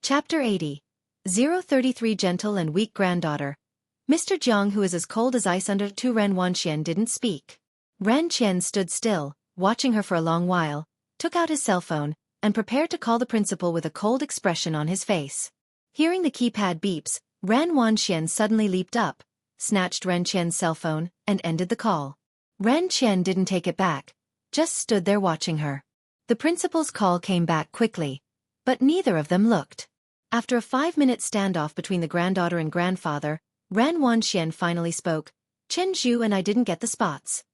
Chapter 80. 033 Gentle and Weak Granddaughter. Mr. Jianghu is as cold as ice under two. Ren Wanxian didn't speak. Ren Qian stood still, watching her for a long while, took out his cell phone, and prepared to call the principal with a cold expression on his face. Hearing the keypad beeps, Ren Wanxian suddenly leaped up, snatched Ren Qian's cell phone, and ended the call. Ren Qian didn't take it back, just stood there watching her. The principal's call came back quickly, but neither of them looked. After a 5-minute standoff between the granddaughter and grandfather, Ren Wanxian finally spoke. Chen Zhu and I didn't get the spots.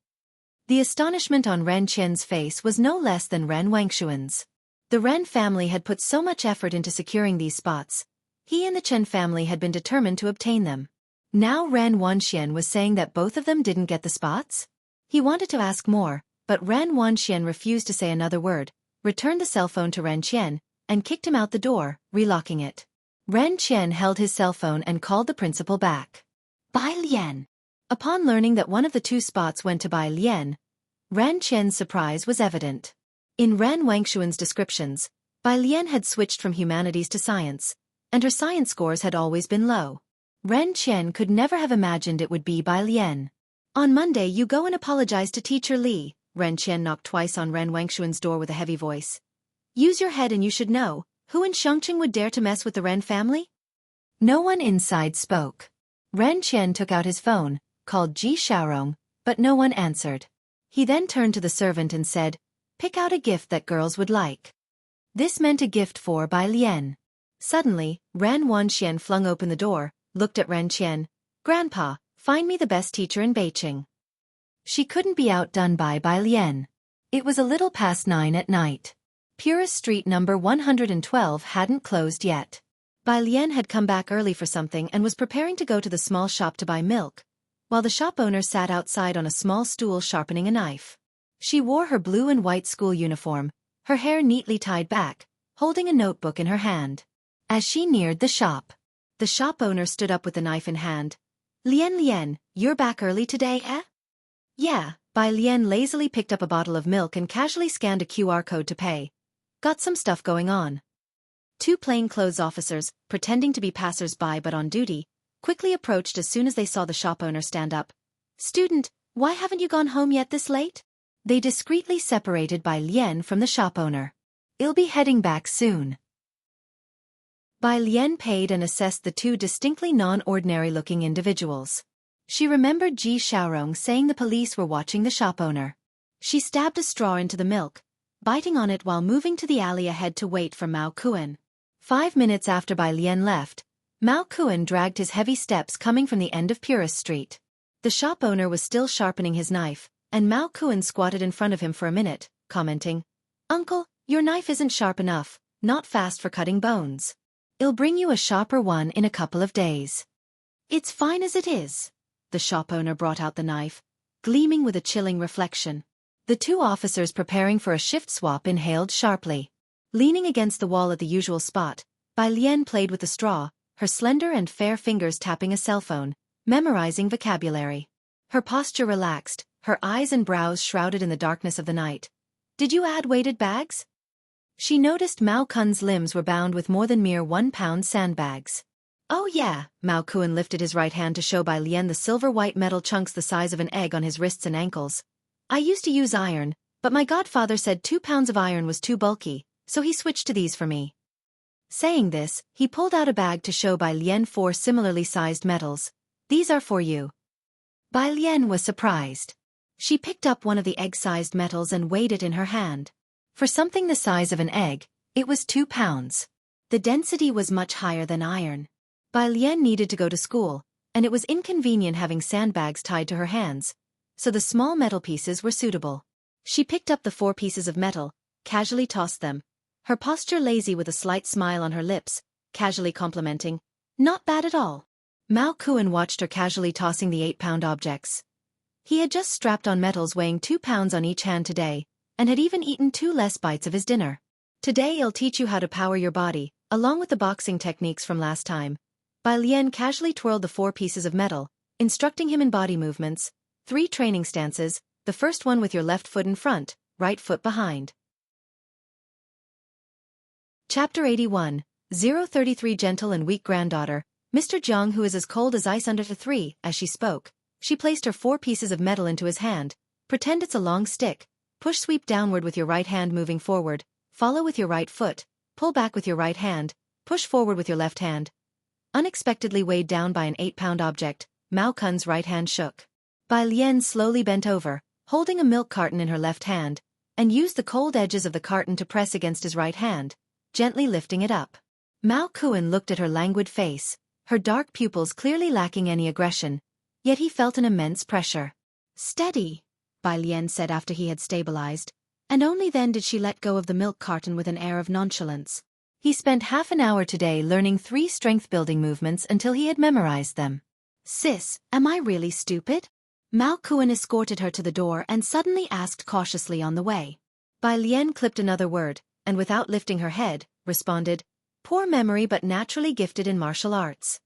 The astonishment on Ren Qian's face was no less than Ren Wangshuan's. The Ren family had put so much effort into securing these spots. He and the Chen family had been determined to obtain them. Now Ren Wanxian was saying that both of them didn't get the spots? He wanted to ask more, but Ren Wanxian refused to say another word, returned the cell phone to Ren Qian, and kicked him out the door, relocking it. Ren Qian held his cell phone and called the principal back. Bai Lian. Upon learning that one of the two spots went to Bai Lian, Ren Qian's surprise was evident. In Ren Wangshuan's descriptions, Bai Lian had switched from humanities to science, and her science scores had always been low. Ren Qian could never have imagined it would be Bai Lian. On Monday you go and apologize to Teacher Li. Ren Qian knocked twice on Ren Wangshuan's door with a heavy voice. Use your head and you should know, who in Xianxia would dare to mess with the Ren family? No one inside spoke. Ren Qian took out his phone, called Ji Xiaorong, but no one answered. He then turned to the servant and said, pick out a gift that girls would like. This meant a gift for Bai Lian. Suddenly, Ren Wanxian flung open the door, looked at Ren Qian. Grandpa, find me the best teacher in Beijing. She couldn't be outdone by Bai Lian. It was a little past 9 at night. Heiress Street number 112 hadn't closed yet. Bai Lian had come back early for something and was preparing to go to the small shop to buy milk, while the shop owner sat outside on a small stool sharpening a knife. She wore her blue and white school uniform, her hair neatly tied back, holding a notebook in her hand. As she neared the shop owner stood up with the knife in hand. Lian, you're back early today, eh? Yeah. Bai Lian lazily picked up a bottle of milk and casually scanned a QR code to pay. Got some stuff going on. Two plainclothes officers, pretending to be passers-by but on duty, quickly approached as soon as they saw the shop owner stand up. Student, why haven't you gone home yet this late? They discreetly separated Bai Lian from the shop owner. I'll be heading back soon. Bai Lian paid and assessed the two distinctly non-ordinary-looking individuals. She remembered Ji Xiaorong saying the police were watching the shop owner. She stabbed a straw into the milk, biting on it while moving to the alley ahead to wait for Mao Kuan. 5 minutes after Bai Lian left, Mao Kuan dragged his heavy steps coming from the end of Heiress Street. The shop owner was still sharpening his knife, and Mao Kuan squatted in front of him for a minute, commenting, Uncle, your knife isn't sharp enough, not fast for cutting bones. I'll bring you a sharper one in a couple of days. It's fine as it is. The shop owner brought out the knife, gleaming with a chilling reflection. The two officers preparing for a shift swap inhaled sharply. Leaning against the wall at the usual spot, Bai Lian played with the straw, her slender and fair fingers tapping a cell phone, memorizing vocabulary. Her posture relaxed, her eyes and brows shrouded in the darkness of the night. Did you add weighted bags? She noticed Mao Kun's limbs were bound with more than mere 1-pound sandbags. Oh yeah, Mao Kuan lifted his right hand to show Bai Lian the silver-white metal chunks the size of an egg on his wrists and ankles. I used to use iron, but my godfather said 2 pounds of iron was too bulky, so he switched to these for me. Saying this, he pulled out a bag to show Bai Lian 4 similarly sized metals. These are for you. Bai Lian was surprised. She picked up one of the egg-sized metals and weighed it in her hand. For something the size of an egg, it was 2 pounds. The density was much higher than iron. Bai Lian needed to go to school, and it was inconvenient having sandbags tied to her hands, so the small metal pieces were suitable. She picked up the 4 pieces of metal, casually tossed them, her posture lazy with a slight smile on her lips, casually complimenting, not bad at all. Mao Kuan watched her casually tossing the 8-pound objects. He had just strapped on metals weighing 2 pounds on each hand today, and had even eaten 2 less bites of his dinner. Today I'll teach you how to power your body, along with the boxing techniques from last time. Bai Lian casually twirled the 4 pieces of metal, instructing him in body movements, 3 training stances, the first one with your left foot in front, right foot behind. Chapter 81. 033 Gentle and weak granddaughter, Mr. Jianghu is as cold as ice under the 3. As she spoke, she placed her 4 pieces of metal into his hand. Pretend it's a long stick. Push sweep downward with your right hand moving forward. Follow with your right foot. Pull back with your right hand. Push forward with your left hand. Unexpectedly weighed down by an 8-pound object, Mao Kun's right hand shook. Bai Lian slowly bent over, holding a milk carton in her left hand, and used the cold edges of the carton to press against his right hand, gently lifting it up. Mao Kun looked at her languid face, her dark pupils clearly lacking any aggression, yet he felt an immense pressure. "Steady," Bai Lian said after he had stabilized, and only then did she let go of the milk carton with an air of nonchalance. He spent half an hour today learning 3 strength-building movements until he had memorized them. "Sis, am I really stupid?" Mao Kun escorted her to the door and suddenly asked cautiously on the way. Bai Lian clipped another word, and without lifting her head, responded, "Poor memory but naturally gifted in martial arts."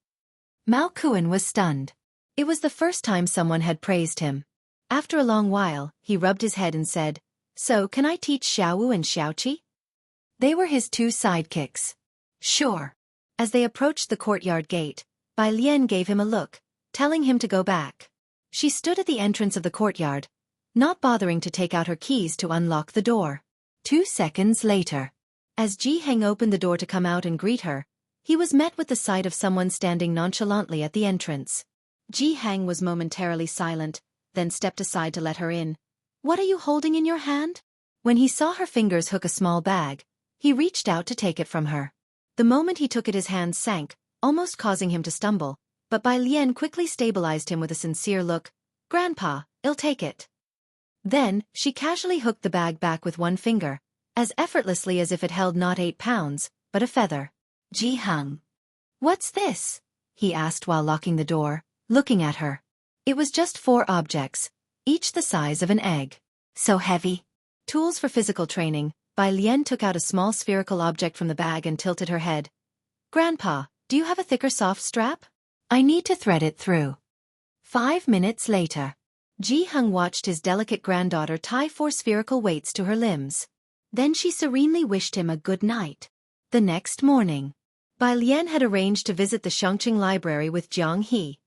Mao Kun was stunned. It was the first time someone had praised him. After a long while, he rubbed his head and said, "So can I teach Xiaowu and Xiaoqi?" They were his 2 sidekicks. "Sure." As they approached the courtyard gate, Bai Lian gave him a look, telling him to go back. She stood at the entrance of the courtyard, not bothering to take out her keys to unlock the door. 2 seconds later, as Jianghu opened the door to come out and greet her, he was met with the sight of someone standing nonchalantly at the entrance. Jianghu was momentarily silent, then stepped aside to let her in. "What are you holding in your hand?" When he saw her fingers hook a small bag, he reached out to take it from her. The moment he took it, his hand sank, almost causing him to stumble, but Bai Lian quickly stabilized him with a sincere look. "Grandpa, I'll take it." Then, she casually hooked the bag back with one finger, as effortlessly as if it held not 8 pounds, but a feather. "Jianghu, what's this?" he asked while locking the door, looking at her. It was just 4 objects, each the size of an egg. "So heavy." Tools for physical training. Bai Lian took out a small spherical object from the bag and tilted her head. "Grandpa, do you have a thicker soft strap? I need to thread it through." 5 minutes later, Jianghu watched his delicate granddaughter tie 4 spherical weights to her limbs. Then she serenely wished him a good night. The next morning, Bai Lian had arranged to visit the Xianxia library with Jianghu.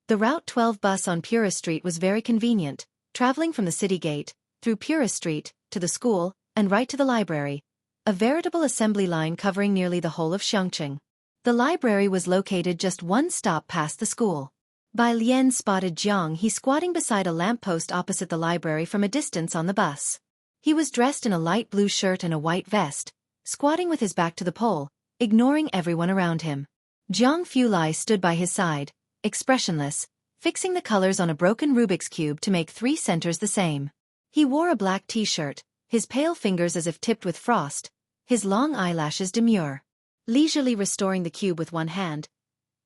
The Route 12 bus on Pura Street was very convenient, traveling from the city gate, through Pura Street, to the school, and right to the library, a veritable assembly line covering nearly the whole of Xianxia. The library was located just 1 stop past the school. Bai Lian spotted Jianghu squatting beside a lamppost opposite the library from a distance on the bus. He was dressed in a light blue shirt and a white vest, squatting with his back to the pole, ignoring everyone around him. Jianghu stood by his side, expressionless, fixing the colors on a broken Rubik's cube to make 3 centers the same. He wore a black t-shirt, his pale fingers as if tipped with frost, his long eyelashes demure. Leisurely restoring the cube with one hand,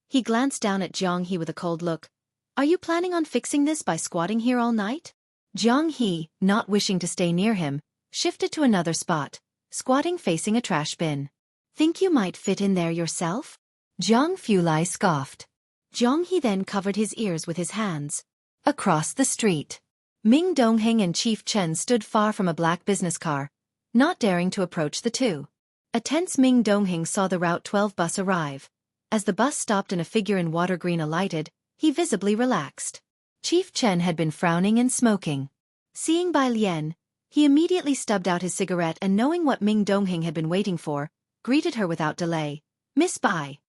he glanced down at Jianghu with a cold look. "Are you planning on fixing this by squatting here all night?" Jianghu, not wishing to stay near him, shifted to another spot, squatting facing a trash bin. "Think you might fit in there yourself?" Jianghu scoffed. Jianghu then covered his ears with his hands. Across the street, Ming Dongheng and Chief Chen stood far from a black business car, not daring to approach the two. A tense Ming Dongheng saw the Route 12 bus arrive. As the bus stopped and a figure in water green alighted, he visibly relaxed. Chief Chen had been frowning and smoking. Seeing Bai Lian, he immediately stubbed out his cigarette and, knowing what Ming Dongheng had been waiting for, greeted her without delay. "Miss Bai."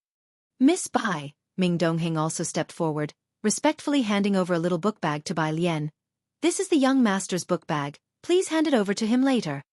"Miss Bai." Ming Dongheng also stepped forward, respectfully handing over a little book bag to Bai Lian. "This is the young master's book bag, please hand it over to him later."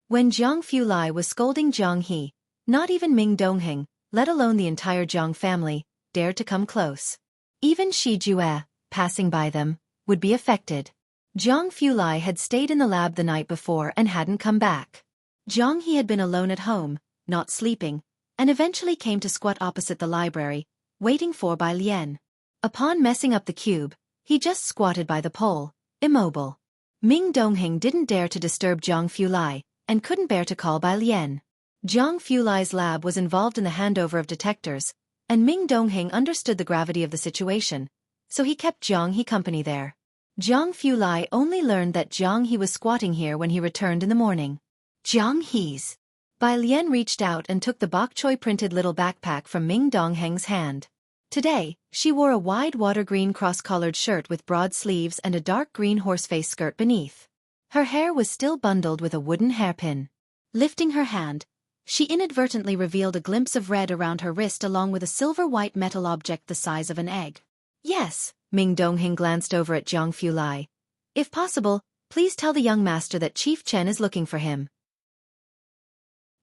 When Jianghu was scolding Jianghu, not even Ming Dongheng, let alone the entire Jiang family, dared to come close. Even Shi Jue, passing by them, would be affected. Jianghu had stayed in the lab the night before and hadn't come back. Jianghu had been alone at home, not sleeping, and eventually came to squat opposite the library, waiting for Bai Lian. Upon messing up the cube, he just squatted by the pole, immobile. Ming Dongheng didn't dare to disturb Jianghu and couldn't bear to call Bai Lian. Jianghu lab was involved in the handover of detectors, and Ming Dongheng understood the gravity of the situation, so he kept Jianghu company there. Jianghu only learned that Jianghu was squatting here when he returned in the morning. Jianghu's Bai Lian reached out and took the bok choy printed little backpack from Ming Dongheng's hand. Today, she wore a wide water green cross-collared shirt with broad sleeves and a dark green horseface skirt beneath. Her hair was still bundled with a wooden hairpin. Lifting her hand, she inadvertently revealed a glimpse of red around her wrist along with a silver-white metal object the size of an egg. Yes, Ming Dongheng glanced over at Jianghu Lai. If possible, please tell the young master that Chief Chen is looking for him.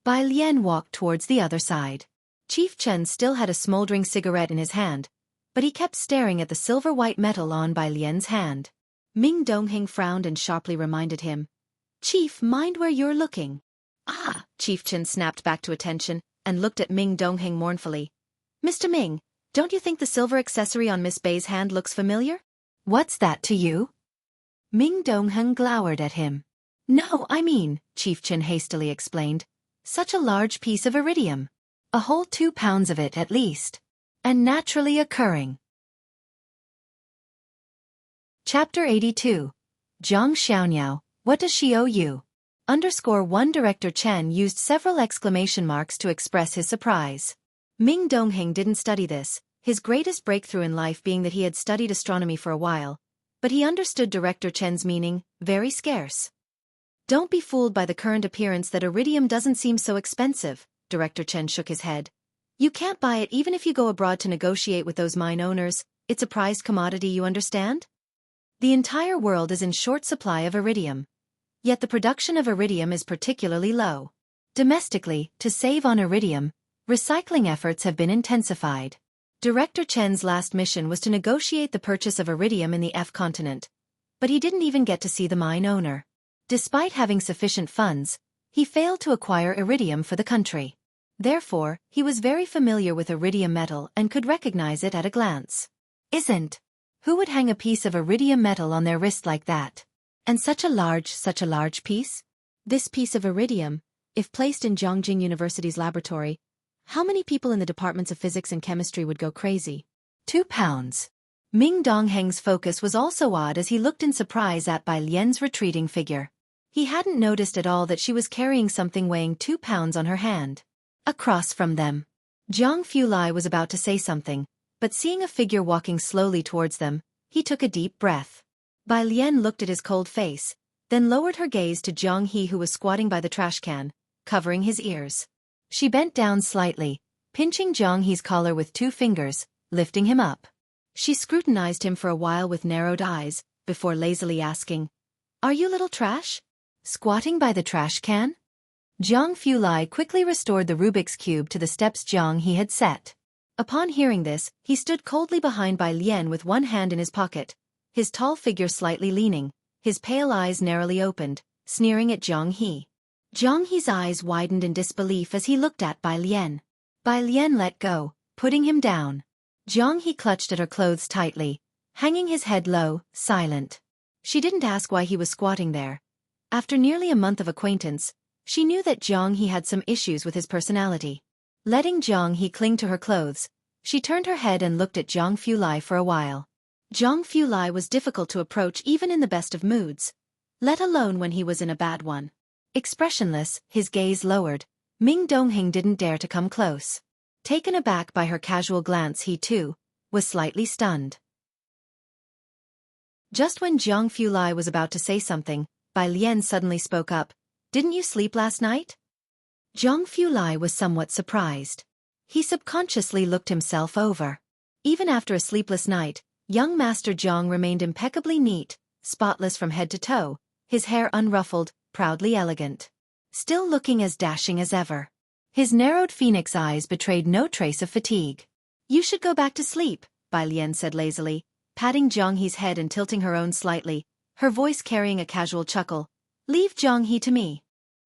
Bai Lian walked towards the other side. Chief Chen still had a smoldering cigarette in his hand, but he kept staring at the silver-white metal on Bai Lian's hand. Ming Dongheng frowned and sharply reminded him, "Chief, mind where you're looking." "Ah!" Chief Chen snapped back to attention and looked at Ming Dongheng mournfully. "Mr. Ming, don't you think the silver accessory on Miss Bai's hand looks familiar?" "What's that to you?" Ming Dongheng glowered at him. "No, I mean," Chief Chen hastily explained, "such a large piece of iridium. A whole 2 pounds of it at least. And naturally occurring." Chapter 82. Zhang Xiaonyao, what does she owe you? _1 Director Chen used several exclamation marks to express his surprise. Ming Dongheng didn't study this, his greatest breakthrough in life being that he had studied astronomy for a while, but he understood Director Chen's meaning, very scarce. "Don't be fooled by the current appearance that iridium doesn't seem so expensive," Director Chen shook his head. "You can't buy it even if you go abroad to negotiate with those mine owners, it's a prized commodity, you understand? The entire world is in short supply of iridium. Yet the production of iridium is particularly low. Domestically, to save on iridium, recycling efforts have been intensified. Director Chen's last mission was to negotiate the purchase of iridium in the F continent, but he didn't even get to see the mine owner. Despite having sufficient funds, he failed to acquire iridium for the country. Therefore, he was very familiar with iridium metal and could recognize it at a glance. Who would hang a piece of iridium metal on their wrist like that? And such a large piece? This piece of iridium, if placed in Zhongjing University's laboratory, how many people in the departments of physics and chemistry would go crazy? 2 pounds. Ming Dongheng's focus was also odd as he looked in surprise at Bai Lian's retreating figure. He hadn't noticed at all that she was carrying something weighing 2 pounds on her hand. Across from them, Jianghu Lai was about to say something, but seeing a figure walking slowly towards them, he took a deep breath. Bai Lian looked at his cold face, then lowered her gaze to Jianghu, who was squatting by the trash can, covering his ears. She bent down slightly, pinching Jianghu's collar with 2 fingers, lifting him up. She scrutinized him for a while with narrowed eyes, before lazily asking, "Are you little trash? Squatting by the trash can?" Jianghu Lai quickly restored the Rubik's Cube to the steps Jianghu had set. Upon hearing this, he stood coldly behind Bai Lian with one hand in his pocket, his tall figure slightly leaning, his pale eyes narrowly opened, sneering at Jianghu. Jianghu's eyes widened in disbelief as he looked at Bai Lian. Bai Lian let go, putting him down. Jianghu clutched at her clothes tightly, hanging his head low, silent. She didn't ask why he was squatting there. After nearly a month of acquaintance, she knew that Jianghu had some issues with his personality. Letting Jianghu cling to her clothes, she turned her head and looked at Jianghu Lai for a while. Jianghu Lai was difficult to approach even in the best of moods, let alone when he was in a bad one. Expressionless, his gaze lowered, Ming Dongheng didn't dare to come close. Taken aback by her casual glance, he too was slightly stunned. Just when Jianghu Lai was about to say something, Bai Lian suddenly spoke up, "Didn't you sleep last night?" Jianghu Lai was somewhat surprised. He subconsciously looked himself over. Even after a sleepless night, young Master Jiang remained impeccably neat, spotless from head to toe, his hair unruffled, proudly elegant. Still looking as dashing as ever. His narrowed phoenix eyes betrayed no trace of fatigue. "You should go back to sleep," Bai Lian said lazily, patting Jianghu's head and tilting her own slightly, her voice carrying a casual chuckle. "Leave Jianghu to me."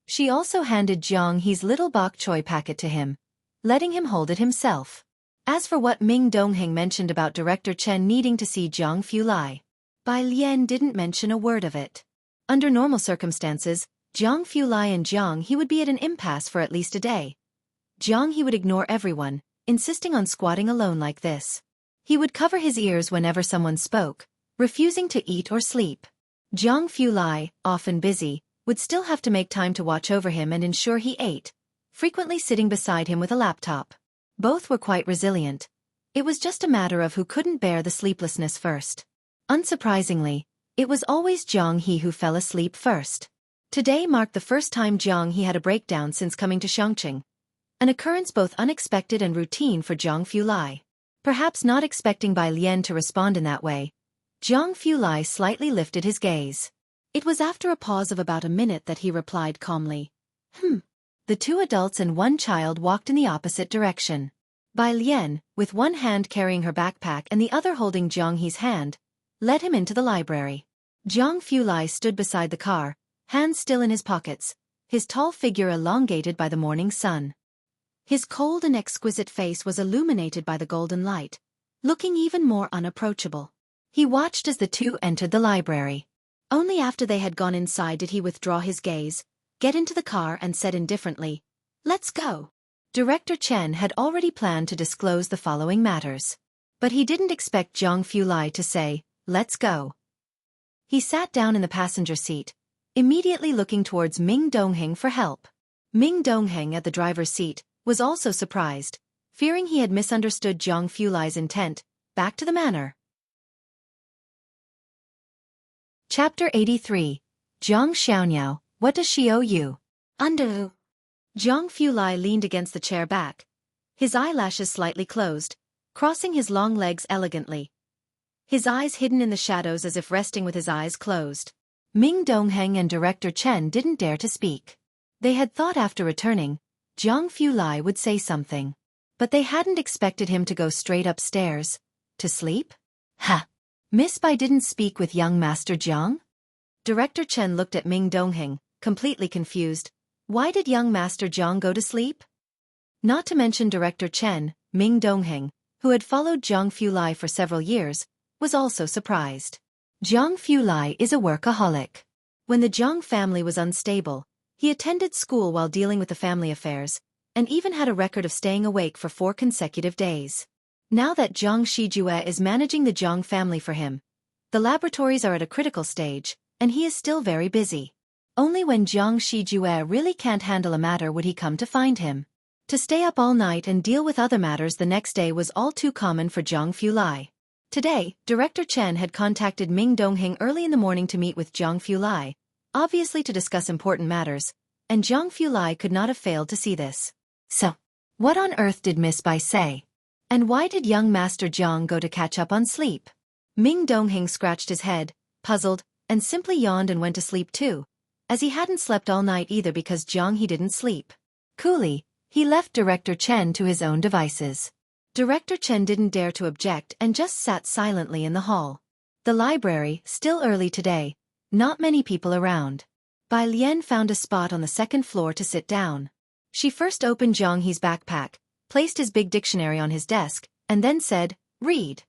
She also handed Jianghu's little bok choy packet to him, letting him hold it himself. As for what Ming Dongheng mentioned about Director Chen needing to see Jianghu Lai, Bai Lian didn't mention a word of it. Under normal circumstances, Jianghu Lai and Jianghu would be at an impasse for at least a day. Jianghu would ignore everyone, insisting on squatting alone like this. He would cover his ears whenever someone spoke, refusing to eat or sleep. Jianghu Lai, often busy, would still have to make time to watch over him and ensure he ate, frequently sitting beside him with a laptop. Both were quite resilient. It was just a matter of who couldn't bear the sleeplessness first. Unsurprisingly, it was always Jianghu who fell asleep first. Today marked the first time Jianghu had a breakdown since coming to Xianxia, an occurrence both unexpected and routine for Jianghu Lai. Perhaps not expecting Bai Lian to respond in that way, Jianghu Lai slightly lifted his gaze. It was after a pause of about a minute that he replied calmly, The two adults and one child walked in the opposite direction. Bai Lian, with one hand carrying her backpack and the other holding Jianghu's hand, led him into the library. Jianghu Lai stood beside the car, hands still in his pockets, his tall figure elongated by the morning sun. His cold and exquisite face was illuminated by the golden light, looking even more unapproachable. He watched as the two entered the library. Only after they had gone inside did he withdraw his gaze, get into the car and said indifferently, "Let's go." Director Chen had already planned to disclose the following matters. But he didn't expect Jianghu Lai to say, "Let's go." He sat down in the passenger seat, immediately looking towards Ming Dongheng for help. Ming Dongheng at the driver's seat was also surprised, fearing he had misunderstood Jianghu Lai's intent. Back to the manor. Chapter 83. Zhang Xiaoniao, what does she owe you? Under. Jianghu Lai leaned against the chair back, his eyelashes slightly closed, crossing his long legs elegantly, his eyes hidden in the shadows as if resting with his eyes closed. Ming Dongheng and Director Chen didn't dare to speak. They had thought after returning, Jianghu Lai would say something. But they hadn't expected him to go straight upstairs. To sleep? Ha! Miss Bai didn't speak with young Master Jiang? Director Chen looked at Ming Dongheng, completely confused. Why did young Master Jiang go to sleep? Not to mention Director Chen, Ming Dongheng, who had followed Jianghu Lai for several years, was also surprised. Jianghu Lai is a workaholic. When the Jiang family was unstable, he attended school while dealing with the family affairs, and even had a record of staying awake for 4 consecutive days. Now that Jiang Shijue is managing the Jiang family for him, the laboratories are at a critical stage, and he is still very busy. Only when Jiang Shijue really can't handle a matter would he come to find him. To stay up all night and deal with other matters the next day was all too common for Jianghu Lai. Today, Director Chen had contacted Ming Dongheng early in the morning to meet with Jianghu Lai, obviously to discuss important matters, and Jianghu Lai could not have failed to see this. So, what on earth did Miss Bai say? And why did young Master Jiang go to catch up on sleep? Ming Dongheng scratched his head, puzzled, and simply yawned and went to sleep too, as he hadn't slept all night either because Jianghu didn't sleep. Coolly, he left Director Chen to his own devices. Director Chen didn't dare to object and just sat silently in the hall. The library, still early today, not many people around. Bai Lian found a spot on the second floor to sit down. She first opened Jianghu's backpack, placed his big dictionary on his desk, and then said, "Read."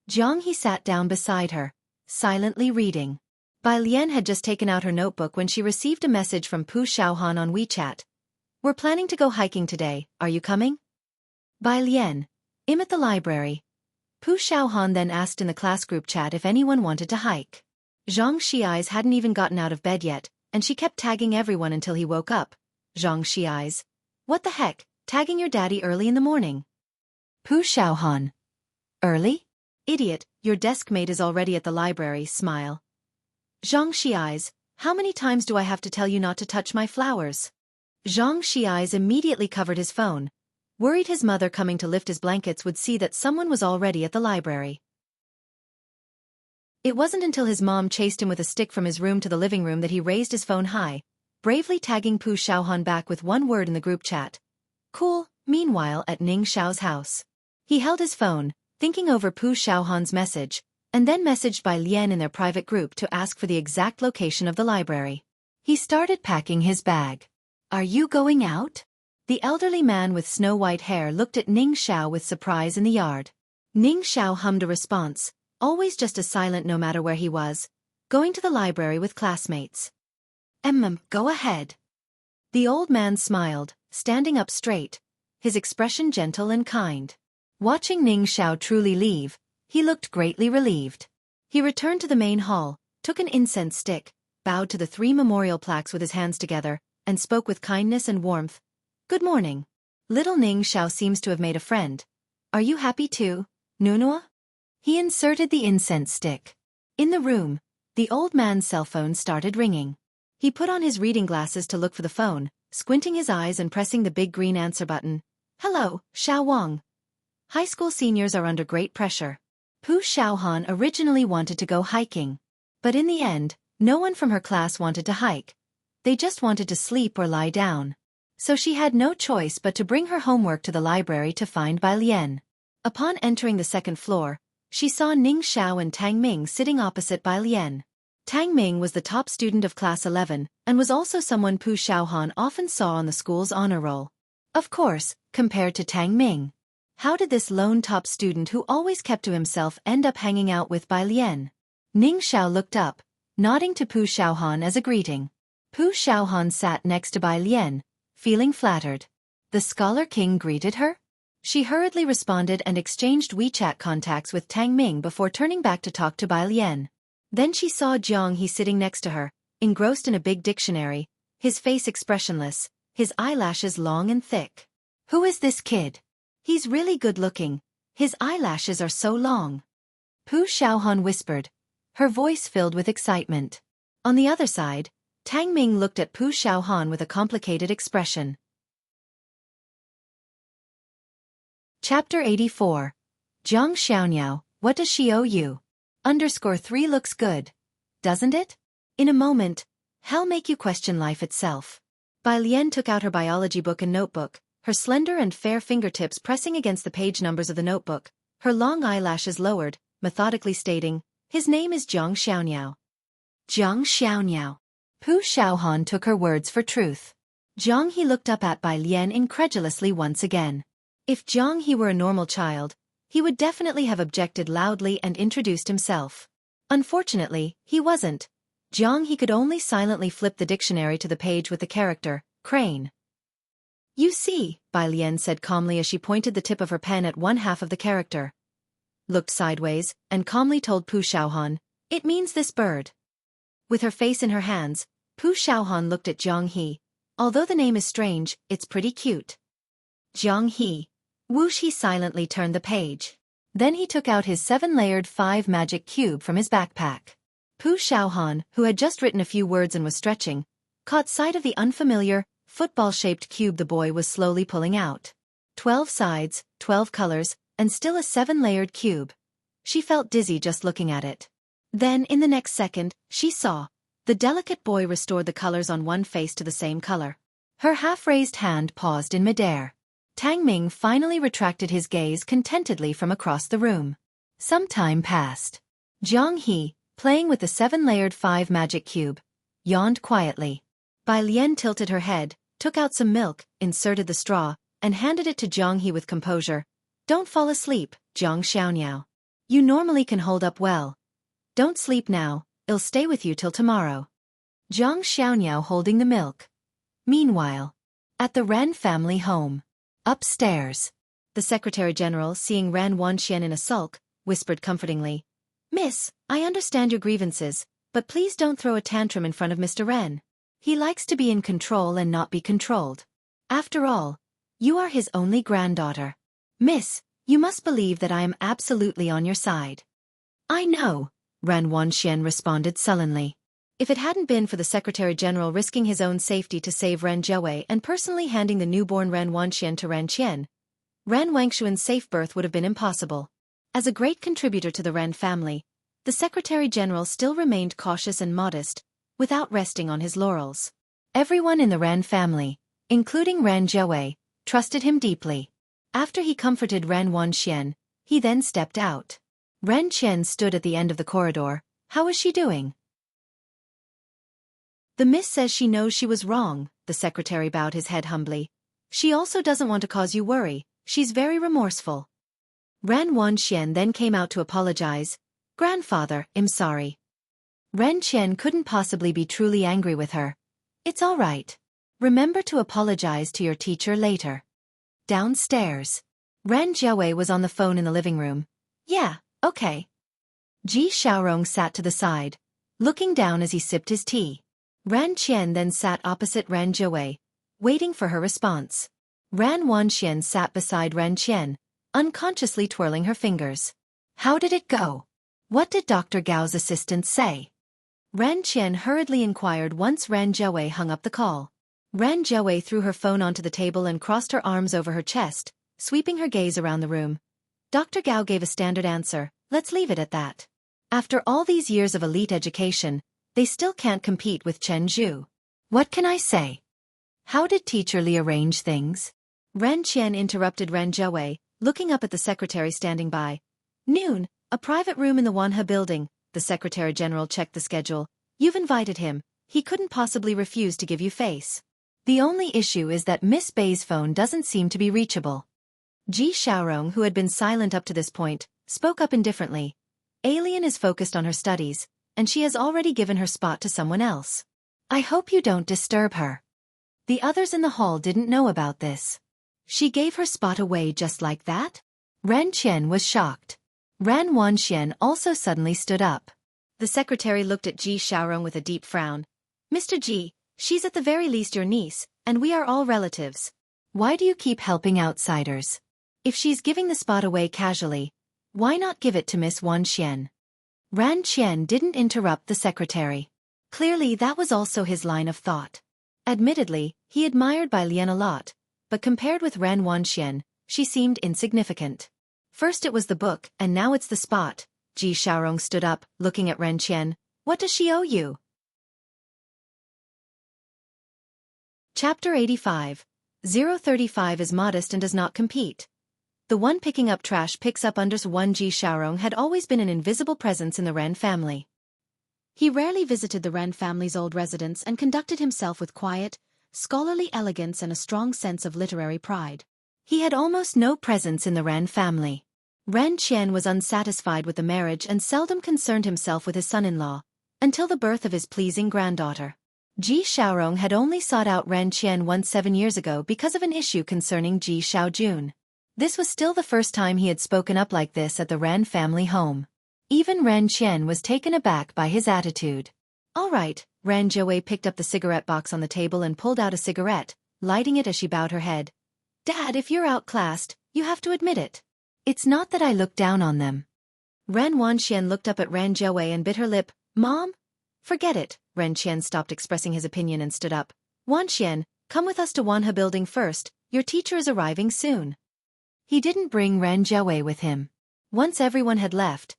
Jianghu sat down beside her, silently reading. Bai Lian had just taken out her notebook when she received a message from Pu Xiaohan on WeChat. "We're planning to go hiking today, are you coming?" Bai Lian, "I'm at the library." Pu Xiaohan then asked in the class group chat if anyone wanted to hike. Xianxia hadn't even gotten out of bed yet, and she kept tagging everyone until he woke up. Xianxia, "What the heck, tagging your daddy early in the morning?" Pu Xiaohan, "Early? Idiot, your desk mate is already at the library." Smile. Xianxia, "How many times do I have to tell you not to touch my flowers?" Xianxia immediately covered his phone, worried his mother coming to lift his blankets would see that someone was already at the library. It wasn't until his mom chased him with a stick from his room to the living room that he raised his phone high, bravely tagging Pu Xiaohan back with one word in the group chat. Cool. Meanwhile, at Ning Xiao's house, he held his phone, thinking over Pu Xiaohan's message, and then messaged Bai Lian in their private group to ask for the exact location of the library. He started packing his bag. "Are you going out?" The elderly man with snow-white hair looked at Ning Xiao with surprise in the yard. Ning Xiao hummed a response, always just as silent no matter where he was, going to the library with classmates. Go ahead." The old man smiled, standing up straight, his expression gentle and kind. Watching Ning Xiao truly leave, he looked greatly relieved. He returned to the main hall, took an incense stick, bowed to the 3 memorial plaques with his hands together, and spoke with kindness and warmth. Good morning. Little Ning Xiao seems to have made a friend. Are you happy too, Nunua? He inserted the incense stick. In the room, the old man's cell phone started ringing. He put on his reading glasses to look for the phone, squinting his eyes and pressing the big green answer button. Hello, Xiao Wang. High school seniors are under great pressure. Pu Xiaohan originally wanted to go hiking. But in the end, no one from her class wanted to hike. They just wanted to sleep or lie down. So she had no choice but to bring her homework to the library to find Bai Lian. Upon entering the second floor, she saw Ning Xiao and Tang Ming sitting opposite Bai Lian. Tang Ming was the top student of class 11 and was also someone Pu Xiaohan often saw on the school's honor roll. Of course, compared to Tang Ming. How did this lone top student who always kept to himself end up hanging out with Bai Lian? Ning Xiao looked up, nodding to Pu Xiaohan as a greeting. Pu Xiaohan sat next to Bai Lian, feeling flattered. The Scholar King greeted her? She hurriedly responded and exchanged WeChat contacts with Tang Ming before turning back to talk to Bai Lian. Then she saw Jianghu sitting next to her, engrossed in a big dictionary, his face expressionless, his eyelashes long and thick. Who is this kid? He's really good-looking. His eyelashes are so long. Pu Xiaohan whispered, her voice filled with excitement. On the other side, Tang Ming looked at Pu Xiaohan with a complicated expression. Chapter 84. Zhang Xiaoniao, what does she owe you? _3 looks good. Doesn't it? In a moment, hell make you question life itself. Bai Lian took out her biology book and notebook, her slender and fair fingertips pressing against the page numbers of the notebook, her long eyelashes lowered, methodically stating, his name is Zhang Xiaoniao. Zhang Xiaoniao. Pu Xiaohan took her words for truth. Jianghu looked up at Bai Lian incredulously once again. If Jianghu were a normal child, he would definitely have objected loudly and introduced himself. Unfortunately, he wasn't. Jianghu could only silently flip the dictionary to the page with the character, crane. You see, Bai Lian said calmly as she pointed the tip of her pen at one half of the character. Looked sideways, and calmly told Pu Xiaohan, it means this bird. With her face in her hands, Pu Xiaohan looked at Jianghu. Although the name is strange, it's pretty cute. Jianghu. Whoosh, he silently turned the page. Then he took out his 7-layered 5 magic cube from his backpack. Pu Xiaohan, who had just written a few words and was stretching, caught sight of the unfamiliar, football-shaped cube the boy was slowly pulling out. 12 sides, 12 colors, and still a 7-layered cube. She felt dizzy just looking at it. Then, in the next second, she saw. The delicate boy restored the colors on one face to the same color. Her half-raised hand paused in midair. Tang Ming finally retracted his gaze contentedly from across the room. Some time passed. Jianghu, playing with the 7-layered 5 magic cube, yawned quietly. Bai Lian tilted her head, took out some milk, inserted the straw, and handed it to Jianghu with composure. Don't fall asleep, Zhang Xiaoniao. You normally can hold up well. Don't sleep now, it'll stay with you till tomorrow. Zhang Xiaoniao holding the milk. Meanwhile, at the Ren family home. Upstairs. The Secretary General, seeing Ren Wanxian in a sulk, whispered comfortingly, Miss, I understand your grievances, but please don't throw a tantrum in front of Mr. Ren. He likes to be in control and not be controlled. After all, you are his only granddaughter. Miss, you must believe that I am absolutely on your side. I know, Ren Wanxian responded sullenly. If it hadn't been for the Secretary General risking his own safety to save Ren Zhouwei and personally handing the newborn Ren Wanxian to Ren Qian, Ren Wangshuan's safe birth would have been impossible. As a great contributor to the Ren family, the Secretary General still remained cautious and modest, without resting on his laurels. Everyone in the Ren family, including Ren Zhouwei, trusted him deeply. After he comforted Ren Wanxian, he then stepped out. Ren Qian stood at the end of the corridor. How is she doing? The miss says she knows she was wrong, the secretary bowed his head humbly. She also doesn't want to cause you worry, she's very remorseful. Ren Wanxian then came out to apologize. Grandfather, I'm sorry. Ren Qian couldn't possibly be truly angry with her. It's all right. Remember to apologize to your teacher later. Downstairs. Ren Zhouwei was on the phone in the living room. Yeah, okay. Ji Xiaorong sat to the side, looking down as he sipped his tea. Ren Qian then sat opposite Ren Zhouwei, waiting for her response. Ran Wanxian sat beside Ren Qian, unconsciously twirling her fingers. How did it go? What did Dr. Gao's assistant say? Ren Qian hurriedly inquired once Ren Zhouwei hung up the call. Ren Zhouwei threw her phone onto the table and crossed her arms over her chest, sweeping her gaze around the room. Dr. Gao gave a standard answer, let's leave it at that. After all these years of elite education, they still can't compete with Chen Zhu. What can I say? How did Teacher Li arrange things? Ren Qian interrupted Ren Zhouwei, looking up at the secretary standing by. Noon, a private room in the Wanhe building, the Secretary General checked the schedule. You've invited him, he couldn't possibly refuse to give you face. The only issue is that Miss Bei's phone doesn't seem to be reachable. Ji Xiaorong, who had been silent up to this point, spoke up indifferently. Alien is focused on her studies, and she has already given her spot to someone else. I hope you don't disturb her. The others in the hall didn't know about this. She gave her spot away just like that? Ren Qian was shocked. Ran Wanxian also suddenly stood up. The secretary looked at Ji Xiaorong with a deep frown. Mr. Ji, she's at the very least your niece, and we are all relatives. Why do you keep helping outsiders? If she's giving the spot away casually, why not give it to Miss Wanxian? Ran Qian didn't interrupt the secretary. Clearly that was also his line of thought. Admittedly, he admired Bai Lian a lot, but compared with Ran Wanxian, she seemed insignificant. First it was the book, and now it's the spot. Ji Xiaorong stood up, looking at Ren Qian. What does she owe you? Chapter 85. 035 is modest and does not compete. The one picking up trash picks up unders. One Ji Xiaorong had always been an invisible presence in the Ren family. He rarely visited the Ren family's old residence and conducted himself with quiet, scholarly elegance and a strong sense of literary pride. He had almost no presence in the Ren family. Ren Qian was unsatisfied with the marriage and seldom concerned himself with his son-in-law, until the birth of his pleasing granddaughter. Ji Xiaorong had only sought out Ren Qian once 7 years ago because of an issue concerning Ji Xiaojun. This was still the first time he had spoken up like this at the Ren family home. Even Ren Qian was taken aback by his attitude. All right, Ren Zhouwei picked up the cigarette box on the table and pulled out a cigarette, lighting it as she bowed her head. Dad, if you're outclassed, you have to admit it. It's not that I look down on them. Ren Wanxian looked up at Ren Zhouwei and bit her lip. Mom? Forget it. Ren Qian stopped expressing his opinion and stood up. Wanxian, come with us to Wanhe building first, your teacher is arriving soon. He didn't bring Ren Zhouwei with him. Once everyone had left,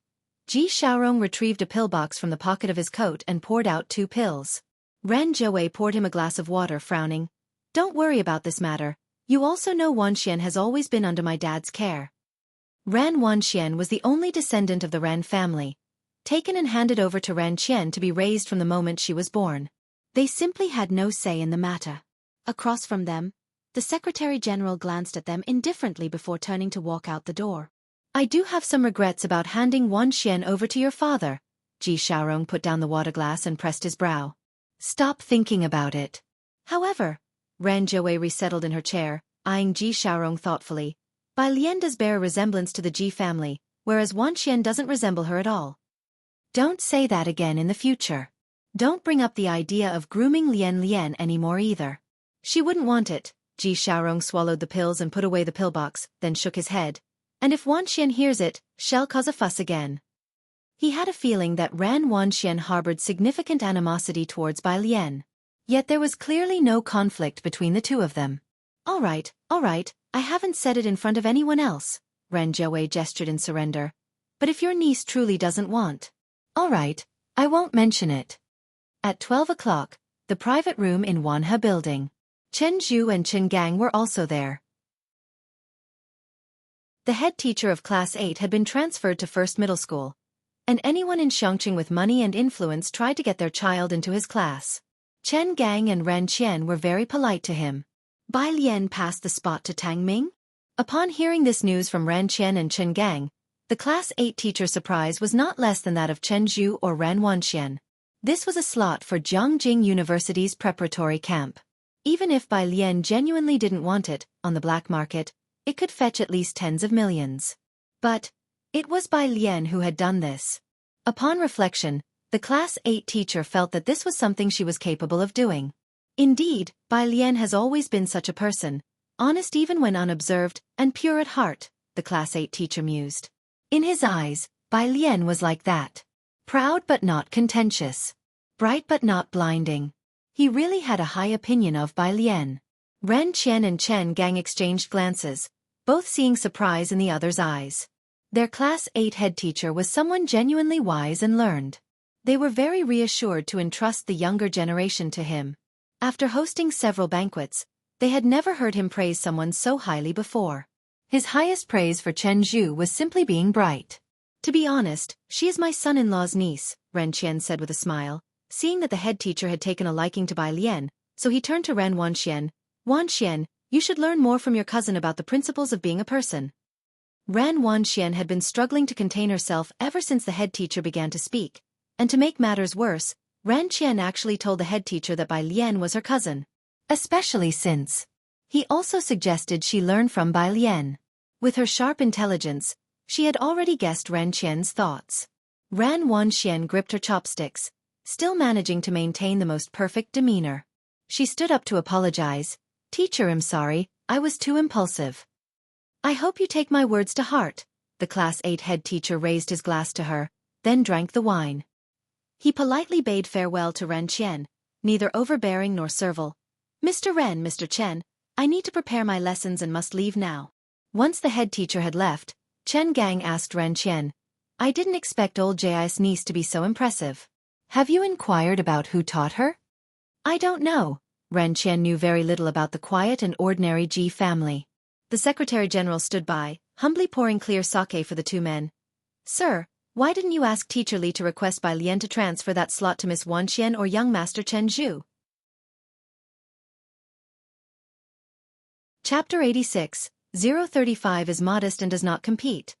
Ji Xiaorong retrieved a pill box from the pocket of his coat and poured out 2 pills. Ren Zhouwei poured him a glass of water, frowning. Don't worry about this matter. You also know Wanxian has always been under my dad's care. Ran Wanxian was the only descendant of the Ren family, taken and handed over to Ren Qian to be raised from the moment she was born. They simply had no say in the matter. Across from them, the Secretary General glanced at them indifferently before turning to walk out the door. I do have some regrets about handing Wanxian over to your father. Ji Xiaorong put down the water glass and pressed his brow. Stop thinking about it. However, Ren Zhouwei resettled in her chair, eyeing Ji Xiaorong thoughtfully. Bai Lian does bear a resemblance to the Ji family, whereas Wanxian doesn't resemble her at all. Don't say that again in the future. Don't bring up the idea of grooming Lian anymore either. She wouldn't want it. Ji Xiaorong swallowed the pills and put away the pill box, then shook his head. And if Wanxian hears it, she'll cause a fuss again. He had a feeling that Ran Wanxian harbored significant animosity towards Bai Lian. Yet there was clearly no conflict between the two of them. All right, I haven't said it in front of anyone else. Ren Zhouwei gestured in surrender. But if your niece truly doesn't want. All right, I won't mention it. At 12 o'clock, the private room in Wanhe building. Chen Zhu and Chen Gang were also there. The head teacher of Class 8 had been transferred to First Middle School, and anyone in Xianxia with money and influence tried to get their child into his class. Chen Gang and Ren Qian were very polite to him. Bai Lian passed the spot to Tang Ming. Upon hearing this news from Ren Qian and Chen Gang, the Class 8 teacher's surprise was not less than that of Chen Zhu or Ran Wanxian. This was a slot for Jianghu University's preparatory camp. Even if Bai Lian genuinely didn't want it, on the black market, it could fetch at least tens of millions. But it was Bai Lian who had done this. Upon reflection, the Class 8 teacher felt that this was something she was capable of doing. Indeed, Bai Lian has always been such a person, Honest even when unobserved, and pure at heart, the Class 8 teacher mused. In his eyes, Bai Lian was like that. Proud but not contentious. Bright but not blinding. He really had a high opinion of Bai Lian. Ren Qian and Chen Gang exchanged glances, both seeing surprise in the other's eyes. Their Class 8 head teacher was someone genuinely wise and learned. They were very reassured to entrust the younger generation to him. After hosting several banquets, they had never heard him praise someone so highly before. His highest praise for Chen Zhu was simply being bright. To be honest, she is my son-in-law's niece, Ren Qian said with a smile, seeing that the head teacher had taken a liking to Bai Lian, so he turned to Ren Wanxian. Wanxian, you should learn more from your cousin about the principles of being a person. Ren Wanxian had been struggling to contain herself ever since the head teacher began to speak, and to make matters worse, Ren Qian actually told the head teacher that Bai Lian was her cousin. Especially since he also suggested she learn from Bai Lian. With her sharp intelligence, she had already guessed Ren Qian's thoughts. Ren Wanxian gripped her chopsticks, still managing to maintain the most perfect demeanor. She stood up to apologize. Teacher, I'm sorry, I was too impulsive. I hope you take my words to heart. The Class 8 head teacher raised his glass to her, then drank the wine. He politely bade farewell to Ren Qian, neither overbearing nor servile. Mr. Ren, Mr. Chen, I need to prepare my lessons and must leave now. Once the head teacher had left, Chen Gang asked Ren Qian, I didn't expect old Ji's niece to be so impressive. Have you inquired about who taught her? I don't know. Ren Qian knew very little about the quiet and ordinary Ji family. The Secretary General stood by, humbly pouring clear sake for the two men. Sir, why didn't you ask Teacher Li to request Bai Lian to transfer that slot to Miss Wanxian or young Master Chen Zhu? Chapter 86, 035 is modest and does not compete.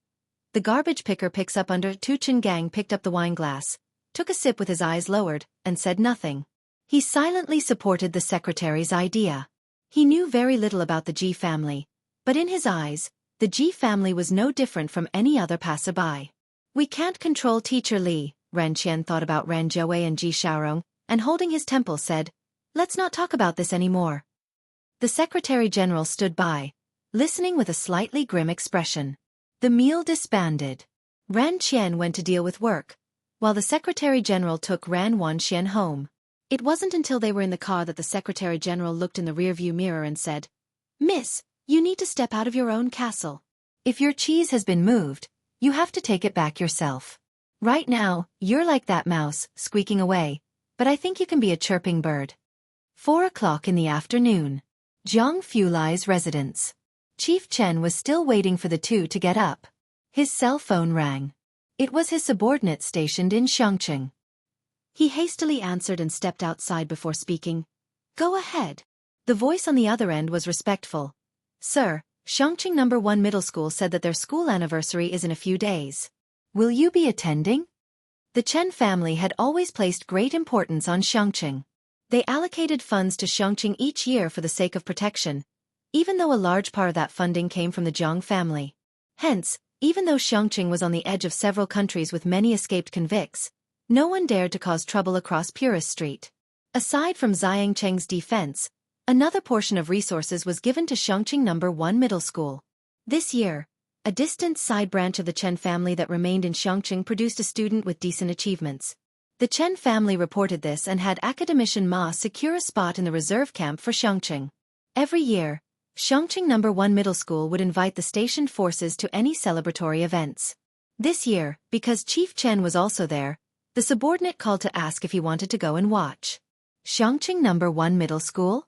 The garbage picker picks up under Tu Chen Gang picked up the wine glass, took a sip with his eyes lowered, and said nothing. He silently supported the secretary's idea. He knew very little about the Ji family, but in his eyes, the Ji family was no different from any other passerby. We can't control Teacher Li, Ren Qian thought about Ran Zhouwei and Ji Xiaorong, and holding his temple said, let's not talk about this anymore. The Secretary General stood by, listening with a slightly grim expression. The meal disbanded. Ran Qian went to deal with work, while the Secretary General took Ran Wanxian home. It wasn't until they were in the car that the Secretary General looked in the rearview mirror and said, Miss, you need to step out of your own castle. If your cheese has been moved, you have to take it back yourself. Right now, you're like that mouse, squeaking away, but I think you can be a chirping bird. 4 o'clock in the afternoon. Jianghu Lai's residence. Chief Chen was still waiting for the two to get up. His cell phone rang. It was his subordinate stationed in Xianxia. He hastily answered and stepped outside before speaking. Go ahead. The voice on the other end was respectful. Sir, Xianxia No. 1 Middle School said that their school anniversary is in a few days. Will you be attending? The Chen family had always placed great importance on Xianxia. They allocated funds to Xianxia each year for the sake of protection, even though a large part of that funding came from the Jiang family. Hence, even though Xianxia was on the edge of several countries with many escaped convicts, no one dared to cause trouble across Purist Street. Aside from Xianxia's defense, another portion of resources was given to Xianxia No. 1 Middle School. This year, a distant side branch of the Chen family that remained in Xianxia produced a student with decent achievements. The Chen family reported this and had Academician Ma secure a spot in the reserve camp for Xianxia. Every year, Xianxia No. 1 Middle School would invite the stationed forces to any celebratory events. This year, because Chief Chen was also there, the subordinate called to ask if he wanted to go and watch. Xianxia No. 1 Middle School?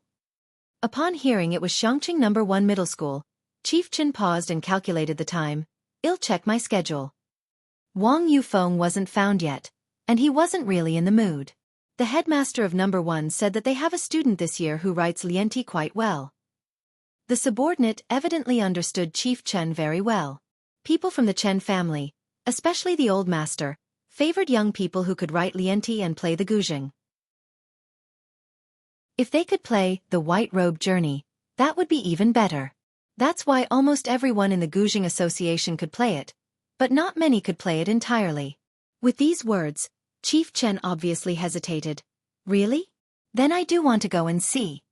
Upon hearing it was Xianxia No. 1 Middle School, Chief Chen paused and calculated the time. I'll check my schedule. Wang Yufeng wasn't found yet, and he wasn't really in the mood. The headmaster of No. 1 said that they have a student this year who writes lianti quite well. The subordinate evidently understood Chief Chen very well. People from the Chen family, especially the old master, favored young people who could write lianti and play the guzheng. If they could play the White Robe Journey, that would be even better. That's why almost everyone in the Guzheng Association could play it, but not many could play it entirely. With these words, Chief Chen obviously hesitated. Really? Then I do want to go and see.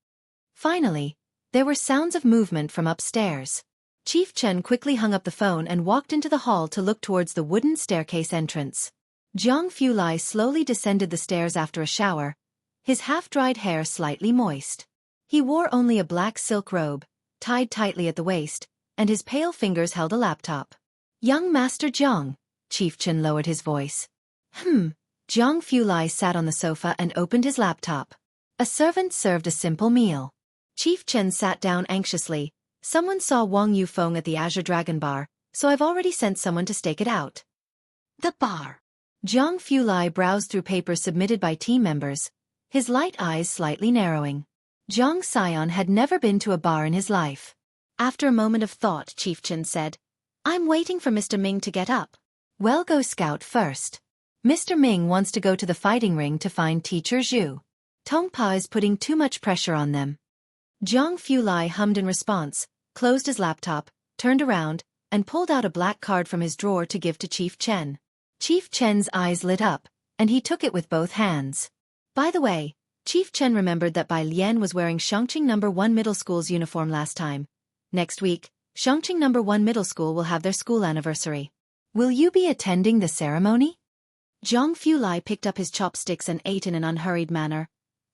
Finally, There were sounds of movement from upstairs. Chief Chen quickly hung up the phone and walked into the hall to look towards the wooden staircase entrance. Jianghu Lai slowly descended the stairs after a shower, his half-dried hair slightly moist. He wore only a black silk robe, tied tightly at the waist, and his pale fingers held a laptop. "Young Master Jiang," Chief Chen lowered his voice. Jianghu Lai sat on the sofa and opened his laptop. A servant served a simple meal. Chief Chen sat down anxiously. "Someone saw Wang Yufeng at the Azure Dragon Bar, so I've already sent someone to stake it out." "The bar." Jianghu Lai browsed through papers submitted by team members, his light eyes slightly narrowing. Jiang Xian had never been to a bar in his life. After a moment of thought, Chief Chen said, "I'm waiting for Mr. Ming to get up." "Well, go scout first. Mr. Ming wants to go to the fighting ring to find Teacher Zhu. Tongpa is putting too much pressure on them." Jianghu Lai hummed in response, closed his laptop, turned around, and pulled out a black card from his drawer to give to Chief Chen. Chief Chen's eyes lit up, and he took it with both hands. By the way, Chief Chen remembered that Bai Lian was wearing Xianxia No. 1 Middle School's uniform last time. Next week, Xianxia No. 1 Middle School will have their school anniversary. "Will you be attending the ceremony?" Jianghu Lai picked up his chopsticks and ate in an unhurried manner.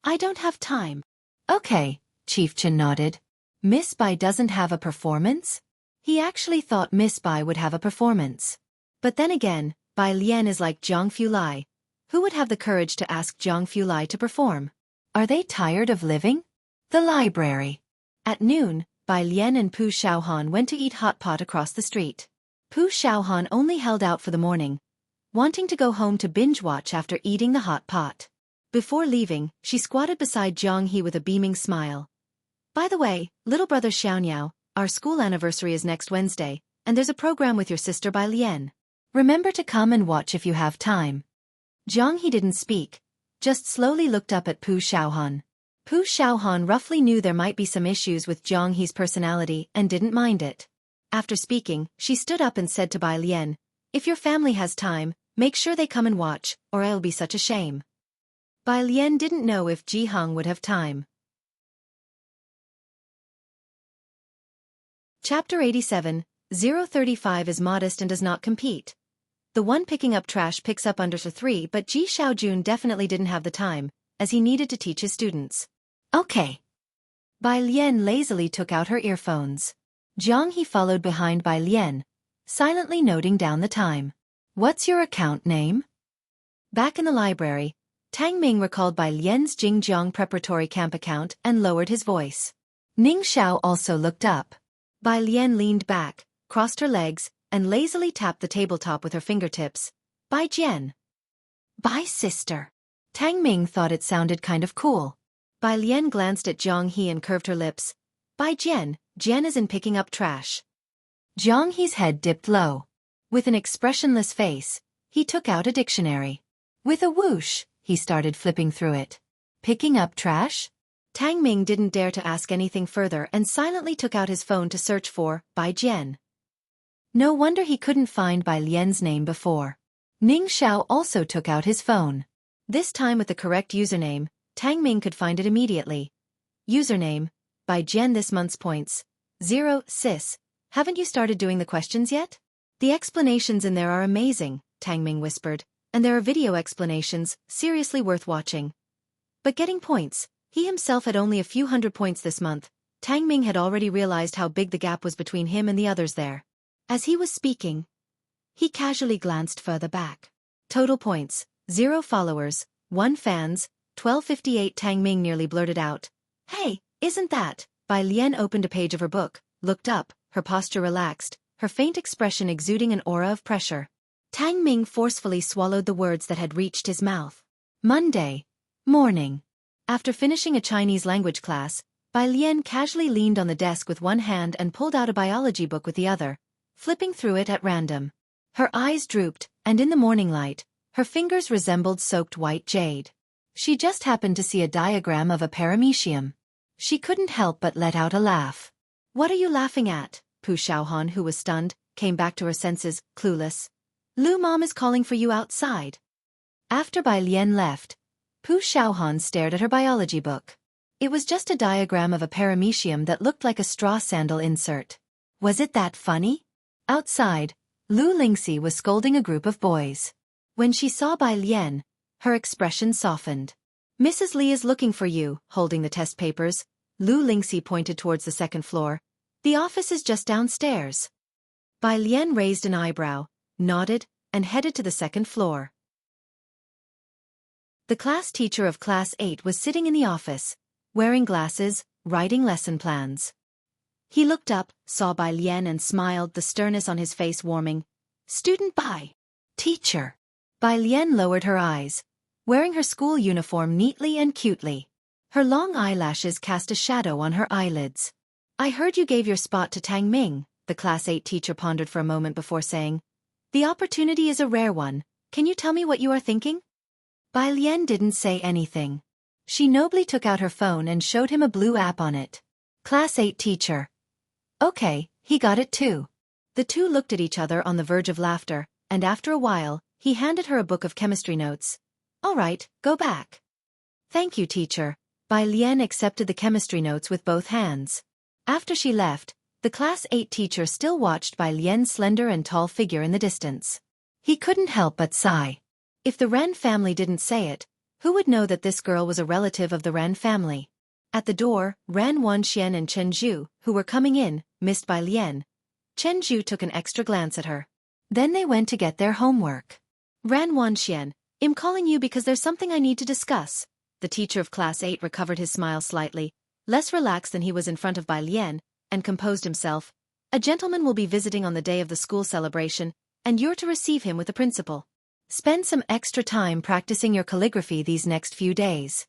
"I don't have time." "Okay," Chief Chen nodded. "Miss Bai doesn't have a performance?" He actually thought Miss Bai would have a performance. But then again, Bai Lian is like Jianghu Lai. Who would have the courage to ask Jianghu Lai to perform? Are they tired of living? The library. At noon, Bai Lian and Pu Xiaohan went to eat hot pot across the street. Pu Xiaohan only held out for the morning, wanting to go home to binge-watch after eating the hot pot. Before leaving, she squatted beside Jianghe with a beaming smile. "By the way, little brother Xianxia, our school anniversary is next Wednesday, and there's a program with your sister Bai Lian. Remember to come and watch if you have time." Jianghe didn't speak, just slowly looked up at Pu Xiaohan. Pu Xiaohan roughly knew there might be some issues with Jianghe's personality and didn't mind it. After speaking, she stood up and said to Bai Lian, "If your family has time, make sure they come and watch, or it'll be such a shame." Bai Lian didn't know if Jianghu would have time. Chapter 87, 035 is modest and does not compete. The one picking up trash picks up under 3, but Ji Xiaojun definitely didn't have the time, as he needed to teach his students. "Okay." Bai Lian lazily took out her earphones. Jianghe followed behind Bai Lian, silently noting down the time. "What's your account name?" Back in the library, Tang Ming recalled Bai Lian's Jingjiang preparatory camp account and lowered his voice. Ning Xiao also looked up. Bai Lian leaned back, crossed her legs, and lazily tapped the tabletop with her fingertips. "Bai Jian." "Bai sister." Tang Ming thought it sounded kind of cool. Bai Lian glanced at Jianghe and curved her lips. "Bai Jian, Jian is in picking up trash." Jianghe's head dipped low. With an expressionless face, he took out a dictionary. With a whoosh, he started flipping through it. "Picking up trash?" Tang Ming didn't dare to ask anything further and silently took out his phone to search for Bai Jian. No wonder he couldn't find Bai Lian's name before. Ning Xiao also took out his phone. This time with the correct username, Tang Ming could find it immediately. Username, Bai Jian. This month's points. 0. Sis, haven't you started doing the questions yet? The explanations in there are amazing, Tang Ming whispered, and there are video explanations, seriously worth watching. But getting points, he himself had only a few hundred points this month. Tang Ming had already realized how big the gap was between him and the others there. As he was speaking, he casually glanced further back. Total points, 0 followers, 1 fans, 1258. Tang Ming nearly blurted out. "Hey, isn't that?" Bai Lian opened a page of her book, looked up, her posture relaxed, her faint expression exuding an aura of pressure. Tang Ming forcefully swallowed the words that had reached his mouth. Monday. Morning. After finishing a Chinese language class, Bai Lian casually leaned on the desk with one hand and pulled out a biology book with the other, flipping through it at random. Her eyes drooped, and in the morning light, her fingers resembled soaked white jade. She just happened to see a diagram of a paramecium. She couldn't help but let out a laugh. "What are you laughing at?" Pu Xiaohan, who was stunned, came back to her senses, clueless. "Lu Mom is calling for you outside." After Bai Lian left, Pu Xiaohan stared at her biology book. It was just a diagram of a paramecium that looked like a straw sandal insert. Was it that funny? Outside, Lu Lingxi was scolding a group of boys. When she saw Bai Lian, her expression softened. Mrs. Li is looking for you, holding the test papers. Lu Lingxi pointed towards the second floor. The office is just downstairs. Bai Lian raised an eyebrow, nodded, and headed to the second floor. The class teacher of Class 8 was sitting in the office, wearing glasses, writing lesson plans. He looked up, saw Bai Lian and smiled, the sternness on his face warming. Student Bai. Teacher. Bai Lian lowered her eyes, wearing her school uniform neatly and cutely. Her long eyelashes cast a shadow on her eyelids. I heard you gave your spot to Tang Ming, the Class 8 teacher pondered for a moment before saying. The opportunity is a rare one. Can you tell me what you are thinking? Bai Lian didn't say anything. She nobly took out her phone and showed him a blue app on it. Class 8 teacher. Okay, he got it too. The two looked at each other on the verge of laughter, and after a while, he handed her a book of chemistry notes. All right, go back. Thank you, teacher. Bai Lian accepted the chemistry notes with both hands. After she left, the Class 8 teacher still watched Bai Lian's slender and tall figure in the distance. He couldn't help but sigh. If the Ren family didn't say it, who would know that this girl was a relative of the Ren family? At the door, Ran Wanxian and Chen Zhu, who were coming in, missed Bai Lian. Chen Zhu took an extra glance at her. Then they went to get their homework. Ran Wanxian, I'm calling you because there's something I need to discuss. The teacher of Class 8 recovered his smile slightly, less relaxed than he was in front of Bai Lian, and composed himself. A gentleman will be visiting on the day of the school celebration, and you're to receive him with the principal. Spend some extra time practicing your calligraphy these next few days.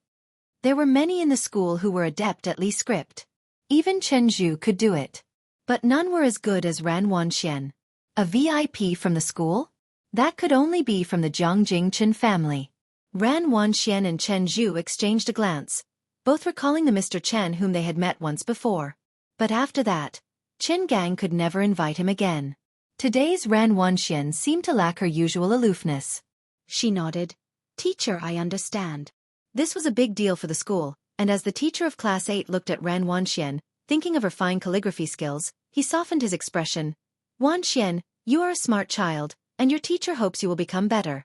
There were many in the school who were adept at Li script. Even Chen Zhu could do it. But none were as good as Ran Wanxian. A VIP from the school? That could only be from the Jianghu family. Ran Wanxian and Chen Zhu exchanged a glance, both recalling the Mr. Chen whom they had met once before. But after that, Chen Gang could never invite him again. Today's Ran Wanxian seemed to lack her usual aloofness. She nodded. Teacher, I understand. This was a big deal for the school, and as the teacher of Class 8 looked at Ran Wanxian, thinking of her fine calligraphy skills, he softened his expression. Wanxian, you are a smart child, and your teacher hopes you will become better.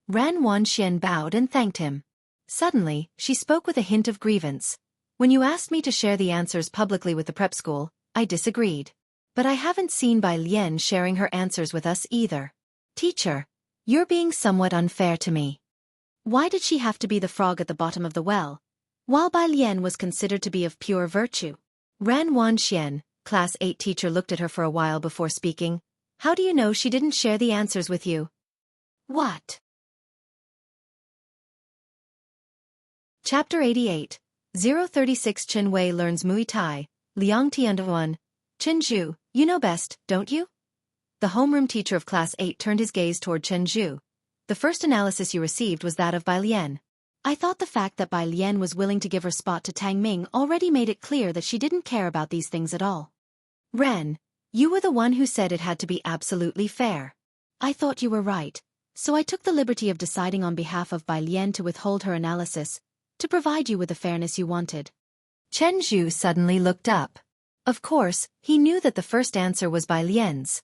Ran Wanxian bowed and thanked him. Suddenly, she spoke with a hint of grievance. When you asked me to share the answers publicly with the prep school, I disagreed. But I haven't seen Bai Lian sharing her answers with us either. Teacher, you're being somewhat unfair to me. Why did she have to be the frog at the bottom of the well, while Bai Lian was considered to be of pure virtue? Ran Wanxian, Class 8 teacher looked at her for a while before speaking. How do you know she didn't share the answers with you? What? Chapter 88. 036 Chen Wei learns Muay Thai, Liang Tianduan. Chen Zhu, you know best, don't you? The homeroom teacher of Class 8 turned his gaze toward Chen Zhu. The first analysis you received was that of Bai Lian. I thought the fact that Bai Lian was willing to give her spot to Tang Ming already made it clear that she didn't care about these things at all. Ren, you were the one who said it had to be absolutely fair. I thought you were right, so I took the liberty of deciding on behalf of Bai Lian to withhold her analysis, to provide you with the fairness you wanted. Chen Zhu suddenly looked up. Of course, he knew that the first answer was Bai Lian's.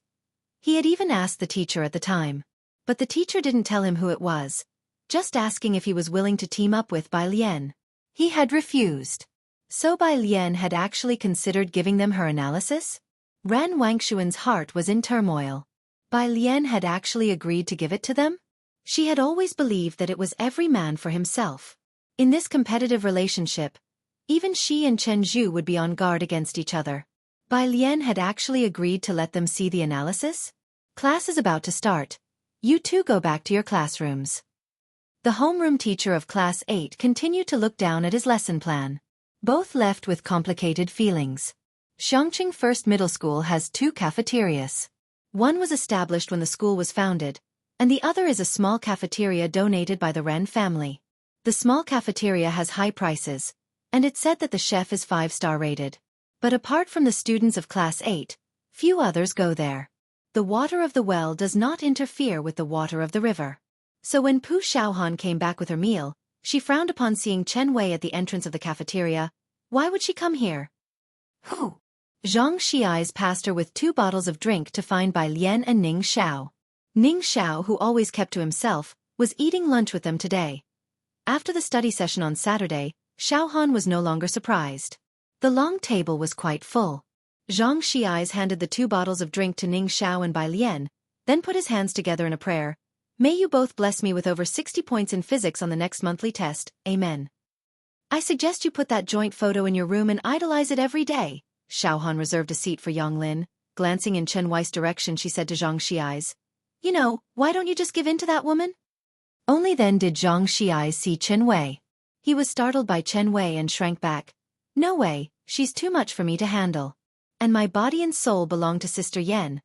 He had even asked the teacher at the time. But the teacher didn't tell him who it was, just asking if he was willing to team up with Bai Lian. He had refused. So Bai Lian had actually considered giving them her analysis? Ran Wangshuan's heart was in turmoil. Bai Lian had actually agreed to give it to them? She had always believed that it was every man for himself. In this competitive relationship, even she and Chen Zhu would be on guard against each other. Bai Lian had actually agreed to let them see the analysis? Class is about to start. You two go back to your classrooms. The homeroom teacher of Class 8 continued to look down at his lesson plan. Both left with complicated feelings. Xianxia First Middle School has 2 cafeterias. One was established when the school was founded, and the other is a small cafeteria donated by the Ren family. The small cafeteria has high prices, and it's said that the chef is 5-star rated. But apart from the students of Class 8, few others go there. The water of the well does not interfere with the water of the river. So when Pu Xiaohan came back with her meal, She frowned upon seeing Chen Wei at the entrance of the cafeteria. Why would she come here? Who? Xianxia's passed her with 2 bottles of drink to find Bai Lian and Ning Xiao. Ning Xiao, who always kept to himself, was eating lunch with them today. After the study session on Saturday, Xiaohan was no longer surprised. The long table was quite full. Xianxia's handed the 2 bottles of drink to Ning Xiao and Bai Lian, then put his hands together in a prayer. May you both bless me with over 60 points in physics on the next monthly test, amen. I suggest you put that joint photo in your room and idolize it every day. Xiaohan reserved a seat for Yang Lin. Glancing in Chen Wei's direction, she said to Zhang Xi's, You know, why don't you just give in to that woman? Only then did Zhang Xi see Chen Wei. He was startled by Chen Wei and shrank back. No way, she's too much for me to handle. And my body and soul belong to Sister Yen.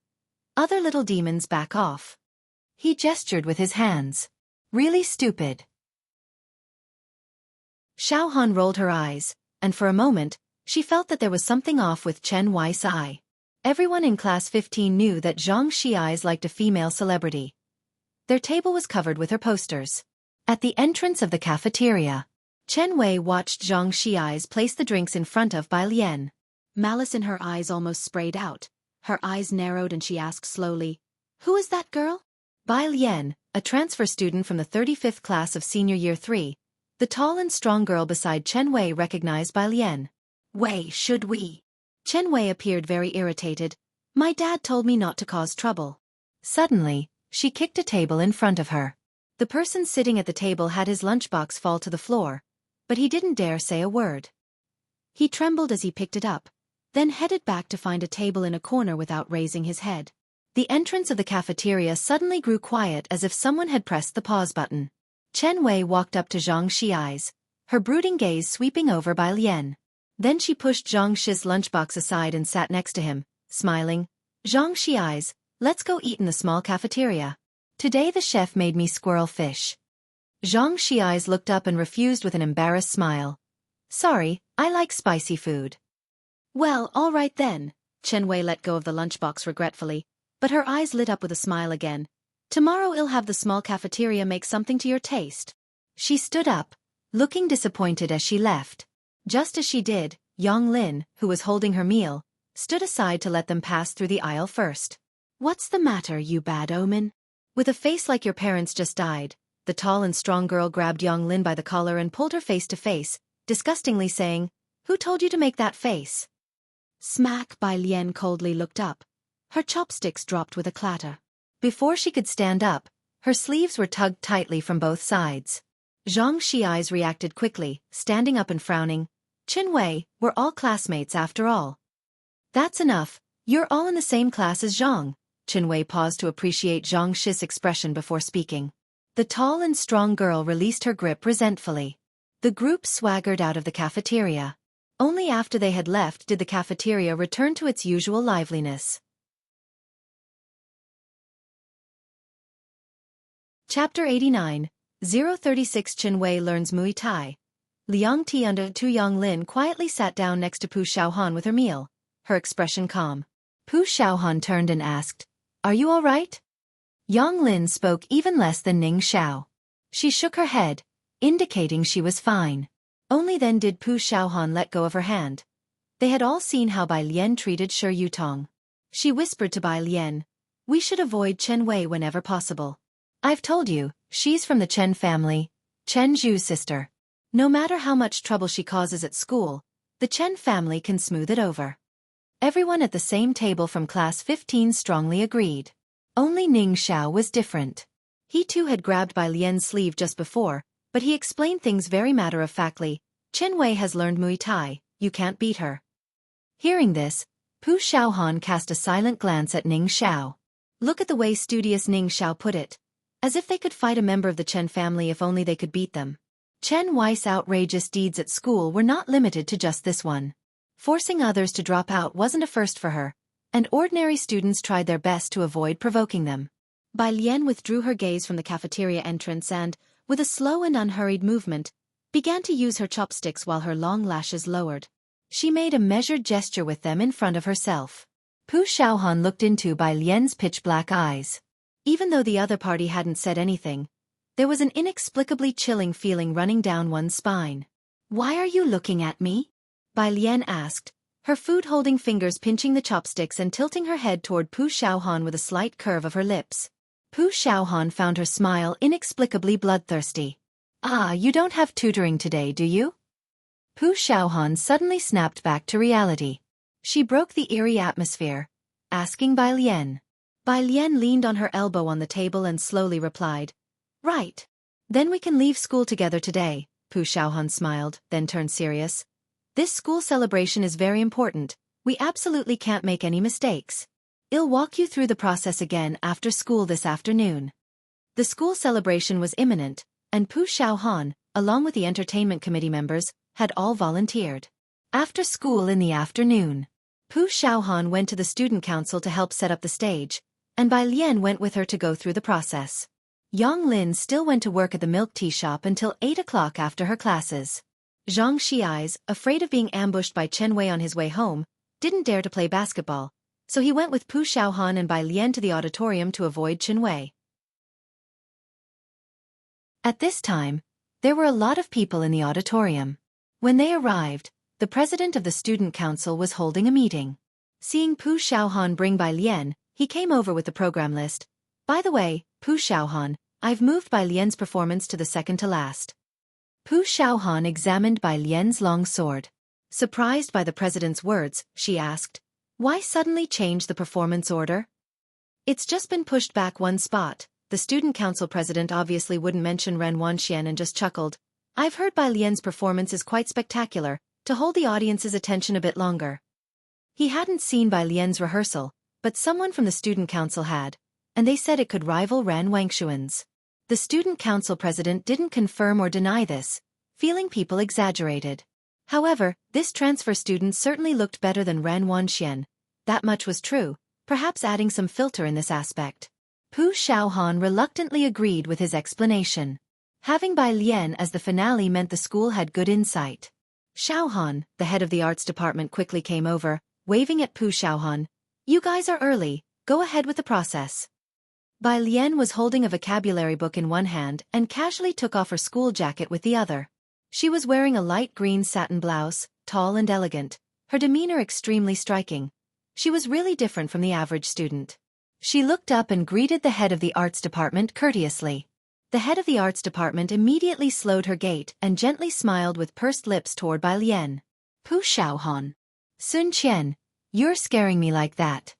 Other little demons back off. He gestured with his hands. Really stupid. Xiaohan rolled her eyes, and for a moment, she felt that there was something off with Chen Wei's eye. Everyone in class 15 knew that Zhang Xi's liked a female celebrity. Their table was covered with her posters. At the entrance of the cafeteria, Chen Wei watched Zhang Xi's place the drinks in front of Bai Lian. Malice in her eyes almost sprayed out. Her eyes narrowed and she asked slowly, Who is that girl? Bai Lian, a transfer student from the 35th class of senior year 3. The tall and strong girl beside Chen Wei recognized Bai Lian. Wei, should we? Chen Wei appeared very irritated. My dad told me not to cause trouble. Suddenly, she kicked a table in front of her. The person sitting at the table had his lunchbox fall to the floor, but he didn't dare say a word. He trembled as he picked it up, then headed back to find a table in a corner without raising his head. The entrance of the cafeteria suddenly grew quiet as if someone had pressed the pause button. Chen Wei walked up to Zhang Xi's, her brooding gaze sweeping over Bai Lian. Then she pushed Zhang Shi's lunchbox aside and sat next to him, smiling. Zhang Xi's, let's go eat in the small cafeteria. Today the chef made me squirrel fish. Zhang Xi's looked up and refused with an embarrassed smile. Sorry, I like spicy food. Well, all right then. Chen Wei let go of the lunchbox regretfully, but her eyes lit up with a smile again. Tomorrow I'll have the small cafeteria make something to your taste. She stood up, looking disappointed as she left. Just as she did, Yang Lin, who was holding her meal, stood aside to let them pass through the aisle first. What's the matter, you bad omen? With a face like your parents just died, the tall and strong girl grabbed Yang Lin by the collar and pulled her face to face, disgustingly saying, Who told you to make that face? Smack! Bai Lian coldly looked up. Her chopsticks dropped with a clatter. Before she could stand up, her sleeves were tugged tightly from both sides. Zhang Xi's reacted quickly, standing up and frowning. Chen Wei, we're all classmates after all. That's enough, you're all in the same class as Zhang. Chen Wei paused to appreciate Zhang Shi's expression before speaking. The tall and strong girl released her grip resentfully. The group swaggered out of the cafeteria. Only after they had left did the cafeteria return to its usual liveliness. Chapter 89, 036 Chen Wei learns Muay Thai. Liang Ti under Tu Yang Lin quietly sat down next to Pu Xiaohan with her meal, her expression calm. Pu Xiaohan turned and asked, Are you all right? Yang Lin spoke even less than Ning Xiao. She shook her head, indicating she was fine. Only then did Pu Xiaohan let go of her hand. They had all seen how Bai Lian treated Shi Yutong. She whispered to Bai Lian, We should avoid Chen Wei whenever possible. I've told you, she's from the Chen family, Chen Zhu's sister. No matter how much trouble she causes at school, the Chen family can smooth it over. Everyone at the same table from class 15 strongly agreed. Only Ning Xiao was different. He too had grabbed Bai Lian's sleeve just before, but he explained things very matter-of-factly. Chen Wei has learned Muay Thai, you can't beat her. Hearing this, Pu Xiaohan cast a silent glance at Ning Xiao. Look at the way studious Ning Xiao put it. As if they could fight a member of the Chen family if only they could beat them. Chen Wei's outrageous deeds at school were not limited to just this one. Forcing others to drop out wasn't a first for her, and ordinary students tried their best to avoid provoking them. Bai Lian withdrew her gaze from the cafeteria entrance and, with a slow and unhurried movement, began to use her chopsticks while her long lashes lowered. She made a measured gesture with them in front of herself. Pu Xiaohan looked into Bai Lian's pitch-black eyes. Even though the other party hadn't said anything, There was an inexplicably chilling feeling running down one's spine. "Why are you looking at me?" Bai Lian asked, her food-holding fingers pinching the chopsticks and tilting her head toward Pu Xiaohan with a slight curve of her lips. Pu Xiaohan found her smile inexplicably bloodthirsty. "Ah, you don't have tutoring today, do you?" Pu Xiaohan suddenly snapped back to reality. She broke the eerie atmosphere, asking Bai Lian. Bai Lian leaned on her elbow on the table and slowly replied, "Right. Then we can leave school together today." Pu Xiaohan smiled, then turned serious. "This school celebration is very important. We absolutely can't make any mistakes. I'll walk you through the process again after school this afternoon." The school celebration was imminent, and Pu Xiaohan, along with the entertainment committee members, had all volunteered. After school in the afternoon, Pu Xiaohan went to the student council to help set up the stage, and Bai Lian went with her to go through the process. Yang Lin still went to work at the milk tea shop until 8 o'clock after her classes. Xianxia, afraid of being ambushed by Chen Wei on his way home, didn't dare to play basketball, so he went with Pu Xiaohan and Bai Lian to the auditorium to avoid Chen Wei. At this time, there were a lot of people in the auditorium. When they arrived, the president of the student council was holding a meeting. Seeing Pu Xiaohan bring Bai Lian, he came over with the program list. "By the way, Pu Xiaohan, I've moved Bai Lian's performance to the second to last." Pu Xiaohan examined Bai Lian's long sword. Surprised by the president's words, she asked, "Why suddenly change the performance order?" "It's just been pushed back one spot." The student council president obviously wouldn't mention Ren Wanxian and just chuckled. "I've heard Bai Lian's performance is quite spectacular, to hold the audience's attention a bit longer." He hadn't seen Bai Lian's rehearsal, but someone from the student council had, and they said it could rival Ran Wangshuan's. The student council president didn't confirm or deny this, feeling people exaggerated. However, this transfer student certainly looked better than Ran Wanxian. That much was true, perhaps adding some filter in this aspect. Pu Xiaohan reluctantly agreed with his explanation. Having Bai Lian as the finale meant the school had good insight. Xiaohan, the head of the arts department, quickly came over, waving at Pu Xiaohan. "You guys are early, go ahead with the process." Bai Lian was holding a vocabulary book in one hand and casually took off her school jacket with the other. She was wearing a light green satin blouse, tall and elegant, her demeanor extremely striking. She was really different from the average student. She looked up and greeted the head of the arts department courteously. The head of the arts department immediately slowed her gait and gently smiled with pursed lips toward Bai Lian. "Pu Xiaohan. Sun Qian, you're scaring me like that."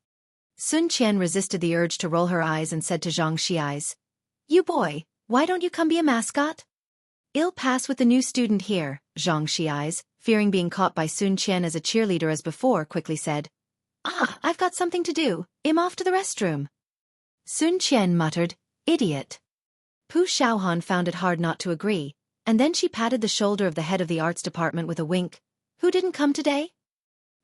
Sun Qian resisted the urge to roll her eyes and said to Xianxia, "You boy, why don't you come be a mascot?" "I'll pass with the new student here," Xianxia, fearing being caught by Sun Qian as a cheerleader as before, quickly said. "Ah, I've got something to do, I'm off to the restroom." Sun Qian muttered, "Idiot." Pu Xiaohan found it hard not to agree, and then she patted the shoulder of the head of the arts department with a wink. "Who didn't come today?"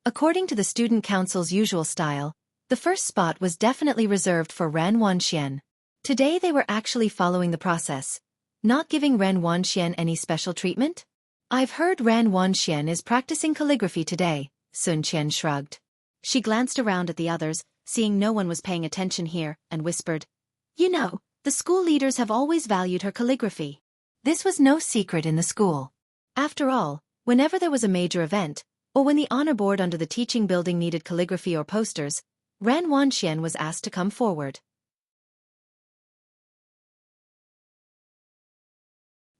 According to the student council's usual style, the first spot was definitely reserved for Ren Wanxian. Today they were actually following the process, not giving Ren Wanxian any special treatment. "I've heard Ren Wanxian is practicing calligraphy today," Sun Qian shrugged. She glanced around at the others, seeing no one was paying attention here, and whispered, "You know, the school leaders have always valued her calligraphy." This was no secret in the school. After all, whenever there was a major event, or when the honor board under the teaching building needed calligraphy or posters, Ren Wanxian was asked to come forward.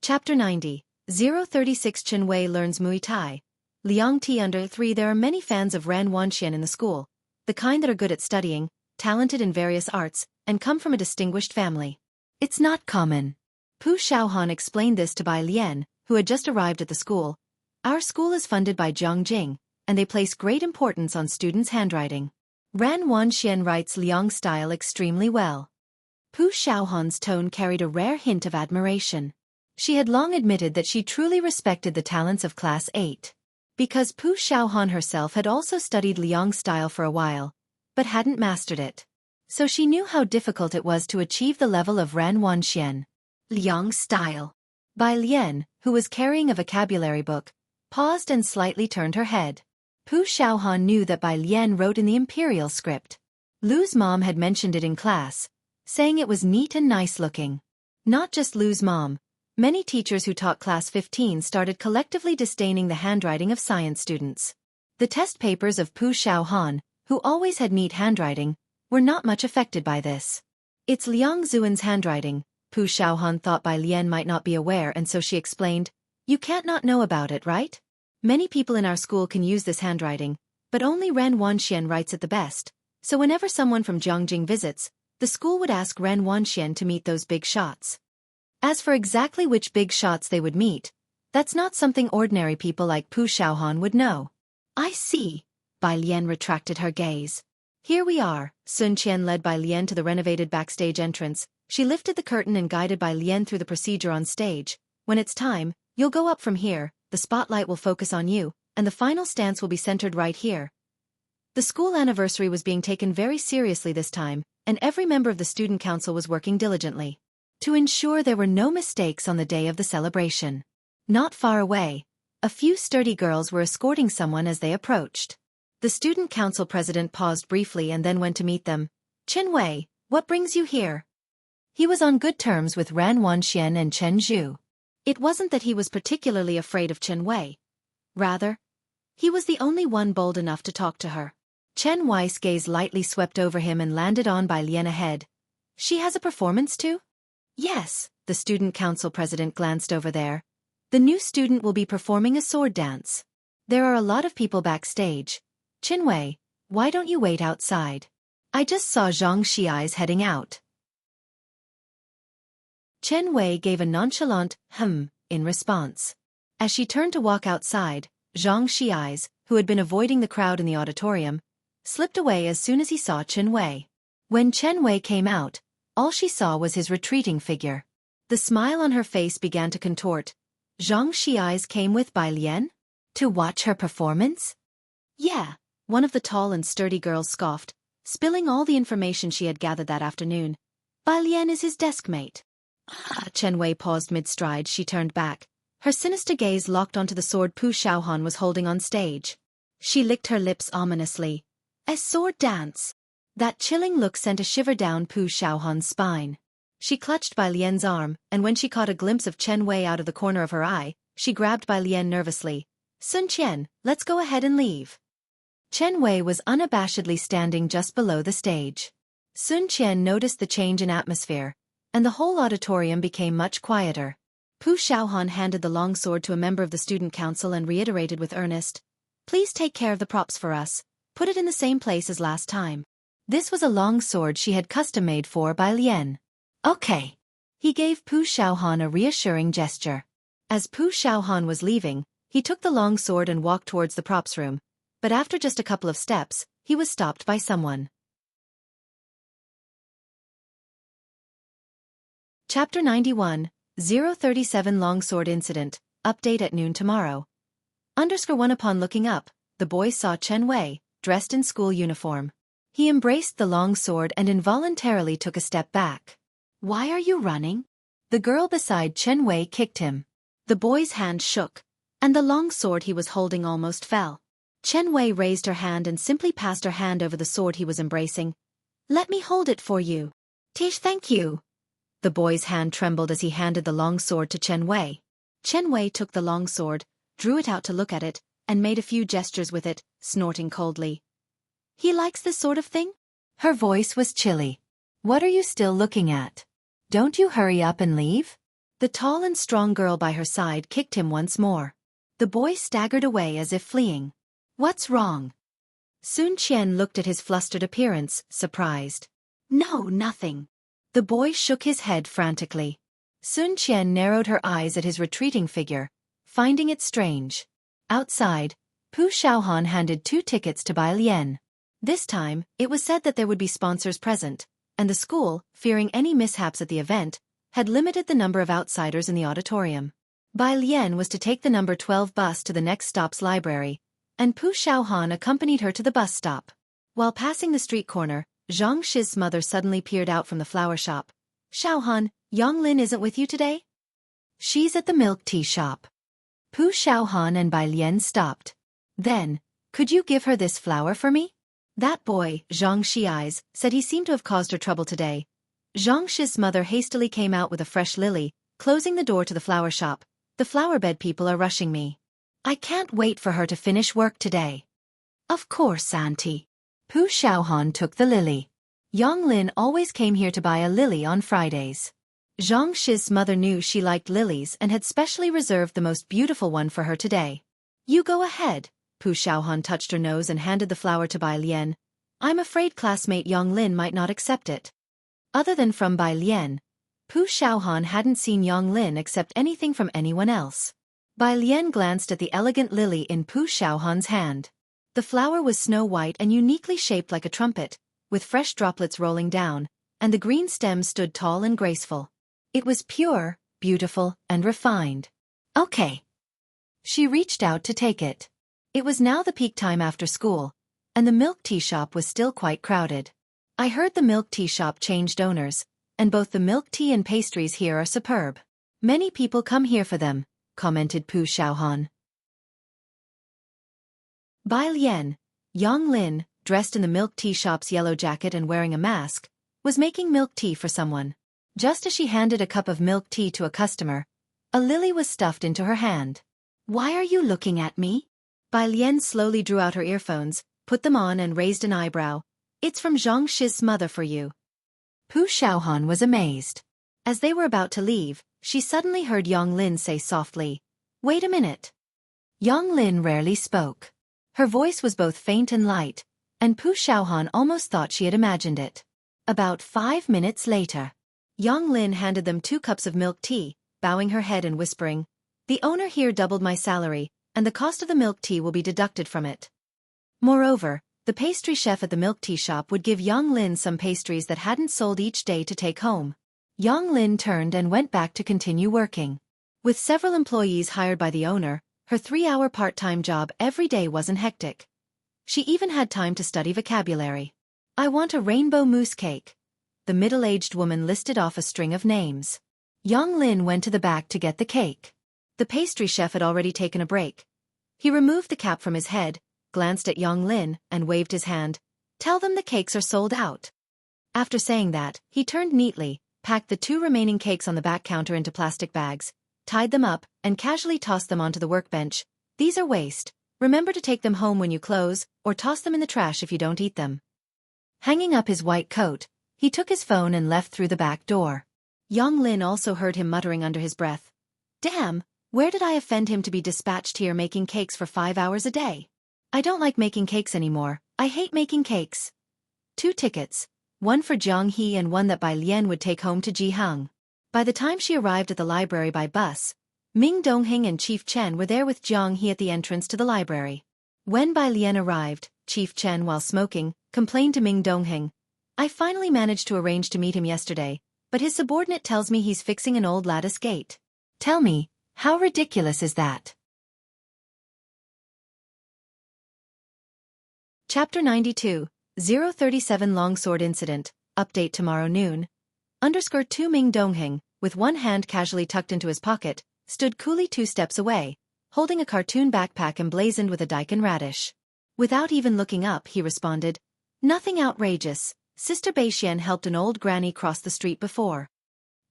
Chapter 90, 036 Chen Wei learns Muay Thai. Liang Ti under 3. There are many fans of Ren Wanxian in the school, the kind that are good at studying, talented in various arts, and come from a distinguished family. It's not common. Pu Xiaohan explained this to Bai Lian, who had just arrived at the school. "Our school is funded by Jianghu, and they place great importance on students' handwriting. Ran Wanxian writes Liang style extremely well." Pu Xiaohan's tone carried a rare hint of admiration. She had long admitted that she truly respected the talents of Class 8. Because Pu Xiaohan herself had also studied Liang style for a while, but hadn't mastered it. So she knew how difficult it was to achieve the level of Ran Wanxian. Liang style. Bai Lian, who was carrying a vocabulary book, paused and slightly turned her head. Pu Xiaohan knew that Bai Lian wrote in the imperial script. Lu's mom had mentioned it in class, saying it was neat and nice looking. Not just Lu's mom. Many teachers who taught Class 15 started collectively disdaining the handwriting of science students. The test papers of Pu Xiaohan, who always had neat handwriting, were not much affected by this. It's Liang Zuan's handwriting, Pu Xiaohan thought Bai Lian might not be aware, and so she explained, "You can't not know about it, right? Many people in our school can use this handwriting, but only Ren Wanxian writes it the best, so whenever someone from Jianghu visits, the school would ask Ren Wanxian to meet those big shots. As for exactly which big shots they would meet, that's not something ordinary people like Pu Xiaohan would know." "I see." Bai Lian retracted her gaze. "Here we are." Sun Qian led Bai Lian to the renovated backstage entrance. She lifted the curtain and guided Bai Lian through the procedure on stage. "When it's time, you'll go up from here, the spotlight will focus on you, and the final stance will be centered right here." The school anniversary was being taken very seriously this time, and every member of the student council was working diligently to ensure there were no mistakes on the day of the celebration. Not far away, a few sturdy girls were escorting someone as they approached. The student council president paused briefly and then went to meet them. "Chen Wei, what brings you here?" He was on good terms with Ran Wanxian and Chen Zhu. It wasn't that he was particularly afraid of Chen Wei. Rather, he was the only one bold enough to talk to her. Chen Wei's gaze lightly swept over him and landed on Bai Lian ahead. "She has a performance too?" "Yes," the student council president glanced over there. "The new student will be performing a sword dance. There are a lot of people backstage. Chen Wei, why don't you wait outside? I just saw Xianxia heading out." Chen Wei gave a nonchalant in response. As she turned to walk outside, Xianxia, who had been avoiding the crowd in the auditorium, slipped away as soon as he saw Chen Wei. When Chen Wei came out, all she saw was his retreating figure. The smile on her face began to contort. "Xianxia came with Bai Lian? To watch her performance?" "Yeah," one of the tall and sturdy girls scoffed, spilling all the information she had gathered that afternoon. "Bai Lian is his desk mate." Chen Wei paused mid-stride. She turned back. Her sinister gaze locked onto the sword Pu Xiaohan was holding on stage. She licked her lips ominously. "A sword dance?" That chilling look sent a shiver down Pu Xiaohan's spine. She clutched Bai Lian's arm, and when she caught a glimpse of Chen Wei out of the corner of her eye, she grabbed Bai Lian nervously. "Sun Qian, let's go ahead and leave." Chen Wei was unabashedly standing just below the stage. Sun Qian noticed the change in atmosphere, and the whole auditorium became much quieter. Pu Xiaohan handed the long sword to a member of the student council and reiterated with earnest, "Please take care of the props for us. Put it in the same place as last time." This was a long sword she had custom-made for Bai Lian. "Okay." He gave Pu Xiaohan a reassuring gesture. As Pu Xiaohan was leaving, he took the long sword and walked towards the props room, but after just a couple of steps, he was stopped by someone. Chapter 91, 037 Longsword Incident, Update at noon tomorrow. _1 Upon looking up, the boy saw Chen Wei, dressed in school uniform. He embraced the long sword and involuntarily took a step back. "Why are you running?" The girl beside Chen Wei kicked him. The boy's hand shook, and the long sword he was holding almost fell. Chen Wei raised her hand and simply passed her hand over the sword he was embracing. "Let me hold it for you." "Tish, thank you." The boy's hand trembled as he handed the long sword to Chen Wei. Chen Wei took the long sword, drew it out to look at it, and made a few gestures with it, snorting coldly. "He likes this sort of thing?" Her voice was chilly. "What are you still looking at? Don't you hurry up and leave?" The tall and strong girl by her side kicked him once more. The boy staggered away as if fleeing. "What's wrong?" Sun Qian looked at his flustered appearance, surprised. "No, nothing." The boy shook his head frantically. Sun Qian narrowed her eyes at his retreating figure, finding it strange. Outside, Pu Xiaohan handed 2 tickets to Bai Lian. This time, it was said that there would be sponsors present, and the school, fearing any mishaps at the event, had limited the number of outsiders in the auditorium. Bai Lian was to take the number 12 bus to the next stop's library, and Pu Xiaohan accompanied her to the bus stop. While passing the street corner, Xiangxi's mother suddenly peered out from the flower shop. "Xiaohan, Yonglin isn't with you today?" "She's at the milk tea shop." Pu Xiaohan and Bai Lian stopped. Then, "Could you give her this flower for me?" That boy, Xianxia, said he seemed to have caused her trouble today. Xianxia's mother hastily came out with a fresh lily, closing the door to the flower shop. The flowerbed people are rushing me. I can't wait for her to finish work today. Of course, Auntie. Pu Xiaohan took the lily. Yang Lin always came here to buy a lily on Fridays. Xianxia's mother knew she liked lilies and had specially reserved the most beautiful one for her today. You go ahead. Pu Xiaohan touched her nose and handed the flower to Bai Lian. I'm afraid classmate Yang Lin might not accept it. Other than from Bai Lian, Pu Xiaohan hadn't seen Yang Lin accept anything from anyone else. Bai Lian glanced at the elegant lily in Pu Xiaohan's hand. The flower was snow-white and uniquely shaped like a trumpet, with fresh droplets rolling down, and the green stem stood tall and graceful. It was pure, beautiful, and refined. Okay. She reached out to take it. It was now the peak time after school, and the milk tea shop was still quite crowded. I heard the milk tea shop changed owners, and both the milk tea and pastries here are superb. Many people come here for them, commented Pu Xiaohan. Bai Lian, Yang Lin, dressed in the milk tea shop's yellow jacket and wearing a mask, was making milk tea for someone. Just as she handed a cup of milk tea to a customer, a lily was stuffed into her hand. Why are you looking at me? Bai Lian slowly drew out her earphones, put them on and raised an eyebrow. It's from Xianxia's mother for you. Pu Xiaohan was amazed. As they were about to leave, she suddenly heard Yang Lin say softly, Wait a minute. Yang Lin rarely spoke. Her voice was both faint and light, and Pu Xiaohan almost thought she had imagined it. About 5 minutes later, Yang Lin handed them 2 cups of milk tea, bowing her head and whispering, The owner here doubled my salary, and the cost of the milk tea will be deducted from it. Moreover, the pastry chef at the milk tea shop would give Yang Lin some pastries that hadn't sold each day to take home. Yang Lin turned and went back to continue working. With several employees hired by the owner, her 3-hour part-time job every day wasn't hectic. She even had time to study vocabulary. I want a rainbow mousse cake. The middle-aged woman listed off a string of names. Yang Lin went to the back to get the cake. The pastry chef had already taken a break. He removed the cap from his head, glanced at Yang Lin, and waved his hand. Tell them the cakes are sold out. After saying that, he turned neatly, packed the 2 remaining cakes on the back counter into plastic bags, tied them up, and casually tossed them onto the workbench. These are waste. Remember to take them home when you close, or toss them in the trash if you don't eat them. Hanging up his white coat, he took his phone and left through the back door. Yang Lin also heard him muttering under his breath. Damn, where did I offend him to be dispatched here making cakes for 5 hours a day? I don't like making cakes anymore. I hate making cakes. 2 tickets, one for Jianghu and one that Bai Lian would take home to Jianghu. By the time she arrived at the library by bus, Ming Dongheng and Chief Chen were there with Jianghu at the entrance to the library. When Bai Lian arrived, Chief Chen, while smoking, complained to Ming Dongheng, I finally managed to arrange to meet him yesterday, but his subordinate tells me he's fixing an old lattice gate. Tell me, how ridiculous is that? Chapter 92, 037 Longsword Incident, Update tomorrow noon. _2 Ming Dongheng, with one hand casually tucked into his pocket, stood coolly 2 steps away, holding a cartoon backpack emblazoned with a daikon radish. Without even looking up, he responded, Nothing outrageous. Sister Beixian helped an old granny cross the street before.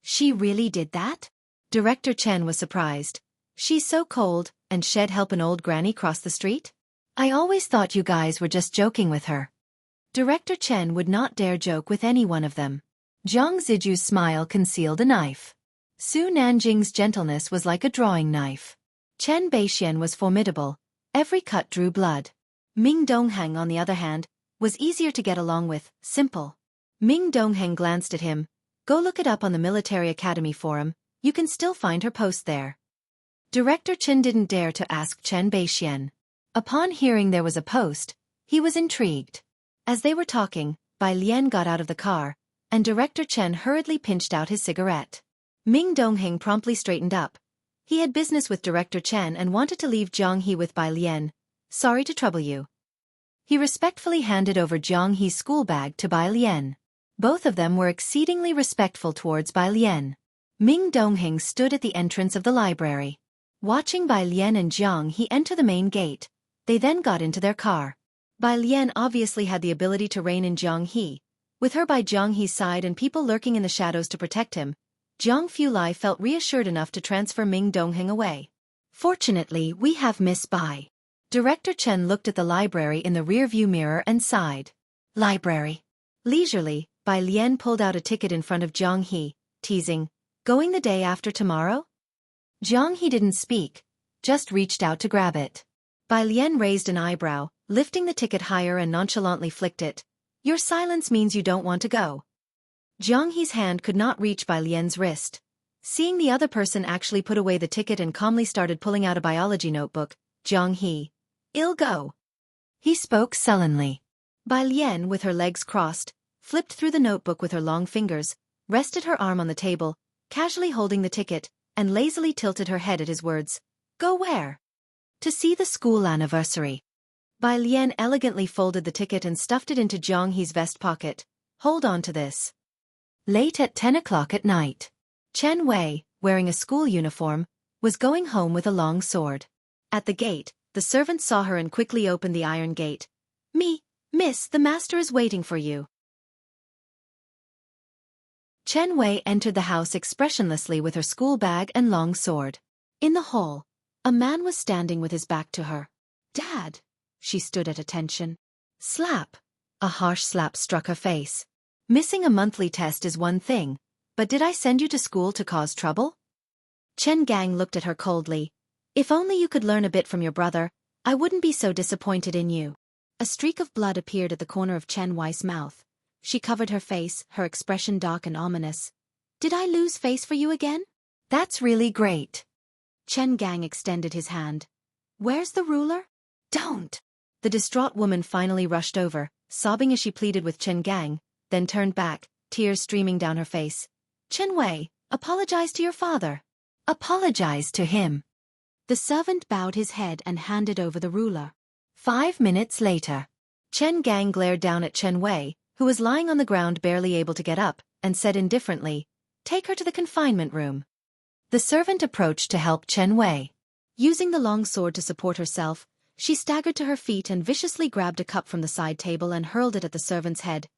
She really did that? Director Chen was surprised. She's so cold, and she'd help an old granny cross the street? I always thought you guys were just joking with her. Director Chen would not dare joke with any one of them. Jiang Ziju's smile concealed a knife. Su Nanjing's gentleness was like a drawing knife. Chen Beixian was formidable. Every cut drew blood. Ming Dongheng, on the other hand, was easier to get along with, simple. Ming Dongheng glanced at him. Go look it up on the Military Academy forum, you can still find her post there. Director Chen didn't dare to ask Chen Beixian. Upon hearing there was a post, he was intrigued. As they were talking, Bai Lian got out of the car, and Director Chen hurriedly pinched out his cigarette. Ming Dongheng promptly straightened up. He had business with Director Chen and wanted to leave Jianghu with Bai Lian. Sorry to trouble you. He respectfully handed over Jianghu's school bag to Bai Lian. Both of them were exceedingly respectful towards Bai Lian. Ming Dongheng stood at the entrance of the library. Watching Bai Lian and Jianghu enter the main gate, they then got into their car. Bai Lian obviously had the ability to rein in Jianghu, With her by Jiang He's side and people lurking in the shadows to protect him, Jiang Fulai felt reassured enough to transfer Ming Dongheng away. Fortunately, we have Miss Bai. Director Chen looked at the library in the rear-view mirror and sighed. Library. Leisurely, Bai Lian pulled out a ticket in front of Jiang He, teasing, "Going the day after tomorrow?" Jiang He didn't speak, just reached out to grab it. Bai Lian raised an eyebrow, lifting the ticket higher and nonchalantly flicked it. "Your silence means you don't want to go." Jiang He's hand could not reach Bai Lian's wrist. Seeing the other person actually put away the ticket and calmly started pulling out a biology notebook, Jiang He, "I'll go." He spoke sullenly. Bai Lian, with her legs crossed, flipped through the notebook with her long fingers, rested her arm on the table, casually holding the ticket, and lazily tilted her head at his words. "Go where?" "To see the school anniversary." Bai Lian elegantly folded the ticket and stuffed it into Jiang He's vest pocket. "Hold on to this." Late at 10 o'clock at night, Chen Wei, wearing a school uniform, was going home with a long sword. At the gate, the servant saw her and quickly opened the iron gate. Miss, the master is waiting for you." Chen Wei entered the house expressionlessly with her school bag and long sword. In the hall, a man was standing with his back to her. "Dad." She stood at attention. Slap. A harsh slap struck her face. "Missing a monthly test is one thing, but did I send you to school to cause trouble?" Chen Gang looked at her coldly. "If only you could learn a bit from your brother, I wouldn't be so disappointed in you." A streak of blood appeared at the corner of Chen Wei's mouth. She covered her face, her expression dark and ominous. "Did I lose face for you again?" "That's really great." Chen Gang extended his hand. "Where's the ruler?" "Don't." The distraught woman finally rushed over, sobbing as she pleaded with Chen Gang, then turned back, tears streaming down her face. "Chen Wei, apologize to your father." "Apologize to him." The servant bowed his head and handed over the ruler. 5 minutes later, Chen Gang glared down at Chen Wei, who was lying on the ground barely able to get up, and said indifferently, "Take her to the confinement room." The servant approached to help Chen Wei. Using the long sword to support herself, she staggered to her feet and viciously grabbed a cup from the side table and hurled it at the servant's head.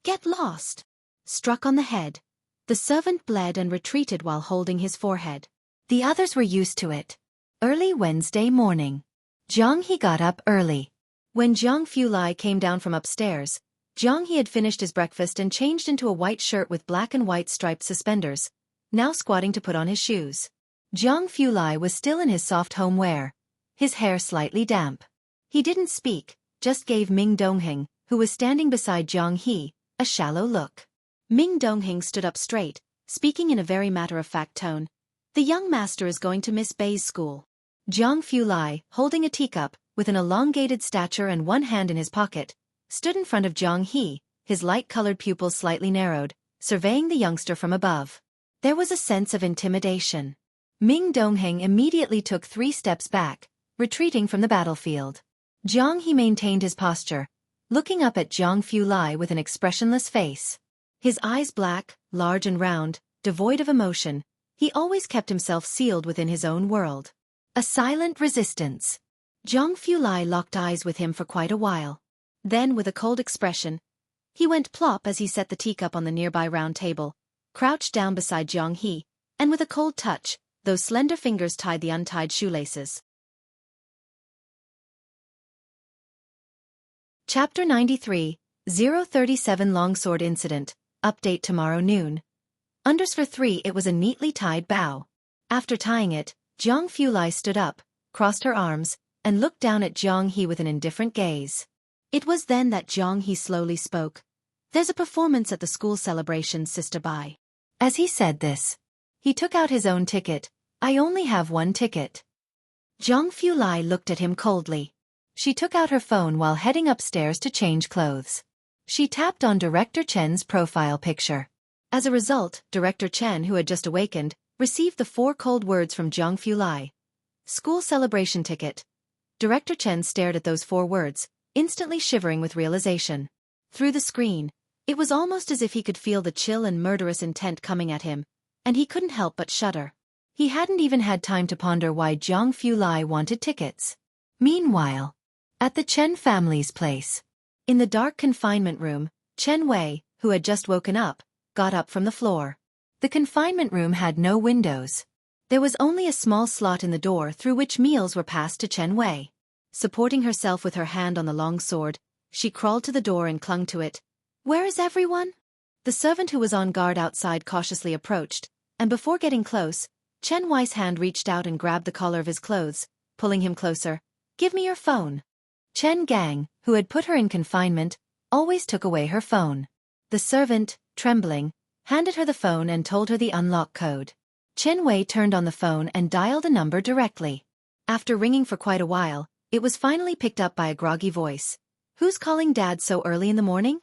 "Get lost!" Struck on the head. The servant bled and retreated while holding his forehead. The others were used to it. Early Wednesday morning. Jiang He got up early. When Jiang Fulai came down from upstairs, Jiang He had finished his breakfast and changed into a white shirt with black and white striped suspenders, now squatting to put on his shoes. Jiang Fulai was still in his soft home wear, his hair slightly damp. He didn't speak, just gave Ming Dongheng, who was standing beside Jiang He, a shallow look. Ming Dongheng stood up straight, speaking in a very matter-of-fact tone. "The young master is going to Miss Bai's school." Jiang Fulai, holding a teacup, with an elongated stature and one hand in his pocket, stood in front of Jiang He, his light-colored pupils slightly narrowed, surveying the youngster from above. There was a sense of intimidation. Ming Dongheng immediately took 3 steps back, retreating from the battlefield. Jiang He maintained his posture, looking up at Jiang Fulai with an expressionless face. His eyes black, large and round, devoid of emotion, he always kept himself sealed within his own world. A silent resistance. Jiang Fulai locked eyes with him for quite a while. Then, with a cold expression, he went plop as he set the teacup on the nearby round table, crouched down beside Jiang He, and with a cold touch, those slender fingers tied the untied shoelaces. Chapter 93, 037 Longsword Incident, Update tomorrow noon. Underscore 3 It was a neatly tied bow. After tying it, Jiang Fulai stood up, crossed her arms, and looked down at Jiang He with an indifferent gaze. It was then that Jiang He slowly spoke. "There's a performance at the school celebration, Sister Bai." As he said this, he took out his own ticket. "I only have 1 ticket." Jiang Fulai looked at him coldly. She took out her phone while heading upstairs to change clothes. She tapped on Director Chen's profile picture. As a result, Director Chen, who had just awakened, received the 4 cold words from Jiang Fulai. "School celebration ticket." Director Chen stared at those 4 words, instantly shivering with realization. Through the screen, it was almost as if he could feel the chill and murderous intent coming at him, and he couldn't help but shudder. He hadn't even had time to ponder why Jiang Fulai wanted tickets. Meanwhile, at the Chen family's place, in the dark confinement room, Chen Wei, who had just woken up, got up from the floor. The confinement room had no windows. There was only a small slot in the door through which meals were passed to Chen Wei. Supporting herself with her hand on the long sword, she crawled to the door and clung to it. "Where is everyone?" The servant who was on guard outside cautiously approached, and before getting close, Chen Wei's hand reached out and grabbed the collar of his clothes, pulling him closer. "Give me your phone." Chen Gang, who had put her in confinement, always took away her phone. The servant, trembling, handed her the phone and told her the unlock code. Chen Wei turned on the phone and dialed a number directly. After ringing for quite a while, it was finally picked up by a groggy voice. "Who's calling Dad so early in the morning?"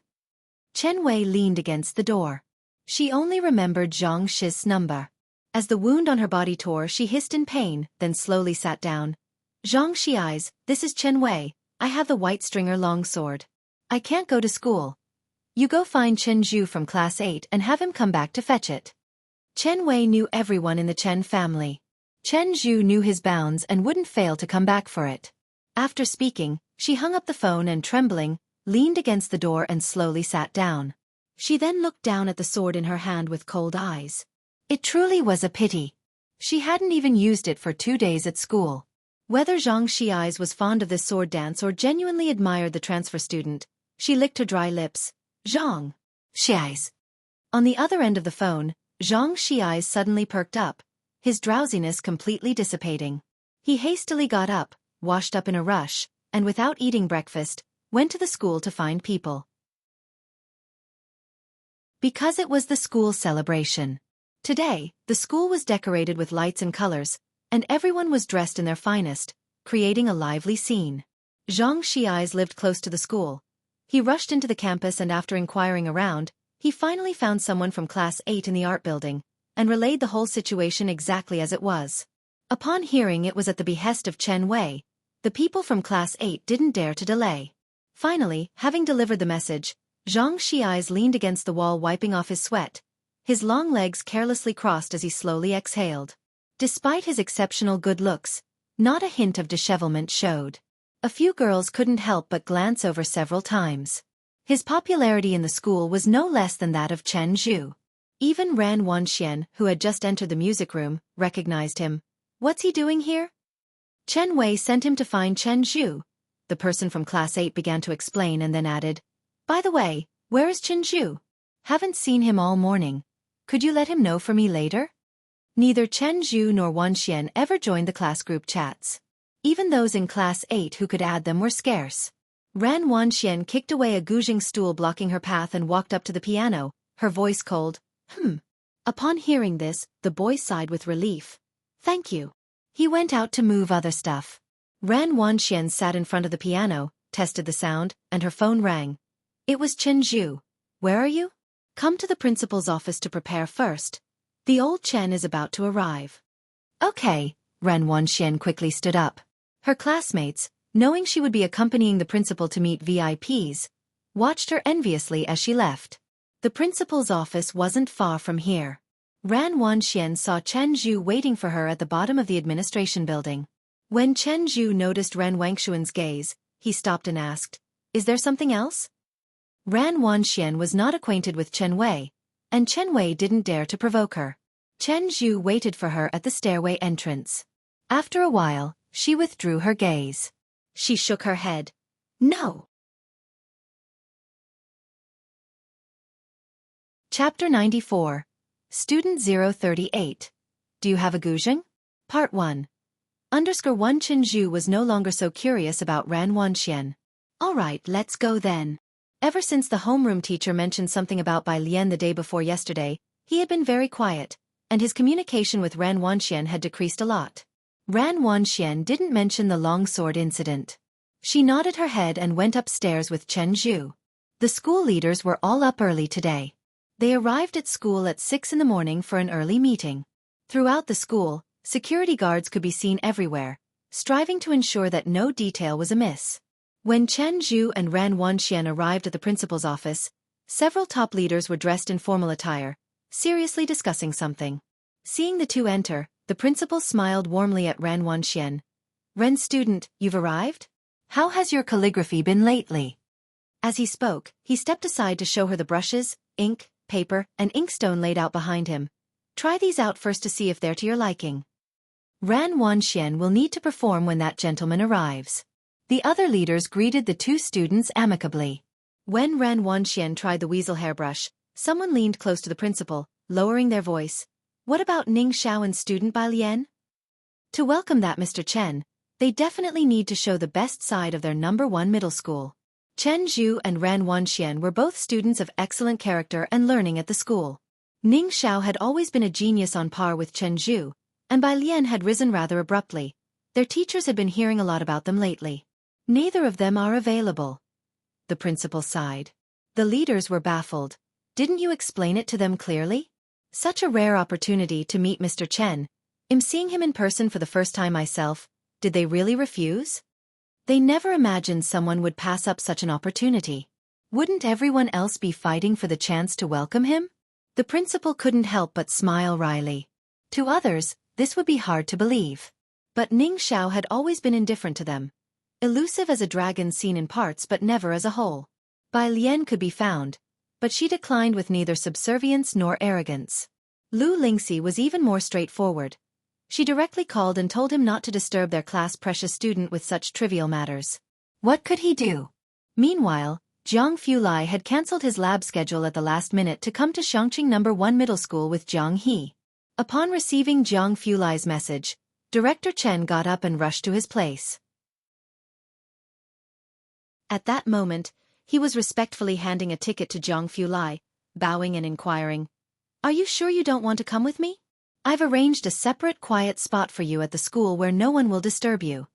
Chen Wei leaned against the door. She only remembered Xianxia's number. As the wound on her body tore, she hissed in pain, then slowly sat down. "Xianxia, this is Chen Wei. I have the white stringer longsword. I can't go to school. You go find Chen Zhu from class 8 and have him come back to fetch it." Chen Wei knew everyone in the Chen family. Chen Zhu knew his bounds and wouldn't fail to come back for it. After speaking, she hung up the phone and, trembling, leaned against the door and slowly sat down. She then looked down at the sword in her hand with cold eyes. It truly was a pity. She hadn't even used it for 2 days at school. Whether Xianxia was fond of this sword dance or genuinely admired the transfer student, she licked her dry lips. Xianxia. On the other end of the phone, Xianxia suddenly perked up, his drowsiness completely dissipating. He hastily got up, washed up in a rush, and without eating breakfast, went to the school to find people. Because it was the school celebration. Today, the school was decorated with lights and colors, and everyone was dressed in their finest, creating a lively scene. Xianxia lived close to the school. He rushed into the campus and after inquiring around, he finally found someone from class 8 in the art building, and relayed the whole situation exactly as it was. Upon hearing it was at the behest of Chen Wei, the people from class 8 didn't dare to delay. Finally, having delivered the message, Xianxia leaned against the wall wiping off his sweat, his long legs carelessly crossed as he slowly exhaled. Despite his exceptional good looks, not a hint of dishevelment showed. A few girls couldn't help but glance over several times. His popularity in the school was no less than that of Chen Zhu. Even Ran Wanxian, who had just entered the music room, recognized him. "What's he doing here?" Chen Wei sent him to find Chen Zhu. The person from class 8 began to explain and then added, "By the way, where is Chen Zhu? Haven't seen him all morning. Could you let him know for me later?" Neither Chen Zhu nor Wanxian ever joined the class group chats. Even those in class 8 who could add them were scarce. Ran Wanxian kicked away a Guzheng stool blocking her path and walked up to the piano, her voice cold. Upon hearing this, the boy sighed with relief. "Thank you." He went out to move other stuff. Ran Wanxian sat in front of the piano, tested the sound, and her phone rang. It was Chen Zhu. "Where are you?" "Come to the principal's office to prepare first. The old Chen is about to arrive." "Okay," Ran Wanxian quickly stood up. Her classmates, knowing she would be accompanying the principal to meet VIPs, watched her enviously as she left. The principal's office wasn't far from here. Ran Wanxian saw Chen Zhu waiting for her at the bottom of the administration building. When Chen Zhu noticed Ran Wanxian's gaze, he stopped and asked, "Is there something else?" Ran Wanxian was not acquainted with Chen Wei, and Chen Wei didn't dare to provoke her. Chen Zhu waited for her at the stairway entrance. After a while, she withdrew her gaze. She shook her head. "No." Chapter 94. Student 038. Do you have a Guzheng? Part 1. _1 Chen Zhu was no longer so curious about Ran Wanxian. "Alright, let's go then." Ever since the homeroom teacher mentioned something about Bai Lian the day before yesterday, he had been very quiet, and his communication with Ran Wanxian had decreased a lot. Ran Wanxian didn't mention the longsword incident. She nodded her head and went upstairs with Chen Zhu. The school leaders were all up early today. They arrived at school at 6 in the morning for an early meeting. Throughout the school, security guards could be seen everywhere, striving to ensure that no detail was amiss. When Chen Zhu and Ran Wanxian arrived at the principal's office, several top leaders were dressed in formal attire, seriously discussing something. Seeing the two enter, the principal smiled warmly at Ran Wanxian. "Ren student, you've arrived? How has your calligraphy been lately?" As he spoke, he stepped aside to show her the brushes, ink, paper, and inkstone laid out behind him. Try these out first to see if they're to your liking. Ran Wanxian will need to perform when that gentleman arrives. The other leaders greeted the two students amicably. When Ran Wanxian tried the weasel hairbrush, someone leaned close to the principal, lowering their voice. What about Ning Xiao and student Bai Lian? To welcome that Mr. Chen, they definitely need to show the best side of their #1 middle school. Chen Zhu and Ran Wanxian were both students of excellent character and learning at the school. Ning Xiao had always been a genius on par with Chen Zhu, and Bai Lian had risen rather abruptly. Their teachers had been hearing a lot about them lately. Neither of them are available. The principal sighed. The leaders were baffled. Didn't you explain it to them clearly? Such a rare opportunity to meet Mr. Chen. I'm seeing him in person for the first time myself. Did they really refuse? They never imagined someone would pass up such an opportunity. Wouldn't everyone else be fighting for the chance to welcome him? The principal couldn't help but smile wryly. To others, this would be hard to believe. But Ning Xiao had always been indifferent to them. Elusive as a dragon seen in parts but never as a whole. Bai Lian could be found, but she declined with neither subservience nor arrogance. Lu Lingxi was even more straightforward. She directly called and told him not to disturb their class-precious student with such trivial matters. What could he do? Meanwhile, Jiang Fulai had cancelled his lab schedule at the last minute to come to Xianxia #1 middle school with Jiang He. Upon receiving Jiang Fulai's message, Director Chen got up and rushed to his place. At that moment, he was respectfully handing a ticket to Jiang Fulai, bowing and inquiring, "Are you sure you don't want to come with me? I've arranged a separate quiet spot for you at the school where no one will disturb you."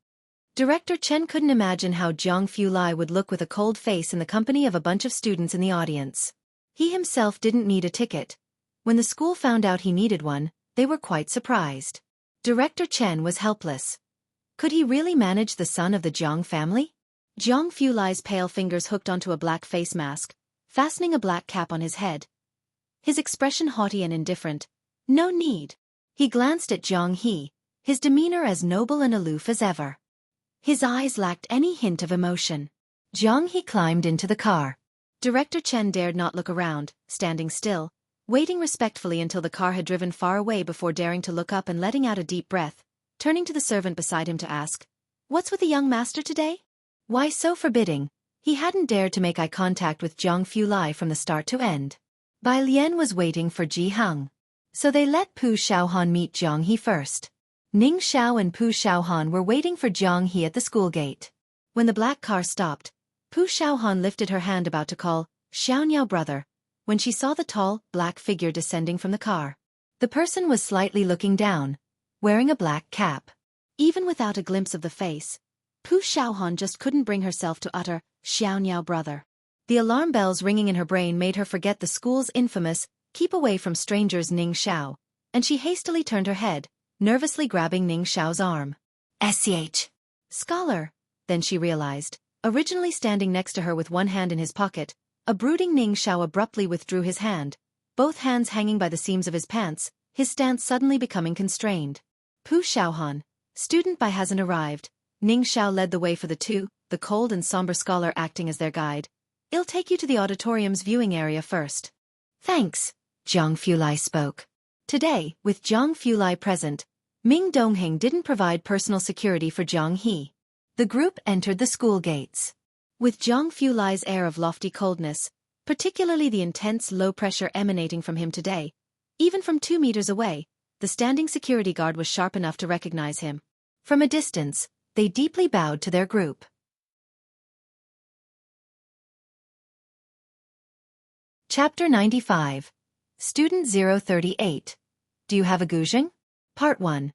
Director Chen couldn't imagine how Jiang Fulai would look with a cold face in the company of a bunch of students in the audience. He himself didn't need a ticket. When the school found out he needed one, they were quite surprised. Director Chen was helpless. Could he really manage the son of the Jiang family? Jiang Fulai's pale fingers hooked onto a black face mask, fastening a black cap on his head. His expression haughty and indifferent. No need. He glanced at Jiang He, his demeanor as noble and aloof as ever. His eyes lacked any hint of emotion. Jiang He climbed into the car. Director Chen dared not look around, standing still, waiting respectfully until the car had driven far away before daring to look up and letting out a deep breath, turning to the servant beside him to ask, "What's with the young master today?" Why so forbidding? He hadn't dared to make eye contact with Jiang Fulai from the start to end. Bai Lian was waiting for Jianghu. So they let Pu Xiaohan meet Jiang He first. Ning Xiao and Pu Xiaohan were waiting for Jiang He at the school gate. When the black car stopped, Pu Xiaohan lifted her hand about to call, "Xianxia brother," when she saw the tall, black figure descending from the car. The person was slightly looking down, wearing a black cap. Even without a glimpse of the face, Pu Xiaohan just couldn't bring herself to utter, "Xianxia brother." The alarm bells ringing in her brain made her forget the school's infamous, "Keep away from strangers" Ning Xiao, and she hastily turned her head, nervously grabbing Ning Xiao's arm. "Sch. Scholar," then she realized, originally standing next to her with one hand in his pocket, a brooding Ning Xiao abruptly withdrew his hand, both hands hanging by the seams of his pants, his stance suddenly becoming constrained. Pu Xiaohan, student Bai hasn't arrived. Ning Xiao led the way for the two, the cold and somber scholar acting as their guide. "I'll take you to the auditorium's viewing area first." "Thanks," Jiang Fulai spoke. Today, with Jiang Fulai present, Ming Dongheng didn't provide personal security for Jiang He. The group entered the school gates. With Jiang Fulai's air of lofty coldness, particularly the intense low pressure emanating from him today, even from 2 meters away, the standing security guard was sharp enough to recognize him. From a distance, they deeply bowed to their group. Chapter 95. Student 038. Do you have a guzheng? Part 1.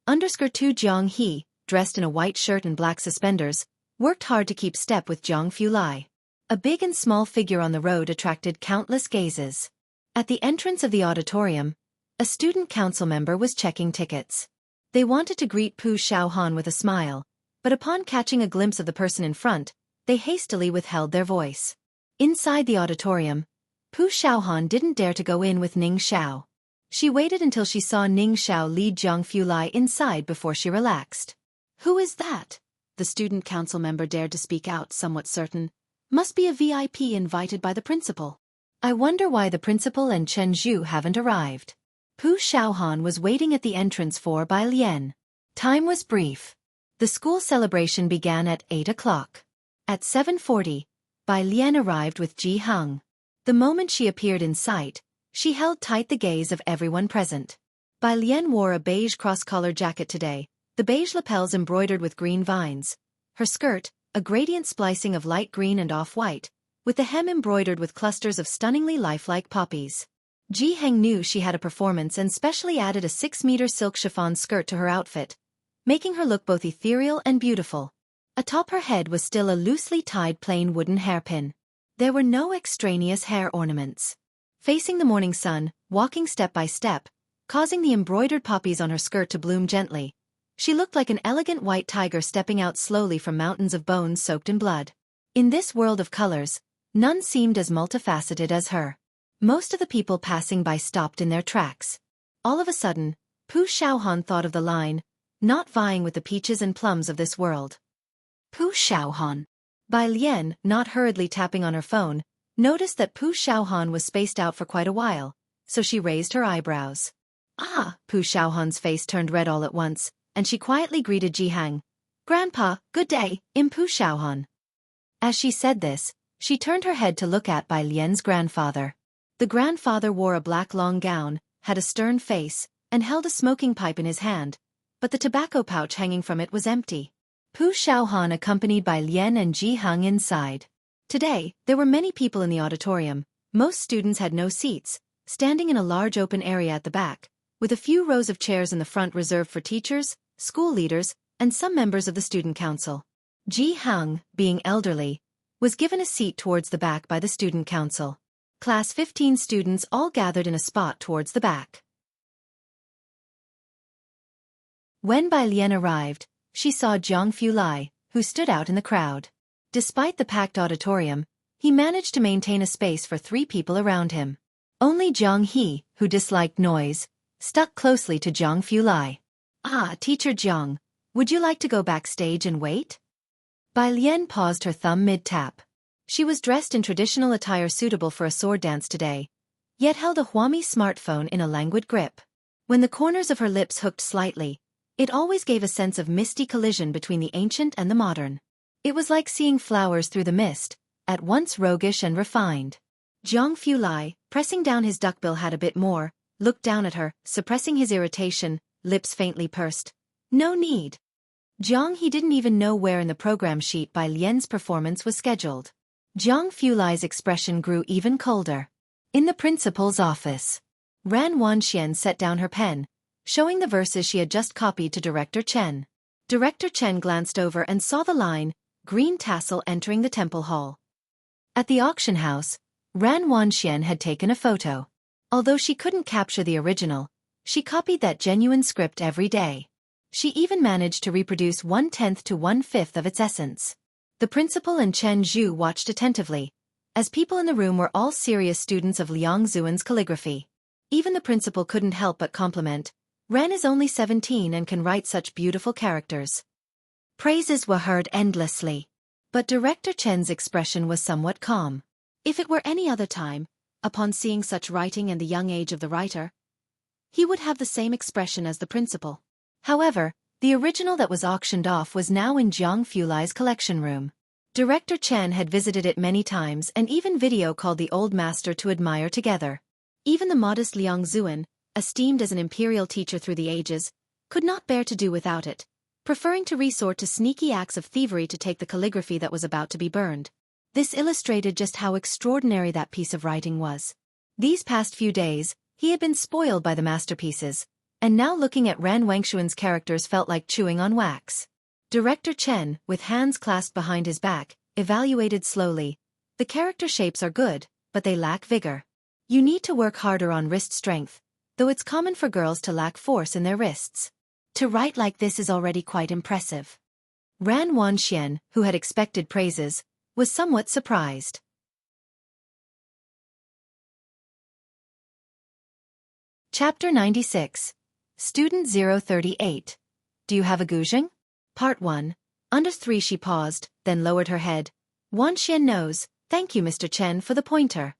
Underskirt 2 Jiang He, dressed in a white shirt and black suspenders, worked hard to keep step with Jiang Fulai. A big and small figure on the road attracted countless gazes. At the entrance of the auditorium, a student council member was checking tickets. They wanted to greet Pu Xiaohan with a smile, but upon catching a glimpse of the person in front, they hastily withheld their voice. Inside the auditorium, Pu Xiaohan didn't dare to go in with Ning Xiao. She waited until she saw Ning Xiao lead Jiang Fulai inside before she relaxed. "Who is that?" The student council member dared to speak out, somewhat certain. "Must be a VIP invited by the principal." I wonder why the principal and Chen Zhu haven't arrived. Pu Xiaohan was waiting at the entrance for Bai Lian. Time was brief. The school celebration began at 8 o'clock. At 7:40, Bai Lian arrived with Jianghu. The moment she appeared in sight, she held tight the gaze of everyone present. Bai Lian wore a beige cross-collar jacket today, the beige lapels embroidered with green vines. Her skirt, a gradient splicing of light green and off-white, with the hem embroidered with clusters of stunningly lifelike poppies. Jianghu knew she had a performance and specially added a 6-meter silk chiffon skirt to her outfit, making her look both ethereal and beautiful. Atop her head was still a loosely tied plain wooden hairpin. There were no extraneous hair ornaments. Facing the morning sun, walking step by step, causing the embroidered poppies on her skirt to bloom gently, she looked like an elegant white tiger stepping out slowly from mountains of bones soaked in blood. In this world of colors, none seemed as multifaceted as her. Most of the people passing by stopped in their tracks. All of a sudden, Pu Xiaohan thought of the line, "Not vying with the peaches and plums of this world." Pu Xiaohan. Bai Lian, not hurriedly tapping on her phone, noticed that Pu Xiaohan was spaced out for quite a while, so she raised her eyebrows. "Ah!" Pu Xiaohan's face turned red all at once, and she quietly greeted Jianghu. "Grandpa, good day, I'm Pu Xiaohan." As she said this, she turned her head to look at Bai Lian's grandfather. The grandfather wore a black long gown, had a stern face, and held a smoking pipe in his hand, but the tobacco pouch hanging from it was empty. Pu Xiaohan accompanied Bai Lian and Jianghu inside. Today, there were many people in the auditorium. Most students had no seats, standing in a large open area at the back, with a few rows of chairs in the front reserved for teachers, school leaders, and some members of the student council. Jianghu, being elderly, was given a seat towards the back by the student council. Class 15 students all gathered in a spot towards the back. When Bai Lian arrived, she saw Jianghu, who stood out in the crowd. Despite the packed auditorium, he managed to maintain a space for 3 people around him. Only Jianghu, who disliked noise, stuck closely to Jianghu. "Ah, Teacher Jiang, would you like to go backstage and wait?" Bai Lian paused her thumb mid-tap. She was dressed in traditional attire suitable for a sword dance today, yet held a Huami smartphone in a languid grip. When the corners of her lips hooked slightly, it always gave a sense of misty collision between the ancient and the modern. It was like seeing flowers through the mist, at once roguish and refined. Jianghu, pressing down his duckbill hat a bit more, looked down at her, suppressing his irritation, lips faintly pursed. "No need." He didn't even know where in the program sheet Bai Lian's performance was scheduled. Jianghu's expression grew even colder. In the principal's office, Ran Wanxian set down her pen, showing the verses she had just copied to Director Chen. Director Chen glanced over and saw the line, "Green tassel entering the temple hall." At the auction house, Ran Wanxian had taken a photo. Although she couldn't capture the original, she copied that genuine script every day. She even managed to reproduce 1/10 to 1/5 of its essence. The principal and Chen Zhu watched attentively, as people in the room were all serious students of Liang Zuan's calligraphy. Even the principal couldn't help but compliment, "Ren is only 17 and can write such beautiful characters." Praises were heard endlessly. But Director Chen's expression was somewhat calm. If it were any other time, upon seeing such writing and the young age of the writer, he would have the same expression as the principal. However, the original that was auctioned off was now in Jianghu's collection room. Director Chen had visited it many times and even video-called the old master to admire together. Even the modest Liang Zuan, esteemed as an imperial teacher through the ages, could not bear to do without it, preferring to resort to sneaky acts of thievery to take the calligraphy that was about to be burned. This illustrated just how extraordinary that piece of writing was. These past few days, he had been spoiled by the masterpieces, and now looking at Ran Wangshuan's characters felt like chewing on wax. Director Chen, with hands clasped behind his back, evaluated slowly. "The character shapes are good, but they lack vigor. You need to work harder on wrist strength, though it's common for girls to lack force in their wrists. To write like this is already quite impressive." Ran Wanxian, who had expected praises, was somewhat surprised. Chapter 96. Student 038. Do you have a guzheng? Part 1. Under 3 she paused, then lowered her head. "Wanxian knows, thank you Mr. Chen for the pointer."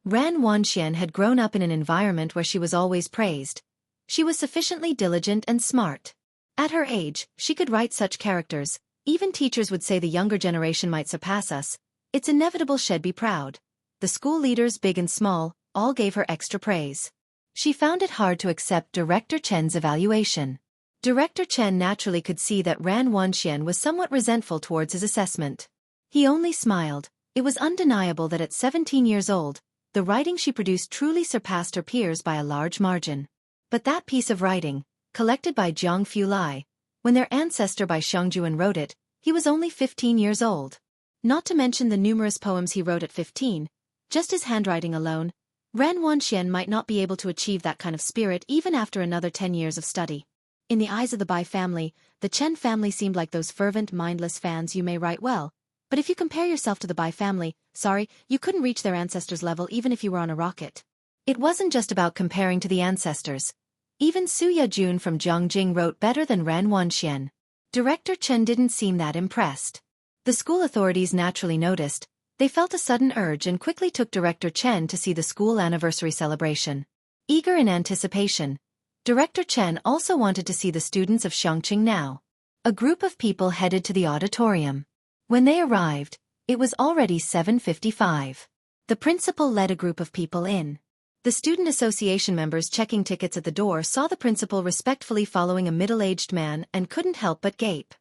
Ran Wanxian had grown up in an environment where she was always praised. She was sufficiently diligent and smart. At her age, she could write such characters. Even teachers would say the younger generation might surpass us. It's inevitable she'd be proud. The school leaders, big and small, all gave her extra praise. She found it hard to accept Director Chen's evaluation. Director Chen naturally could see that Ran Wanxian was somewhat resentful towards his assessment. He only smiled. It was undeniable that at 17 years old, the writing she produced truly surpassed her peers by a large margin. But that piece of writing, collected by Jianghu Lai, when their ancestor by Xianxia wrote it, he was only 15 years old. Not to mention the numerous poems he wrote at 15, just his handwriting alone, Ran Wanxian might not be able to achieve that kind of spirit even after another 10 years of study. In the eyes of the Bai family, the Chen family seemed like those fervent, mindless fans. You may write well, but if you compare yourself to the Bai family, sorry, you couldn't reach their ancestors' level even if you were on a rocket. It wasn't just about comparing to the ancestors. Even Su Yejun from Jianghu wrote better than Ran Wanxian. Director Chen didn't seem that impressed. The school authorities naturally noticed. They felt a sudden urge and quickly took Director Chen to see the school anniversary celebration. Eager in anticipation, Director Chen also wanted to see the students of Xianxia now. A group of people headed to the auditorium. When they arrived, it was already 7:55. The principal led a group of people in. The student association members checking tickets at the door saw the principal respectfully following a middle-aged man and couldn't help but gape.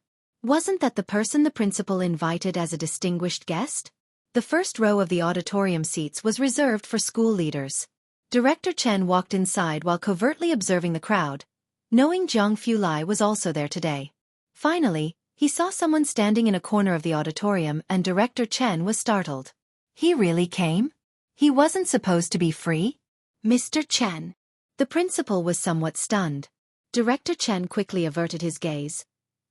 Wasn't that the person the principal invited as a distinguished guest? The first row of the auditorium seats was reserved for school leaders. Director Chen walked inside while covertly observing the crowd, knowing Jianghu Lai was also there today. Finally, he saw someone standing in a corner of the auditorium and Director Chen was startled. He really came? He wasn't supposed to be free? Mr. Chen. The principal was somewhat stunned. Director Chen quickly averted his gaze.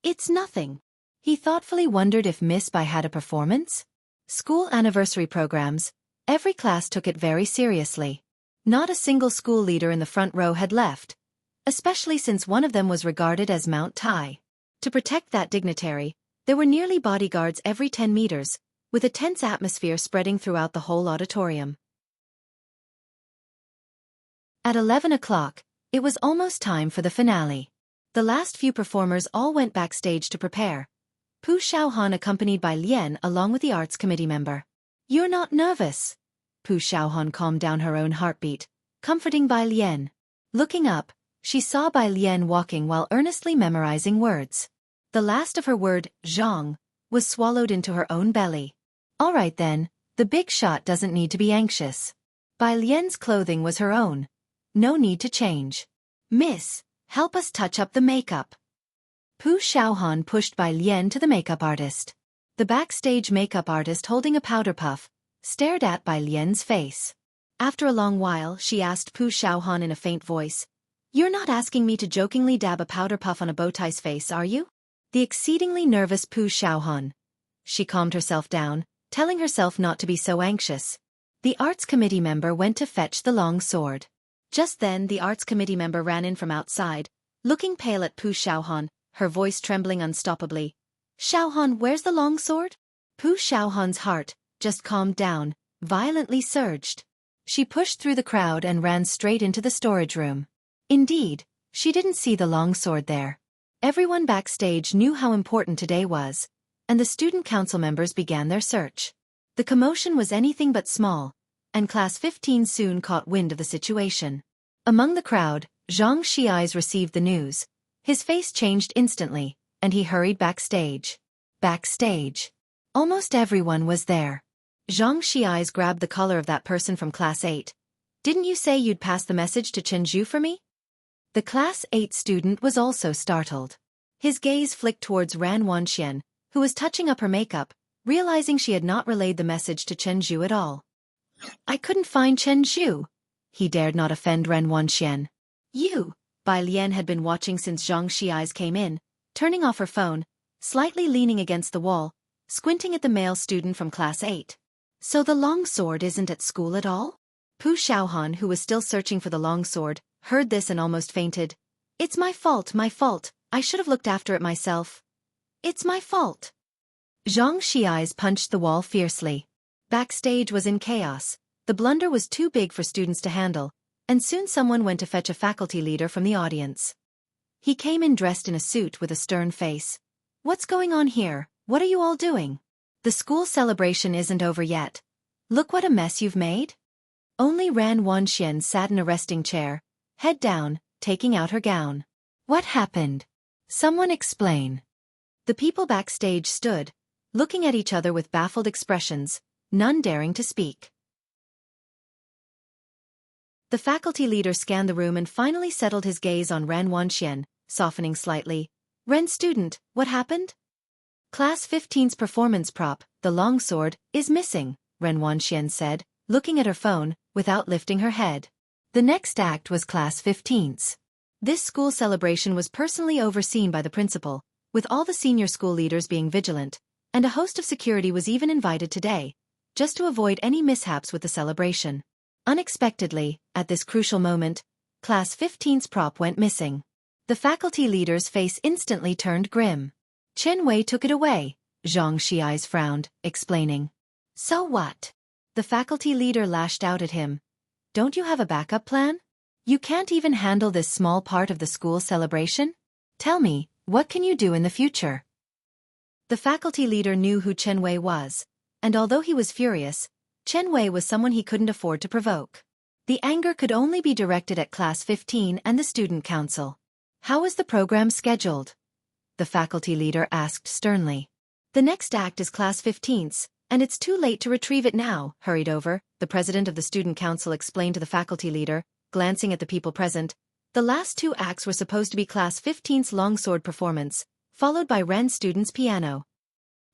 It's nothing. He thoughtfully wondered if Miss Bai had a performance? School anniversary programs, every class took it very seriously. Not a single school leader in the front row had left, especially since one of them was regarded as Mount Tai. To protect that dignitary, there were nearly bodyguards every 10 meters, with a tense atmosphere spreading throughout the whole auditorium. At 11 o'clock, it was almost time for the finale. The last few performers all went backstage to prepare. Pu Xiaohan accompanied by Lian along with the arts committee member. You're not nervous? Pu Xiaohan calmed down her own heartbeat, comforting Bai Lian. Looking up, she saw Bai Lian walking while earnestly memorizing words. The last of her word, zhang, was swallowed into her own belly. All right then, the big shot doesn't need to be anxious. Bai Lian's clothing was her own. No need to change. Miss, help us touch up the makeup. Pu Xiaohan pushed Bai Lian to the makeup artist. The backstage makeup artist, holding a powder puff, stared at Bai Lian's face. After a long while, she asked Pu Xiaohan in a faint voice, "You're not asking me to jokingly dab a powder puff on a bow tie's face, are you?" The exceedingly nervous Pu Xiaohan. She calmed herself down, telling herself not to be so anxious. The arts committee member went to fetch the long sword. Just then the arts committee member ran in from outside, looking pale at Pu Xiaohan, her voice trembling unstoppably. "Xiaohan, where's the long sword?" Pu Xiaohan's heart, just calmed down, violently surged. She pushed through the crowd and ran straight into the storage room. Indeed, she didn't see the long sword there. Everyone backstage knew how important today was, and the student council members began their search. The commotion was anything but small, and Class 15 soon caught wind of the situation. Among the crowd, Zhang Xiai's received the news. His face changed instantly, and he hurried backstage. Backstage. Almost everyone was there. Zhang Xiai's grabbed the collar of that person from Class 8. "Didn't you say you'd pass the message to Jianghu for me?" The Class 8 student was also startled. His gaze flicked towards Ran Wanxian, who was touching up her makeup, realizing she had not relayed the message to Jianghu at all. "I couldn't find Jianghu." He dared not offend Ran Wanxian. "You." Bai Lian had been watching since Zhang Xiai's came in, turning off her phone, slightly leaning against the wall, squinting at the male student from Class 8. "So the long sword isn't at school at all?" Pu Xiaohan, who was still searching for the long sword, heard this and almost fainted. "It's my fault, my fault. I should have looked after it myself. It's my fault." Zhang Xiai's punched the wall fiercely. Backstage was in chaos. The blunder was too big for students to handle, and soon someone went to fetch a faculty leader from the audience. He came in dressed in a suit with a stern face. "What's going on here? What are you all doing? The school celebration isn't over yet. Look what a mess you've made." Only Ran Wanxian sat in a resting chair, head down, taking out her gown. "What happened? Someone explain." The people backstage stood, looking at each other with baffled expressions, none daring to speak. The faculty leader scanned the room and finally settled his gaze on Ran Wanxian, softening slightly. "Ren student, what happened?" "Class 15's performance prop, the longsword, is missing," Ren Wanxian said, looking at her phone, without lifting her head. The next act was Class 15's. This school celebration was personally overseen by the principal, with all the senior school leaders being vigilant, and a host of security was even invited today, just to avoid any mishaps with the celebration. Unexpectedly, at this crucial moment, Class 15's prop went missing. The faculty leader's face instantly turned grim. Chen Wei took it away, Xianxia's eyes frowned, explaining. "So what?" The faculty leader lashed out at him. "Don't you have a backup plan? You can't even handle this small part of the school celebration? Tell me, what can you do in the future?" The faculty leader knew who Chen Wei was, and although he was furious, Chen Wei was someone he couldn't afford to provoke. The anger could only be directed at Class 15 and the student council. "How is the program scheduled?" the faculty leader asked sternly. "The next act is Class 15's, and it's too late to retrieve it now," hurried over, the president of the student council explained to the faculty leader, glancing at the people present. The last two acts were supposed to be Class 15's longsword performance, followed by Ren students' piano.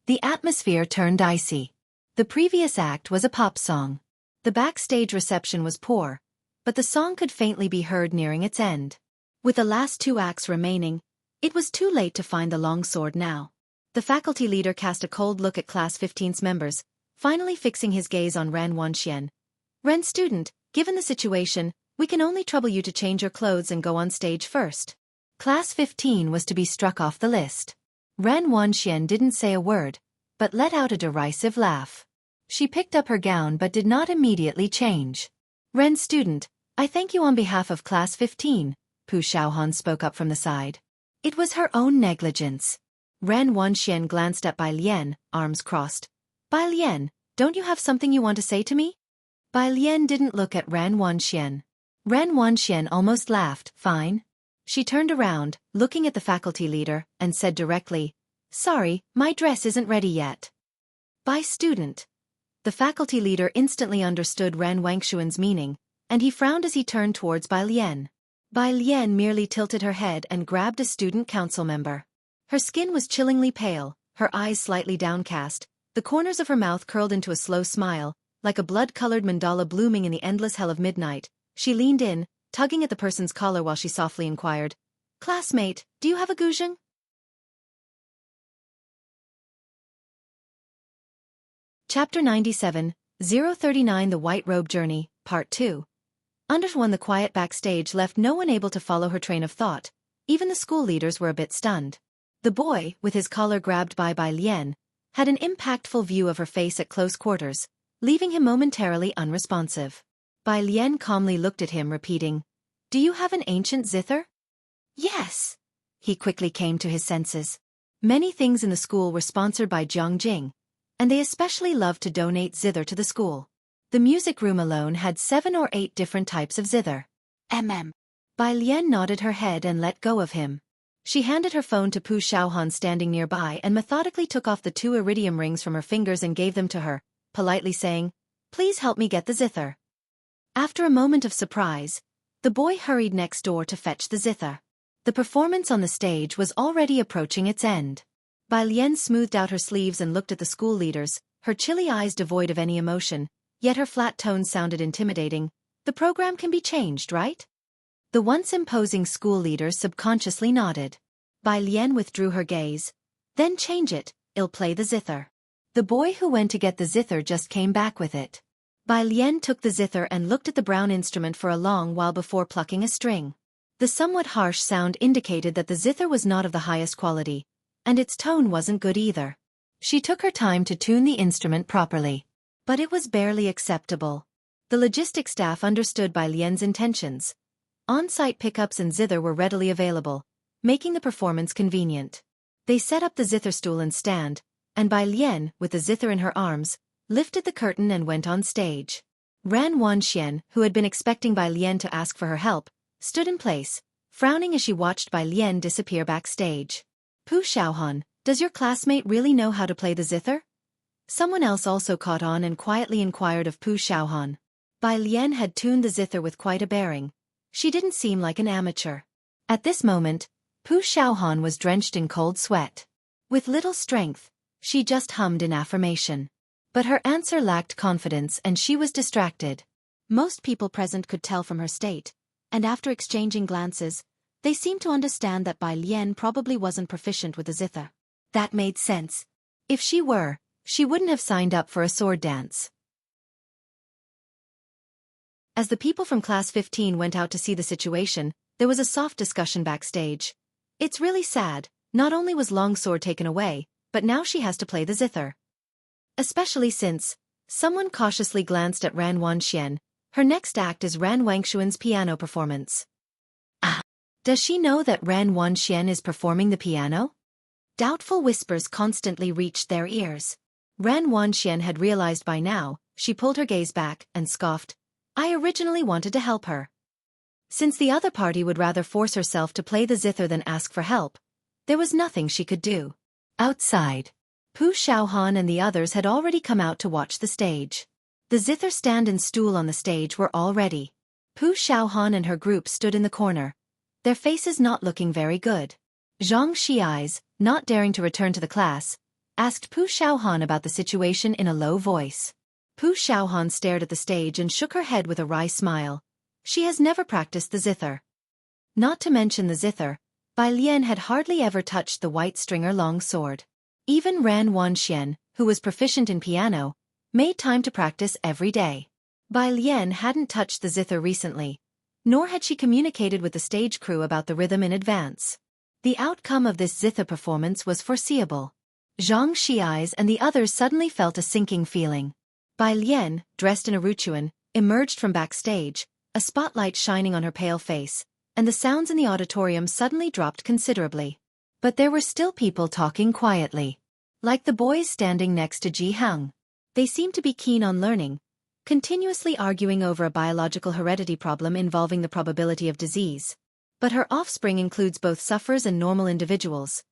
The atmosphere turned icy. The previous act was a pop song. The backstage reception was poor, but the song could faintly be heard nearing its end. With the last two acts remaining, it was too late to find the longsword now. The faculty leader cast a cold look at Class 15's members, finally fixing his gaze on Ran Wanxian. "Ren student, given the situation, we can only trouble you to change your clothes and go on stage first." Class 15 was to be struck off the list. Ran Wanxian didn't say a word, but let out a derisive laugh. She picked up her gown but did not immediately change. "Ren student, I thank you on behalf of Class 15, Pu Xiaohan spoke up from the side. "It was her own negligence." Ran Wanxian glanced at Bai Lian, arms crossed. "Bai Lian, don't you have something you want to say to me?" Bai Lian didn't look at Ran Wanxian. Ran Wanxian almost laughed. "Fine." She turned around, looking at the faculty leader, and said directly, "Sorry, my dress isn't ready yet." "Bai student." The faculty leader instantly understood Ran Wanxian's meaning, and he frowned as he turned towards Bai Lian. Bai Lian merely tilted her head and grabbed a student council member. Her skin was chillingly pale, her eyes slightly downcast, the corners of her mouth curled into a slow smile, like a blood-colored mandala blooming in the endless hell of midnight. She leaned in, tugging at the person's collar while she softly inquired, "Classmate, do you have a guzheng?" Chapter 97, 039 The White Robe Journey, Part 2. Under one, the quiet backstage left no one able to follow her train of thought. Even the school leaders were a bit stunned. The boy, with his collar grabbed by Bai Lian, had an impactful view of her face at close quarters, leaving him momentarily unresponsive. Bai Lian calmly looked at him, repeating, "Do you have an ancient zither?" "Yes." He quickly came to his senses. Many things in the school were sponsored by Jianghu, and they especially loved to donate zither to the school. The music room alone had 7 or 8 different types of zither. Bai Lian nodded her head and let go of him. She handed her phone to Pu Xiaohan standing nearby and methodically took off the 2 iridium rings from her fingers and gave them to her, politely saying, "Please help me get the zither." After a moment of surprise, the boy hurried next door to fetch the zither. The performance on the stage was already approaching its end. Bai Lian smoothed out her sleeves and looked at the school leaders, her chilly eyes devoid of any emotion, yet her flat tones sounded intimidating. "The program can be changed, right?" The once imposing school leaders subconsciously nodded. Bai Lian withdrew her gaze. "Then change it, I'll play the zither." The boy who went to get the zither just came back with it. Bai Lian took the zither and looked at the brown instrument for a long while before plucking a string. The somewhat harsh sound indicated that the zither was not of the highest quality, and its tone wasn't good either. She took her time to tune the instrument properly. But it was barely acceptable. The logistics staff understood Bai Lian's intentions. On-site pickups and zither were readily available, making the performance convenient. They set up the zither stool and stand, and Bai Lian, with the zither in her arms, lifted the curtain and went on stage. Ran Wanxian, who had been expecting Bai Lian to ask for her help, stood in place, frowning as she watched Bai Lian disappear backstage. Pu Xiaohan, does your classmate really know how to play the zither? Someone else also caught on and quietly inquired of Pu Xiaohan. Bai Lian had tuned the zither with quite a bearing. She didn't seem like an amateur. At this moment, Pu Xiaohan was drenched in cold sweat. With little strength, she just hummed in affirmation. But her answer lacked confidence and she was distracted. Most people present could tell from her state, and after exchanging glances, they seemed to understand that Bai Lian probably wasn't proficient with the zither. That made sense. If she were, she wouldn't have signed up for a sword dance. As the people from Class 15 went out to see the situation, there was a soft discussion backstage. It's really sad, not only was Longsword taken away, but now she has to play the zither. Especially since, someone cautiously glanced at Ran Wanxian, her next act is Ran Wangshuan's piano performance. Ah! Does she know that Ran Wanxian is performing the piano? Doubtful whispers constantly reached their ears. Ran Wanxian had realized by now, she pulled her gaze back and scoffed. I originally wanted to help her. Since the other party would rather force herself to play the zither than ask for help, there was nothing she could do. Outside, Pu Xiaohan and the others had already come out to watch the stage. The zither stand and stool on the stage were all ready. Pu Xiaohan and her group stood in the corner, their faces not looking very good. Xianxia, not daring to return to the class, asked Pu Xiaohan about the situation in a low voice. Pu Xiaohan stared at the stage and shook her head with a wry smile. She has never practiced the zither. Not to mention the zither, Bai Lian had hardly ever touched the white stringer long sword. Even Ran Wanxian, who was proficient in piano, made time to practice every day. Bai Lian hadn't touched the zither recently, nor had she communicated with the stage crew about the rhythm in advance. The outcome of this zither performance was foreseeable. Xianxia and the others suddenly felt a sinking feeling. Bai Lian, dressed in a ruchuan, emerged from backstage, a spotlight shining on her pale face, and the sounds in the auditorium suddenly dropped considerably. But there were still people talking quietly. Like the boys standing next to Jianghu. They seemed to be keen on learning, continuously arguing over a biological heredity problem involving the probability of disease. But her offspring includes both sufferers and normal individuals.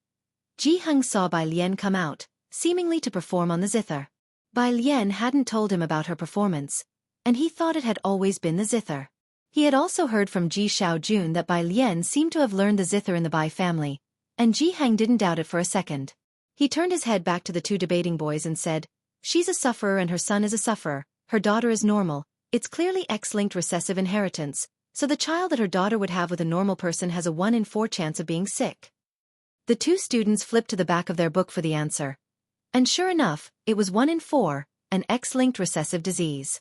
Jianghu saw Bai Lian come out, seemingly to perform on the zither. Bai Lian hadn't told him about her performance, and he thought it had always been the zither. He had also heard from Ji Xiaojun that Bai Lian seemed to have learned the zither in the Bai family, and Jianghu didn't doubt it for a second. He turned his head back to the two debating boys and said, she's a sufferer and her son is a sufferer, her daughter is normal, it's clearly X-linked recessive inheritance, so the child that her daughter would have with a normal person has a 1 in 4 chance of being sick. The two students flipped to the back of their book for the answer. And sure enough, it was 1 in 4, an X-linked recessive disease.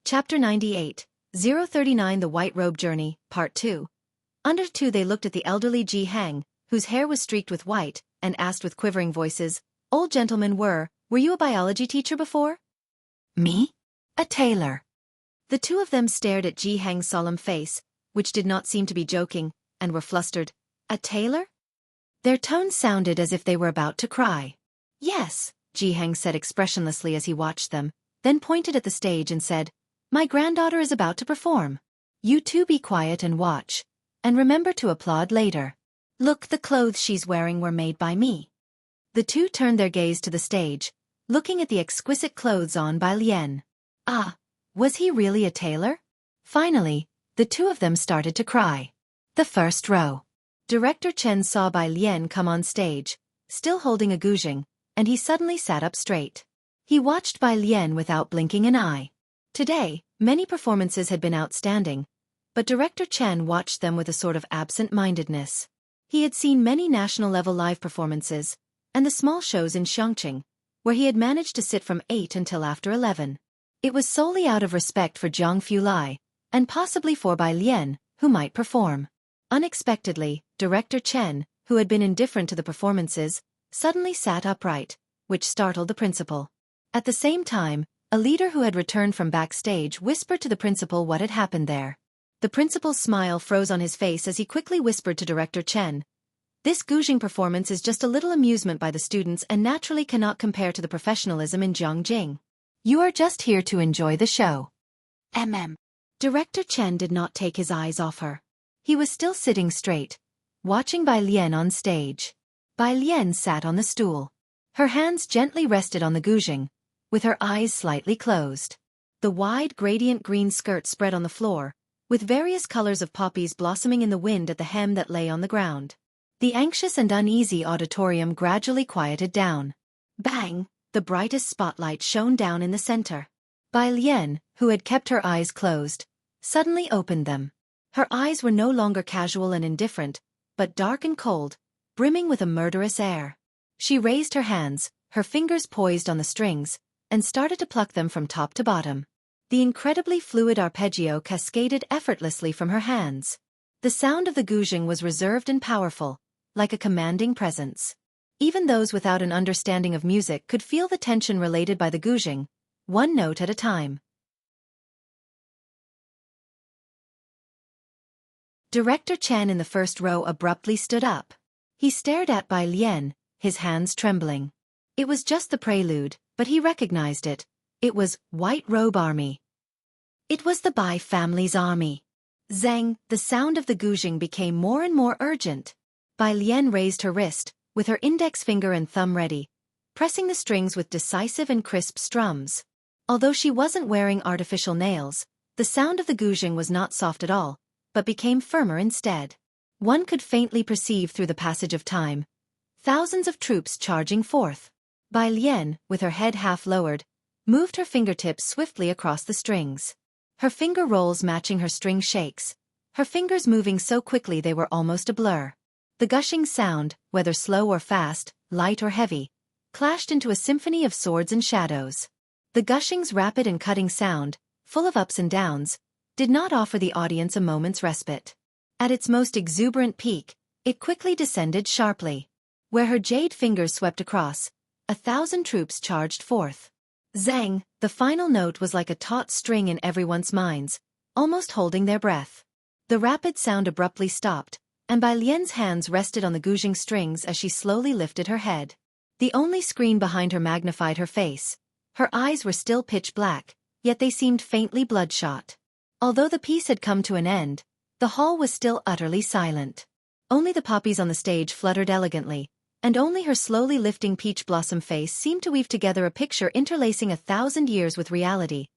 Chapter 98, 039 The White Robe Journey, Part 2. Under 2 they looked at the elderly Jianghu, whose hair was streaked with white, and asked with quivering voices, Old gentlemen were you a biology teacher before? Me? A tailor. The two of them stared at Jianghu's solemn face, which did not seem to be joking, and were flustered. A tailor? Their tones sounded as if they were about to cry. Yes, Jianghu said expressionlessly as he watched them, then pointed at the stage and said, My granddaughter is about to perform. You two be quiet and watch, and remember to applaud later. Look, the clothes she's wearing were made by me. The two turned their gaze to the stage, looking at the exquisite clothes on by Lian. Ah, was he really a tailor? Finally, the two of them started to cry. The first row. Director Chen saw Bai Lian come on stage, still holding a guzheng, and he suddenly sat up straight. He watched Bai Lian without blinking an eye. Today, many performances had been outstanding, but Director Chen watched them with a sort of absent-mindedness. He had seen many national-level live performances, and the small shows in Xianxia, where he had managed to sit from 8 until after 11. It was solely out of respect for Jianghu Lai, and possibly for Bai Lian, who might perform. Unexpectedly, Director Chen, who had been indifferent to the performances, suddenly sat upright, which startled the principal. At the same time, a leader who had returned from backstage whispered to the principal what had happened there. The principal's smile froze on his face as he quickly whispered to Director Chen, "This Guzheng performance is just a little amusement by the students and naturally cannot compare to the professionalism in Jianghu. You are just here to enjoy the show." Director Chen did not take his eyes off her. He was still sitting straight, watching Bai Lian on stage. Bai Lian sat on the stool. Her hands gently rested on the Guzheng, with her eyes slightly closed. The wide gradient green skirt spread on the floor, with various colors of poppies blossoming in the wind at the hem that lay on the ground. The anxious and uneasy auditorium gradually quieted down. Bang! The brightest spotlight shone down in the center. Bai Lian, who had kept her eyes closed, suddenly opened them. Her eyes were no longer casual and indifferent, but dark and cold, brimming with a murderous air. She raised her hands, her fingers poised on the strings, and started to pluck them from top to bottom. The incredibly fluid arpeggio cascaded effortlessly from her hands. The sound of the Guzheng was reserved and powerful, like a commanding presence. Even those without an understanding of music could feel the tension related by the Guzheng, one note at a time. Director Chen in the first row abruptly stood up. He stared at Bai Lian, his hands trembling. It was just the prelude, but he recognized it. It was White Robe Army. It was the Bai family's army. Zhang, the sound of the Guzheng became more and more urgent. Bai Lian raised her wrist, with her index finger and thumb ready, pressing the strings with decisive and crisp strums. Although she wasn't wearing artificial nails, the sound of the Guzheng was not soft at all, but became firmer instead. One could faintly perceive through the passage of time thousands of troops charging forth. Bai Lian, with her head half lowered, moved her fingertips swiftly across the strings. Her finger rolls matching her string shakes, her fingers moving so quickly they were almost a blur. The gushing sound, whether slow or fast, light or heavy, clashed into a symphony of swords and shadows. The gushing's rapid and cutting sound, full of ups and downs, did not offer the audience a moment's respite. At its most exuberant peak, it quickly descended sharply. Where her jade fingers swept across, 1,000 troops charged forth. Zhang, the final note was like a taut string in everyone's minds, almost holding their breath. The rapid sound abruptly stopped, and Bai Lian's hands rested on the Guzheng strings as she slowly lifted her head. The only screen behind her magnified her face. Her eyes were still pitch black, yet they seemed faintly bloodshot. Although the piece had come to an end, the hall was still utterly silent. Only the poppies on the stage fluttered elegantly, and only her slowly lifting peach blossom face seemed to weave together a picture interlacing 1,000 years with reality,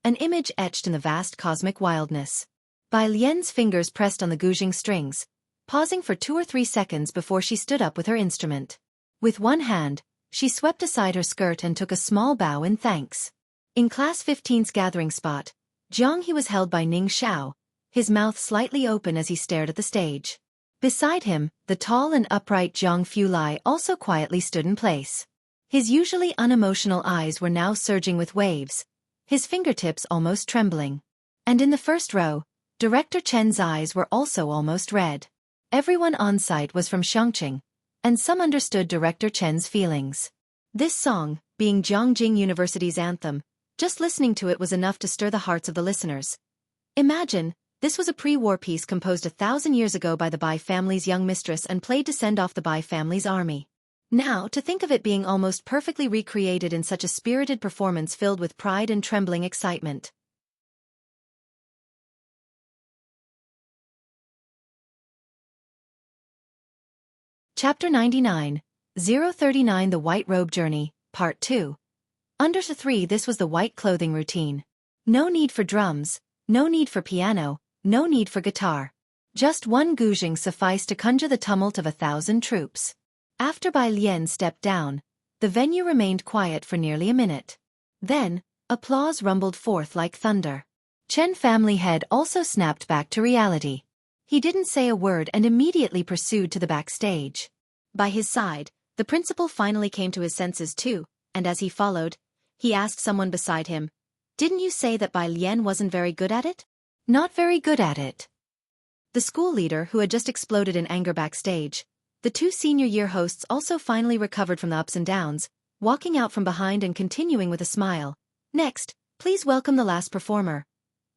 an image etched in the vast cosmic wildness. Bai Lian's fingers pressed on the Guzheng strings, pausing for 2 or 3 seconds before she stood up with her instrument. With one hand, she swept aside her skirt and took a small bow in thanks. In Class 15's gathering spot, Jianghu was held by Ning Xiao, his mouth slightly open as he stared at the stage. Beside him, the tall and upright Jianghu Lai also quietly stood in place. His usually unemotional eyes were now surging with waves, his fingertips almost trembling. And in the first row, Director Chen's eyes were also almost red. Everyone on site was from Xianxia, and some understood Director Chen's feelings. This song, being Jianghu University's anthem, just listening to it was enough to stir the hearts of the listeners. Imagine, this was a pre-war piece composed 1,000 years ago by the Bai family's young mistress and played to send off the Bai family's army. Now, to think of it being almost perfectly recreated in such a spirited performance filled with pride and trembling excitement. Chapter 99, 039 The White Robe Journey, Part 2. Under the 3 this was the white clothing routine. No need for drums, no need for piano, no need for guitar. Just one Guzheng sufficed to conjure the tumult of 1,000 troops. After Bai Lian stepped down, the venue remained quiet for nearly a minute. Then, applause rumbled forth like thunder. Chen family head also snapped back to reality. He didn't say a word and immediately pursued to the backstage. By his side, the principal finally came to his senses too, and as he followed, he asked someone beside him, "Didn't you say that Bai Lian wasn't very good at it?" "Not very good at it." The school leader, who had just exploded in anger backstage, the 2 senior year hosts also finally recovered from the ups and downs, walking out from behind and continuing with a smile. Next, please welcome the last performer.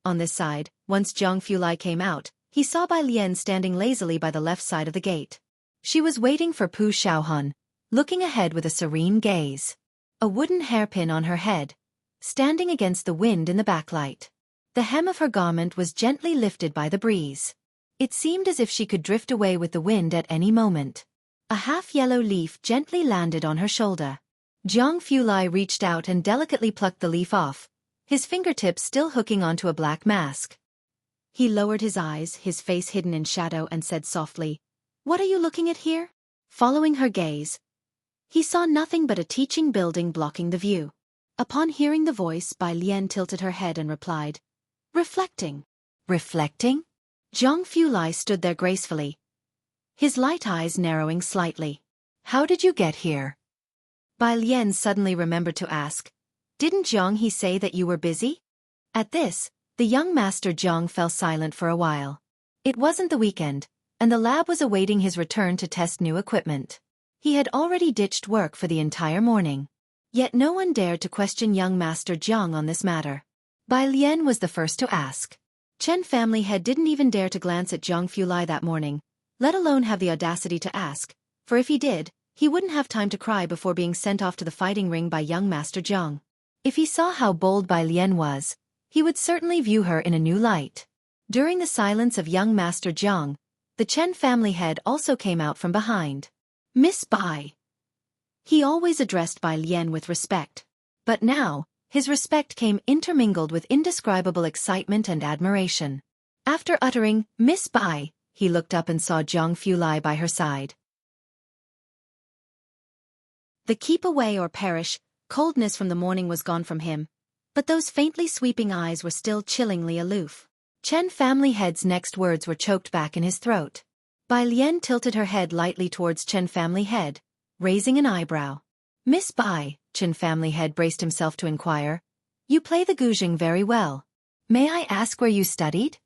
On this side, once Jianghu came out, he saw Bai Lian standing lazily by the left side of the gate. She was waiting for Pu Xiaohan, looking ahead with a serene gaze. A wooden hairpin on her head, standing against the wind in the backlight. The hem of her garment was gently lifted by the breeze. It seemed as if she could drift away with the wind at any moment. A half-yellow leaf gently landed on her shoulder. Jianghu reached out and delicately plucked the leaf off, his fingertips still hooking onto a black mask. He lowered his eyes, his face hidden in shadow, and said softly, "What are you looking at here?" Following her gaze, he saw nothing but a teaching building blocking the view. Upon hearing the voice, Bai Lian tilted her head and replied, "Reflecting." "Reflecting?" Jianghu stood there gracefully, his light eyes narrowing slightly. "How did you get here?" Bai Lian suddenly remembered to ask, "Didn't Jianghu say that you were busy?" At this, the young master Jiang fell silent for a while. It wasn't the weekend, and the lab was awaiting his return to test new equipment. He had already ditched work for the entire morning. Yet no one dared to question young master Jiang on this matter. Bai Lian was the first to ask. Chen family head didn't even dare to glance at Jianghu that morning, let alone have the audacity to ask, for if he did, he wouldn't have time to cry before being sent off to the fighting ring by young master Jiang. If he saw how bold Bai Lian was, he would certainly view her in a new light. During the silence of young master Jiang, the Chen family head also came out from behind. "Miss Bai." He always addressed Bai Lian with respect. But now, his respect came intermingled with indescribable excitement and admiration. After uttering, "Miss Bai," he looked up and saw Jianghu by her side. The keep away or perish coldness from the morning was gone from him, but those faintly sweeping eyes were still chillingly aloof. Chen family head's next words were choked back in his throat. Bai Lian tilted her head lightly towards Chen family head, raising an eyebrow. "Miss Bai," Chen family head braced himself to inquire, "you play the guzheng very well. May I ask where you studied?"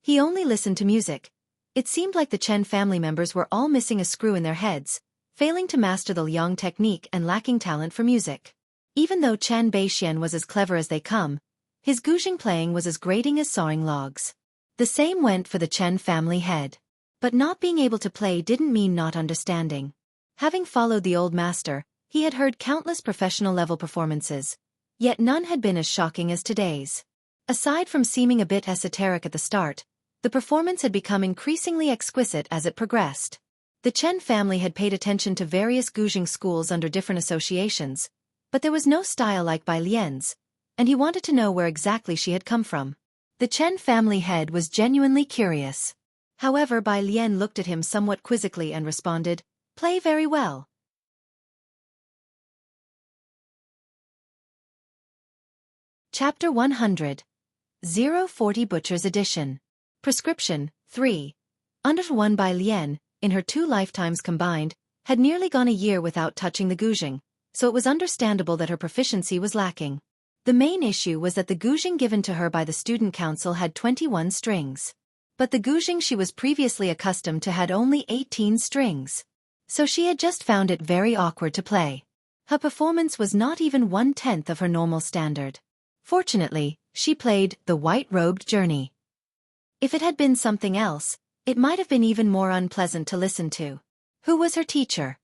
He only listened to music. It seemed like the Chen family members were all missing a screw in their heads, failing to master the liang technique and lacking talent for music. Even though Chen Beixian was as clever as they come, his guzheng playing was as grating as sawing logs. The same went for the Chen family head. But not being able to play didn't mean not understanding. Having followed the old master, he had heard countless professional-level performances, yet none had been as shocking as today's. Aside from seeming a bit esoteric at the start, the performance had become increasingly exquisite as it progressed. The Chen family had paid attention to various guzheng schools under different associations, but there was no style like Bai Lian's, and he wanted to know where exactly she had come from. The Chen family head was genuinely curious. However, Bai Lian looked at him somewhat quizzically and responded, "Play very well." Chapter 100. 040 Butcher's Edition. Prescription, 3. Under 1 Bai Lian, in her 2 lifetimes combined, had nearly gone a year without touching the guzheng, so it was understandable that her proficiency was lacking. The main issue was that the guzheng given to her by the student council had 21 strings. But the guzheng she was previously accustomed to had only 18 strings. So she had just found it very awkward to play. Her performance was not even 1/10 of her normal standard. Fortunately, she played The White-Robed Journey. If it had been something else, it might have been even more unpleasant to listen to. Who was her teacher?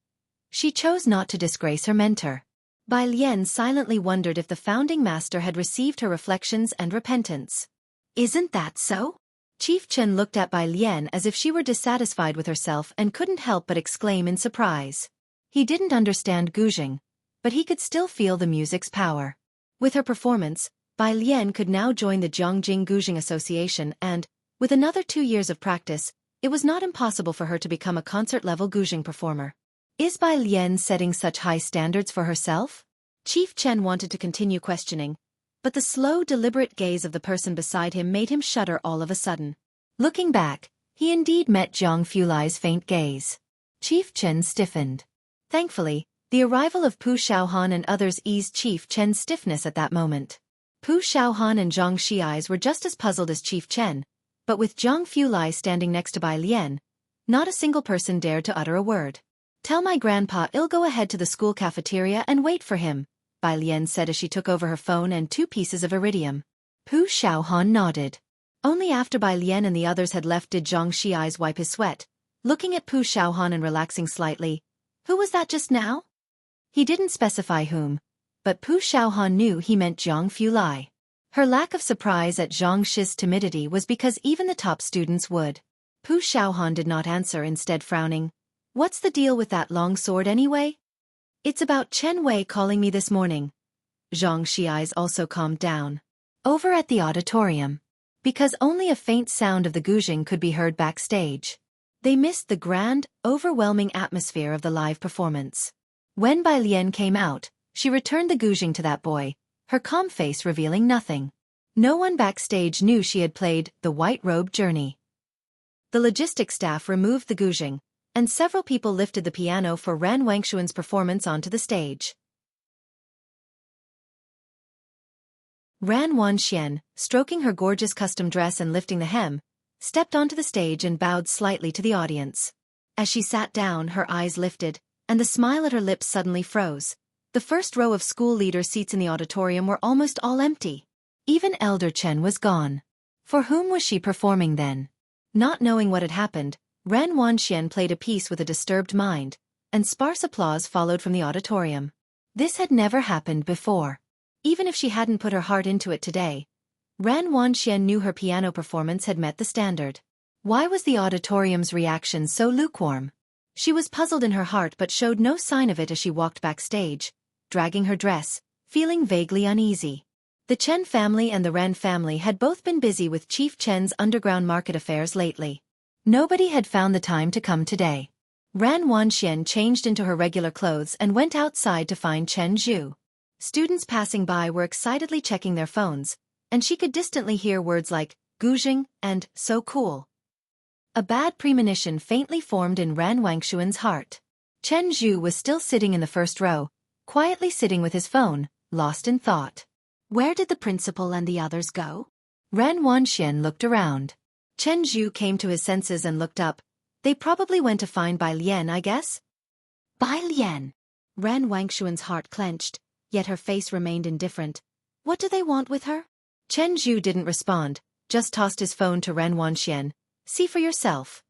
She chose not to disgrace her mentor. Bai Lian silently wondered if the founding master had received her reflections and repentance. "Isn't that so?" Chief Chen looked at Bai Lian as if she were dissatisfied with herself and couldn't help but exclaim in surprise. He didn't understand guzheng, but he could still feel the music's power. With her performance, Bai Lian could now join the Jiangjing Guzheng Association and, with another 2 years of practice, it was not impossible for her to become a concert-level guzheng performer. Is Bai Lian setting such high standards for herself? Chief Chen wanted to continue questioning, but the slow, deliberate gaze of the person beside him made him shudder all of a sudden. Looking back, he indeed met Jianghu's faint gaze. Chief Chen stiffened. Thankfully, the arrival of Pu Xiaohan and others eased Chief Chen's stiffness at that moment. Pu Xiaohan and Xianxia's were just as puzzled as Chief Chen, but with Jianghu standing next to Bai Lian, not a single person dared to utter a word. Tell my grandpa I'll go ahead to the school cafeteria and wait for him, Bai Lian said as she took over her phone and 2 pieces of iridium. Pu Xiaohan nodded. Only after Bai Lian and the others had left did Xianxia's eyes wipe his sweat, looking at Pu Xiaohan and relaxing slightly. Who was that just now? He didn't specify whom, but Pu Xiaohan knew he meant Zhang Fulai. Her lack of surprise at Zhang Shi's timidity was because even the top students would. Pu Xiaohan did not answer, instead frowning. What's the deal with that long sword anyway? It's about Chen Wei calling me this morning. Zhang Shi's eyes also calmed down. Over at the auditorium. Because only a faint sound of the guzheng could be heard backstage. They missed the grand, overwhelming atmosphere of the live performance. When Bai Lian came out, she returned the guzheng to that boy, her calm face revealing nothing. No one backstage knew she had played the White Robe Journey. The logistics staff removed the guzheng, and several people lifted the piano for Ran Wangshuan's performance onto the stage. Ran Wanxian, stroking her gorgeous custom dress and lifting the hem, stepped onto the stage and bowed slightly to the audience. As she sat down, her eyes lifted, and the smile at her lips suddenly froze. The first row of school leader seats in the auditorium were almost all empty. Even Elder Chen was gone. For whom was she performing then? Not knowing what had happened, Ran Wanxian played a piece with a disturbed mind, and sparse applause followed from the auditorium. This had never happened before. Even if she hadn't put her heart into it today, Ran Wanxian knew her piano performance had met the standard. Why was the auditorium's reaction so lukewarm? She was puzzled in her heart but showed no sign of it as she walked backstage, dragging her dress, feeling vaguely uneasy. The Chen family and the Ran family had both been busy with Chief Chen's underground market affairs lately. Nobody had found the time to come today. Ran Wanxian changed into her regular clothes and went outside to find Chen Zhu. Students passing by were excitedly checking their phones, and she could distantly hear words like guzheng and so cool. A bad premonition faintly formed in Ran Wangshuan's heart. Chen Zhu was still sitting in the first row, quietly sitting with his phone, lost in thought. Where did the principal and the others go? Ran Wanxian looked around. Chen Zhu came to his senses and looked up. They probably went to find Bai Lian, I guess. Bai Lian! Ran Wangshuan's heart clenched, yet her face remained indifferent. What do they want with her? Chen Zhu didn't respond, just tossed his phone to Ran Wanxian. See for yourself.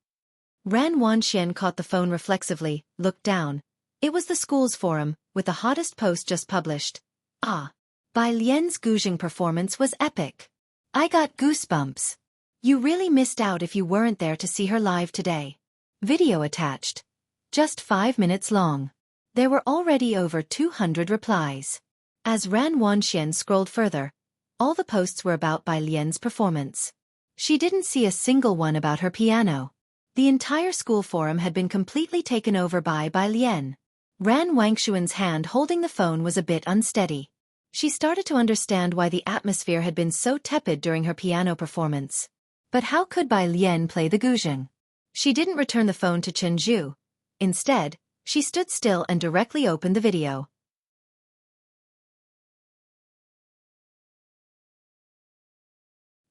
Ran Wanxian caught the phone reflexively, looked down. It was the school's forum, with the hottest post just published. Ah. Bai Lian's guzheng performance was epic. I got goosebumps. You really missed out if you weren't there to see her live today. Video attached. Just 5 minutes long. There were already over 200 replies. As Ran Wanxian scrolled further, all the posts were about Bai Lian's performance. She didn't see a single one about her piano. The entire school forum had been completely taken over by Bai Lian. Ran Wangshuan's hand holding the phone was a bit unsteady. She started to understand why the atmosphere had been so tepid during her piano performance. But how could Bai Lian play the guzheng? She didn't return the phone to Chen Zhu. Instead, she stood still and directly opened the video.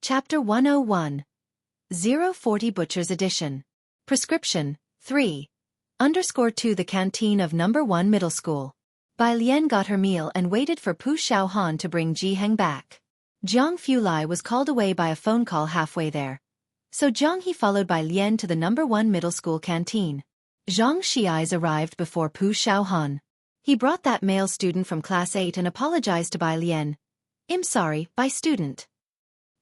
Chapter 101. 040 Butcher's Edition. Prescription, 3. _2 The canteen of No. 1 Middle School. Bai Lian got her meal and waited for Pu Xiaohan to bring Jianghu back. Jiang Fulai was called away by a phone call halfway there. So Jianghu followed Bai Lian to the No. 1 Middle School canteen. Zhang Shi's arrived before Pu Xiaohan. He brought that male student from Class 8 and apologized to Bai Lian. I'm sorry, Bai student.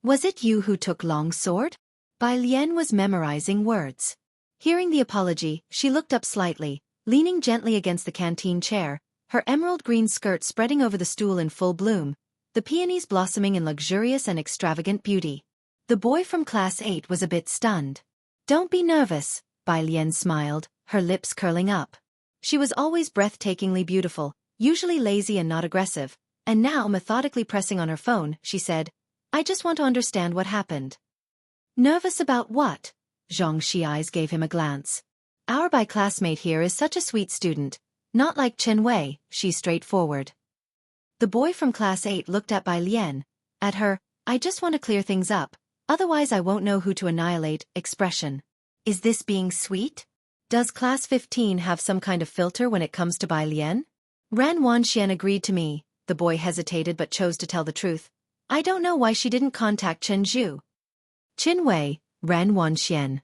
Was it you who took Long Sword? Bai Lian was memorizing words. Hearing the apology, she looked up slightly, leaning gently against the canteen chair, her emerald green skirt spreading over the stool in full bloom, the peonies blossoming in luxurious and extravagant beauty. The boy from Class 8 was a bit stunned. Don't be nervous, Bai Lian smiled, her lips curling up. She was always breathtakingly beautiful, usually lazy and not aggressive, and now methodically pressing on her phone, she said, I just want to understand what happened. Nervous about what? Zhang Shi's gave him a glance. Our Bai classmate here is such a sweet student, not like Chen Wei, she's straightforward. The boy from Class 8 looked at Bai Lian, at her, I just want to clear things up, otherwise I won't know who to annihilate, expression. Is this being sweet? Does Class 15 have some kind of filter when it comes to Bai Lian? Ran Wanxian agreed to me. The boy hesitated but chose to tell the truth. I don't know why she didn't contact Chen Zhu. Qin Wei, Ran Wanxian.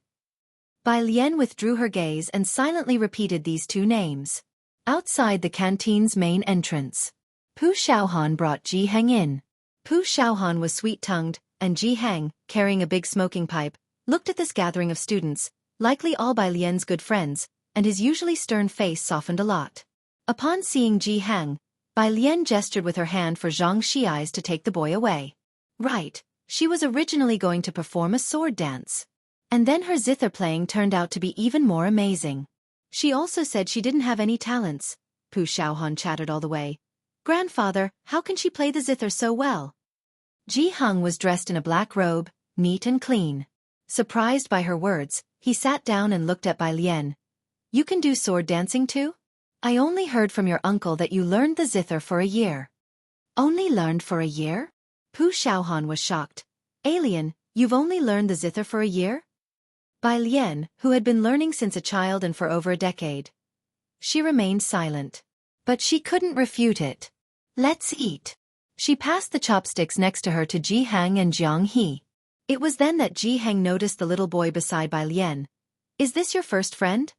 Bai Lian withdrew her gaze and silently repeated these two names. Outside the canteen's main entrance, Pu Xiaohan brought Ji Heng in. Pu Xiaohan was sweet-tongued, and Ji Heng, carrying a big smoking pipe, looked at this gathering of students, likely all Bai Lian's good friends, and his usually stern face softened a lot. Upon seeing Ji Heng, Bai Lian gestured with her hand for Xianxia to take the boy away. Right, she was originally going to perform a sword dance. And then her zither playing turned out to be even more amazing. She also said she didn't have any talents. Pu Xiaohan chattered all the way. Grandfather, how can she play the zither so well? Ji Heng was dressed in a black robe, neat and clean. Surprised by her words, he sat down and looked at Bai Lian. You can do sword dancing too? I only heard from your uncle that you learned the zither for a year. Only learned for a year? Pu Xiaohan was shocked. Alien, you've only learned the zither for a year? Bai Lian, who had been learning since a child and for over a decade. She remained silent. But she couldn't refute it. Let's eat. She passed the chopsticks next to her to Ji Heng and Jianghu. It was then that Ji Heng noticed the little boy beside Bai Lian. Is this your first friend?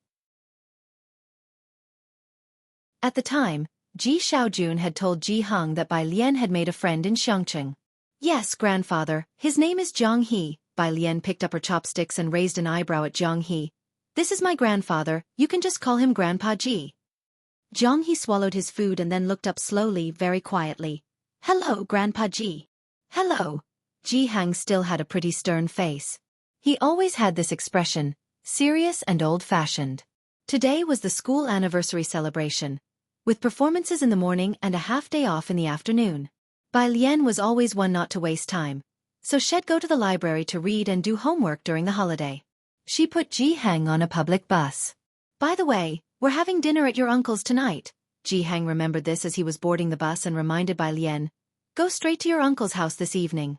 At the time, Ji Xiaojun had told Ji Heng that Bai Lian had made a friend in Xianxia. Yes, grandfather, his name is Jianghu. Bai Lian picked up her chopsticks and raised an eyebrow at Jianghu. This is my grandfather, you can just call him Grandpa Ji. Jianghu swallowed his food and then looked up slowly, very quietly. Hello, Grandpa Ji. Hello. Ji Heng still had a pretty stern face. He always had this expression, serious and old-fashioned. Today was the school anniversary celebration, with performances in the morning and a half-day off in the afternoon. Bai Lian was always one not to waste time, so she'd go to the library to read and do homework during the holiday. She put Ji Heng on a public bus. By the way, we're having dinner at your uncle's tonight. Ji Heng remembered this as he was boarding the bus and reminded Bai Lian, go straight to your uncle's house this evening.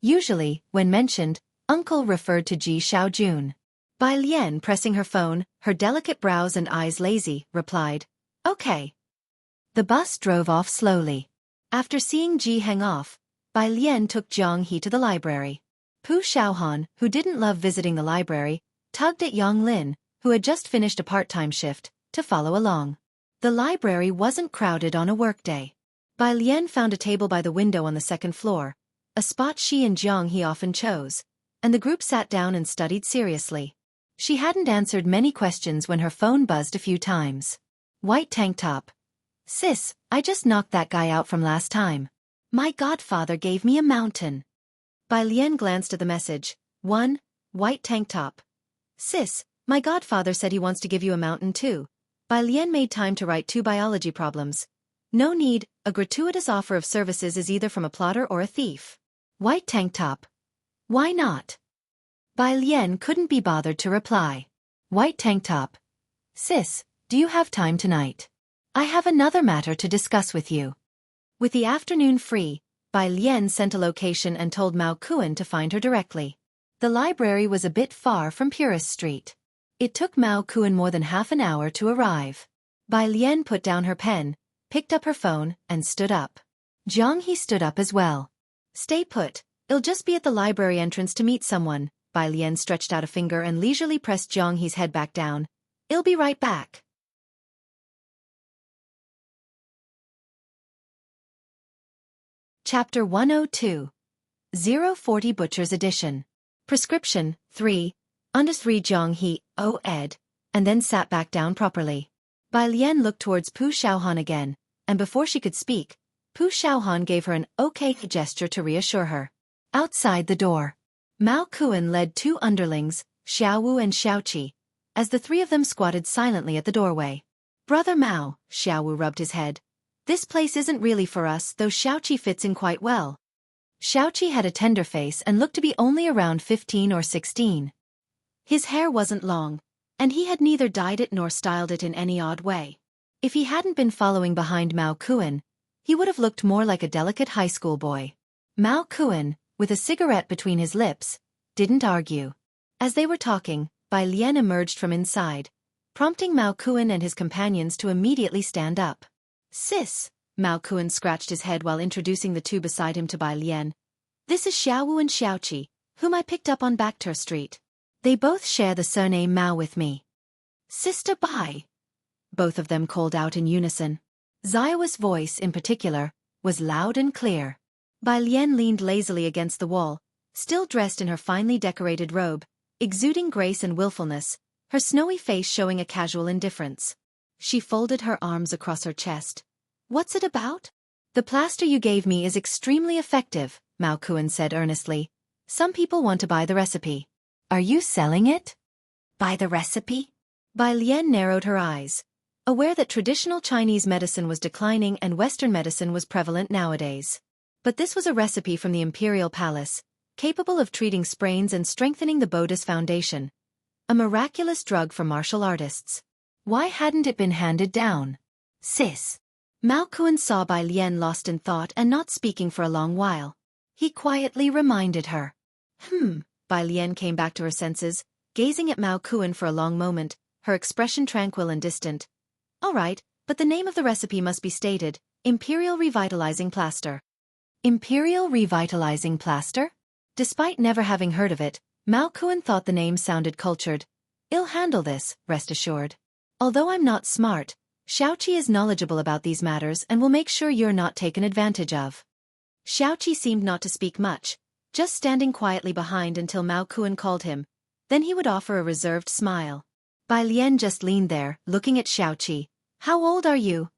Usually, when mentioned, uncle referred to Ji Xiaojun. Bai Lian, pressing her phone, her delicate brows and eyes lazy, replied, okay. The bus drove off slowly. After seeing Ji Heng off, Bai Lian took Jianghu to the library. Pu Xiaohan, who didn't love visiting the library, tugged at Yang Lin, who had just finished a part-time shift, to follow along. The library wasn't crowded on a workday. Bai Lian found a table by the window on the second floor, a spot she and Jianghu often chose, and the group sat down and studied seriously. She hadn't answered many questions when her phone buzzed a few times. White tank top. Sis, I just knocked that guy out from last time. My godfather gave me a mountain. Bai Lian glanced at the message. 1. White tank top. Sis, my godfather said he wants to give you a mountain too. Bai Lian made time to write 2 biology problems. No need, a gratuitous offer of services is either from a plotter or a thief. White tank top. Why not? Bai Lian couldn't be bothered to reply. White tank top. Sis, do you have time tonight? I have another matter to discuss with you. With the afternoon free, Bai Lian sent a location and told Mao Kuan to find her directly. The library was a bit far from Purist Street. It took Mao Kuan more than half an hour to arrive. Bai Lian put down her pen, picked up her phone, and stood up. Jianghu stood up as well. Stay put, it'll just be at the library entrance to meet someone. Bai Lian stretched out a finger and leisurely pressed Jianghu's head back down. I'll be right back. Chapter 102. 040 Butcher's Edition. Prescription, 3. Under 3 Jianghu, Ed, and then sat back down properly. Bai Lian looked towards Pu Xiaohan again, and before she could speak, Pu Xiaohan gave her an okay gesture to reassure her. Outside the door, Mao Kuan led 2 underlings, Xiaowu and Xiaoqi, as the 3 of them squatted silently at the doorway. Brother Mao, Xiaowu rubbed his head. This place isn't really for us, though Xiaoqi fits in quite well. Xiaoqi had a tender face and looked to be only around 15 or 16. His hair wasn't long, and he had neither dyed it nor styled it in any odd way. If he hadn't been following behind Mao Kuan, he would have looked more like a delicate high school boy. Mao Kuan, with a cigarette between his lips, didn't argue. As they were talking, Bai Lian emerged from inside, prompting Mao Kuan and his companions to immediately stand up. "Sis," Mao Kuan scratched his head while introducing the two beside him to Bai Lian. "This is Xiaowu and Xiaoqi, whom I picked up on Backter Street. They both share the surname Mao with me." "Sister Bai," both of them called out in unison. Xiaowa's voice, in particular, was loud and clear. Bai Lian leaned lazily against the wall, still dressed in her finely decorated robe, exuding grace and willfulness, her snowy face showing a casual indifference. She folded her arms across her chest. "What's it about?" "The plaster you gave me is extremely effective," Mao Kuan said earnestly. "Some people want to buy the recipe." "Are you selling it?" "Buy the recipe?" Bai Lian narrowed her eyes, aware that traditional Chinese medicine was declining and Western medicine was prevalent nowadays. But this was a recipe from the Imperial Palace, capable of treating sprains and strengthening the Buddhist foundation. A miraculous drug for martial artists. Why hadn't it been handed down? "Sis." Mao Kuan saw Bai Lian lost in thought and not speaking for a long while. He quietly reminded her. Bai Lian came back to her senses, gazing at Mao Kuan for a long moment, her expression tranquil and distant. "All right, but the name of the recipe must be stated, Imperial Revitalizing Plaster." Imperial Revitalizing Plaster? Despite never having heard of it, Mao Kuan thought the name sounded cultured. "I'll handle this, rest assured. Although I'm not smart, Xiaoqi is knowledgeable about these matters and will make sure you're not taken advantage of." Xiaoqi seemed not to speak much, just standing quietly behind until Mao Kuan called him. Then he would offer a reserved smile. Bai Lian just leaned there, looking at Xiaoqi. "How old are you?"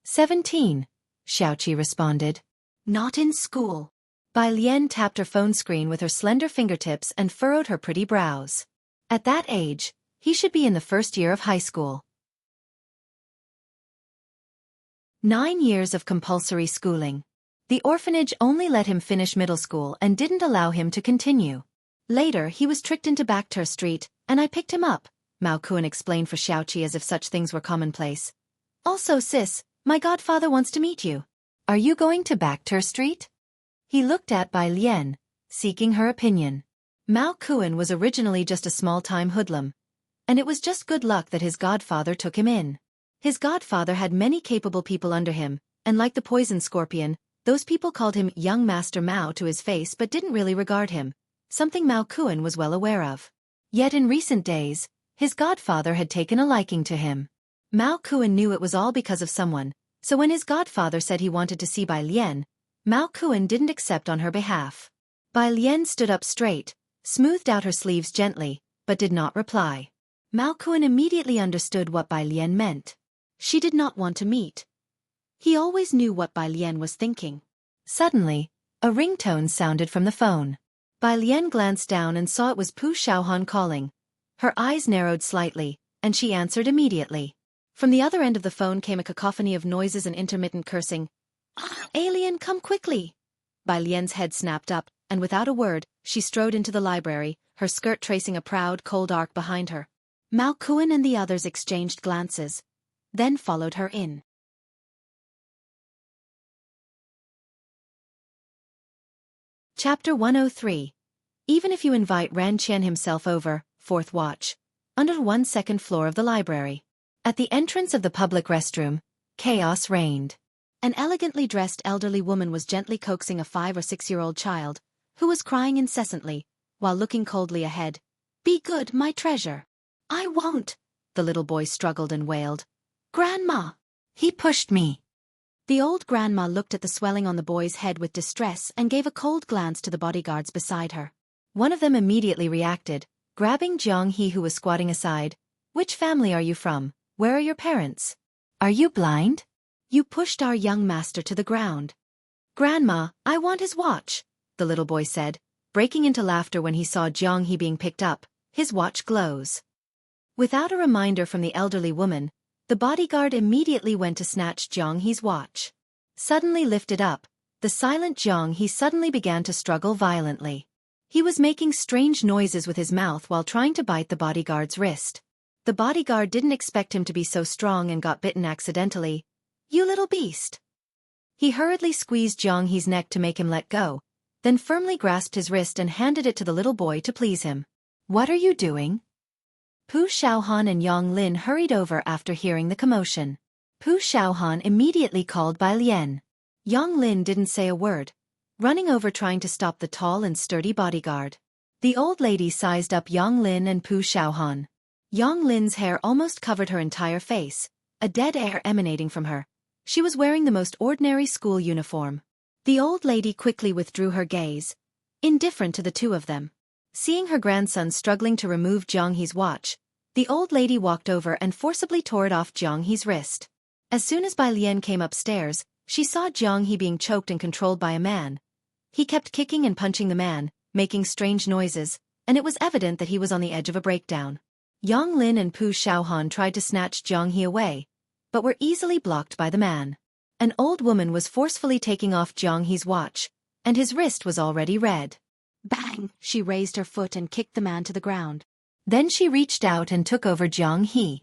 17, Xiaoqi responded. "Not in school." Bai Lian tapped her phone screen with her slender fingertips and furrowed her pretty brows. At that age, he should be in the first year of high school. 9 years of compulsory schooling. The orphanage only let him finish middle school and didn't allow him to continue. Later he was tricked into Backter Street, and I picked him up, Mao Kuan explained for Xiaoqi as if such things were commonplace. "Also sis, my godfather wants to meet you." "Are you going to Backter Street?" He looked at Bai Lian, seeking her opinion. Mao Kuan was originally just a small-time hoodlum, and it was just good luck that his godfather took him in. His godfather had many capable people under him, and like the poison scorpion, those people called him young Master Mao to his face but didn't really regard him, something Mao Kuan was well aware of. Yet in recent days, his godfather had taken a liking to him. Mao Kuan knew it was all because of someone, so when his godfather said he wanted to see Bai Lian, Mao Kuan didn't accept on her behalf. Bai Lian stood up straight, smoothed out her sleeves gently, but did not reply. Mao Kuan immediately understood what Bai Lian meant. She did not want to meet. He always knew what Bai Lian was thinking. Suddenly, a ringtone sounded from the phone. Bai Lian glanced down and saw it was Pu Xiaohan calling. Her eyes narrowed slightly, and she answered immediately. From the other end of the phone came a cacophony of noises and intermittent cursing. "Alien, come quickly!" Bai Lian's head snapped up, and without a word, she strode into the library, her skirt tracing a proud, cold arc behind her. Mao Kuan and the others exchanged glances, then followed her in. Chapter 103. Even if you invite Ran Qian himself over, fourth watch. Under the 1/2 floor of the library. At the entrance of the public restroom, chaos reigned. An elegantly dressed elderly woman was gently coaxing a 5 or 6-year-old child, who was crying incessantly, while looking coldly ahead. "Be good, my treasure." "I won't," the little boy struggled and wailed. "Grandma, he pushed me." The old grandma looked at the swelling on the boy's head with distress and gave a cold glance to the bodyguards beside her. One of them immediately reacted, grabbing Jianghu who was squatting aside. "Which family are you from? Where are your parents? Are you blind? You pushed our young master to the ground." "Grandma, I want his watch," the little boy said, breaking into laughter when he saw Jianghu being picked up. "His watch glows." Without a reminder from the elderly woman, the bodyguard immediately went to snatch Jianghu's watch. Suddenly lifted up, the silent Jianghu suddenly began to struggle violently. He was making strange noises with his mouth while trying to bite the bodyguard's wrist. The bodyguard didn't expect him to be so strong and got bitten accidentally. "You little beast." He hurriedly squeezed Jianghu's neck to make him let go, then firmly grasped his wrist and handed it to the little boy to please him. "What are you doing?" Pu Xiaohan and Yang Lin hurried over after hearing the commotion. Pu Xiaohan immediately called Bai Lian. Yang Lin didn't say a word, running over trying to stop the tall and sturdy bodyguard. The old lady sized up Yang Lin and Pu Xiaohan. Yang Lin's hair almost covered her entire face, a dead air emanating from her. She was wearing the most ordinary school uniform. The old lady quickly withdrew her gaze, indifferent to the two of them. Seeing her grandson struggling to remove Jianghu's watch, the old lady walked over and forcibly tore it off Jianghu's wrist. As soon as Bai Lian came upstairs, she saw Jianghu being choked and controlled by a man. He kept kicking and punching the man, making strange noises, and it was evident that he was on the edge of a breakdown. Yang Lin and Pu Xiaohan tried to snatch Jianghu away, but were easily blocked by the man. An old woman was forcefully taking off Jianghu's watch, and his wrist was already red. Bang! She raised her foot and kicked the man to the ground. Then she reached out and took over Jianghu.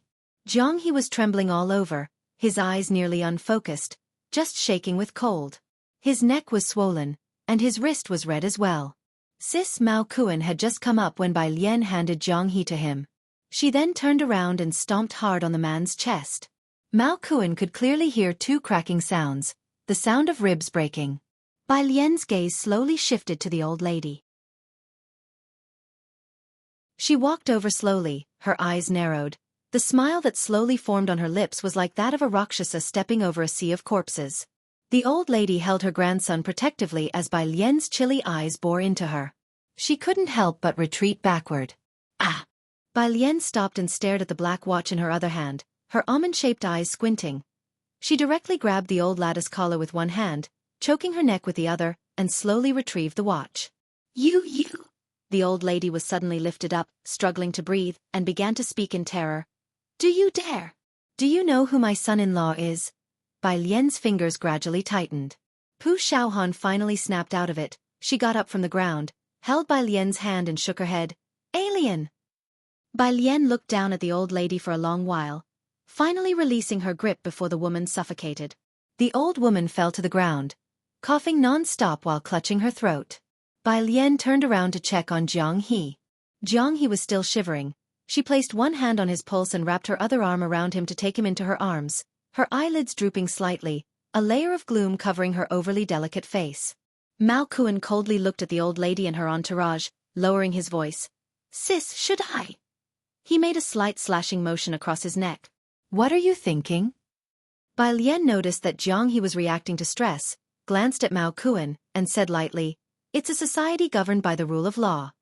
Jianghu was trembling all over, his eyes nearly unfocused, just shaking with cold. His neck was swollen, and his wrist was red as well. Sis Mao Kuan had just come up when Bai Lian handed Jianghu to him. She then turned around and stomped hard on the man's chest. Mao Kuan could clearly hear two cracking sounds, the sound of ribs breaking. Bai Lian's gaze slowly shifted to the old lady. She walked over slowly, her eyes narrowed. The smile that slowly formed on her lips was like that of a Rakshasa stepping over a sea of corpses. The old lady held her grandson protectively as Bai Lian's chilly eyes bore into her. She couldn't help but retreat backward. Ah! Bai Lian stopped and stared at the black watch in her other hand, her almond-shaped eyes squinting. She directly grabbed the old lattice collar with one hand, choking her neck with the other, and slowly retrieved the watch. You! The old lady was suddenly lifted up, struggling to breathe, and began to speak in terror. Do you dare? Do you know who my son-in-law is? Bai Lian's fingers gradually tightened. Pu Xiaohan finally snapped out of it. She got up from the ground, held Bai Lian's hand and shook her head. Alien! Bai Lian looked down at the old lady for a long while, finally releasing her grip before the woman suffocated. The old woman fell to the ground, coughing non-stop while clutching her throat. Bai Lian turned around to check on Jianghu. Jianghu was still shivering. She placed one hand on his pulse and wrapped her other arm around him to take him into her arms, her eyelids drooping slightly, a layer of gloom covering her overly delicate face. Mao Kuan coldly looked at the old lady and her entourage, lowering his voice. Sis, should I? He made a slight slashing motion across his neck. What are you thinking? Bai Lian noticed that Jianghu was reacting to stress, glanced at Mao Kuan, and said lightly, It's a society governed by the rule of law.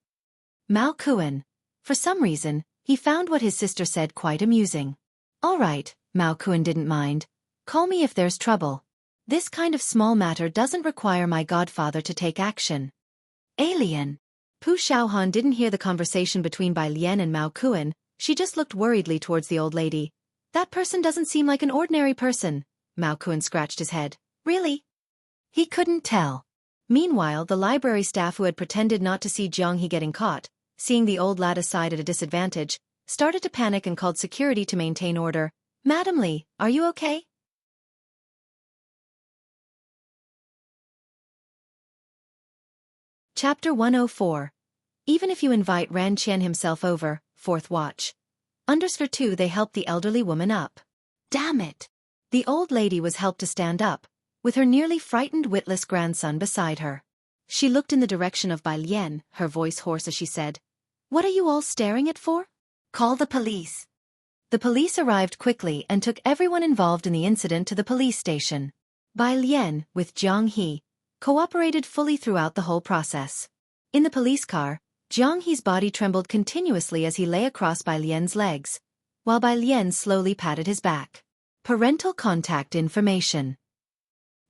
Mao Kuan. For some reason, he found what his sister said quite amusing. All right, Mao Kuan didn't mind. Call me if there's trouble. This kind of small matter doesn't require my godfather to take action. Alien. Pu Xiaohan didn't hear the conversation between Bai Lian and Mao Kuan. She just looked worriedly towards the old lady. That person doesn't seem like an ordinary person. Mao Kuan scratched his head. Really? He couldn't tell. Meanwhile, the library staff who had pretended not to see Jianghu getting caught, seeing the old lattice side at a disadvantage, started to panic and called security to maintain order. Madam Li, are you okay? Chapter 104. Even if you invite Ran Qian himself over, fourth watch. Unders for two, they helped the elderly woman up. Damn it! The old lady was helped to stand up, with her nearly frightened witless grandson beside her. She looked in the direction of Bai Lian, her voice hoarse as she said, What are you all staring at for? Call the police. The police arrived quickly and took everyone involved in the incident to the police station. Bai Lian, with Jianghu, cooperated fully throughout the whole process. In the police car, Jianghu's body trembled continuously as he lay across Bai Lian's legs, while Bai Lian slowly patted his back. Parental contact information.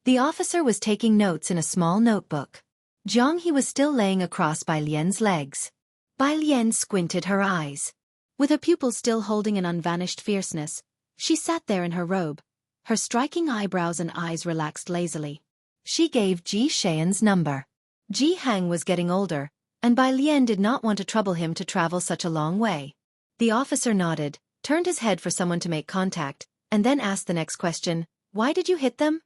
The officer was taking notes in a small notebook. Jianghu was still laying across Bai Lian's legs. Bai Lian squinted her eyes. With her pupils still holding an unvanished fierceness, she sat there in her robe, her striking eyebrows and eyes relaxed lazily. She gave Ji Xian's number. Ji Hang was getting older, and Bai Lian did not want to trouble him to travel such a long way. The officer nodded, turned his head for someone to make contact, and then asked the next question, Why did you hit them?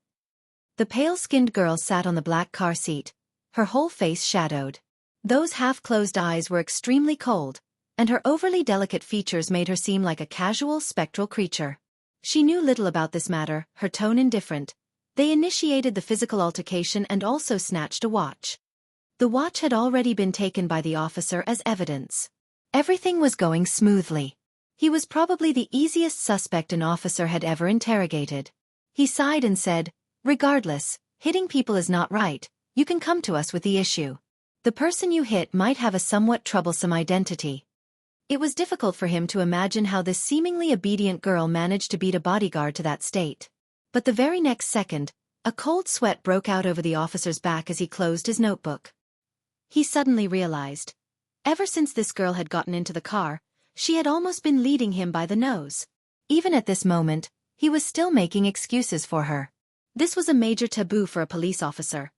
The pale-skinned girl sat on the black car seat, her whole face shadowed. Those half-closed eyes were extremely cold, and her overly delicate features made her seem like a casual, spectral creature. She knew little about this matter, her tone indifferent. They initiated the physical altercation and also snatched a watch. The watch had already been taken by the officer as evidence. Everything was going smoothly. He was probably the easiest suspect an officer had ever interrogated. He sighed and said, "Regardless, hitting people is not right. You can come to us with the issue. The person you hit might have a somewhat troublesome identity." It was difficult for him to imagine how this seemingly obedient girl managed to beat a bodyguard to that state. But the very next second, a cold sweat broke out over the officer's back as he closed his notebook. He suddenly realized. Ever since this girl had gotten into the car, she had almost been leading him by the nose. Even at this moment, he was still making excuses for her. This was a major taboo for a police officer.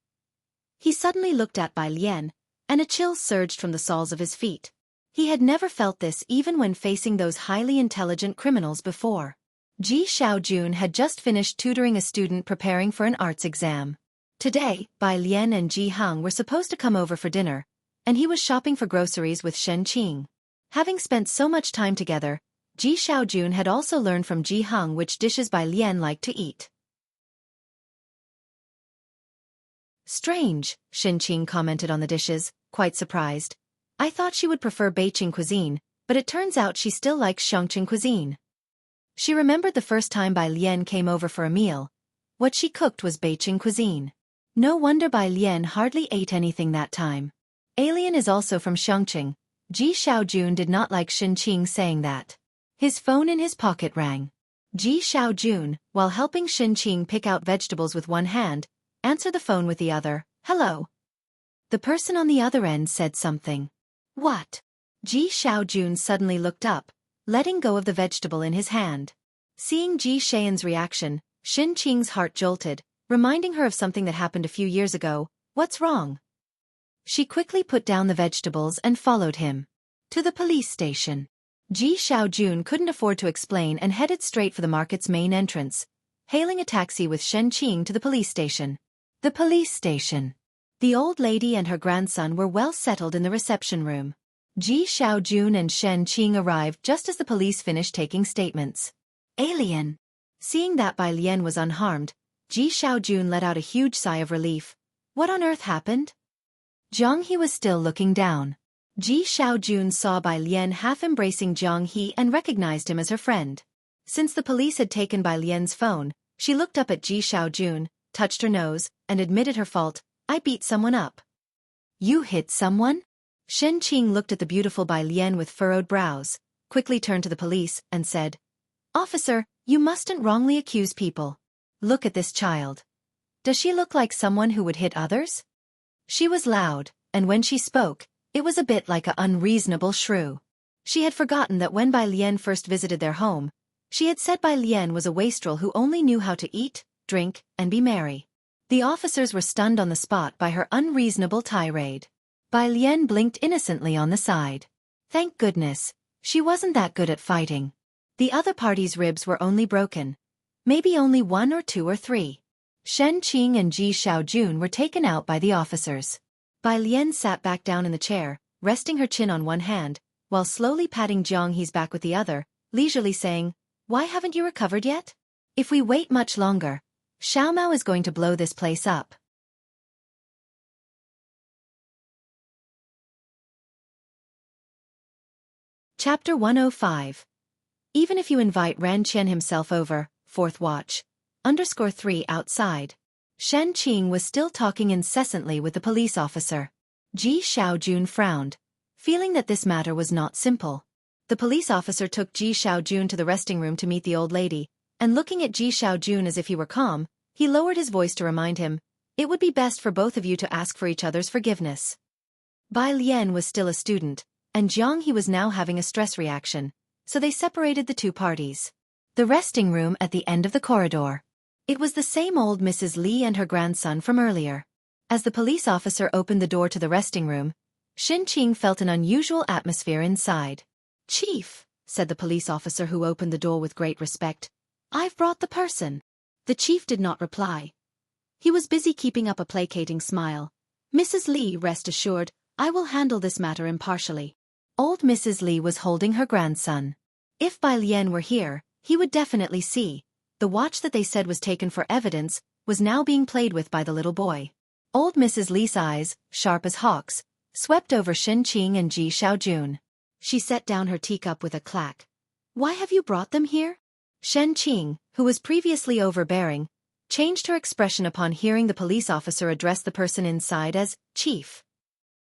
He suddenly looked at Bai Lian, and a chill surged from the soles of his feet. He had never felt this even when facing those highly intelligent criminals before. Ji Xiaojun had just finished tutoring a student preparing for an arts exam. Today, Bai Lian and Ji Hang were supposed to come over for dinner, and he was shopping for groceries with Shen Qing. Having spent so much time together, Ji Xiaojun had also learned from Ji Hang which dishes Bai Lian liked to eat. "Strange," Shen Qing commented on the dishes, quite surprised. "I thought she would prefer Beijing cuisine, but it turns out she still likes Xianxia cuisine." She remembered the first time Bai Lian came over for a meal. What she cooked was Beijing cuisine. No wonder Bai Lian hardly ate anything that time. Alien is also from Xianxia. Ji Xiaojun did not like Shen Qing saying that. His phone in his pocket rang. Ji Xiaojun, while helping Shen Qing pick out vegetables with one hand, answered the phone with the other. "Hello." The person on the other end said something. "What?" Ji Xiaojun suddenly looked up, letting go of the vegetable in his hand. Seeing Ji Xian's reaction, Shen Qing's heart jolted, reminding her of something that happened a few years ago. "What's wrong?" She quickly put down the vegetables and followed him. To the police station. Ji Xiaojun couldn't afford to explain and headed straight for the market's main entrance, hailing a taxi with Shen Qing to the police station. The police station. The old lady and her grandson were well settled in the reception room. Ji Xiaojun and Shen Qing arrived just as the police finished taking statements. "Alien." Seeing that Bai Lian was unharmed, Ji Xiaojun let out a huge sigh of relief. What on earth happened? Jianghu was still looking down. Ji Xiaojun saw Bai Lian half embracing Jianghu and recognized him as her friend. Since the police had taken Bai Lian's phone, she looked up at Ji Xiaojun, touched her nose, and admitted her fault. "I beat someone up." "You hit someone?" Shen Qing looked at the beautiful Bai Lian with furrowed brows, quickly turned to the police, and said, "Officer, you mustn't wrongly accuse people. Look at this child. Does she look like someone who would hit others?" She was loud, and when she spoke, it was a bit like an unreasonable shrew. She had forgotten that when Bai Lian first visited their home, she had said Bai Lian was a wastrel who only knew how to eat, drink, and be merry. The officers were stunned on the spot by her unreasonable tirade. Bai Lian blinked innocently on the side. Thank goodness, she wasn't that good at fighting. The other party's ribs were only broken. Maybe only 1 or 2 or 3. Shen Qing and Ji Xiaojun were taken out by the officers. Bai Lian sat back down in the chair, resting her chin on one hand, while slowly patting Jianghu's back with the other, leisurely saying, "Why haven't you recovered yet? If we wait much longer, Xiaomao is going to blow this place up." Chapter 105. Even if you invite Ran Qian himself over, 4th watch. _3 outside. Shen Qing was still talking incessantly with the police officer. Ji Xiaojun frowned, feeling that this matter was not simple. The police officer took Ji Xiaojun to the resting room to meet the old lady, and looking at Ji Xiaojun as if he were calm, he lowered his voice to remind him, "It would be best for both of you to ask for each other's forgiveness." Bai Lian was still a student, and Jianghu was now having a stress reaction, so they separated the two parties. The resting room at the end of the corridor. It was the same old Mrs. Li and her grandson from earlier. As the police officer opened the door to the resting room, Shen Qing felt an unusual atmosphere inside. "Chief," said the police officer who opened the door with great respect, "I've brought the person." The chief did not reply. He was busy keeping up a placating smile. "Mrs. Li, rest assured, I will handle this matter impartially." Old Mrs. Li was holding her grandson. If Bai Lian were here, he would definitely see. The watch that they said was taken for evidence was now being played with by the little boy. Old Mrs. Li's eyes, sharp as hawks, swept over Xianxia and Ji Xiaojun. She set down her teacup with a clack. "Why have you brought them here?" Xianxia, who was previously overbearing, changed her expression upon hearing the police officer address the person inside as Chief.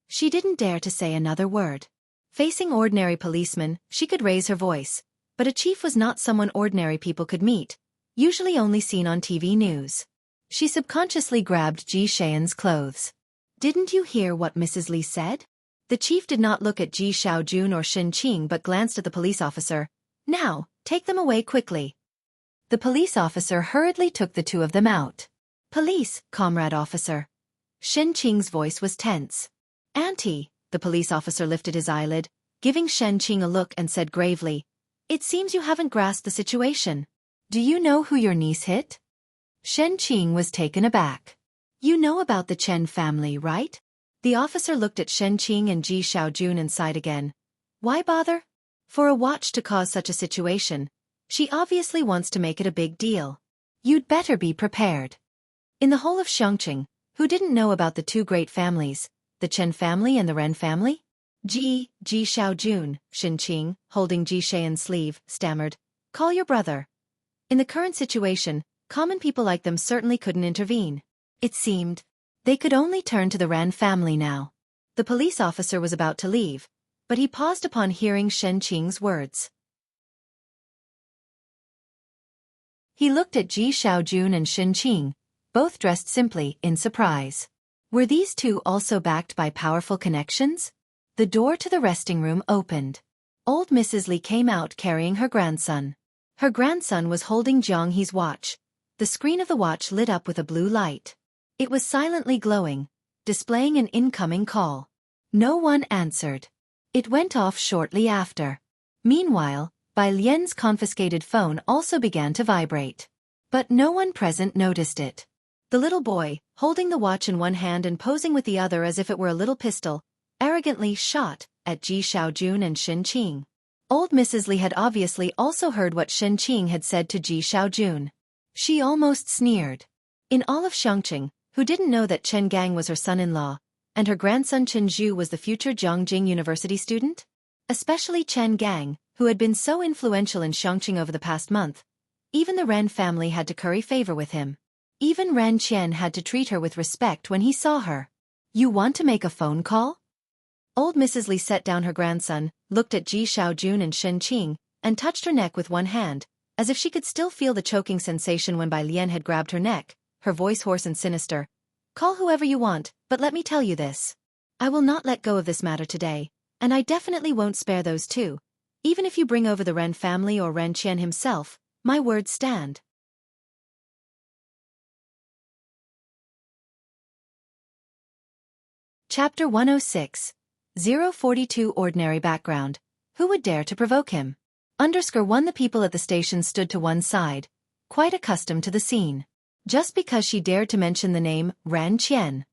She didn't dare to say another word. Facing ordinary policemen, she could raise her voice, but a chief was not someone ordinary people could meet, usually only seen on TV news. She subconsciously grabbed Ji Xian's clothes. "Didn't you hear what Mrs. Li said?" The chief did not look at Ji Xiaojun or Xianxia but glanced at the police officer. "Now, take them away quickly." The police officer hurriedly took the two of them out. "Police, comrade officer." Xianxia's voice was tense. "Auntie," the police officer lifted his eyelid, giving Xianxia a look and said gravely, "It seems you haven't grasped the situation. Do you know who your niece hit?" Xianxia was taken aback. "You know about the Chen family, right?" The officer looked at Xianxia and Ji Xiaojun and sighed again. "Why bother? For a watch to cause such a situation, she obviously wants to make it a big deal. You'd better be prepared." In the whole of Xianxia, who didn't know about the two great families, the Chen family and the Ren family? Ji Xiaojun, Xianxia, holding Ji Xian's sleeve, stammered, "Call your brother." In the current situation, common people like them certainly couldn't intervene. It seemed they could only turn to the Ren family now. The police officer was about to leave, but he paused upon hearing Xianxia's words. He looked at Ji Xiaojun and Xianxia, both dressed simply, in surprise. Were these two also backed by powerful connections? The door to the resting room opened. Old Mrs. Li came out carrying her grandson. Her grandson was holding Jianghu's watch. The screen of the watch lit up with a blue light. It was silently glowing, displaying an incoming call. No one answered. It went off shortly after. Meanwhile, Bai Lian's confiscated phone also began to vibrate. But no one present noticed it. The little boy, holding the watch in one hand and posing with the other as if it were a little pistol, arrogantly shot at Ji Xiaojun and Xianxia. Old Mrs. Li had obviously also heard what Xianxia had said to Ji Xiaojun. She almost sneered. In all of Xianxia, who didn't know that Chen Gang was her son-in-law, and her grandson Chen Zhu was the future Jianghu University student? Especially Chen Gang, who had been so influential in Xianxia over the past month. Even the Ren family had to curry favor with him. Even Ren Qian had to treat her with respect when he saw her. "You want to make a phone call?" Old Mrs. Li set down her grandson, looked at Ji Xiaojun and Xianxia, and touched her neck with one hand, as if she could still feel the choking sensation when Bai Lian had grabbed her neck, her voice hoarse and sinister. "Call whoever you want, but let me tell you this. I will not let go of this matter today, and I definitely won't spare those two. Even if you bring over the Ren family or Ren Qian himself, my words stand." Chapter 106. 042 Ordinary Background. Who would dare to provoke him? _1 The people at the station stood to one side, quite accustomed to the scene. Just because she dared to mention the name Ren Qian.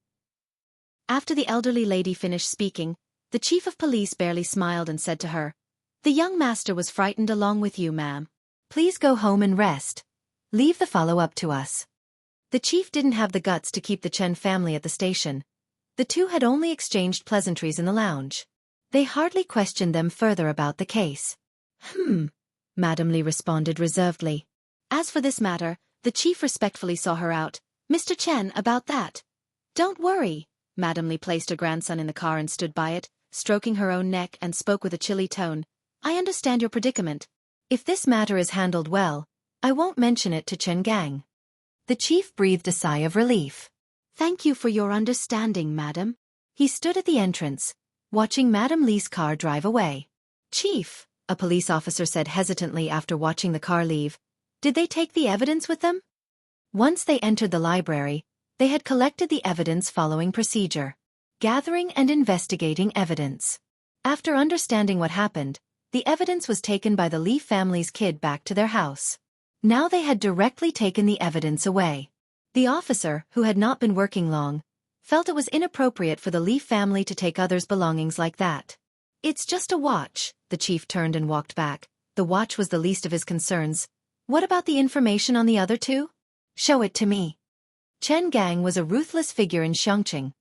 After the elderly lady finished speaking, the chief of police barely smiled and said to her, "The young master was frightened along with you, ma'am. Please go home and rest. Leave the follow-up to us." The chief didn't have the guts to keep the Chen family at the station. The two had only exchanged pleasantries in the lounge. They hardly questioned them further about the case. Madame Li responded reservedly. As for this matter, the chief respectfully saw her out. "Mr. Chen, about that." "Don't worry." Madame Li placed her grandson in the car and stood by it, stroking her own neck and spoke with a chilly tone. "I understand your predicament. If this matter is handled well, I won't mention it to Chen Gang." The chief breathed a sigh of relief. "Thank you for your understanding, madam." He stood at the entrance, watching Madame Li's car drive away. "Chief," a police officer said hesitantly after watching the car leave, "did they take the evidence with them?" Once they entered the library, they had collected the evidence following procedure. Gathering and investigating evidence. After understanding what happened, the evidence was taken by the Li family's kid back to their house. Now they had directly taken the evidence away. The officer, who had not been working long, felt it was inappropriate for the Li family to take others' belongings like that. It's just a watch. The chief turned and walked back. The watch was the least of his concerns. What about the information on the other two? Show it to me. Chen Gang was a ruthless figure in Xianxia,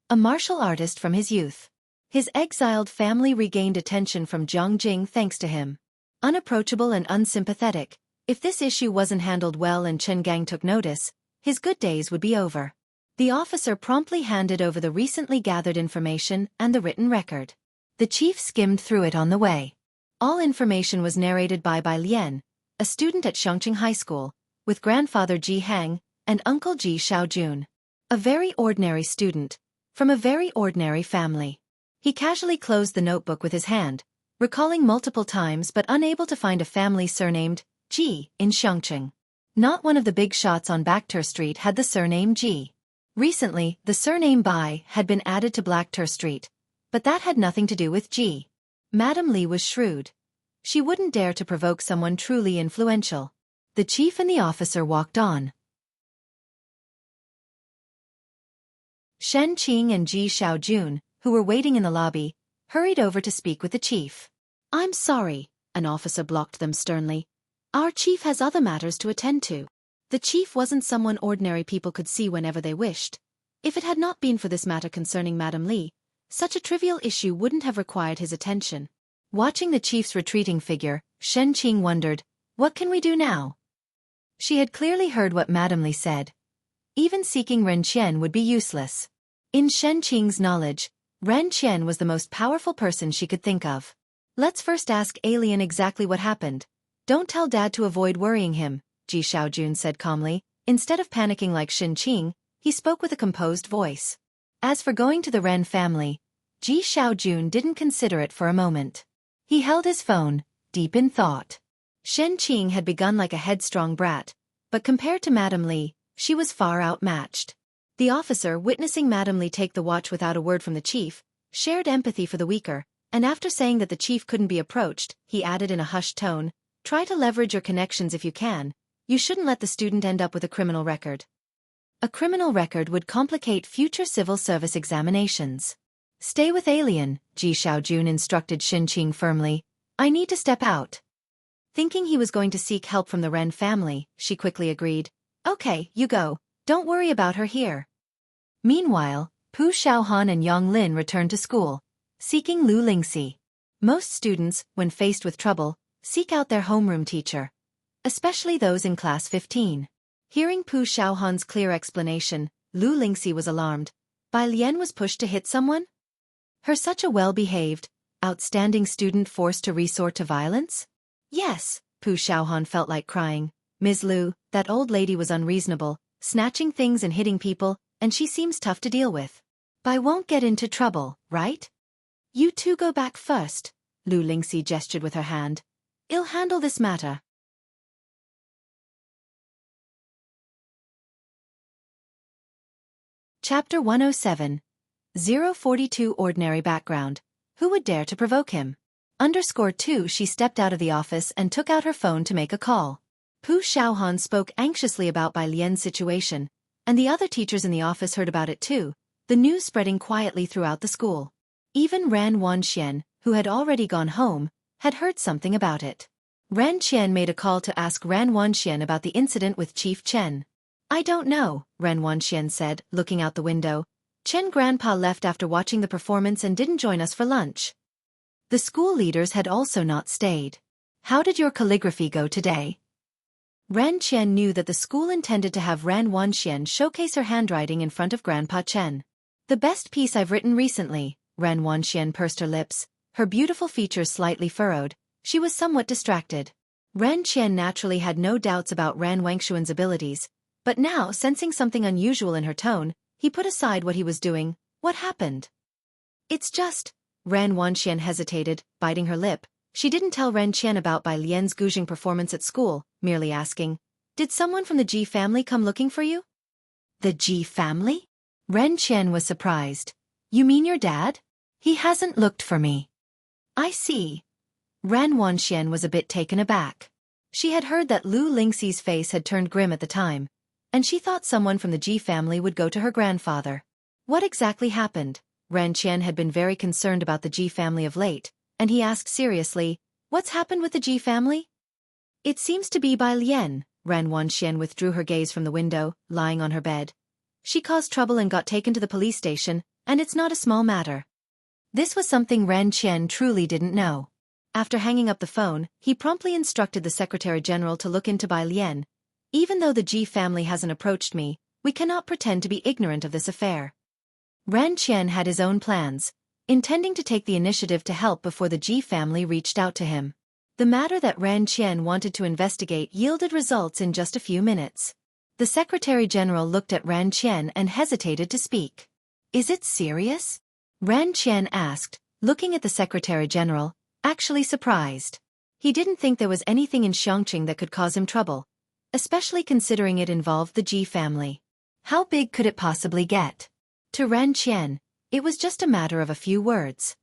a martial artist from his youth. His exiled family regained attention from Jianghu thanks to him. Unapproachable and unsympathetic, if this issue wasn't handled well and Chen Gang took notice, his good days would be over. The officer promptly handed over the recently gathered information and the written record. The chief skimmed through it on the way. All information was narrated by Bai Lian, a student at Xianxia High School, with grandfather Ji Hang and uncle Ji Xiaojun. A very ordinary student, from a very ordinary family. He casually closed the notebook with his hand, recalling multiple times but unable to find a family surnamed Ji in Xianxia. Not one of the big shots on Backter Street had the surname Ji. Recently, the surname Bai had been added to Blackter Street, but that had nothing to do with Ji. Madame Li was shrewd. She wouldn't dare to provoke someone truly influential. The chief and the officer walked on. Shen Qing and Ji Xiaojun, who were waiting in the lobby, hurried over to speak with the chief. I'm sorry, an officer blocked them sternly. Our chief has other matters to attend to. The chief wasn't someone ordinary people could see whenever they wished. If it had not been for this matter concerning Madame Li, such a trivial issue wouldn't have required his attention. Watching the chief's retreating figure, Shen Qing wondered, what can we do now? She had clearly heard what Madame Li said. Even seeking Ren Qian would be useless. In Shen Qing's knowledge, Ren Qian was the most powerful person she could think of. Let's first ask Alien exactly what happened. Don't tell Dad to avoid worrying him, Ji Xiaojun said calmly. Instead of panicking like Shen Qing, he spoke with a composed voice. As for going to the Ren family, Ji Xiaojun didn't consider it for a moment. He held his phone, deep in thought. Shen Qing had begun like a headstrong brat, but compared to Madame Li, she was far outmatched. The officer, witnessing Madame Li take the watch without a word from the chief, shared empathy for the weaker, and after saying that the chief couldn't be approached, he added in a hushed tone, try to leverage your connections if you can. You shouldn't let the student end up with a criminal record. A criminal record would complicate future civil service examinations. Stay with Alien, Ji Xiaojun instructed Shen Qing firmly. I need to step out. Thinking he was going to seek help from the Ren family, she quickly agreed. Okay, you go. Don't worry about her here. Meanwhile, Pu Xiaohan and Yang Lin returned to school, seeking Lu Lingxi. Most students, when faced with trouble, seek out their homeroom teacher, especially those in class 15. Hearing Pu Xiaohan's clear explanation, Lu Lingxi was alarmed. Bai Lian was pushed to hit someone? Her such a well-behaved, outstanding student forced to resort to violence? Yes, Pu Xiaohan felt like crying. Ms. Lu, that old lady was unreasonable, snatching things and hitting people, and she seems tough to deal with. Bai won't get into trouble, right? You two go back first, Lu Lingxi gestured with her hand. I'll handle this matter. Chapter 107. 042 Ordinary Background. Who would dare to provoke him? _2 She stepped out of the office and took out her phone to make a call. Pu Xiaohan spoke anxiously about Bai Lian's situation, and the other teachers in the office heard about it too, the news spreading quietly throughout the school. Even Ran Wanxian, who had already gone home, had heard something about it. Ran Qian made a call to ask Ran Wanxian about the incident with Chief Chen. I don't know, Ran Wanxian said, looking out the window. Chen grandpa left after watching the performance and didn't join us for lunch. The school leaders had also not stayed. How did your calligraphy go today? Ran Qian knew that the school intended to have Ran Wanxian showcase her handwriting in front of Grandpa Chen. The best piece I've written recently, Ran Wanxian pursed her lips, her beautiful features slightly furrowed. She was somewhat distracted. Ran Qian naturally had no doubts about Ran Wangshuan's abilities, but now, sensing something unusual in her tone, he put aside what he was doing. What happened? It's just... Ran Wanxian hesitated, biting her lip. She didn't tell Ren Qian about Bai Lian's gouging performance at school, merely asking, did someone from the Ji family come looking for you? The Ji family? Ren Qian was surprised. You mean your dad? He hasn't looked for me. I see. Ran Wanxian was a bit taken aback. She had heard that Lu Lingxi's face had turned grim at the time, and she thought someone from the Ji family would go to her grandfather. What exactly happened? Ran Qian had been very concerned about the Ji family of late, and he asked seriously, "What's happened with the Ji family?" "It seems to be Bai Lian." Ran Wanxian withdrew her gaze from the window, lying on her bed. "She caused trouble and got taken to the police station, and it's not a small matter." This was something Ren Qian truly didn't know. After hanging up the phone, he promptly instructed the Secretary General to look into Bai Lian. "Even though the Ji family hasn't approached me, we cannot pretend to be ignorant of this affair." Ran Qian had his own plans, intending to take the initiative to help before the Ji family reached out to him. The matter that Ran Qian wanted to investigate yielded results in just a few minutes. The Secretary General looked at Ran Qian and hesitated to speak. "Is it serious?" Ran Qian asked, looking at the Secretary General, actually surprised. He didn't think there was anything in Xianxia that could cause him trouble, especially considering it involved the Ji family. How big could it possibly get? To Ran Qian, it was just a matter of a few words.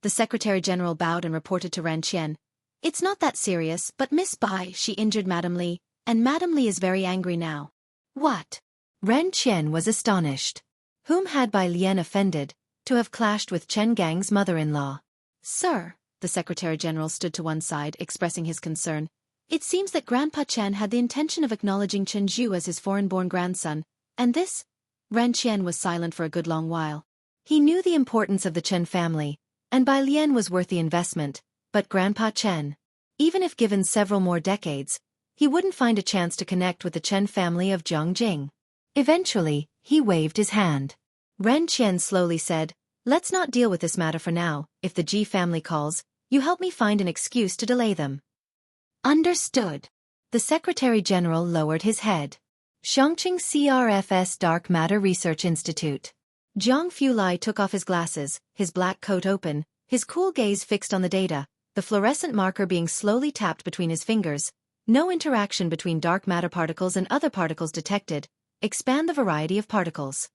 The Secretary General bowed and reported to Ran Qian, "It's not that serious, but Miss Bai, she injured Madame Li, and Madame Li is very angry now." "What?" Ran Qian was astonished. Whom had Bai Lian offended, to have clashed with Chen Gang's mother-in-law? "Sir," the Secretary General stood to one side, expressing his concern, "it seems that Grandpa Chen had the intention of acknowledging Chen Zhu as his foreign-born grandson, and this—" Ran Qian was silent for a good long while. He knew the importance of the Chen family, and Bai Lian was worth the investment, but Grandpa Chen, even if given several more decades, he wouldn't find a chance to connect with the Chen family of Jianghu. Eventually, he waved his hand. Ren Qian slowly said, "Let's not deal with this matter for now. If the Ji family calls, you help me find an excuse to delay them." "Understood." The Secretary General lowered his head. Xianxia CRFS Dark Matter Research Institute. Jiang Fulai took off his glasses, his black coat open, his cool gaze fixed on the data, the fluorescent marker being slowly tapped between his fingers. No interaction between dark matter particles and other particles detected. Expand the variety of particles.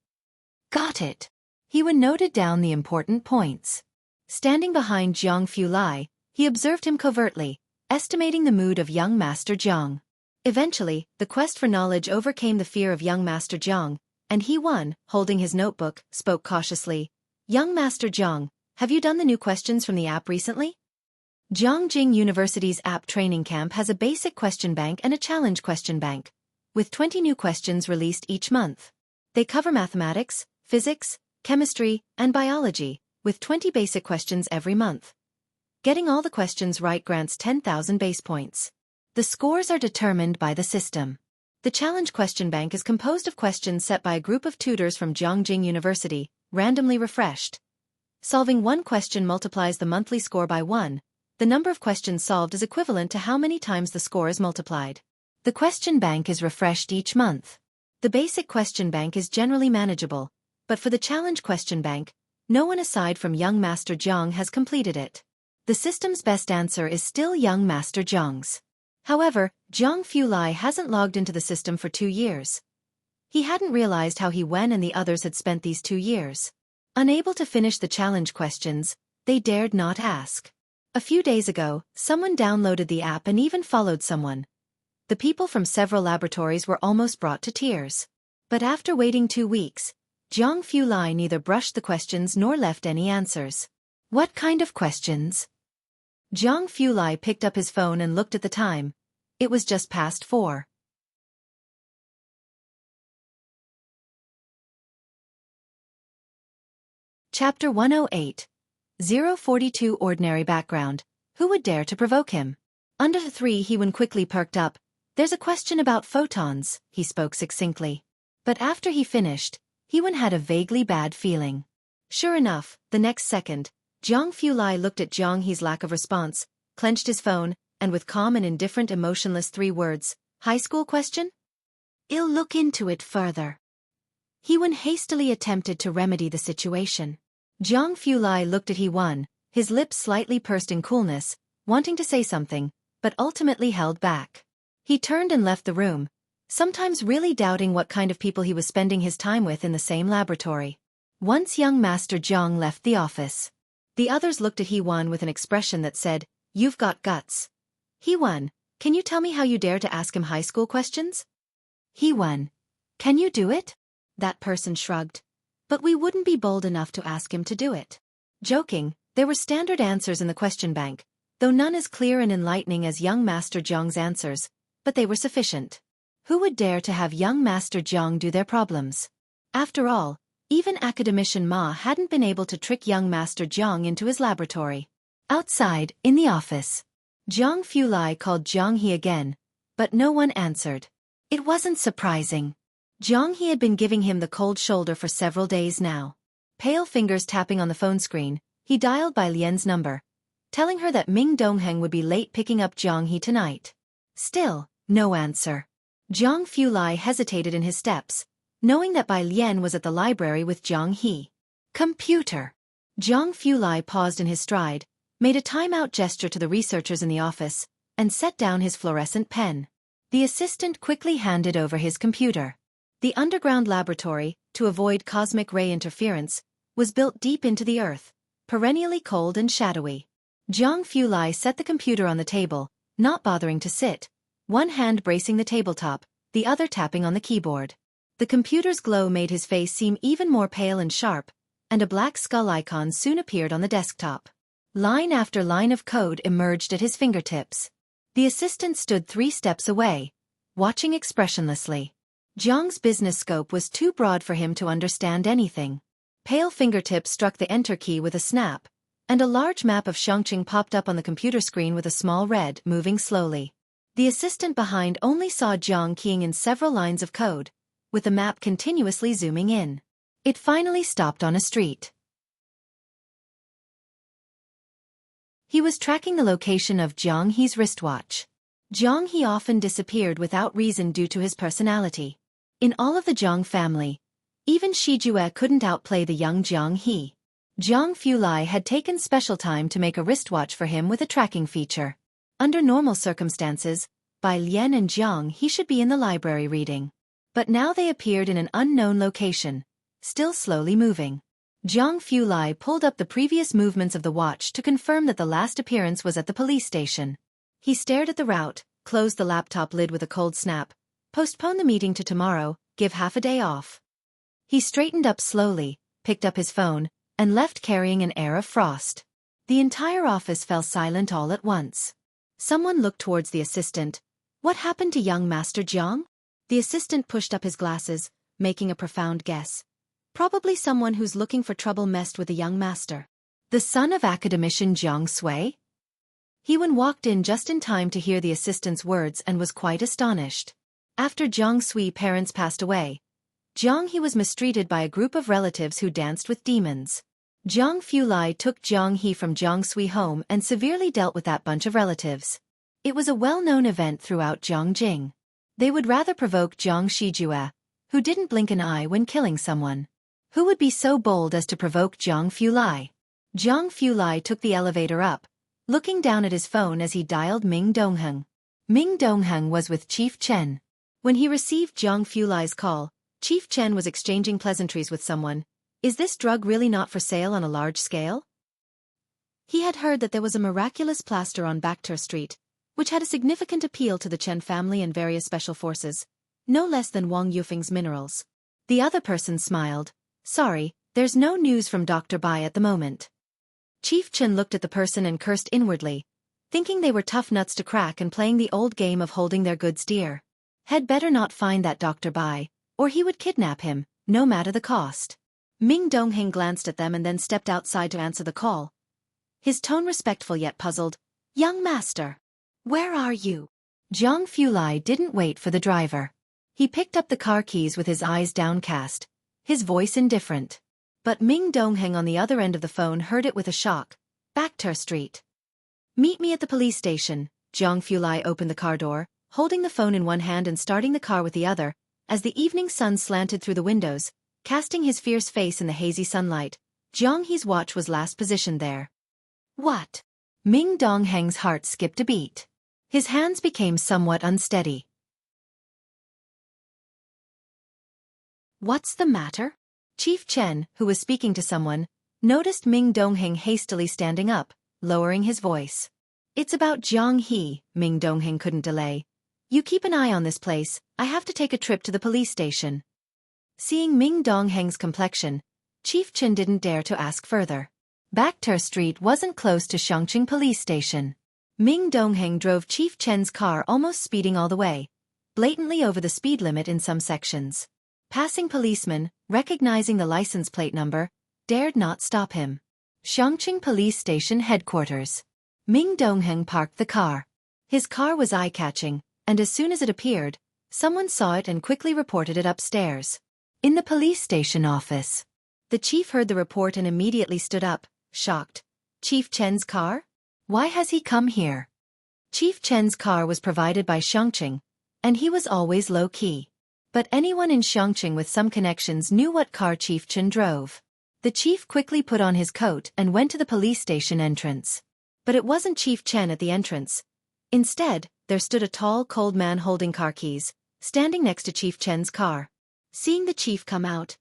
Got it. Hewen noted down the important points. Standing behind Jiang Fulai, he observed him covertly, estimating the mood of young Master Jiang. Eventually, the quest for knowledge overcame the fear of young Master Jiang, and he won, holding his notebook, spoke cautiously. "Young Master Jiang, have you done the new questions from the app recently?" Jiangjing University's app training camp has a basic question bank and a challenge question bank, with 20 new questions released each month. They cover mathematics, physics, chemistry, and biology, with 20 basic questions every month. Getting all the questions right grants 10,000 base points. The scores are determined by the system. The challenge question bank is composed of questions set by a group of tutors from Jiangjing University, randomly refreshed. Solving one question multiplies the monthly score by 1. The number of questions solved is equivalent to how many times the score is multiplied. The question bank is refreshed each month. The basic question bank is generally manageable, but for the challenge question bank, no one aside from young Master Jiang has completed it. The system's best answer is still young Master Jiang's. However, Jiang Fulai hasn't logged into the system for 2 years. He hadn't realized how he Wen and the others had spent these 2 years. Unable to finish the challenge questions, they dared not ask. A few days ago, someone downloaded the app and even followed someone. The people from several laboratories were almost brought to tears. But after waiting 2 weeks, Jiang Fulai neither brushed the questions nor left any answers. What kind of questions? Jiang Fulai picked up his phone and looked at the time. It was just past 4. Chapter 108. 042 Ordinary Background. Who would dare to provoke him? Under the 3 Hewen quickly perked up. "There's a question about photons," he spoke succinctly. But after he finished, Hewen had a vaguely bad feeling. Sure enough, the next second, Jiang Fulai looked at Jiang He's lack of response, clenched his phone, and with calm and indifferent emotionless 3 words, "High school question?" "I'll look into it further." Hewen hastily attempted to remedy the situation. Jiang Fulai looked at Hewen, his lips slightly pursed in coolness, wanting to say something, but ultimately held back. He turned and left the room, sometimes really doubting what kind of people he was spending his time with in the same laboratory. Once young Master Jiang left the office, the others looked at Hewen with an expression that said, "You've got guts." "Hewen, can you tell me how you dare to ask him high school questions?" "Hewen, can you do it?" That person shrugged. But we wouldn't be bold enough to ask him to do it. Joking, there were standard answers in the question bank, though none as clear and enlightening as young Master Jiang's answers, but they were sufficient. Who would dare to have young Master Jiang do their problems? After all, even Academician Ma hadn't been able to trick young Master Jiang into his laboratory. Outside, in the office, Jiang Fulai called Jianghe again, but no one answered. It wasn't surprising. Jianghe had been giving him the cold shoulder for several days now. Pale fingers tapping on the phone screen, he dialed Bai Lian's number, telling her that Ming Dongheng would be late picking up Jianghe tonight. Still, no answer. Jiang Fulai hesitated in his steps, knowing that Bai Lian was at the library with Jianghe. Computer. Jiang Fulai paused in his stride, made a timeout gesture to the researchers in the office, and set down his fluorescent pen. The assistant quickly handed over his computer. The underground laboratory, to avoid cosmic ray interference, was built deep into the earth, perennially cold and shadowy. Jiang Fulai set the computer on the table, not bothering to sit, one hand bracing the tabletop, the other tapping on the keyboard. The computer's glow made his face seem even more pale and sharp, and a black skull icon soon appeared on the desktop. Line after line of code emerged at his fingertips. The assistant stood 3 steps away, watching expressionlessly. Jiang's business scope was too broad for him to understand anything. Pale fingertips struck the enter key with a snap, and a large map of Xianxia popped up on the computer screen with a small red moving slowly. The assistant behind only saw Jiang keying in several lines of code, with the map continuously zooming in. It finally stopped on a street. He was tracking the location of Jianghe's wristwatch. Jianghe often disappeared without reason due to his personality. In all of the Jiang family, even Shijue couldn't outplay the young Jianghe. Jiang Fulai had taken special time to make a wristwatch for him with a tracking feature. Under normal circumstances, by Lian and Jiang he should be in the library reading. But now they appeared in an unknown location, still slowly moving. Jiang Fulai pulled up the previous movements of the watch to confirm that the last appearance was at the police station. He stared at the route, closed the laptop lid with a cold snap, postponed the meeting to tomorrow, give half a day off. He straightened up slowly, picked up his phone, and left carrying an air of frost. The entire office fell silent all at once. Someone looked towards the assistant. What happened to young Master Jiang? The assistant pushed up his glasses, making a profound guess. Probably someone who's looking for trouble messed with the young master. The son of Academician Jiang Sui? Hewen walked in just in time to hear the assistant's words and was quite astonished. After Jiang Sui's parents passed away, Jianghe was mistreated by a group of relatives who danced with demons. Jiang Fulai took Jianghe from Jiang Sui home and severely dealt with that bunch of relatives. It was a well-known event throughout Jiangjing. They would rather provoke Jiang Shijue, who didn't blink an eye when killing someone. Who would be so bold as to provoke Jiang Fulai? Jiang Fulai took the elevator up, looking down at his phone as he dialed Ming Dongheng. Ming Dongheng was with Chief Chen. When he received Jiang Fulai's call, Chief Chen was exchanging pleasantries with someone. Is this drug really not for sale on a large scale? He had heard that there was a miraculous plaster on Bakhtur Street, which had a significant appeal to the Chen family and various special forces, no less than Wang Yufeng's minerals. The other person smiled. Sorry, there's no news from Dr. Bai at the moment. Chief Chen looked at the person and cursed inwardly, thinking they were tough nuts to crack and playing the old game of holding their goods dear. Had better not find that Dr. Bai, or he would kidnap him, no matter the cost. Ming Dongheng glanced at them and then stepped outside to answer the call. His tone respectful yet puzzled. Young master. Where are you? Jiang Fulai didn't wait for the driver. He picked up the car keys with his eyes downcast, his voice indifferent. But Ming Dongheng on the other end of the phone heard it with a shock. Bakhtur Street. Meet me at the police station. Jiang Fulai opened the car door, holding the phone in one hand and starting the car with the other, as the evening sun slanted through the windows, casting his fierce face in the hazy sunlight. Jianghe's watch was last positioned there. What? Ming Dongheng's heart skipped a beat. His hands became somewhat unsteady. What's the matter? Chief Chen, who was speaking to someone, noticed Ming Dongheng hastily standing up, lowering his voice. It's about Jianghe, Ming Dongheng couldn't delay. You keep an eye on this place, I have to take a trip to the police station. Seeing Ming Dongheng's complexion, Chief Chen didn't dare to ask further. Backter Street wasn't close to Xianxia police station. Ming Dongheng drove Chief Chen's car almost speeding all the way, blatantly over the speed limit in some sections. Passing policemen, recognizing the license plate number, dared not stop him. Xianxia Police Station Headquarters. Ming Dongheng parked the car. His car was eye-catching, and as soon as it appeared, someone saw it and quickly reported it upstairs. In the police station office. The chief heard the report and immediately stood up, shocked. Chief Chen's car? Why has he come here? Chief Chen's car was provided by Xianxia, and he was always low-key. But anyone in Xianxia with some connections knew what car Chief Chen drove. The chief quickly put on his coat and went to the police station entrance. But it wasn't Chief Chen at the entrance. Instead, there stood a tall, cold man holding car keys, standing next to Chief Chen's car. Seeing the chief come out,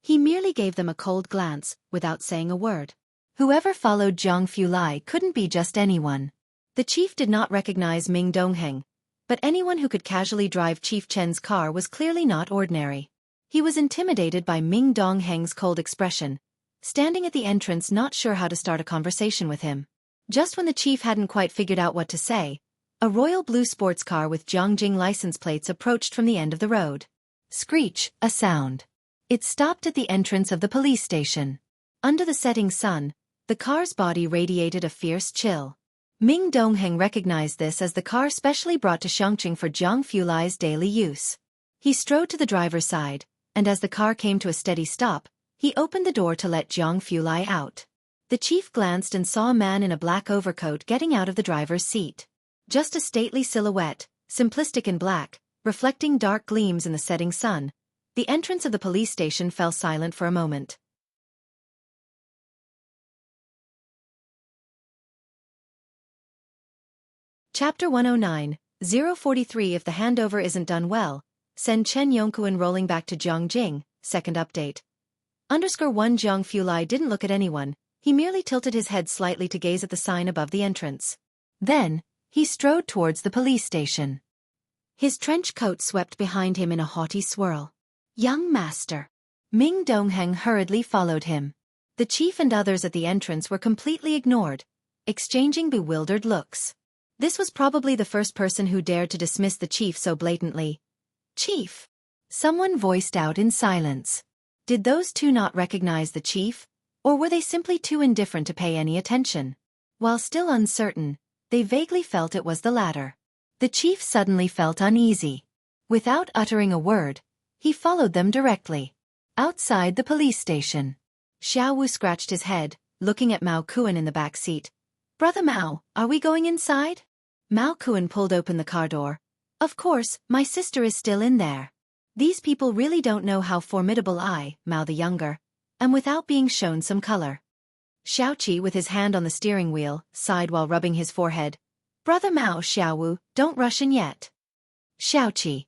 he merely gave them a cold glance, without saying a word. Whoever followed Jiang Fulai couldn't be just anyone. The chief did not recognize Ming Dongheng, but anyone who could casually drive Chief Chen's car was clearly not ordinary. He was intimidated by Ming Dongheng's cold expression, standing at the entrance not sure how to start a conversation with him. Just when the chief hadn't quite figured out what to say, a royal blue sports car with Jianghu license plates approached from the end of the road. Screech, a sound. It stopped at the entrance of the police station. Under the setting sun, the car's body radiated a fierce chill. Ming Dongheng recognized this as the car specially brought to Xianxia for Jiang Fulai's daily use. He strode to the driver's side, and as the car came to a steady stop, he opened the door to let Jiang Fulai out. The chief glanced and saw a man in a black overcoat getting out of the driver's seat. Just a stately silhouette, simplistic in black, reflecting dark gleams in the setting sun, the entrance of the police station fell silent for a moment. Chapter 109, 043 If the handover isn't done well, send Chen Yongkuan rolling back to Jiangjing, second update. _1 Jiang Fulai didn't look at anyone, he merely tilted his head slightly to gaze at the sign above the entrance. Then, he strode towards the police station. His trench coat swept behind him in a haughty swirl. Young master. Ming Dongheng hurriedly followed him. The chief and others at the entrance were completely ignored, exchanging bewildered looks. This was probably the first person who dared to dismiss the chief so blatantly. Chief! Someone voiced out in silence. Did those two not recognize the chief, or were they simply too indifferent to pay any attention? While still uncertain, they vaguely felt it was the latter. The chief suddenly felt uneasy. Without uttering a word, he followed them directly. Outside the police station. Xiaowu scratched his head, looking at Mao Kuan in the back seat. Brother Mao, are we going inside? Mao Kuan pulled open the car door. Of course, my sister is still in there. These people really don't know how formidable I, Mao the Younger, am without being shown some color. Xiaoqi, with his hand on the steering wheel, sighed while rubbing his forehead. Brother Mao, Xiaowu, don't rush in yet. Xiaoqi,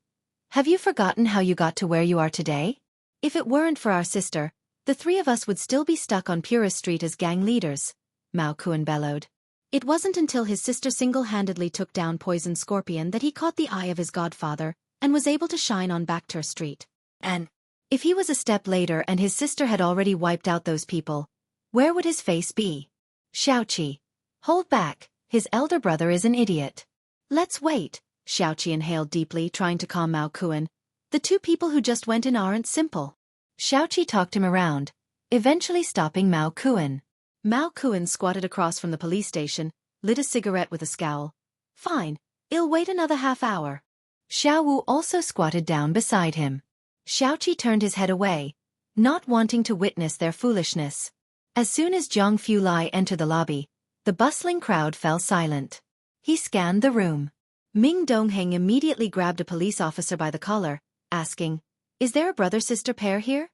have you forgotten how you got to where you are today? If it weren't for our sister, the three of us would still be stuck on Purist Street as gang leaders, Mao Kuan bellowed. It wasn't until his sister single-handedly took down Poison Scorpion that he caught the eye of his godfather and was able to shine on Backter Street. And if he was a step later and his sister had already wiped out those people, where would his face be? Xiaoqi, hold back, his elder brother is an idiot. Let's wait, Xiaoqi inhaled deeply, trying to calm Mao Kuan. The two people who just went in aren't simple. Xiaoqi talked him around, eventually stopping Mao Kuan. Mao Kuan squatted across from the police station, lit a cigarette with a scowl. Fine, I'll wait another half hour. Xiaowu also squatted down beside him. Xiaoqi turned his head away, not wanting to witness their foolishness. As soon as Jiang Fulai entered the lobby, the bustling crowd fell silent. He scanned the room. Ming Dongheng immediately grabbed a police officer by the collar, asking, Is there a brother-sister pair here?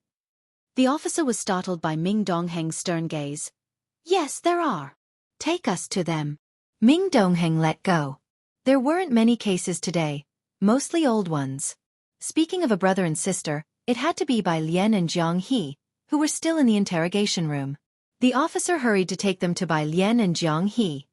The officer was startled by Ming Dongheng's stern gaze. Yes, there are. Take us to them. Ming Dongheng let go. There weren't many cases today, mostly old ones. Speaking of a brother and sister, it had to be Bai Lian and Jiang He, who were still in the interrogation room. The officer hurried to take them to Bai Lian and Jiang He.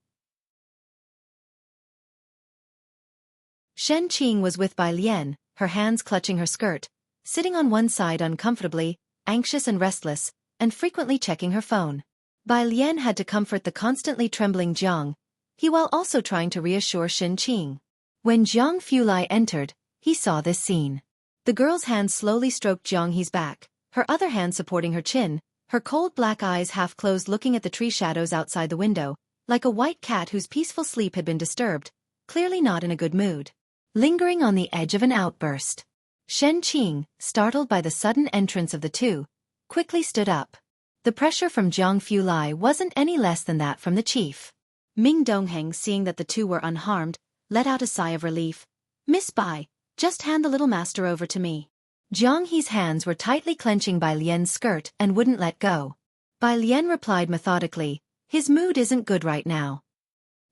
Shen Qing was with Bai Lian, her hands clutching her skirt, sitting on one side uncomfortably, anxious and restless, and frequently checking her phone. Bai Lian had to comfort the constantly trembling Jiang He while also trying to reassure Xianxia. When Jiang Fulai entered, he saw this scene. The girl's hand slowly stroked Jianghe's back, her other hand supporting her chin, her cold black eyes half closed looking at the tree shadows outside the window, like a white cat whose peaceful sleep had been disturbed, clearly not in a good mood. Lingering on the edge of an outburst. Xianxia, startled by the sudden entrance of the two, quickly stood up. The pressure from Jiang Fulai wasn't any less than that from the chief. Ming Dongheng, seeing that the two were unharmed, let out a sigh of relief. "Miss Bai, just hand the little master over to me." Jiang He's hands were tightly clenching Bai Lian's skirt and wouldn't let go. Bai Lian replied methodically, "His mood isn't good right now."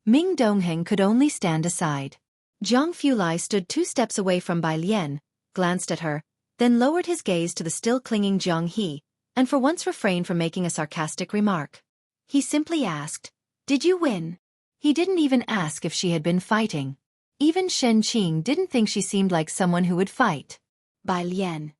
Ming Dongheng could only stand aside. Jiang Fulai stood 2 steps away from Bai Lian, glanced at her, then lowered his gaze to the still clinging Jiang He, and for once refrained from making a sarcastic remark. He simply asked, "Did you win?" He didn't even ask if she had been fighting. Even Xianxia didn't think she seemed like someone who would fight. "Bai Lian.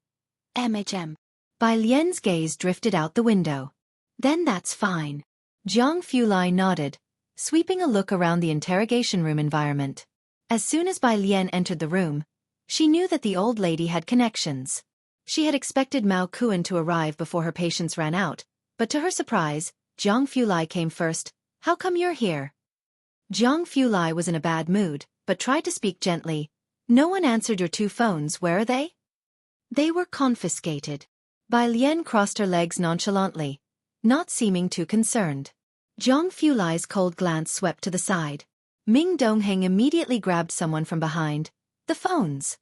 MHM. Bai Lian's gaze drifted out the window. "Then that's fine." Jiang Fulai nodded, sweeping a look around the interrogation room environment. As soon as Bai Lian entered the room, she knew that the old lady had connections. She had expected Mao Kuan to arrive before her patience ran out, but to her surprise, Jiang Fulai came first. "How come you're here?" Jiang Fulai was in a bad mood, but tried to speak gently. "No one answered your 2 phones, where are they?" "They were confiscated." Bai Lian crossed her legs nonchalantly, not seeming too concerned. Jiang Fulai's cold glance swept to the side. Ming Dongheng immediately grabbed someone from behind. "The phones."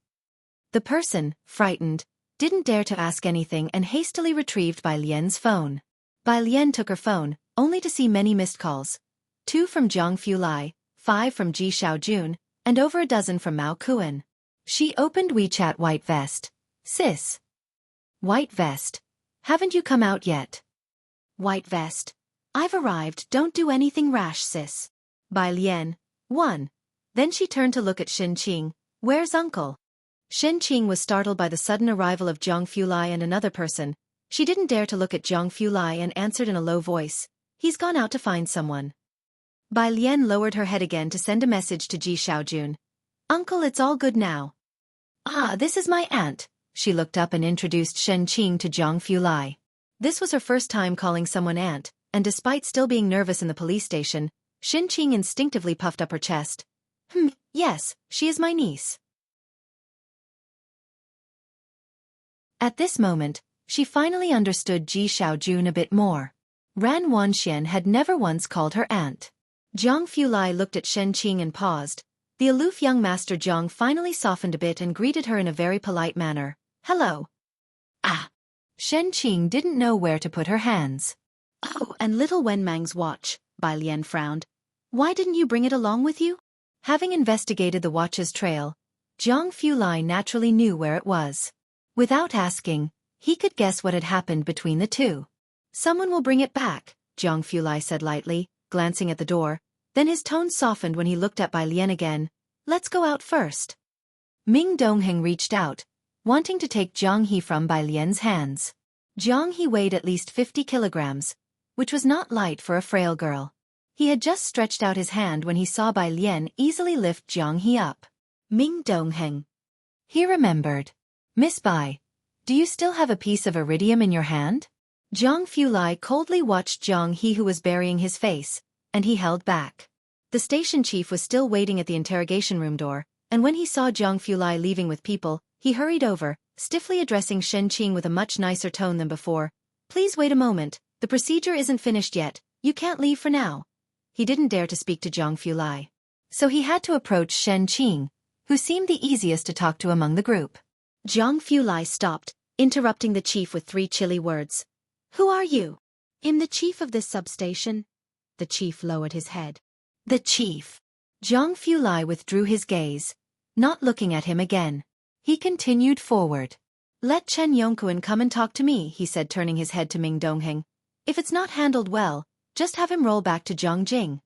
The person, frightened, didn't dare to ask anything and hastily retrieved Bai Lian's phone. Bai Lian took her phone, only to see many missed calls. 2 from Jiang Fulai, 5 from Ji Xiaojun, and over a dozen from Mao Kuan. She opened WeChat. "White Vest. Sis." "White Vest. Haven't you come out yet?" "White Vest. I've arrived. Don't do anything rash, sis." Bai Lian. 1. Then she turned to look at Xianxia. "Where's uncle?" Xianxia was startled by the sudden arrival of Jiang Fulai and another person. She didn't dare to look at Jiang Fulai and answered in a low voice, "He's gone out to find someone." Bai Lian lowered her head again to send a message to Ji Xiaojun. "Uncle, it's all good now." "Ah, this is my aunt." She looked up and introduced Xianxia to Jiang Fulai. This was her first time calling someone aunt, and despite still being nervous in the police station, Xianxia instinctively puffed up her chest. Yes, she is my niece." At this moment, she finally understood Ji Xiaojun a bit more. Ran Wanxian had never once called her aunt. Jiang Fulai looked at Xianxia and paused. The aloof young master Jiang finally softened a bit and greeted her in a very polite manner. "Hello." "Ah." Xianxia didn't know where to put her hands. "Oh, and little Wenmang's watch," Bai Lian frowned. "Why didn't you bring it along with you?" Having investigated the watch's trail, Jiang Fulai naturally knew where it was. Without asking, he could guess what had happened between the two. "Someone will bring it back," Jiang Fulai said lightly, glancing at the door. Then his tone softened when he looked at Bai Lian again. "Let's go out first." Ming Dongheng reached out, wanting to take Jiang He from Bai Lian's hands. Jiang He weighed at least 50 kilograms, which was not light for a frail girl. He had just stretched out his hand when he saw Bai Lian easily lift Jiang He up. Ming Dongheng. He remembered. "Miss Bai, do you still have a piece of iridium in your hand?" Jiang Fulai coldly watched Jiang He, who was burying his face, and he held back. The station chief was still waiting at the interrogation room door, and when he saw Jiang Fulai leaving with people, he hurried over, stiffly addressing Xianxia with a much nicer tone than before. "Please wait a moment, the procedure isn't finished yet, you can't leave for now." He didn't dare to speak to Jiang Fulai. So he had to approach Xianxia, who seemed the easiest to talk to among the group. Jiang Fulai stopped, interrupting the chief with 3 chilly words. "Who are you?" "I'm the chief of this substation." The chief lowered his head. "The chief." Jiang Fulai withdrew his gaze, not looking at him again. He continued forward. "Let Chen Yongkuan come and talk to me," he said, turning his head to Ming Dongheng. "If it's not handled well, just have him roll back to Jiangjing."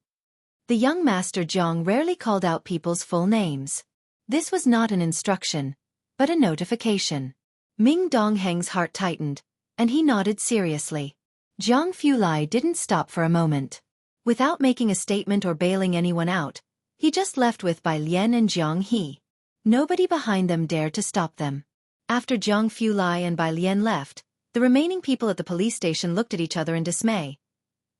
The young master Jiang rarely called out people's full names. This was not an instruction, but a notification. Ming Dongheng's heart tightened, and he nodded seriously. Jianghu Lai didn't stop for a moment. Without making a statement or bailing anyone out, he just left with Bai Lian and Jiang He. Nobody behind them dared to stop them. After Jianghu Lai and Bai Lian left, the remaining people at the police station looked at each other in dismay.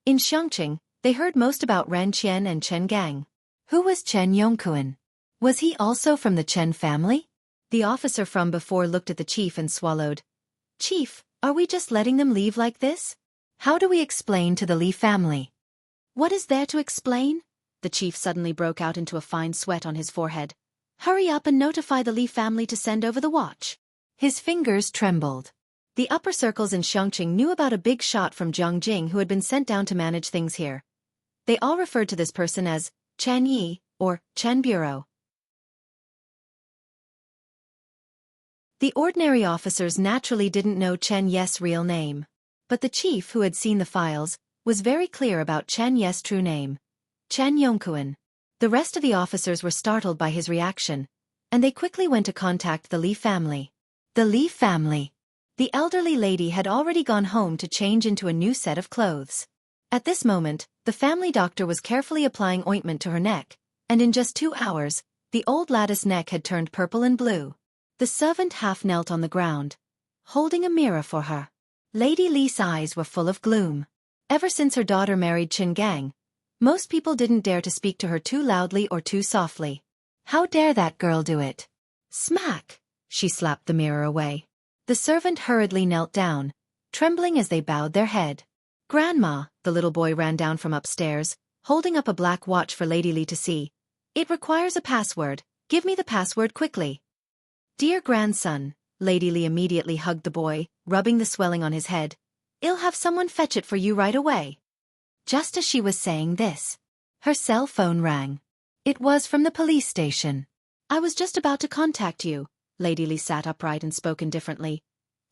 In Xianxia, they heard most about Ren Qian and Chen Gang. Who was Chen Yongquan? Was he also from the Chen family? The officer from before looked at the chief and swallowed. Chief, are we just letting them leave like this? How do we explain to the Li family? What is there to explain? The chief suddenly broke out into a fine sweat on his forehead. Hurry up and notify the Li family to send over the watch. His fingers trembled. The upper circles in Xianxia knew about a big shot from Jiangjing who had been sent down to manage things here. They all referred to this person as Chen Yi, or Chen Bureau. The ordinary officers naturally didn't know Chen Ye's real name. But the chief, who had seen the files, was very clear about Chen Ye's true name. Chen Yongquan. The rest of the officers were startled by his reaction, and they quickly went to contact the Li family. The Li family. The elderly lady had already gone home to change into a new set of clothes. At this moment, the family doctor was carefully applying ointment to her neck, and in just 2 hours, the old lady's neck had turned purple and blue. The servant half knelt on the ground, holding a mirror for her. Lady Li's eyes were full of gloom. Ever since her daughter married Chen Gang, most people didn't dare to speak to her too loudly or too softly. How dare that girl do it? Smack! She slapped the mirror away. The servant hurriedly knelt down, trembling as they bowed their head. Grandma, the little boy ran down from upstairs, holding up a black watch for Lady Li to see. It requires a password. Give me the password quickly. Dear grandson, Lady Li immediately hugged the boy, rubbing the swelling on his head. I'll have someone fetch it for you right away. Just as she was saying this, her cell phone rang. It was from the police station. I was just about to contact you. Lady Li sat upright and spoke indifferently.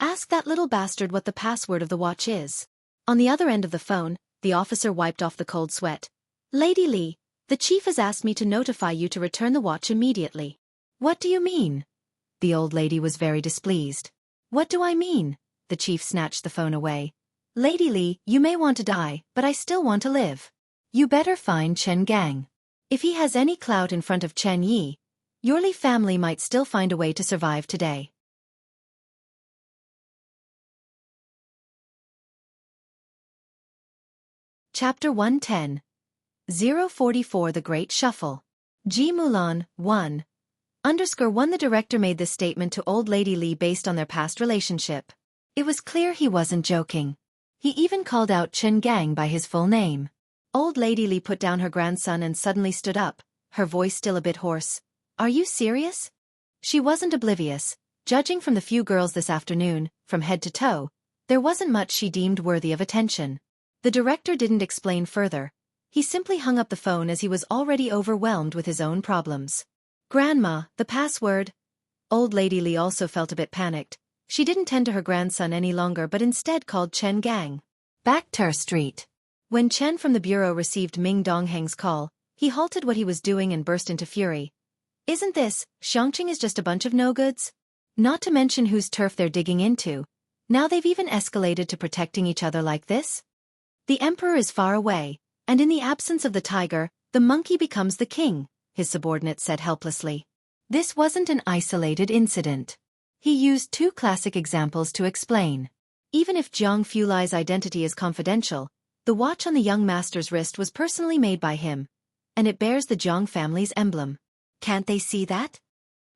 Ask that little bastard what the password of the watch is. On the other end of the phone, the officer wiped off the cold sweat. Lady Li, the chief has asked me to notify you to return the watch immediately. What do you mean? The old lady was very displeased. What do I mean? The chief snatched the phone away. Lady Li, you may want to die, but I still want to live. You better find Chen Gang. If he has any clout in front of Chen Yi, your Li family might still find a way to survive today. Chapter 110. 044 The Great Shuffle. Ji Mulan, 1. _1 The director made this statement to old Lady Li based on their past relationship. It was clear he wasn't joking. He even called out Chen Gang by his full name. Old Lady Li put down her grandson and suddenly stood up, her voice still a bit hoarse. Are you serious? She wasn't oblivious. Judging from the few girls this afternoon, from head to toe, there wasn't much she deemed worthy of attention. The director didn't explain further. He simply hung up the phone as he was already overwhelmed with his own problems. Grandma, the password. Old Lady Li also felt a bit panicked. She didn't tend to her grandson any longer but instead called Chen Gang. Back to Street. When Chen from the bureau received Ming Dongheng's call, he halted what he was doing and burst into fury. Isn't this, Xianxia is just a bunch of no-goods? Not to mention whose turf they're digging into. Now they've even escalated to protecting each other like this? The emperor is far away, and in the absence of the tiger, the monkey becomes the king, his subordinate said helplessly. This wasn't an isolated incident. He used 2 classic examples to explain. Even if Jianghu Lai's identity is confidential, the watch on the young master's wrist was personally made by him, and it bears the Jiang family's emblem. Can't they see that?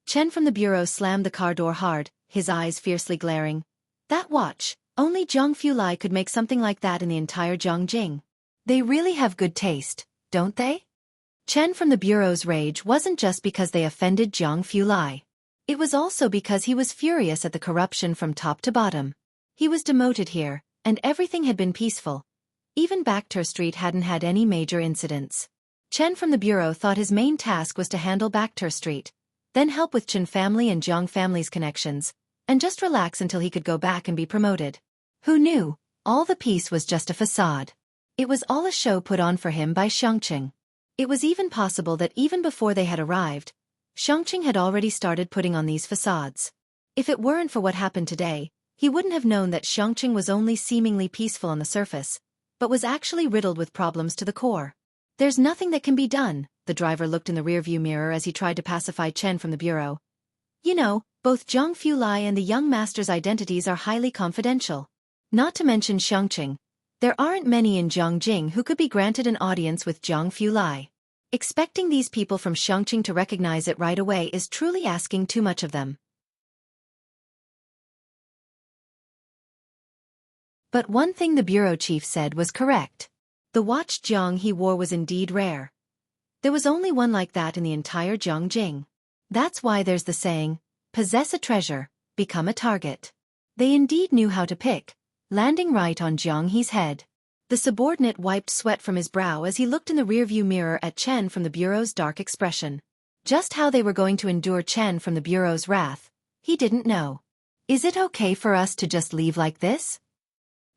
Chen from the bureau slammed the car door hard, his eyes fiercely glaring. That watch, only Jianghu Lai could make something like that in the entire Jiangjing. They really have good taste, don't they? Chen from the bureau's rage wasn't just because they offended Jianghu Lai. It was also because he was furious at the corruption from top to bottom. He was demoted here, and everything had been peaceful. Even Bakhtur Street hadn't had any major incidents. Chen from the bureau thought his main task was to handle Bakhtur Street, then help with Chen family and Jiang family's connections, and just relax until he could go back and be promoted. Who knew? All the peace was just a facade. It was all a show put on for him by Xianxia. It was even possible that even before they had arrived, Xianxia had already started putting on these facades. If it weren't for what happened today, he wouldn't have known that Xianxia was only seemingly peaceful on the surface, but was actually riddled with problems to the core. There's nothing that can be done, the driver looked in the rearview mirror as he tried to pacify Chen from the bureau. You know, both Jianghu Lai and the young master's identities are highly confidential. Not to mention Xianxia. There aren't many in Jiangjing who could be granted an audience with Jianghu Lai. Expecting these people from Xianxia to recognize it right away is truly asking too much of them. But one thing the bureau chief said was correct. The watch Jianghu wore was indeed rare. There was only one like that in the entire Jiangjing. That's why there's the saying, possess a treasure, become a target. They indeed knew how to pick, landing right on Jianghu's head. The subordinate wiped sweat from his brow as he looked in the rearview mirror at Chen from the bureau's dark expression. Just how they were going to endure Chen from the bureau's wrath, he didn't know. Is it okay for us to just leave like this?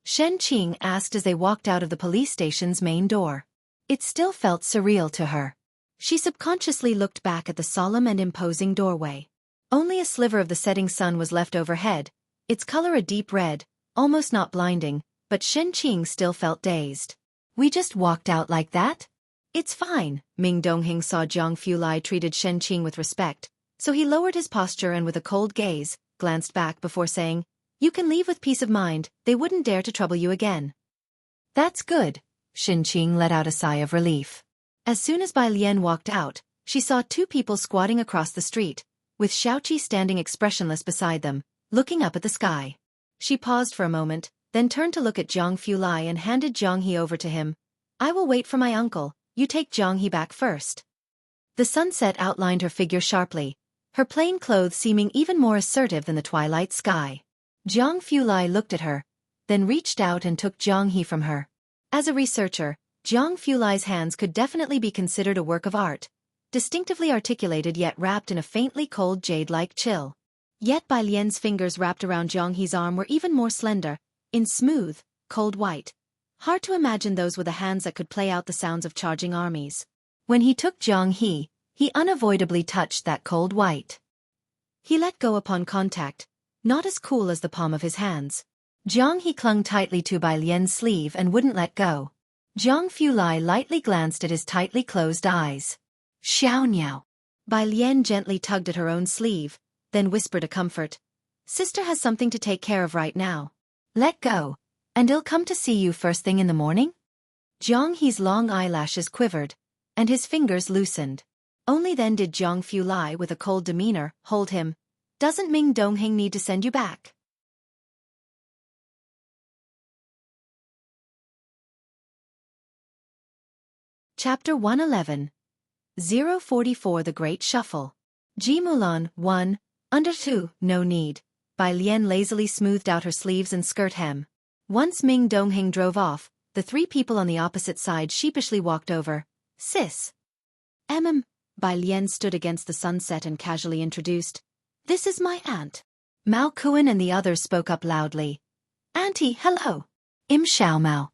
Shen Qing asked as they walked out of the police station's main door. It still felt surreal to her. She subconsciously looked back at the solemn and imposing doorway. Only a sliver of the setting sun was left overhead, its color a deep red, almost not blinding, but Shen Qing still felt dazed. We just walked out like that? It's fine, Ming Dongheng saw Jianghu Lai treated Shen Qing with respect, so he lowered his posture and with a cold gaze, glanced back before saying, you can leave with peace of mind, they wouldn't dare to trouble you again. That's good, Shen Qing let out a sigh of relief. As soon as Bai Lian walked out, she saw two people squatting across the street, with Xiaoqi standing expressionless beside them, looking up at the sky. She paused for a moment, then turned to look at Jianghu Lai and handed Jianghe over to him. I will wait for my uncle, you take Jianghe back first. The sunset outlined her figure sharply, her plain clothes seeming even more assertive than the twilight sky. Jianghu Lai looked at her, then reached out and took Jianghe from her. As a researcher, Jianghu Lai's hands could definitely be considered a work of art, distinctively articulated yet wrapped in a faintly cold jade-like chill. Yet Bai Lian's fingers wrapped around Jianghe's arm were even more slender, in smooth, cold white. Hard to imagine those with the hands that could play out the sounds of charging armies. When he took Jianghe, he unavoidably touched that cold white. He let go upon contact, not as cool as the palm of his hands. Jianghe clung tightly to Bai Lian's sleeve and wouldn't let go. Jianghu Lai lightly glanced at his tightly closed eyes. Xiaoniao. Bai Lian gently tugged at her own sleeve, then whispered a comfort. Sister has something to take care of right now. Let go, and he'll come to see you first thing in the morning? Jianghe's long eyelashes quivered, and his fingers loosened. Only then did Jianghu Lai with a cold demeanor hold him. Doesn't Ming Dongheng need to send you back? Chapter 111. 044 The Great Shuffle. Ji Mulan, 1, under 2, no need. Bai Lian lazily smoothed out her sleeves and skirt hem. Once Ming Dongheng drove off, the three people on the opposite side sheepishly walked over. Sis. Bai Lian stood against the sunset and casually introduced. This is my aunt. Mao Kuan and the others spoke up loudly. Auntie, hello. Xiao Mao.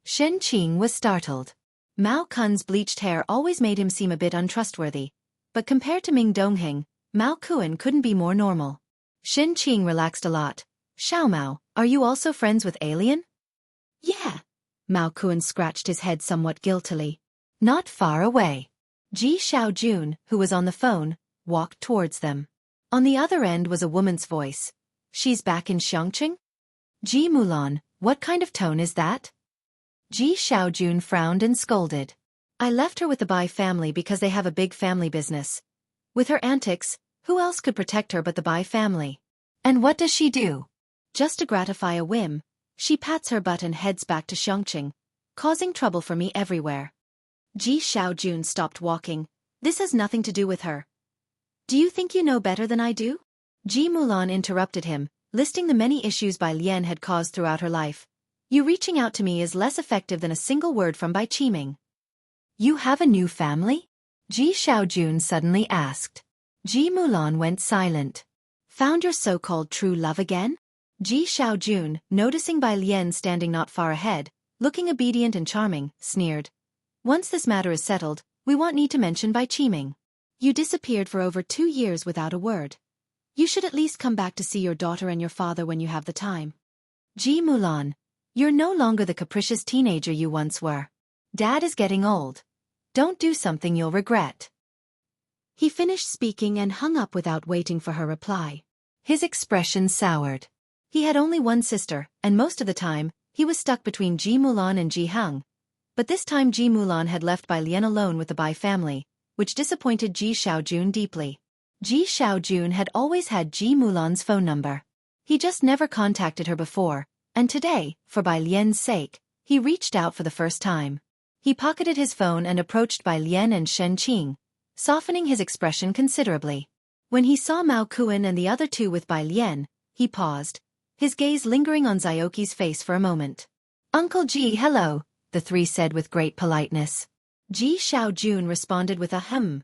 Shen Qing was startled. Mao Kun's bleached hair always made him seem a bit untrustworthy, but compared to Ming Dongheng, Mao Kuan couldn't be more normal. Shen Qing relaxed a lot. Xiao Mao, are you also friends with Alien? Yeah. Mao Kuan scratched his head somewhat guiltily. Not far away. Ji Xiaojun, who was on the phone, walked towards them. On the other end was a woman's voice. She's back in Xianxia? Ji Mulan, what kind of tone is that? Ji Xiaojun frowned and scolded. I left her with the Bai family because they have a big family business. With her antics, who else could protect her but the Bai family? And what does she do? Just to gratify a whim, she pats her butt and heads back to Xianxia, causing trouble for me everywhere. Ji Xiaojun stopped walking. This has nothing to do with her. Do you think you know better than I do? Ji Mulan interrupted him, listing the many issues Bai Lian had caused throughout her life. You reaching out to me is less effective than a single word from Bai Qiming. You have a new family? Ji Xiaojun suddenly asked. Ji Mulan went silent. Found your so-called true love again? Ji Xiaojun, noticing Bai Lian standing not far ahead, looking obedient and charming, sneered. Once this matter is settled, we won't need to mention Bai Qiming. You disappeared for over 2 years without a word. You should at least come back to see your daughter and your father when you have the time. Ji Mulan, you're no longer the capricious teenager you once were. Dad is getting old. Don't do something you'll regret. He finished speaking and hung up without waiting for her reply. His expression soured. He had only one sister, and most of the time, he was stuck between Ji Mulan and Ji Hang. But this time Ji Mulan had left Bai Lian alone with the Bai family, which disappointed Ji Xiaojun deeply. Ji Xiaojun had always had Ji Mulan's phone number. He just never contacted her before, and today, for Bai Lian's sake, he reached out for the first time. He pocketed his phone and approached Bai Lian and Shen Qing, softening his expression considerably. When he saw Mao Kuan and the other two with Bai Lian, he paused, his gaze lingering on Xiaoqi's face for a moment. Uncle Ji, hello, the three said with great politeness. Ji Xiaojun responded with a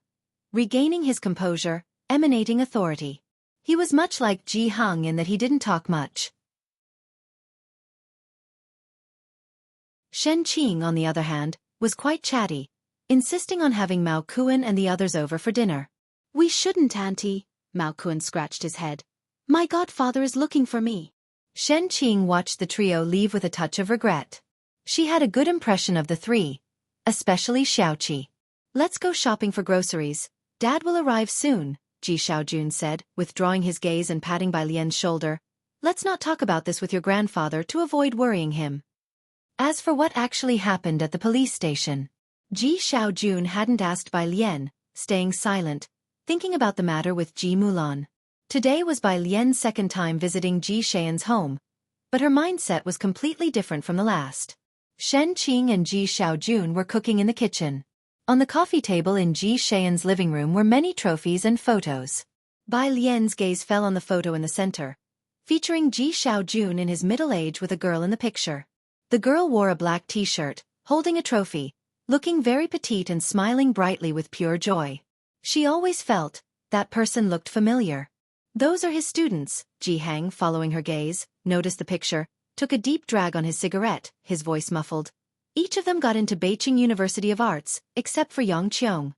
regaining his composure, emanating authority. He was much like Ji Hang in that he didn't talk much. Shen Qing, on the other hand, was quite chatty, insisting on having Mao Kuan and the others over for dinner. We shouldn't, Auntie, Mao Kuan scratched his head. My godfather is looking for me. Shen Qing watched the trio leave with a touch of regret. She had a good impression of the three, especially Xiaoqi. Let's go shopping for groceries. Dad will arrive soon, Ji Xiaojun said, withdrawing his gaze and patting Bai Lian's shoulder. Let's not talk about this with your grandfather to avoid worrying him. As for what actually happened at the police station, Ji Xiaojun hadn't asked Bai Lian, staying silent, thinking about the matter with Ji Mulan. Today was Bai Lian's second time visiting Ji Xian's home, but her mindset was completely different from the last. Shen Qing and Ji Xiaojun were cooking in the kitchen. On the coffee table in Ji Xian's living room were many trophies and photos. Bai Lian's gaze fell on the photo in the center, featuring Ji Xiaojun in his middle age with a girl in the picture. The girl wore a black t-shirt, holding a trophy, looking very petite and smiling brightly with pure joy. She always felt that person looked familiar. Those are his students, Ji Hang, following her gaze, noticed the picture, took a deep drag on his cigarette, his voice muffled. Each of them got into Beijing University of Arts, except for Yang Qiong.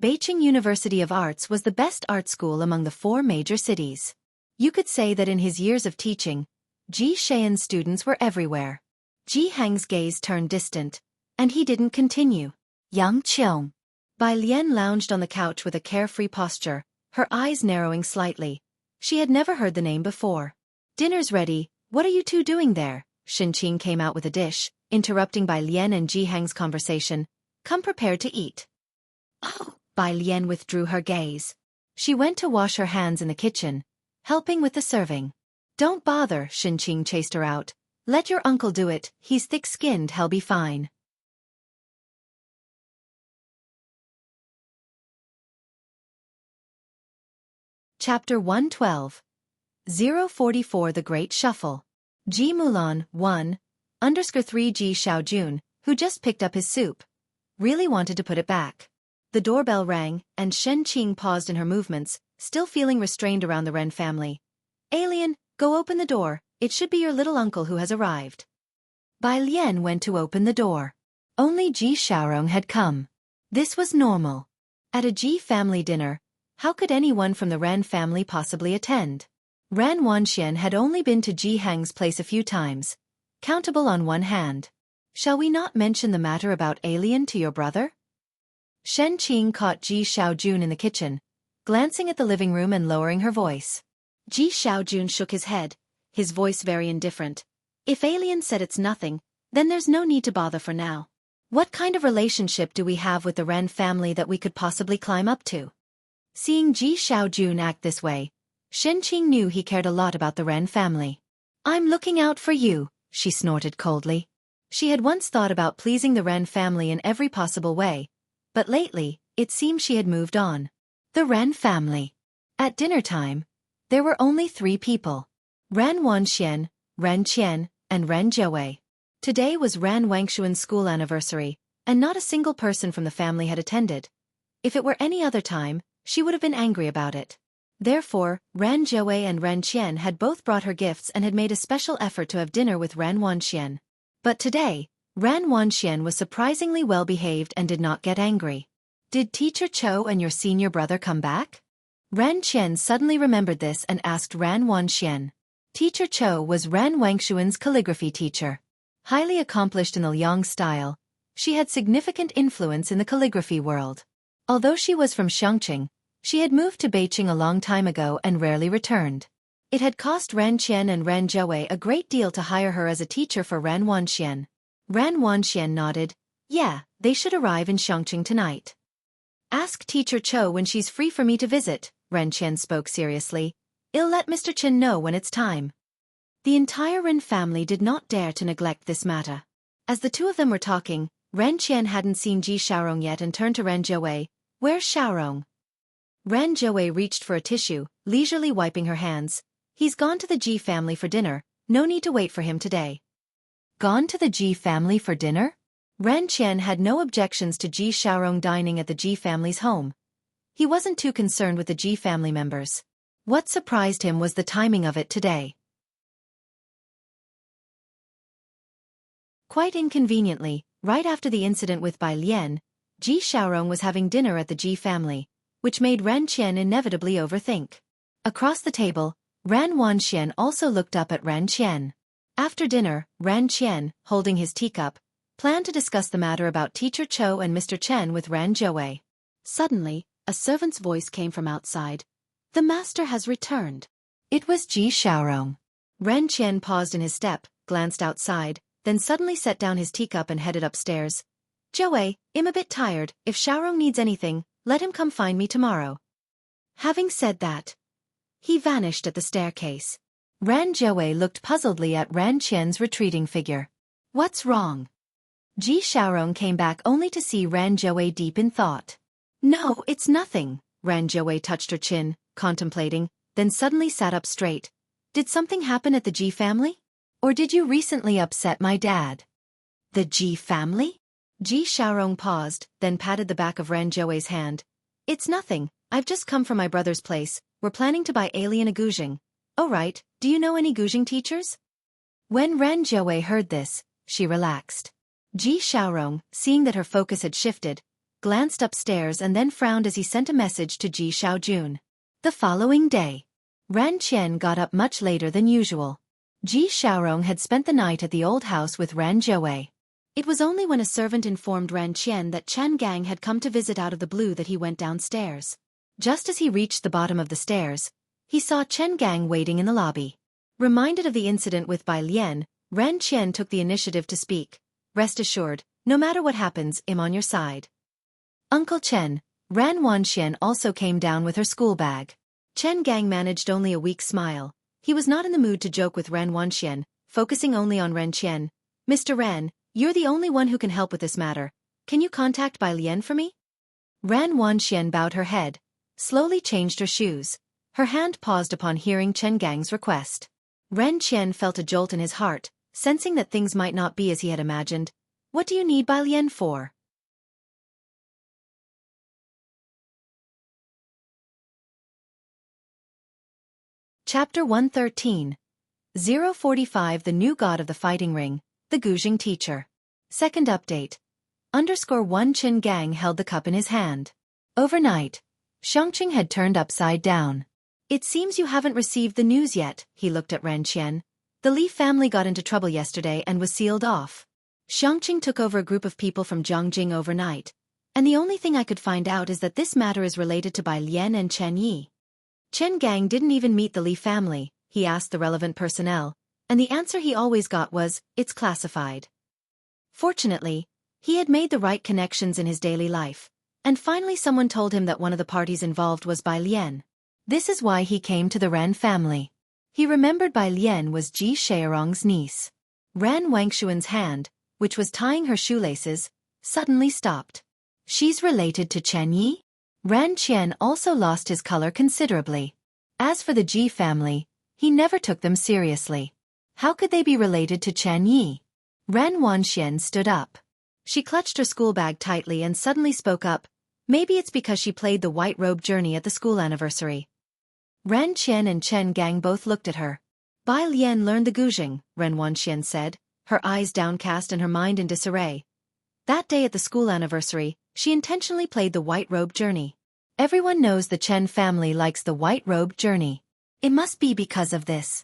Beijing University of Arts was the best art school among the 4 major cities. You could say that in his years of teaching, Ji Xian's students were everywhere. Ji Hang's gaze turned distant, and he didn't continue. Yang Qiong. Bai Lian lounged on the couch with a carefree posture, her eyes narrowing slightly. She had never heard the name before. Dinner's ready, what are you two doing there? Shen Qing came out with a dish, interrupting Bai Lian and Ji Hang's conversation. Come prepared to eat. Oh! Bai Lian withdrew her gaze. She went to wash her hands in the kitchen, helping with the serving. Don't bother, Shen Qing chased her out. Let your uncle do it, he's thick-skinned, he'll be fine. Chapter 112. 044 The Great Shuffle. Ji Mulan, 1_3 Ji Xiaojun, who just picked up his soup, really wanted to put it back. The doorbell rang, and Shen Qing paused in her movements, still feeling restrained around the Ren family. Alien, go open the door, it should be your little uncle who has arrived. Bai Lian went to open the door. Only Ji Xiaorong had come. This was normal. At a Ji family dinner, how could anyone from the Ren family possibly attend? Ran Wanxian had only been to Ji Hang's place a few times, countable on one hand. Shall we not mention the matter about Alien to your brother? Shen Qing caught Ji Xiaojun in the kitchen, glancing at the living room and lowering her voice. Ji Xiaojun shook his head, his voice very indifferent. If Alien said it's nothing, then there's no need to bother for now. What kind of relationship do we have with the Ren family that we could possibly climb up to? Seeing Ji Xiaojun act this way, Shen Qing knew he cared a lot about the Ren family. I'm looking out for you, she snorted coldly. She had once thought about pleasing the Ren family in every possible way, but lately, it seemed she had moved on. The Ren family. At dinner time, there were only 3 people. Ran Wanxian, Ren Qian, and Ren Jiawei. Today was Ran Wangshuan's school anniversary, and not a single person from the family had attended. If it were any other time, she would have been angry about it. Therefore, Ran Jiawei and Ren Qian had both brought her gifts and had made a special effort to have dinner with Ran Wanxian. But today, Ran Wanxian was surprisingly well behaved and did not get angry. Did Teacher Cho and your senior brother come back? Ran Qian suddenly remembered this and asked Ran Wanxian. Teacher Cho was Ran Wangshuan's calligraphy teacher. Highly accomplished in the Liang style, she had significant influence in the calligraphy world. Although she was from Xianxia, she had moved to Beijing a long time ago and rarely returned. It had cost Ran Qian and Ran Zhouwei a great deal to hire her as a teacher for Ran Wanxian. Ran Wanxian nodded. Yeah, they should arrive in Xianxia tonight. Ask Teacher Cho when she's free for me to visit, Ran Qian spoke seriously. I'll let Mr. Chen know when it's time. The entire Ren family did not dare to neglect this matter. As the two of them were talking, Ran Qian hadn't seen Ji Xiaorong yet and turned to Ran Zhouwei. Where's Xiaorong? Ran Zhouwei reached for a tissue, leisurely wiping her hands. He's gone to the Ji family for dinner, no need to wait for him today. Gone to the Ji family for dinner? Ran Qian had no objections to Ji Xiaorong dining at the Ji family's home. He wasn't too concerned with the Ji family members. What surprised him was the timing of it today. Quite inconveniently, right after the incident with Bai Lian, Ji Xiaorong was having dinner at the Ji family, which made Ran Qian inevitably overthink. Across the table, Ran Wanxian also looked up at Ran Qian. After dinner, Ran Qian, holding his teacup, planned to discuss the matter about Teacher Cho and Mr. Chen with Ran Zhouwei. Suddenly, a servant's voice came from outside. The master has returned. It was Ji Xiaorong. Ran Qian paused in his step, glanced outside, then suddenly set down his teacup and headed upstairs. Zhouwei, I'm a bit tired. If Xiaorong needs anything, let him come find me tomorrow. Having said that, he vanished at the staircase. Ran Zhouwei looked puzzledly at Ran Qian's retreating figure. What's wrong? Ji Xiaorong came back only to see Ran Zhouwei deep in thought. No, it's nothing. Ran Zhouwei touched her chin, contemplating, then suddenly sat up straight. Did something happen at the Ji family? Or did you recently upset my dad? The Ji family? Ji Xiaorong paused, then patted the back of Ran Zhouwei's hand. It's nothing, I've just come from my brother's place. We're planning to buy alien a Guzheng. Oh right, do you know any Guzheng teachers? When Ran Zhouwei heard this, she relaxed. Ji Xiaorong, seeing that her focus had shifted, glanced upstairs and then frowned as he sent a message to Ji Xiaojun. The following day, Ran Qian got up much later than usual. Ji Xiaorong had spent the night at the old house with Ran Zhouwei. It was only when a servant informed Ran Qian that Chen Gang had come to visit out of the blue that he went downstairs. Just as he reached the bottom of the stairs, he saw Chen Gang waiting in the lobby. Reminded of the incident with Bai Lian, Ran Qian took the initiative to speak. Rest assured, no matter what happens, I'm on your side. Uncle Chen, Ran Wanxian also came down with her school bag. Chen Gang managed only a weak smile. He was not in the mood to joke with Ran Wanxian, focusing only on Ran Qian. Mr. Ran, you're the only one who can help with this matter. Can you contact Bai Lian for me? Ran Wanxian bowed her head, slowly changed her shoes. Her hand paused upon hearing Chen Gang's request. Ran Qian felt a jolt in his heart, sensing that things might not be as he had imagined. What do you need Bai Lian for? Chapter 113. 045 The New God of the Fighting Ring, the Guzheng Teacher. Second update. _1 Chen Gang held the cup in his hand. Overnight, Xianxia had turned upside down. It seems you haven't received the news yet, he looked at Ran Qian. The Li family got into trouble yesterday and was sealed off. Xianxia took over a group of people from Jianghu overnight, and the only thing I could find out is that this matter is related to Bai Lian and Chen Yi. Chen Gang didn't even meet the Li family, he asked the relevant personnel, and the answer he always got was, it's classified. Fortunately, he had made the right connections in his daily life, and finally someone told him that one of the parties involved was Bai Lian. This is why he came to the Ran family. He remembered Bai Lian was Ji Xiaorong's niece. Ran Wangshuan's hand, which was tying her shoelaces, suddenly stopped. She's related to Chen Yi? Ran Qian also lost his color considerably. As for the Ji family, he never took them seriously. How could they be related to Chen Yi? Ran Wanxian stood up. She clutched her school bag tightly and suddenly spoke up. Maybe it's because she played the white robe journey at the school anniversary. Ran Qian and Chen Gang both looked at her. Bai Lian learned the Guzheng, Ran Wanxian said, her eyes downcast and her mind in disarray. That day at the school anniversary, she intentionally played the white robe journey. Everyone knows the Chen family likes the white-robed journey. It must be because of this.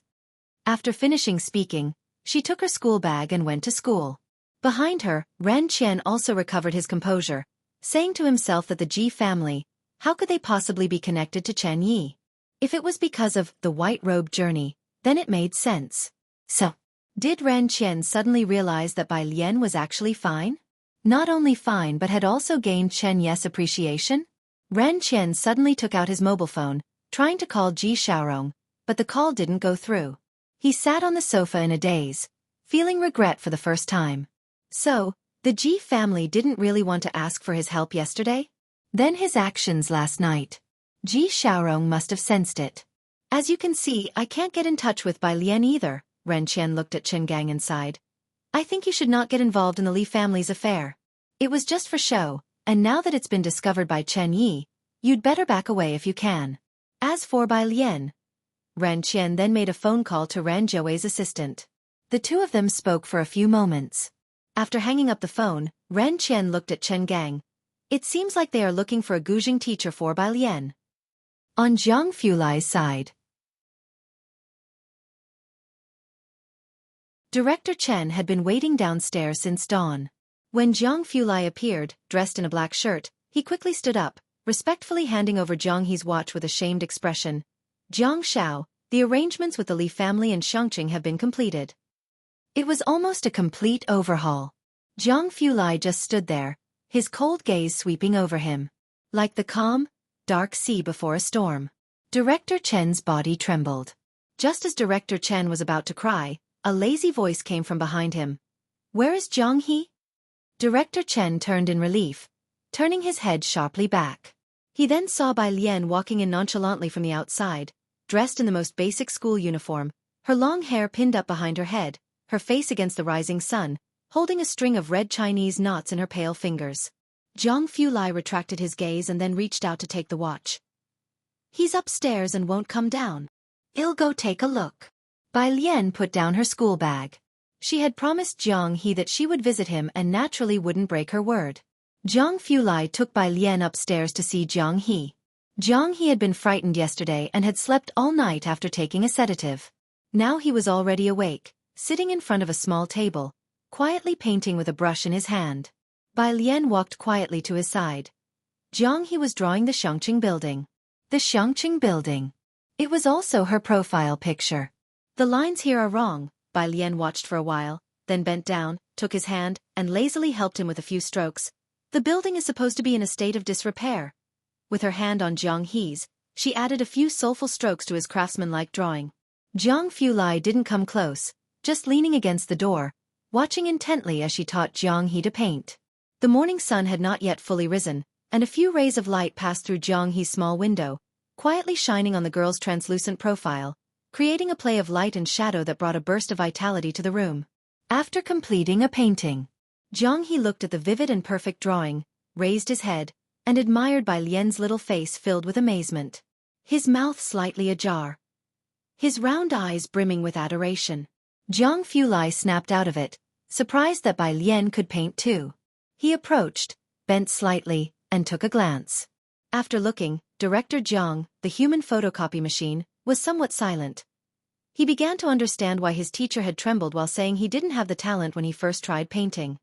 After finishing speaking, she took her school bag and went to school. Behind her, Ren Qian also recovered his composure, saying to himself that the Ji family, how could they possibly be connected to Chen Yi? If it was because of the white-robed journey, then it made sense. So, did Ren Qian suddenly realize that Bai Lian was actually fine? Not only fine but had also gained Chen Yi's appreciation? Ren Qian suddenly took out his mobile phone, trying to call Ji Xiaorong, but the call didn't go through. He sat on the sofa in a daze, feeling regret for the first time. So, the Ji family didn't really want to ask for his help yesterday? Then his actions last night. Ji Xiaorong must have sensed it. As you can see, I can't get in touch with Bai Lian either, Ren Qian looked at Chen Gang and sighed. I think you should not get involved in the Li family's affair. It was just for show, and now that it's been discovered by Chen Yi, you'd better back away if you can. As for Bai Lian, Ren Qian then made a phone call to Ren Zhouwei's assistant. The two of them spoke for a few moments. After hanging up the phone, Ren Qian looked at Chen Gang. It seems like they are looking for a Guzheng teacher for Bai Lian. On Zhang Fulai's side, Director Chen had been waiting downstairs since dawn. When Zhang Fulai appeared, dressed in a black shirt, he quickly stood up, respectfully handing over Jiang He's watch with a shamed expression. Jiang Xiao, the arrangements with the Li family and Xianxia have been completed. It was almost a complete overhaul. Zhang Fulai just stood there, his cold gaze sweeping over him. Like the calm, dark sea before a storm. Director Chen's body trembled. Just as Director Chen was about to cry, a lazy voice came from behind him. Where is Jiang He? Director Chen turned in relief, turning his head sharply back. He then saw Bai Lian walking in nonchalantly from the outside, dressed in the most basic school uniform, her long hair pinned up behind her head, her face against the rising sun, holding a string of red Chinese knots in her pale fingers. Zhang Fulai retracted his gaze and then reached out to take the watch. He's upstairs and won't come down. I'll go take a look. Bai Lian put down her school bag. She had promised Jiang He that she would visit him and naturally wouldn't break her word. Zhang Fulai took Bai Lian upstairs to see Jiang He. Jiang He had been frightened yesterday and had slept all night after taking a sedative. Now he was already awake, sitting in front of a small table, quietly painting with a brush in his hand. Bai Lian walked quietly to his side. Jiang He was drawing the Xianxia building. The Xianxia building. It was also her profile picture. The lines here are wrong. Bai Lian watched for a while, then bent down, took his hand, and lazily helped him with a few strokes. The building is supposed to be in a state of disrepair. With her hand on Jiang He's, she added a few soulful strokes to his craftsman-like drawing. Zhang Fulai didn't come close, just leaning against the door, watching intently as she taught Jiang He to paint. The morning sun had not yet fully risen, and a few rays of light passed through Jiang He's small window, quietly shining on the girl's translucent profile, creating a play of light and shadow that brought a burst of vitality to the room. After completing a painting, Jiang He looked at the vivid and perfect drawing, raised his head, and admired Bai Lian's little face filled with amazement. His mouth slightly ajar. His round eyes brimming with adoration. Zhang Fulai snapped out of it, surprised that Bai Lian could paint too. He approached, bent slightly, and took a glance. After looking, Director Jiang, the human photocopy machine, was somewhat silent. He began to understand why his teacher had trembled while saying he didn't have the talent when he first tried painting.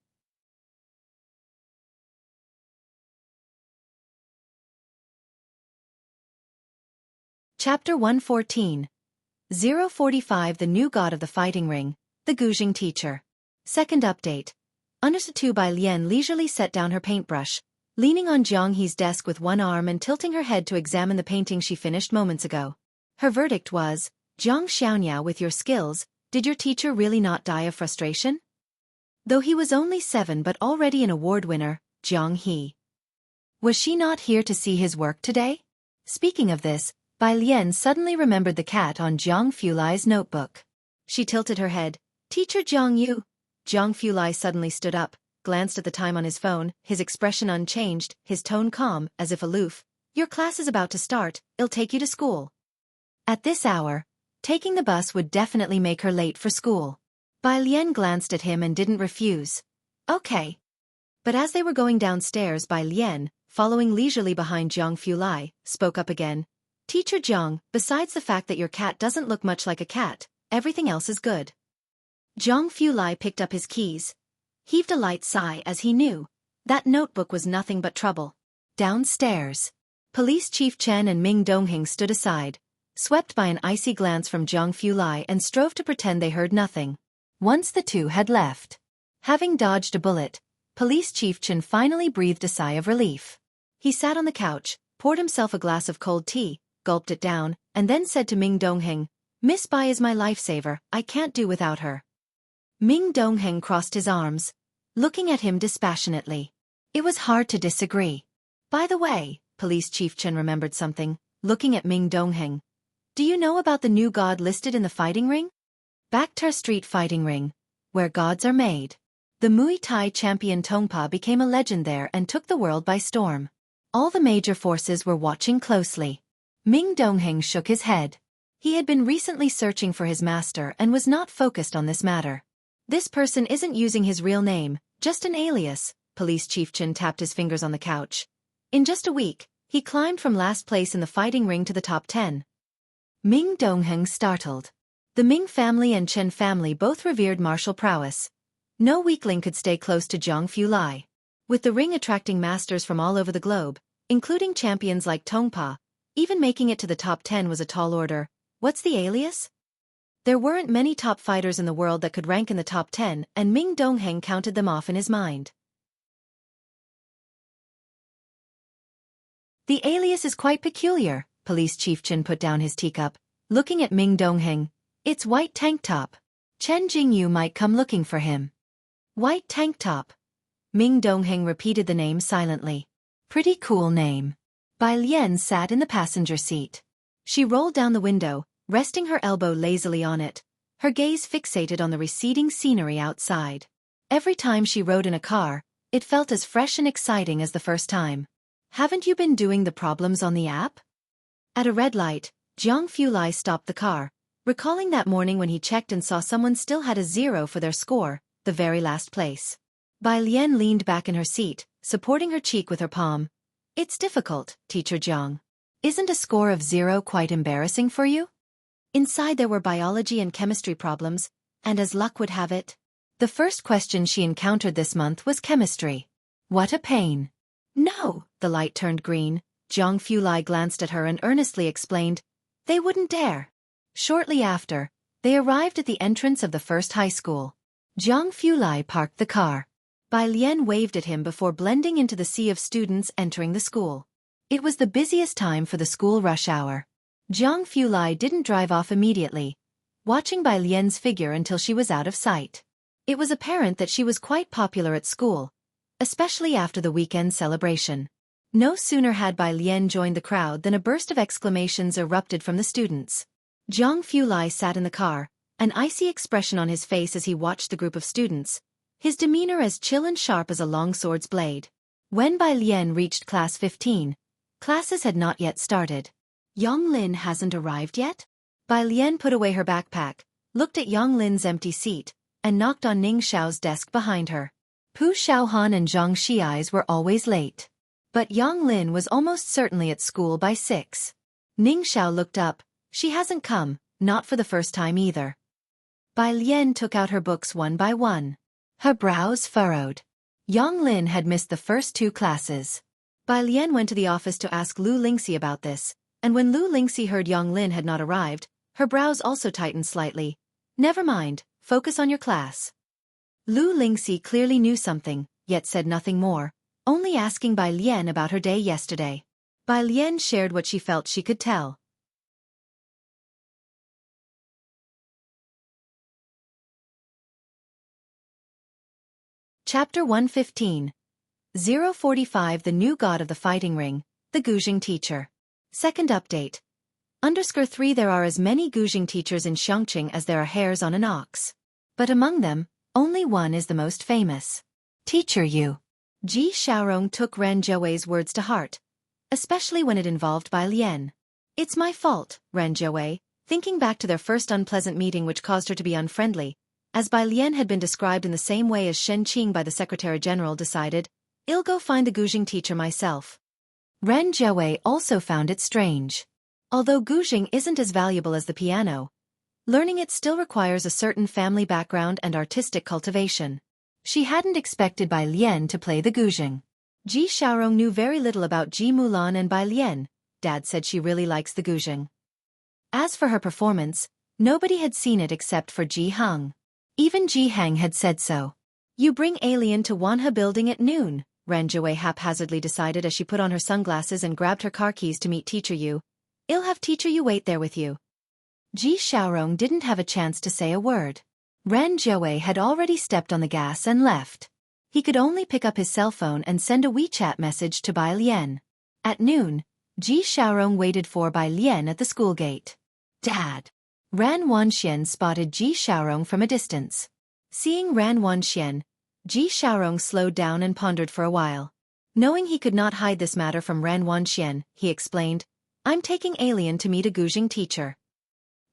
Chapter 114. 045 The New God of the Fighting Ring, the Guzheng Teacher. Second update. Understood. Bai Lian leisurely set down her paintbrush, leaning on Jiang He's desk with one arm and tilting her head to examine the painting she finished moments ago. Her verdict was, Jiang Xianxia, with your skills, did your teacher really not die of frustration? Though he was only 7 but already an award winner, Jiang He. Was she not here to see his work today? Speaking of this, Bai Lian suddenly remembered the cat on Zhang Fulai's notebook. She tilted her head. Teacher Jiang Yu. Zhang Fulai suddenly stood up, glanced at the time on his phone, his expression unchanged, his tone calm, as if aloof. Your class is about to start, I'll take you to school. At this hour, taking the bus would definitely make her late for school. Bai Lian glanced at him and didn't refuse. Okay. But as they were going downstairs, Bai Lian, following leisurely behind Jiang Fulai, spoke up again. Teacher Jiang, besides the fact that your cat doesn't look much like a cat, everything else is good. Jiang Fulai picked up his keys, heaved a light sigh as he knew that notebook was nothing but trouble. Downstairs, Police Chief Chen and Ming Dongheng stood aside, swept by an icy glance from Jiang Fulai, and strove to pretend they heard nothing. Once the two had left, having dodged a bullet, Police Chief Chen finally breathed a sigh of relief. He sat on the couch, poured himself a glass of cold tea, gulped it down, and then said to Ming Dongheng, Miss Bai is my lifesaver, I can't do without her. Ming Dongheng crossed his arms, looking at him dispassionately. It was hard to disagree. By the way, Police Chief Chen remembered something, looking at Ming Dongheng. Do you know about the new god listed in the fighting ring? Bakhtar Street Fighting Ring, where gods are made. The Muay Thai champion Tongpa became a legend there and took the world by storm. All the major forces were watching closely. Ming Dongheng shook his head. He had been recently searching for his master and was not focused on this matter. This person isn't using his real name, just an alias. Police Chief Chen tapped his fingers on the couch. In just a week, he climbed from last place in the fighting ring to the top 10. Ming Dongheng startled. The Ming family and Chen family both revered martial prowess. No weakling could stay close to Jiang Fulai. With the ring attracting masters from all over the globe, including champions like Tongpa, even making it to the top 10 was a tall order. What's the alias? There weren't many top fighters in the world that could rank in the top 10, and Ming Dongheng counted them off in his mind. The alias is quite peculiar, Police Chief Chen put down his teacup, looking at Ming Dongheng. It's White Tank Top. Chen Jingyu might come looking for him. White Tank Top. Ming Dongheng repeated the name silently. Pretty cool name. Bai Lian sat in the passenger seat. She rolled down the window, resting her elbow lazily on it, her gaze fixated on the receding scenery outside. Every time she rode in a car, it felt as fresh and exciting as the first time. Haven't you been doing the problems on the app? At a red light, Jiang Fulai stopped the car, recalling that morning when he checked and saw someone still had a 0 for their score, the very last place. Bai Lian leaned back in her seat, supporting her cheek with her palm. It's difficult, Teacher Jiang. Isn't a score of 0 quite embarrassing for you? Inside there were biology and chemistry problems, and as luck would have it, the first question she encountered this month was chemistry. What a pain. No, the light turned green. Jiang Fulai glanced at her and earnestly explained, they wouldn't dare. Shortly after, they arrived at the entrance of the first high school. Jiang Fulai parked the car. Bai Lian waved at him before blending into the sea of students entering the school. It was the busiest time for the school rush hour. Jiang Fulai didn't drive off immediately, watching Bai Lian's figure until she was out of sight. It was apparent that she was quite popular at school, especially after the weekend celebration. No sooner had Bai Lian joined the crowd than a burst of exclamations erupted from the students. Jiang Fulai sat in the car, an icy expression on his face as he watched the group of students, his demeanor as chill and sharp as a long sword's blade. When Bai Lian reached class 15, classes had not yet started. Yang Lin hasn't arrived yet? Bai Lian put away her backpack, looked at Yang Lin's empty seat, and knocked on Ning Xiao's desk behind her. Pu Xiaohan and Zhang Xiai's were always late. But Yang Lin was almost certainly at school by 6. Ning Xiao looked up. She hasn't come, not for the first time either. Bai Lian took out her books one by one. Her brows furrowed. Yang Lin had missed the first 2 classes. Bai Lian went to the office to ask Lu Lingxi about this, and when Lu Lingxi heard Yang Lin had not arrived, her brows also tightened slightly. Never mind, focus on your class. Lu Lingxi clearly knew something, yet said nothing more, only asking Bai Lian about her day yesterday. Bai Lian shared what she felt she could tell. Chapter 115. 045 The New God of the Fighting Ring, the Guzheng Teacher. Second update. _3 There are as many Guzheng teachers in Xianxia as there are hairs on an ox. But among them, only one is the most famous. Teacher Yu. Ji Xiaorong took Ren Zhouwei's words to heart, especially when it involved Bai Lian. It's my fault, Ren Zhouwei, thinking back to their first unpleasant meeting which caused her to be unfriendly, As Bai Lian had been described in the same way as Shen Qing by the Secretary General, decided, "I'll go find the Guzheng teacher myself." Ren Jiawei also found it strange. Although Guzheng isn't as valuable as the piano, learning it still requires a certain family background and artistic cultivation. She hadn't expected Bai Lian to play the Guzheng. Ji Xiaorong knew very little about Ji Mulan and Bai Lian. Dad said she really likes the Guzheng. As for her performance, nobody had seen it except for Ji Heng. Even Ji Heng had said so. "You bring alien to Wanhe building at noon," Ren Jiawei haphazardly decided as she put on her sunglasses and grabbed her car keys to meet Teacher Yu. "I'll have Teacher Yu wait there with you." Ji Xiaorong didn't have a chance to say a word. Ren Jiawei had already stepped on the gas and left. He could only pick up his cell phone and send a WeChat message to Bai Lian. At noon, Ji Xiaorong waited for Bai Lian at the school gate. "Dad." Ran Wanxian spotted Ji Xiaorong from a distance. Seeing Ran Wanxian, Ji Xiaorong slowed down and pondered for a while. Knowing he could not hide this matter from Ran Wanxian, he explained, "I'm taking alien to meet a Guzheng teacher."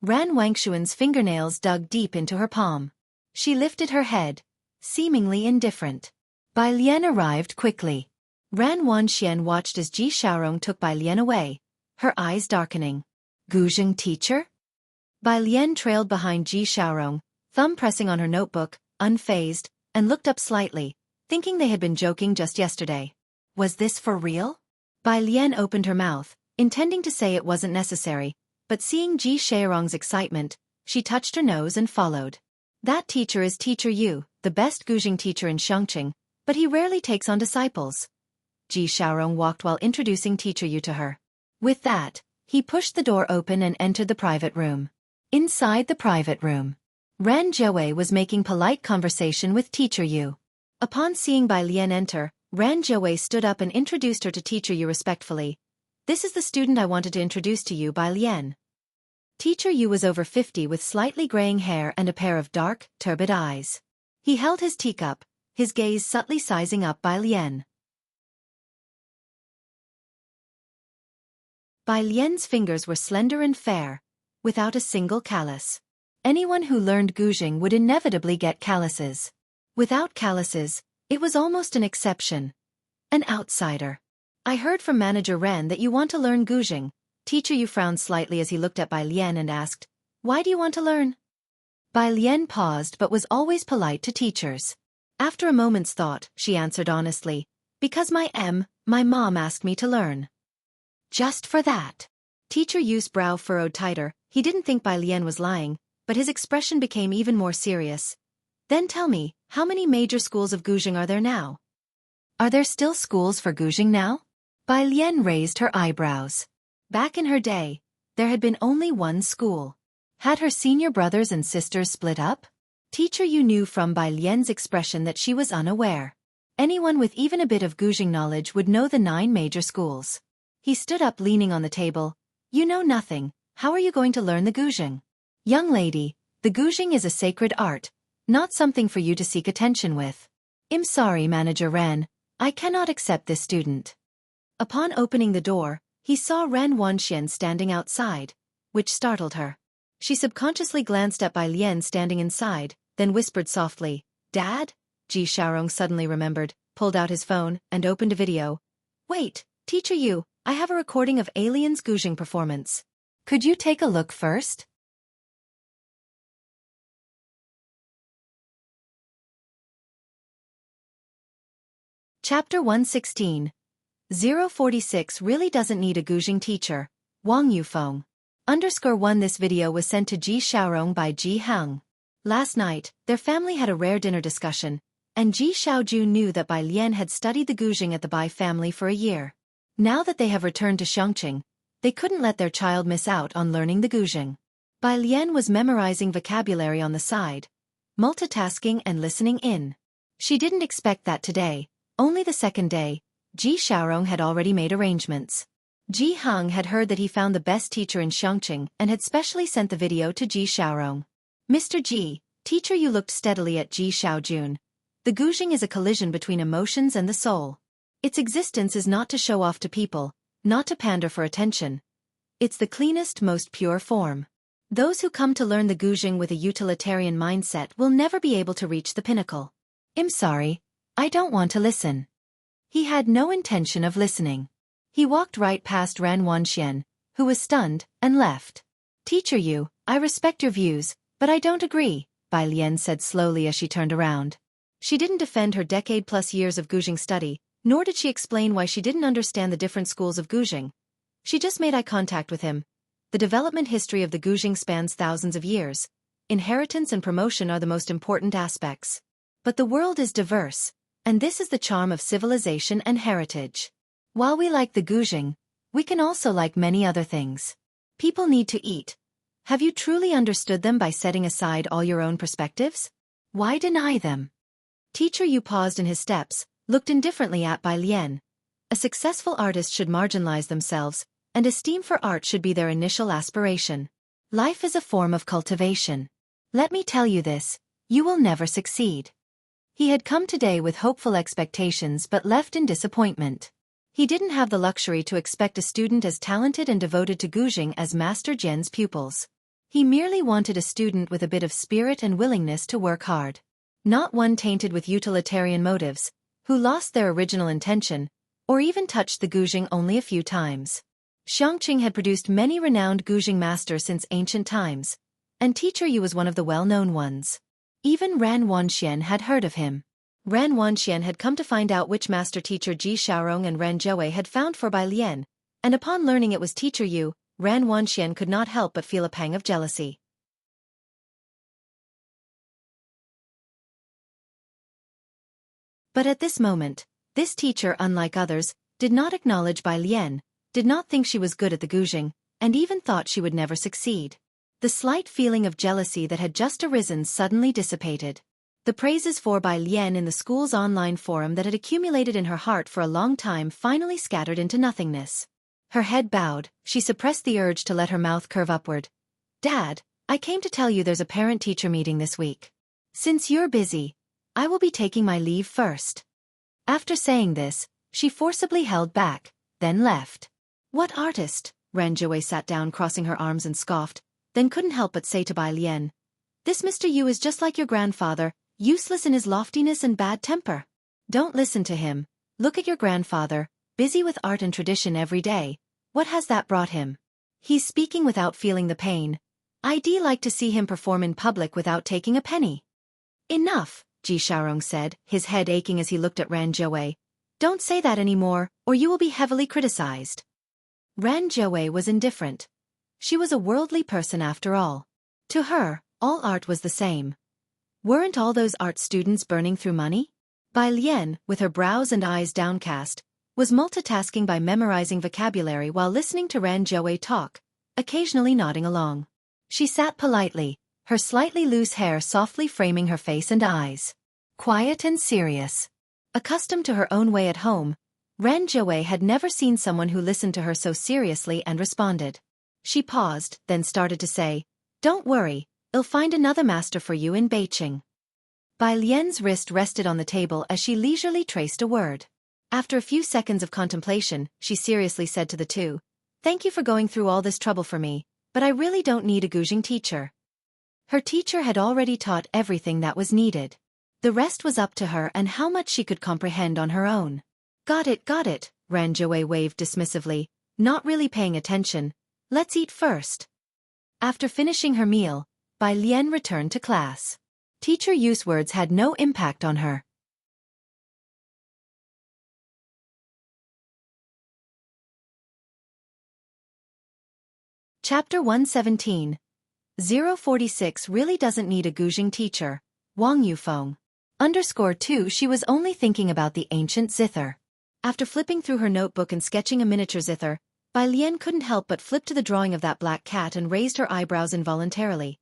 Ran Wangshuan's fingernails dug deep into her palm. She lifted her head, seemingly indifferent. Bai Lian arrived quickly. Ran Wanxian watched as Ji Xiaorong took Bai Lian away, her eyes darkening. "Guzheng teacher?" Bai Lian trailed behind Ji Xiaorong, thumb pressing on her notebook, unfazed, and looked up slightly, thinking they had been joking just yesterday. Was this for real? Bai Lian opened her mouth, intending to say it wasn't necessary, but seeing Ji Xiaorong's excitement, she touched her nose and followed. "That teacher is Teacher Yu, the best Guzheng teacher in Xianxia, but he rarely takes on disciples." Ji Xiaorong walked while introducing Teacher Yu to her. With that, he pushed the door open and entered the private room. Inside the private room, Ran Jiawei was making polite conversation with Teacher Yu. Upon seeing Bai Lian enter, Ran Jiawei stood up and introduced her to Teacher Yu respectfully. "This is the student I wanted to introduce to you, Bai Lian." Teacher Yu was over 50 with slightly graying hair and a pair of dark, turbid eyes. He held his teacup, his gaze subtly sizing up Bai Lian. Bai Lian's fingers were slender and fair, without a single callus. Anyone who learned Guzheng would inevitably get calluses. Without calluses, it was almost an exception. An outsider. "I heard from Manager Ren that you want to learn Guzheng." Teacher Yu frowned slightly as he looked at Bai Lian and asked, "Why do you want to learn?" Bai Lian paused but was always polite to teachers. After a moment's thought, she answered honestly, "Because my mom asked me to learn." "Just for that?" Teacher Yu's brow furrowed tighter. He didn't think Bai Lian was lying, but his expression became even more serious. "Then tell me, how many major schools of Guzheng are there now?" "Are there still schools for Guzheng now?" Bai Lian raised her eyebrows. Back in her day, there had been only one school. Had her senior brothers and sisters split up? Teacher Yu knew from Bai Lian's expression that she was unaware. Anyone with even a bit of Guzheng knowledge would know the 9 major schools. He stood up leaning on the table. "You know nothing. How are you going to learn the Guzheng?" "Young lady, the Guzheng is a sacred art, not something for you to seek attention with." "I'm sorry, Manager Ren, I cannot accept this student." Upon opening the door, he saw Ren Wanxian standing outside, which startled her. She subconsciously glanced at Bai Lian standing inside, then whispered softly, "Dad?" Ji Xiaorong suddenly remembered, pulled out his phone, and opened a video. "Wait, Teacher Yu, I have a recording of Alien's Guzheng performance. Could you take a look first?" Chapter 116. 046 really doesn't need a Guzheng teacher. Wang Yufeng. _1 This video was sent to Ji Xiaorong by Ji Heng. Last night, their family had a rare dinner discussion, and Ji Xiaoju knew that Bai Lian had studied the Guzheng at the Bai family for a year. Now that they have returned to Xianxia, they couldn't let their child miss out on learning the Guzheng. Bai Lian was memorizing vocabulary on the side, multitasking and listening in. She didn't expect that today. Only the second day, Ji Xiaorong had already made arrangements. Ji Heng had heard that he found the best teacher in Xianxia and had specially sent the video to Ji Xiaorong. "Mr. Ji," Teacher Yu looked steadily at Ji Xiaojun. "The Guzheng is a collision between emotions and the soul. Its existence is not to show off to people, not to pander for attention. It's the cleanest, most pure form. Those who come to learn the Guzheng with a utilitarian mindset will never be able to reach the pinnacle. I'm sorry, I don't want to listen. He had no intention of listening. He walked right past Ran Wanxian, who was stunned, and left. Teacher Yu, I respect your views, but I don't agree, Bai Lian said slowly as she turned around. She didn't defend her decade-plus years of Guzheng study, nor did she explain why she didn't understand the different schools of Guzheng. She just made eye contact with him. The development history of the Guzheng spans thousands of years. Inheritance and promotion are the most important aspects. But the world is diverse, and this is the charm of civilization and heritage. While we like the Guzheng, we can also like many other things. People need to eat. Have you truly understood them by setting aside all your own perspectives? Why deny them? Teacher Yu paused in his steps, looked indifferently at Bai Lian. A successful artist should marginalize themselves, and esteem for art should be their initial aspiration. Life is a form of cultivation. Let me tell you this, you will never succeed. He had come today with hopeful expectations but left in disappointment. He didn't have the luxury to expect a student as talented and devoted to Guzheng as Master Jian's pupils. He merely wanted a student with a bit of spirit and willingness to work hard. Not one tainted with utilitarian motives, who lost their original intention, or even touched the Guzheng only a few times. Xianxia had produced many renowned Guzheng masters since ancient times, and Teacher Yu was one of the well-known ones. Even Ran Wanxian had heard of him. Ran Wanxian had come to find out which master teacher Ji Xiaorong and Ran Zhouwei had found for Bai Lian, and upon learning it was Teacher Yu, Ran Wanxian could not help but feel a pang of jealousy. But at this moment, this teacher, unlike others, did not acknowledge Bai Lian, did not think she was good at the Guzheng, and even thought she would never succeed. The slight feeling of jealousy that had just arisen suddenly dissipated. The praises for Bai Lian in the school's online forum that had accumulated in her heart for a long time finally scattered into nothingness. Her head bowed, she suppressed the urge to let her mouth curve upward. Dad, I came to tell you there's a parent-teacher meeting this week. Since you're busy, I will be taking my leave first. After saying this, she forcibly held back, then left. What artist? Ran Zhouwei sat down crossing her arms and scoffed, then couldn't help but say to Bai Lian. This Mr. Yu is just like your grandfather, useless in his loftiness and bad temper. Don't listen to him. Look at your grandfather, busy with art and tradition every day. What has that brought him? He's speaking without feeling the pain. I'd like to see him perform in public without taking a penny. Enough, Ji Xiaorong said, his head aching as he looked at Ran Zhouwei. Don't say that anymore, or you will be heavily criticized. Ran Zhouwei was indifferent. She was a worldly person after all. To her, all art was the same. Weren't all those art students burning through money? Bai Lian, with her brows and eyes downcast, was multitasking by memorizing vocabulary while listening to Ran Zhouwei talk, occasionally nodding along. She sat politely, her slightly loose hair softly framing her face and eyes. Quiet and serious. Accustomed to her own way at home, Ran Zhouwei had never seen someone who listened to her so seriously and responded. She paused, then started to say, Don't worry, I'll find another master for you in Beijing. Bai Lian's wrist rested on the table as she leisurely traced a word. After a few seconds of contemplation, she seriously said to the two, Thank you for going through all this trouble for me, but I really don't need a Guzheng teacher. Her teacher had already taught everything that was needed. The rest was up to her and how much she could comprehend on her own. Got it, Ran Zhouwei waved dismissively, not really paying attention. Let's eat first. After finishing her meal, Bai Lian returned to class. Teacher Yu's words had no impact on her. Chapter 117. 046 really doesn't need a Guzheng teacher. Wang Yufeng. _2 She was only thinking about the ancient zither. After flipping through her notebook and sketching a miniature zither, Bai Lian couldn't help but flip to the drawing of that black cat and raised her eyebrows involuntarily.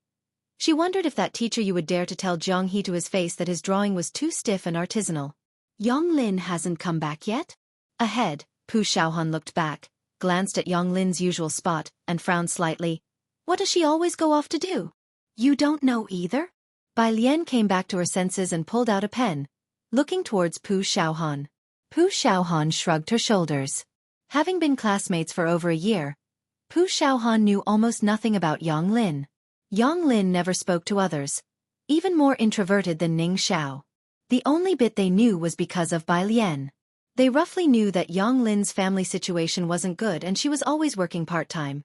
She wondered if that teacher Yu would dare to tell Jianghu to his face that his drawing was too stiff and artisanal. Yang Lin hasn't come back yet? Ahead, Pu Xiaohan looked back, glanced at Yang Lin's usual spot, and frowned slightly. What does she always go off to do? You don't know either? Bai Lian came back to her senses and pulled out a pen, looking towards Pu Xiaohan. Pu Xiaohan shrugged her shoulders. Having been classmates for over a year, Pu Xiaohan knew almost nothing about Yang Lin. Yang Lin never spoke to others, even more introverted than Ning Xiao. The only bit they knew was because of Bai Lian. They roughly knew that Yang Lin's family situation wasn't good and she was always working part-time.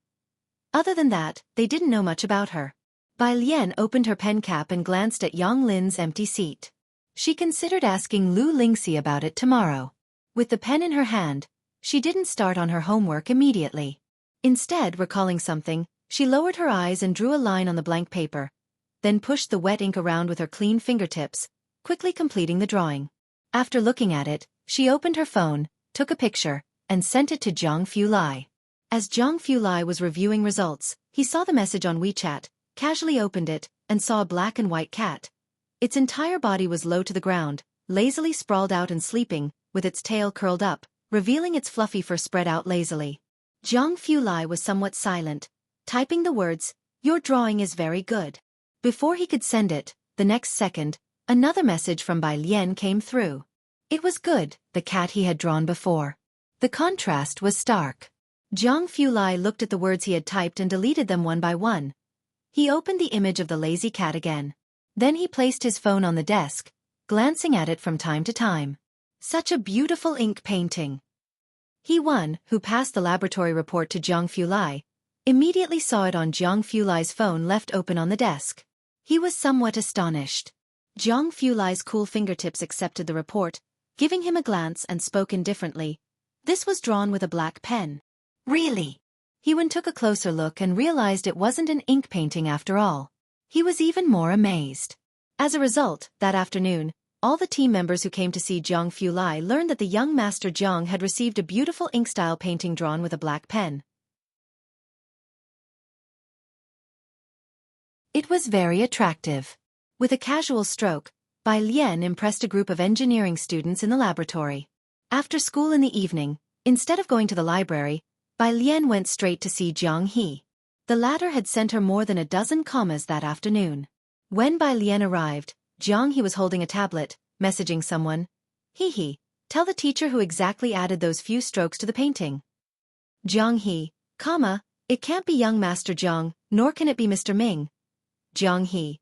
Other than that, they didn't know much about her. Bai Lian opened her pen cap and glanced at Yang Lin's empty seat. She considered asking Lu Lingxi about it tomorrow. With the pen in her hand, she didn't start on her homework immediately. Instead, recalling something, she lowered her eyes and drew a line on the blank paper, then pushed the wet ink around with her clean fingertips, quickly completing the drawing. After looking at it, she opened her phone, took a picture, and sent it to Jianghu Lai. As Jianghu Lai was reviewing results, he saw the message on WeChat, casually opened it, and saw a black and white cat. Its entire body was low to the ground, lazily sprawled out and sleeping, with its tail curled up, revealing its fluffy fur spread out lazily. Jianghu Lai was somewhat silent, typing the words, "Your drawing is very good." Before he could send it, the next second, another message from Bai Lian came through. It was good, the cat he had drawn before. The contrast was stark. Jianghu Lai looked at the words he had typed and deleted them one by one. He opened the image of the lazy cat again. Then he placed his phone on the desk, glancing at it from time to time. Such a beautiful ink painting. He, who passed the laboratory report to Jianghu Lai, immediately saw it on Jianghu Lai's phone left open on the desk. He was somewhat astonished. Jianghu Lai's cool fingertips accepted the report, giving him a glance and spoke indifferently. This was drawn with a black pen. Really? He took a closer look and realized it wasn't an ink painting after all. He was even more amazed. As a result, that afternoon, all the team members who came to see Jianghu Lai learned that the young master Jiang had received a beautiful ink-style painting drawn with a black pen. It was very attractive. With a casual stroke, Bai Lian impressed a group of engineering students in the laboratory. After school in the evening, instead of going to the library, Bai Lian went straight to see Jiang He. The latter had sent her more than a dozen commas that afternoon. When Bai Lian arrived, Jiang He was holding a tablet, messaging someone. He, tell the teacher who exactly added those few strokes to the painting. Jiang He, it can't be young Master Jiang, nor can it be Mr. Ming. Jiang He,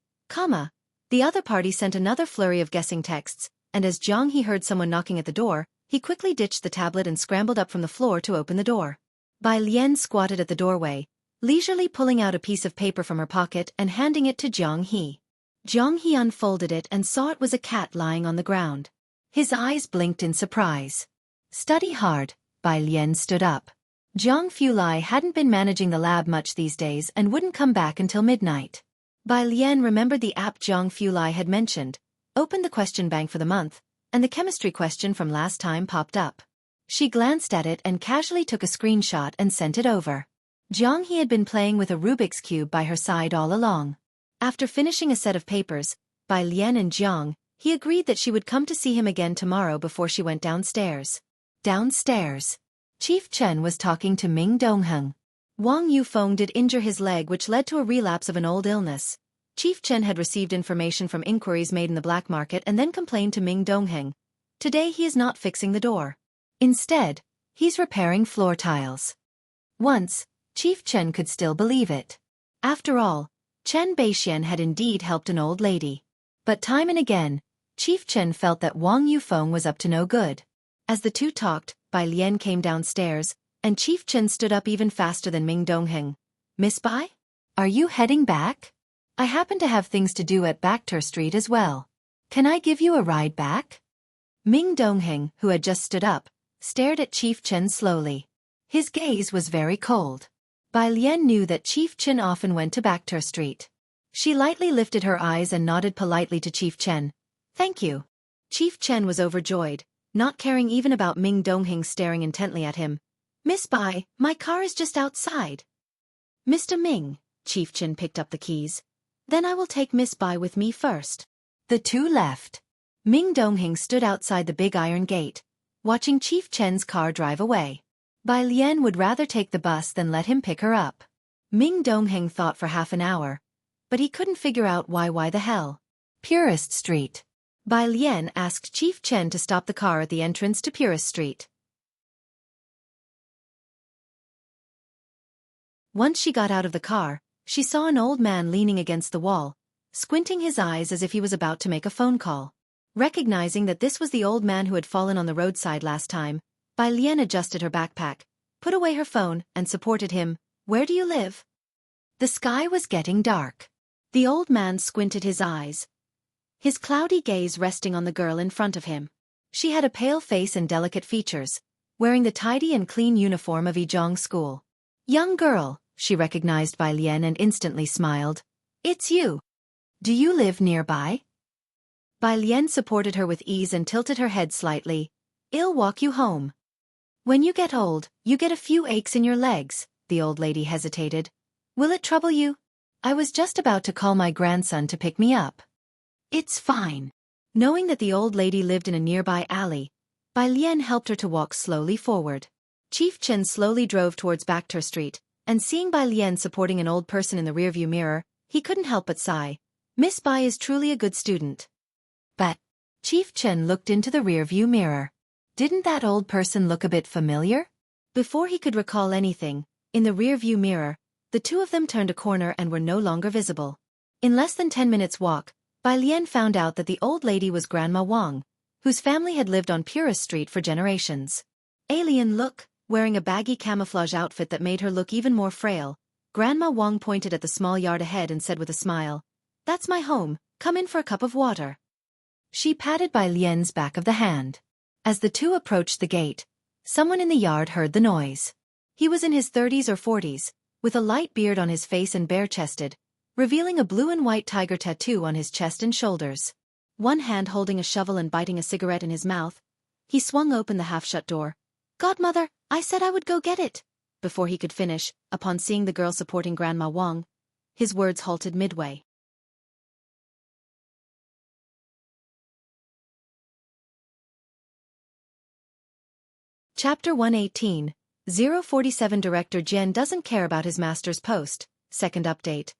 the other party sent another flurry of guessing texts, and as Jiang He heard someone knocking at the door, he quickly ditched the tablet and scrambled up from the floor to open the door. Bai Lian squatted at the doorway, leisurely pulling out a piece of paper from her pocket and handing it to Jiang He. Jiang He unfolded it and saw it was a cat lying on the ground. His eyes blinked in surprise. Study hard, Bai Lian stood up. Jianghu Lai hadn't been managing the lab much these days and wouldn't come back until midnight. Bai Lian remembered the app Jianghu Lai had mentioned, opened the question bank for the month, and the chemistry question from last time popped up. She glanced at it and casually took a screenshot and sent it over. Jiang He had been playing with a Rubik's Cube by her side all along. After finishing a set of papers, Bai Lian and Jiang, he agreed that she would come to see him again tomorrow before she went downstairs. Downstairs, Chief Chen was talking to Ming Dongheng. Wang Yufeng did injure his leg, which led to a relapse of an old illness. Chief Chen had received information from inquiries made in the black market and then complained to Ming Dongheng. Today he is not fixing the door. Instead, he's repairing floor tiles. Once, Chief Chen could still believe it. After all, Chen Beixian had indeed helped an old lady. But time and again, Chief Chen felt that Wang Yufeng was up to no good. As the two talked, Bai Lian came downstairs, and Chief Chen stood up even faster than Ming Dongheng. Miss Bai? Are you heading back? I happen to have things to do at Backter Street as well. Can I give you a ride back? Ming Dongheng, who had just stood up, stared at Chief Chen slowly. His gaze was very cold. Bai Lian knew that Chief Chen often went to Backter Street. She lightly lifted her eyes and nodded politely to Chief Chen. Thank you. Chief Chen was overjoyed, not caring even about Ming Dongheng staring intently at him. Miss Bai, my car is just outside. Mr. Ming, Chief Chen picked up the keys. Then I will take Miss Bai with me first. The two left. Ming Dongheng stood outside the big iron gate, watching Chief Chen's car drive away. Bai Lian would rather take the bus than let him pick her up. Ming Dongheng thought for half an hour, but he couldn't figure out why the hell. Purist Street. Bai Lian asked Chief Chen to stop the car at the entrance to Purist Street. Once she got out of the car, she saw an old man leaning against the wall, squinting his eyes as if he was about to make a phone call. Recognizing that this was the old man who had fallen on the roadside last time, Bai Lian adjusted her backpack, put away her phone, and supported him. "Where do you live?" The sky was getting dark. The old man squinted his eyes, his cloudy gaze resting on the girl in front of him. She had a pale face and delicate features, wearing the tidy and clean uniform of Jianghu school. "Young girl," she recognized Bai Lian and instantly smiled. "It's you. Do you live nearby?" Bai Lian supported her with ease and tilted her head slightly. "I'll walk you home." "When you get old, you get a few aches in your legs," the old lady hesitated. "Will it trouble you? I was just about to call my grandson to pick me up." "It's fine." Knowing that the old lady lived in a nearby alley, Bai Lian helped her to walk slowly forward. Chief Chen slowly drove towards Backter Street, and seeing Bai Lian supporting an old person in the rearview mirror, he couldn't help but sigh. "Miss Bai is truly a good student." But Chief Chen looked into the rearview mirror. Didn't that old person look a bit familiar? Before he could recall anything, in the rearview mirror, the two of them turned a corner and were no longer visible. In less than 10 minutes' walk, Bai Lian found out that the old lady was Grandma Wang, whose family had lived on Purist Street for generations. Alien look, wearing a baggy camouflage outfit that made her look even more frail, Grandma Wang pointed at the small yard ahead and said with a smile, "That's my home, come in for a cup of water." She patted Bai Lian's back of the hand. As the two approached the gate, someone in the yard heard the noise. He was in his 30s or 40s, with a light beard on his face and bare-chested, revealing a blue and white tiger tattoo on his chest and shoulders. One hand holding a shovel and biting a cigarette in his mouth, he swung open the half-shut door. "Godmother, I said I would go get it." Before he could finish, upon seeing the girl supporting Grandma Wang, his words halted midway. Chapter 118, 047 Director Jian doesn't care about his master's post, second update.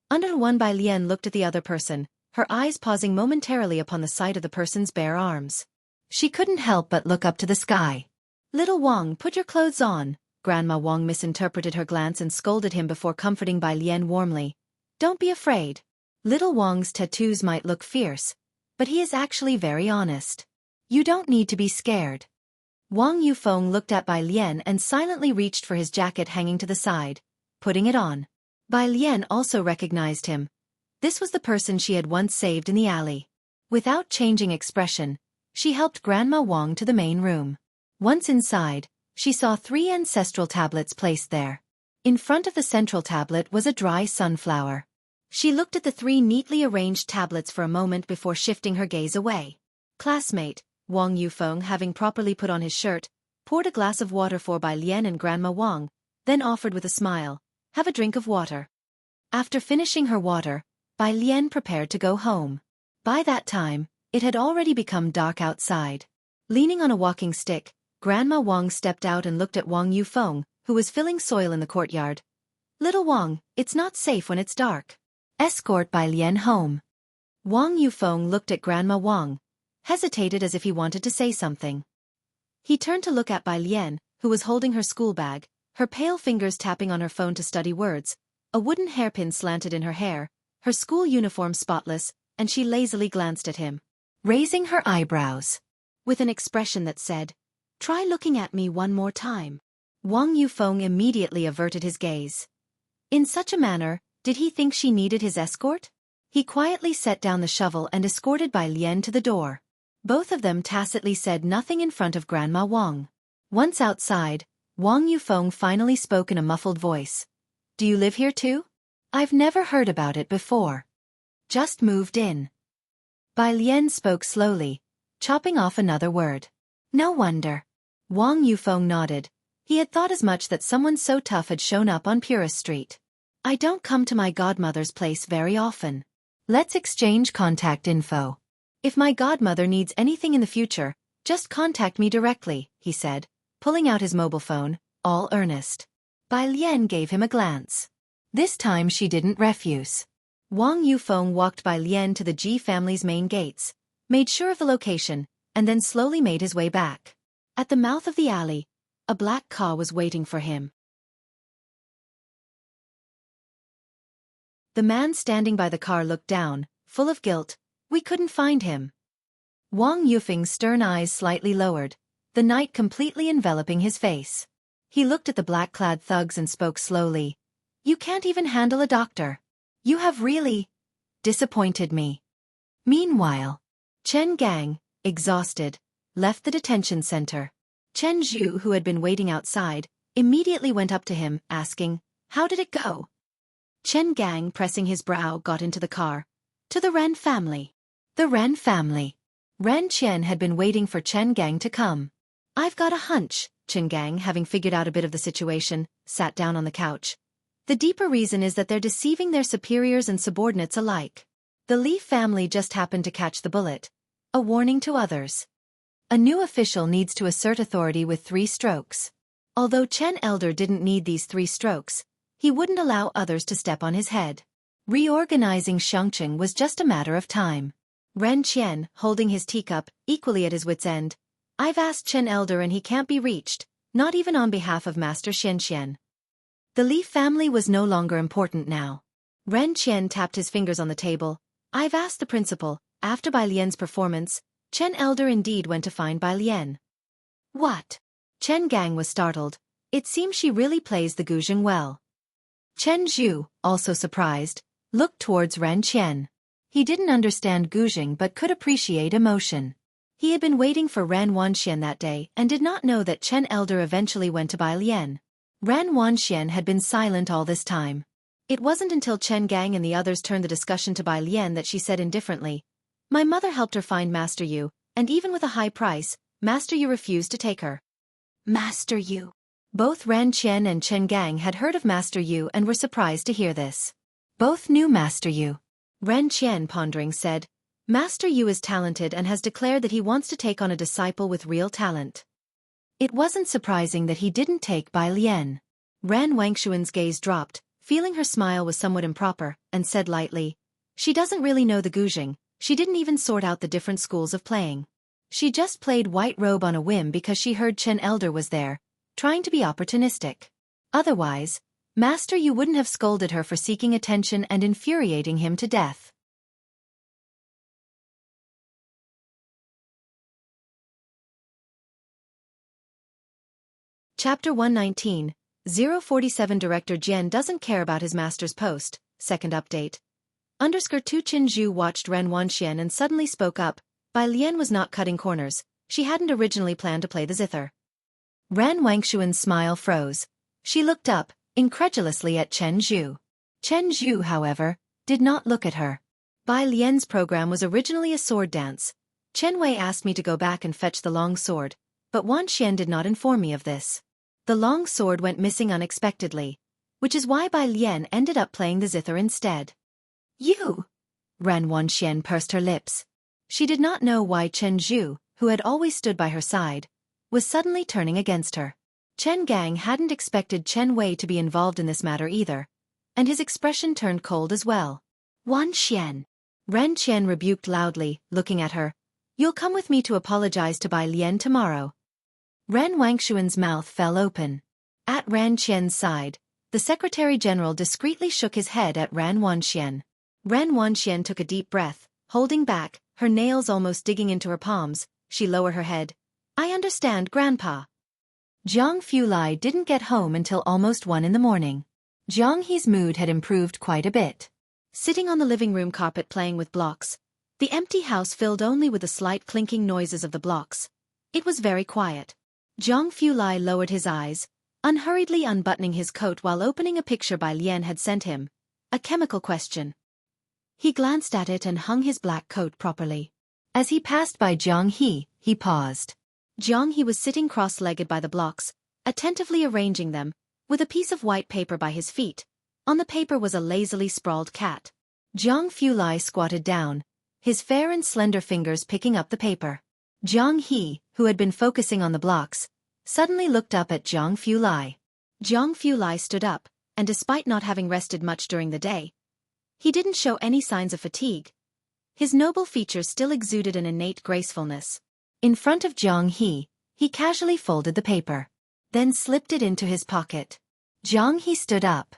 Under one, Bai Lian looked at the other person, her eyes pausing momentarily upon the sight of the person's bare arms. She couldn't help but look up to the sky. "Little Wang, put your clothes on." Grandma Wang misinterpreted her glance and scolded him before comforting Bai Lian warmly. "Don't be afraid. Little Wang's tattoos might look fierce, but he is actually very honest. You don't need to be scared." Wang Yufeng looked at Bai Lian and silently reached for his jacket hanging to the side, putting it on. Bai Lian also recognized him. This was the person she had once saved in the alley. Without changing expression, she helped Grandma Wang to the main room. Once inside, she saw 3 ancestral tablets placed there. In front of the central tablet was a dry sunflower. She looked at the 3 neatly arranged tablets for a moment before shifting her gaze away. Classmate, Wang Yufeng, having properly put on his shirt, poured a glass of water for Bai Lian and Grandma Wang, then offered with a smile, "Have a drink of water." After finishing her water, Bai Lian prepared to go home. By that time, it had already become dark outside. Leaning on a walking stick, Grandma Wang stepped out and looked at Wang Yufeng, who was filling soil in the courtyard. "Little Wang, it's not safe when it's dark. Escort Bai Lian home." Wang Yufeng looked at Grandma Wang, hesitated as if he wanted to say something. He turned to look at Bai Lian, who was holding her school bag, her pale fingers tapping on her phone to study words, a wooden hairpin slanted in her hair, her school uniform spotless, and she lazily glanced at him, raising her eyebrows, with an expression that said, "Try looking at me one more time." Wang Yufeng immediately averted his gaze. In such a manner, did he think she needed his escort? He quietly set down the shovel and escorted Bai Lian to the door. Both of them tacitly said nothing in front of Grandma Wang. Once outside, Wang Yufeng finally spoke in a muffled voice. "Do you live here too? I've never heard about it before. Just moved in." Bai Lian spoke slowly, chopping off another word. "No wonder." Wang Yufeng nodded. He had thought as much that someone so tough had shown up on Purist Street. "I don't come to my godmother's place very often. Let's exchange contact info. If my godmother needs anything in the future, just contact me directly," he said, pulling out his mobile phone, all earnest. Bai Lian gave him a glance. This time she didn't refuse. Wang Yufeng walked Bai Lian to the Ji family's main gates, made sure of the location, and then slowly made his way back. At the mouth of the alley, a black car was waiting for him. The man standing by the car looked down, full of guilt. We couldn't find him. Wang Yufeng's stern eyes slightly lowered, the night completely enveloping his face. He looked at the black-clad thugs and spoke slowly. You can't even handle a doctor. You have really disappointed me. Meanwhile, Chen Gang, exhausted, left the detention center. Chen Zhu, who had been waiting outside, immediately went up to him, asking, "How did it go?" Chen Gang, pressing his brow, got into the car. To the Ren family. The Ren family. Ren Qian had been waiting for Chen Gang to come. I've got a hunch, Chen Gang, having figured out a bit of the situation, sat down on the couch. The deeper reason is that they're deceiving their superiors and subordinates alike. The Li family just happened to catch the bullet. A warning to others. A new official needs to assert authority with 3 strokes. Although Chen Elder didn't need these 3 strokes, he wouldn't allow others to step on his head. Reorganizing Xianxia was just a matter of time. Ren Qian, holding his teacup, equally at his wit's end. I've asked Chen Elder and he can't be reached, not even on behalf of Master Xianxian. The Li family was no longer important now. Ren Qian tapped his fingers on the table. I've asked the principal. After Bai Lian's performance, Chen Elder indeed went to find Bai Lian. What? Chen Gang was startled. It seems she really plays the guzheng well. Chen Zhu, also surprised, looked towards Ren Qian. He didn't understand guzheng but could appreciate emotion. He had been waiting for Ren Wanxian that day and did not know that Chen Elder eventually went to Bai Lian. Ren Wanxian had been silent all this time. It wasn't until Chen Gang and the others turned the discussion to Bai Lian that she said indifferently, My mother helped her find Master Yu, and even with a high price, Master Yu refused to take her. Master Yu. Both Ren Qian and Chen Gang had heard of Master Yu and were surprised to hear this. Both knew Master Yu. Ren Qian, pondering, said, Master Yu is talented and has declared that he wants to take on a disciple with real talent. It wasn't surprising that he didn't take Bai Lian. Ren Wangshuan's gaze dropped, feeling her smile was somewhat improper, and said lightly, She doesn't really know the guzheng, she didn't even sort out the different schools of playing. She just played White Robe on a whim because she heard Chen Elder was there, trying to be opportunistic. Otherwise, Master Yu wouldn't have scolded her for seeking attention and infuriating him to death. Chapter 119, 047 Director Jian doesn't care about his master's post, second update. Tu Qinzhu watched Ren Wanxian and suddenly spoke up. Bai Lian was not cutting corners, she hadn't originally planned to play the zither. Ren Wangshuan's smile froze. She looked up, incredulously at Chen Zhu. Chen Zhu, however, did not look at her. Bai Lian's program was originally a sword dance. Chen Wei asked me to go back and fetch the long sword, but Wanxian did not inform me of this. The long sword went missing unexpectedly, which is why Bai Lian ended up playing the zither instead. You! Ren Wanxian pursed her lips. She did not know why Chen Zhu, who had always stood by her side, was suddenly turning against her. Chen Gang hadn't expected Chen Wei to be involved in this matter either, and his expression turned cold as well. Wanxian! Ren Qian rebuked loudly, looking at her. You'll come with me to apologize to Bai Lian tomorrow. Ren Wangshuan's mouth fell open. At Ren Qian's side, the Secretary-General discreetly shook his head at Ren Wanxian. Ren Wanxian took a deep breath, holding back, her nails almost digging into her palms. She lowered her head. I understand, Grandpa. Jiang Lai didn't get home until almost 1 in the morning. Jiang He's mood had improved quite a bit. Sitting on the living room carpet playing with blocks, the empty house filled only with the slight clinking noises of the blocks. It was very quiet. Jiang Lai lowered his eyes, unhurriedly unbuttoning his coat while opening a picture Bai Lian had sent him. A chemical question. He glanced at it and hung his black coat properly. As he passed by Jiang he paused. Jiang He was sitting cross-legged by the blocks, attentively arranging them, with a piece of white paper by his feet. On the paper was a lazily sprawled cat. Jiang Lai squatted down, his fair and slender fingers picking up the paper. Jiang He, who had been focusing on the blocks, suddenly looked up at Jiang Lai. Jiang Lai stood up, and despite not having rested much during the day, he didn't show any signs of fatigue. His noble features still exuded an innate gracefulness. In front of Jiang he casually folded the paper, then slipped it into his pocket. Jiang He stood up.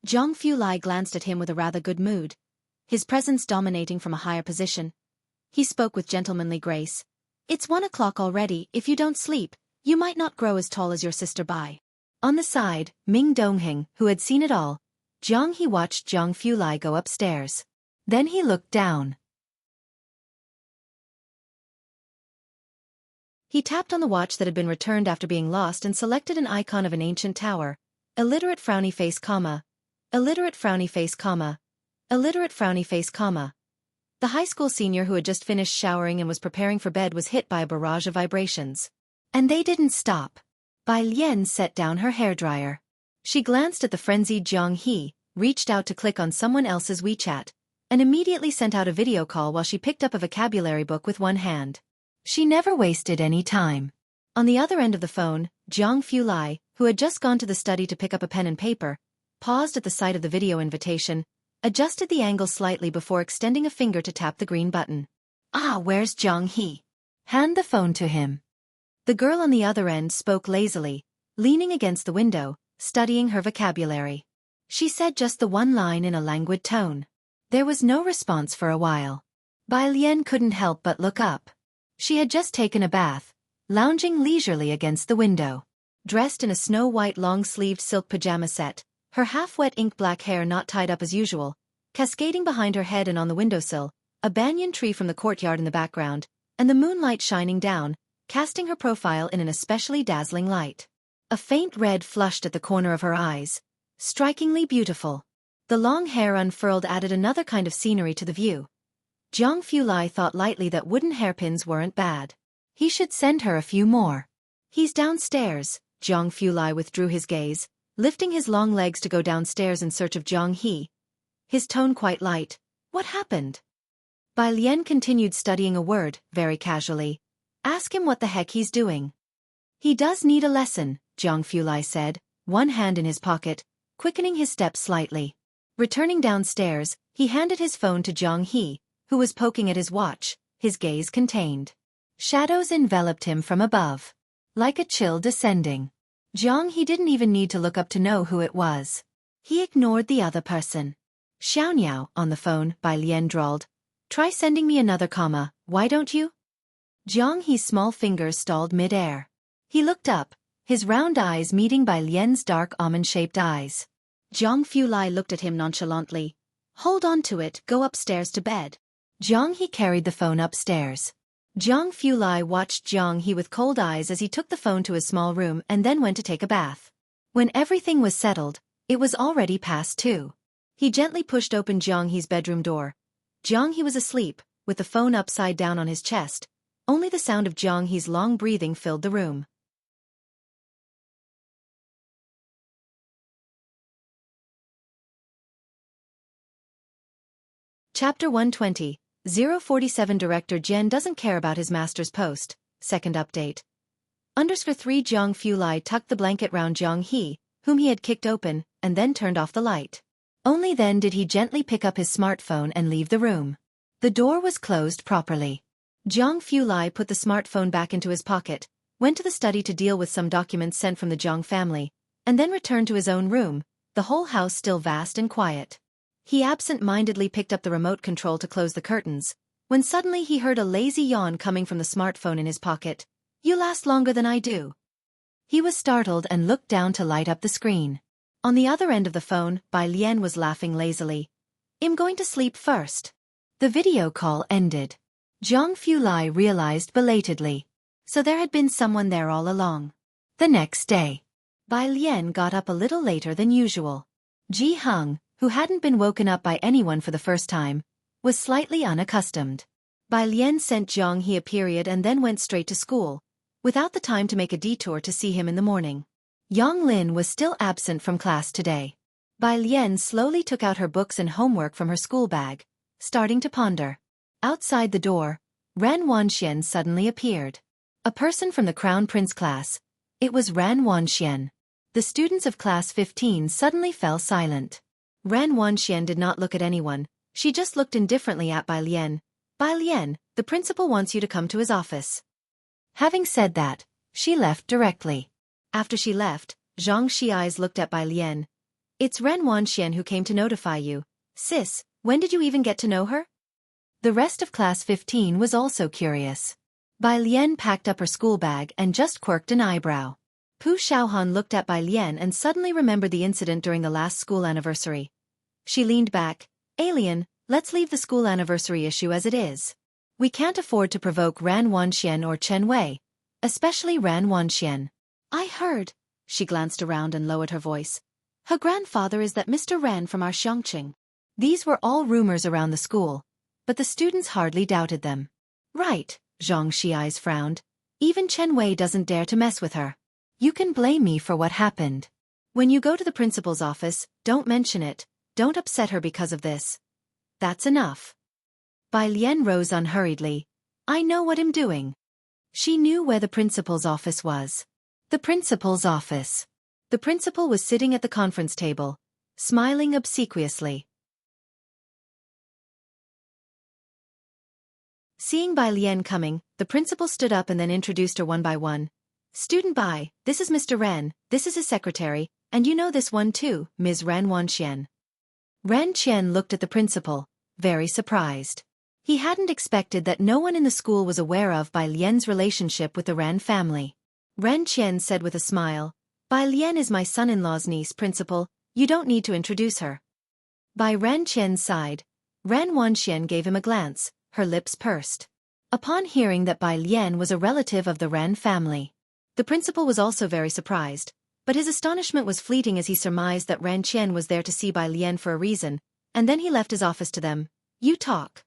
Jianghu Lai glanced at him with a rather good mood, his presence dominating from a higher position. He spoke with gentlemanly grace. "It's 1 o'clock already. If you don't sleep, you might not grow as tall as your sister Bai." On the side, Ming Dongheng, who had seen it all, Jianghu watched Jianghu Lai go upstairs. Then he looked down. He tapped on the watch that had been returned after being lost and selected an icon of an ancient tower. Illiterate frowny face, illiterate frowny face, illiterate frowny face, The high school senior who had just finished showering and was preparing for bed was hit by a barrage of vibrations. And they didn't stop. Bai Lian set down her hairdryer. She glanced at the frenzied Zhang He, reached out to click on someone else's WeChat, and immediately sent out a video call while she picked up a vocabulary book with one hand. She never wasted any time. On the other end of the phone, Jianghu Lai, who had just gone to the study to pick up a pen and paper, paused at the sight of the video invitation, adjusted the angle slightly before extending a finger to tap the green button. "Ah, where's Zhang He? Hand the phone to him." The girl on the other end spoke lazily, leaning against the window, studying her vocabulary. She said just the one line in a languid tone. There was no response for a while. Bai Lian couldn't help but look up. She had just taken a bath, lounging leisurely against the window. Dressed in a snow-white long-sleeved silk pajama set, her half-wet ink-black hair not tied up as usual, cascading behind her head and on the windowsill, a banyan tree from the courtyard in the background, and the moonlight shining down, casting her profile in an especially dazzling light. A faint red flushed at the corner of her eyes. Strikingly beautiful. The long hair unfurled added another kind of scenery to the view. Jianghu Lai thought lightly that wooden hairpins weren't bad. He should send her a few more. "He's downstairs." Jianghu Lai withdrew his gaze, lifting his long legs to go downstairs in search of Zhang He. His tone quite light. "What happened?" Bai Lian continued studying a word, very casually. "Ask him what the heck he's doing." "He does need a lesson," Jianghu Lai said, one hand in his pocket, quickening his steps slightly. Returning downstairs, he handed his phone to Zhang He, who was poking at his watch, his gaze contained. Shadows enveloped him from above. Like a chill descending. Zhang He didn't even need to look up to know who it was. He ignored the other person. "Xianxia, on the phone," Bai Lian drawled. "Try sending me another comma, why don't you?" Zhang He's small fingers stalled mid-air. He looked up, his round eyes meeting Bai Lian's dark almond-shaped eyes. Jianghu Lai looked at him nonchalantly. "Hold on to it, go upstairs to bed." Zhang He carried the phone upstairs. Jianghu Lai watched Zhang He with cold eyes as he took the phone to his small room and then went to take a bath. When everything was settled, it was already past 2. He gently pushed open Zhang He's bedroom door. Zhang He was asleep, with the phone upside down on his chest. Only the sound of Zhang He's long breathing filled the room. Chapter 120. 047 Director Jian doesn't care about his master's post. Second update. _3 Jianghu Lai tucked the blanket round Zhang He, whom he had kicked open, and then turned off the light. Only then did he gently pick up his smartphone and leave the room. The door was closed properly. Jianghu Lai put the smartphone back into his pocket, went to the study to deal with some documents sent from the Jiang family, and then returned to his own room, the whole house still vast and quiet. He absent-mindedly picked up the remote control to close the curtains, when suddenly he heard a lazy yawn coming from the smartphone in his pocket. "You last longer than I do." He was startled and looked down to light up the screen. On the other end of the phone, Bai Lian was laughing lazily. "I'm going to sleep first." The video call ended. Jianghu Lai realized belatedly. So there had been someone there all along. The next day, Bai Lian got up a little later than usual. Jianghu, who hadn't been woken up by anyone for the first time, was slightly unaccustomed. Bai Lian sent Zhang He a period and then went straight to school, without the time to make a detour to see him in the morning. Yang Lin was still absent from class today. Bai Lian slowly took out her books and homework from her school bag, starting to ponder. Outside the door, Ran Wanxian suddenly appeared. A person from the Crown Prince class. It was Ran Wanxian. The students of class 15 suddenly fell silent. Ran Wanxian did not look at anyone, she just looked indifferently at Bai Lian. "Bai Lian, the principal wants you to come to his office." Having said that, she left directly. After she left, Xianxia's eyes looked at Bai Lian. It's Ren Wanxian who came to notify you. Sis, when did you even get to know her? The rest of class 15 was also curious. Bai Lian packed up her school bag and just quirked an eyebrow. Pu Xiaohan looked at Bai Lian and suddenly remembered the incident during the last school anniversary. She leaned back. Alien, let's leave the school anniversary issue as it is. We can't afford to provoke Ran Wanxian or Chen Wei, especially Ran Wanxian. I heard. She glanced around and lowered her voice. Her grandfather is that Mr. Ran from our Xianxia. These were all rumors around the school, but the students hardly doubted them. Right, Zhang Xi's frowned. Even Chen Wei doesn't dare to mess with her. You can blame me for what happened. When you go to the principal's office, don't mention it, don't upset her because of this. That's enough. Bai Lian rose unhurriedly. I know what I'm doing. She knew where the principal's office was. The principal's office. The principal was sitting at the conference table, smiling obsequiously. Seeing Bai Lian coming, the principal stood up and then introduced her one by one. Student Bai, this is Mr. Ren, this is his secretary, and you know this one too, Ms. Ren Wanxian. Ren Qian looked at the principal, very surprised. He hadn't expected that no one in the school was aware of Bai Lian's relationship with the Ren family. Ren Qian said with a smile, Bai Lian is my son-in-law's niece, principal, you don't need to introduce her. By Ren Qian's side, Ren Wanxian gave him a glance, her lips pursed. Upon hearing that Bai Lian was a relative of the Ren family, the principal was also very surprised, but his astonishment was fleeting as he surmised that Ren Qian was there to see Bai Lian for a reason, and then he left his office to them. You talk.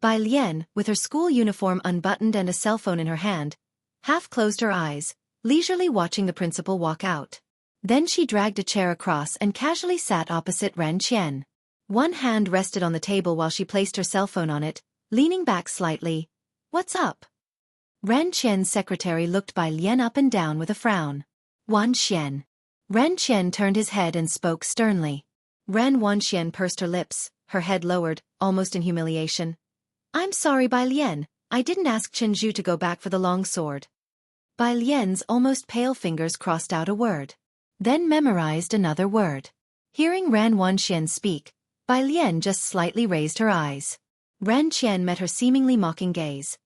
Bai Lian, with her school uniform unbuttoned and a cell phone in her hand, half closed her eyes, leisurely watching the principal walk out. Then she dragged a chair across and casually sat opposite Ren Qian. One hand rested on the table while she placed her cell phone on it, leaning back slightly. What's up? Ren Qian's secretary looked Bai Lian up and down with a frown. Wanxian. Ren Qian turned his head and spoke sternly. Ren Wanxian pursed her lips, her head lowered, almost in humiliation. I'm sorry, Bai Lian, I didn't ask Chen Zhu to go back for the long sword. Bai Lian's almost pale fingers crossed out a word, then memorized another word. Hearing Ren Wanxian speak, Bai Lian just slightly raised her eyes. Ren Qian met her seemingly mocking gaze.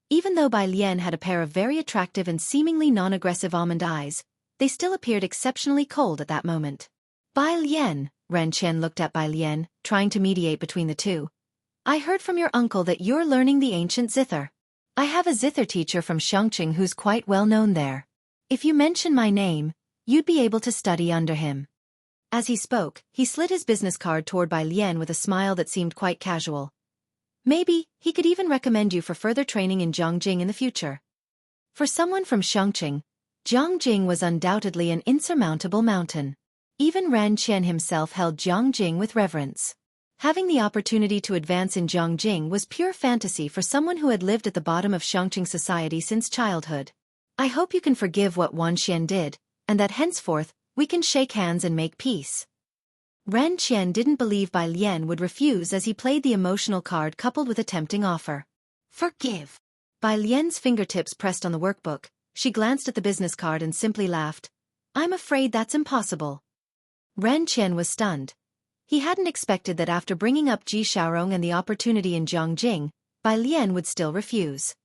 Even though Bai Lian had a pair of very attractive and seemingly non-aggressive almond eyes, they still appeared exceptionally cold at that moment. Bai Lian, Ren Qian looked at Bai Lian, trying to mediate between the two. I heard from your uncle that you're learning the ancient zither. I have a zither teacher from Xianxia who's quite well known there. If you mention my name, you'd be able to study under him. As he spoke, he slid his business card toward Bai Lian with a smile that seemed quite casual. Maybe, he could even recommend you for further training in Jianghu in the future. For someone from Xianxia, Jianghu was undoubtedly an insurmountable mountain. Even Ren Qian himself held Jianghu with reverence. Having the opportunity to advance in Jianghu was pure fantasy for someone who had lived at the bottom of Xianxia society since childhood. I hope you can forgive what Wanxian did, and that henceforth, we can shake hands and make peace. Ren Qian didn't believe Bai Lian would refuse as he played the emotional card coupled with a tempting offer. Forgive. Bai Lian's fingertips pressed on the workbook, she glanced at the business card and simply laughed. I'm afraid that's impossible. Ren Qian was stunned. He hadn't expected that after bringing up Ji Xiaorong and the opportunity in Jianghu, Bai Lian would still refuse.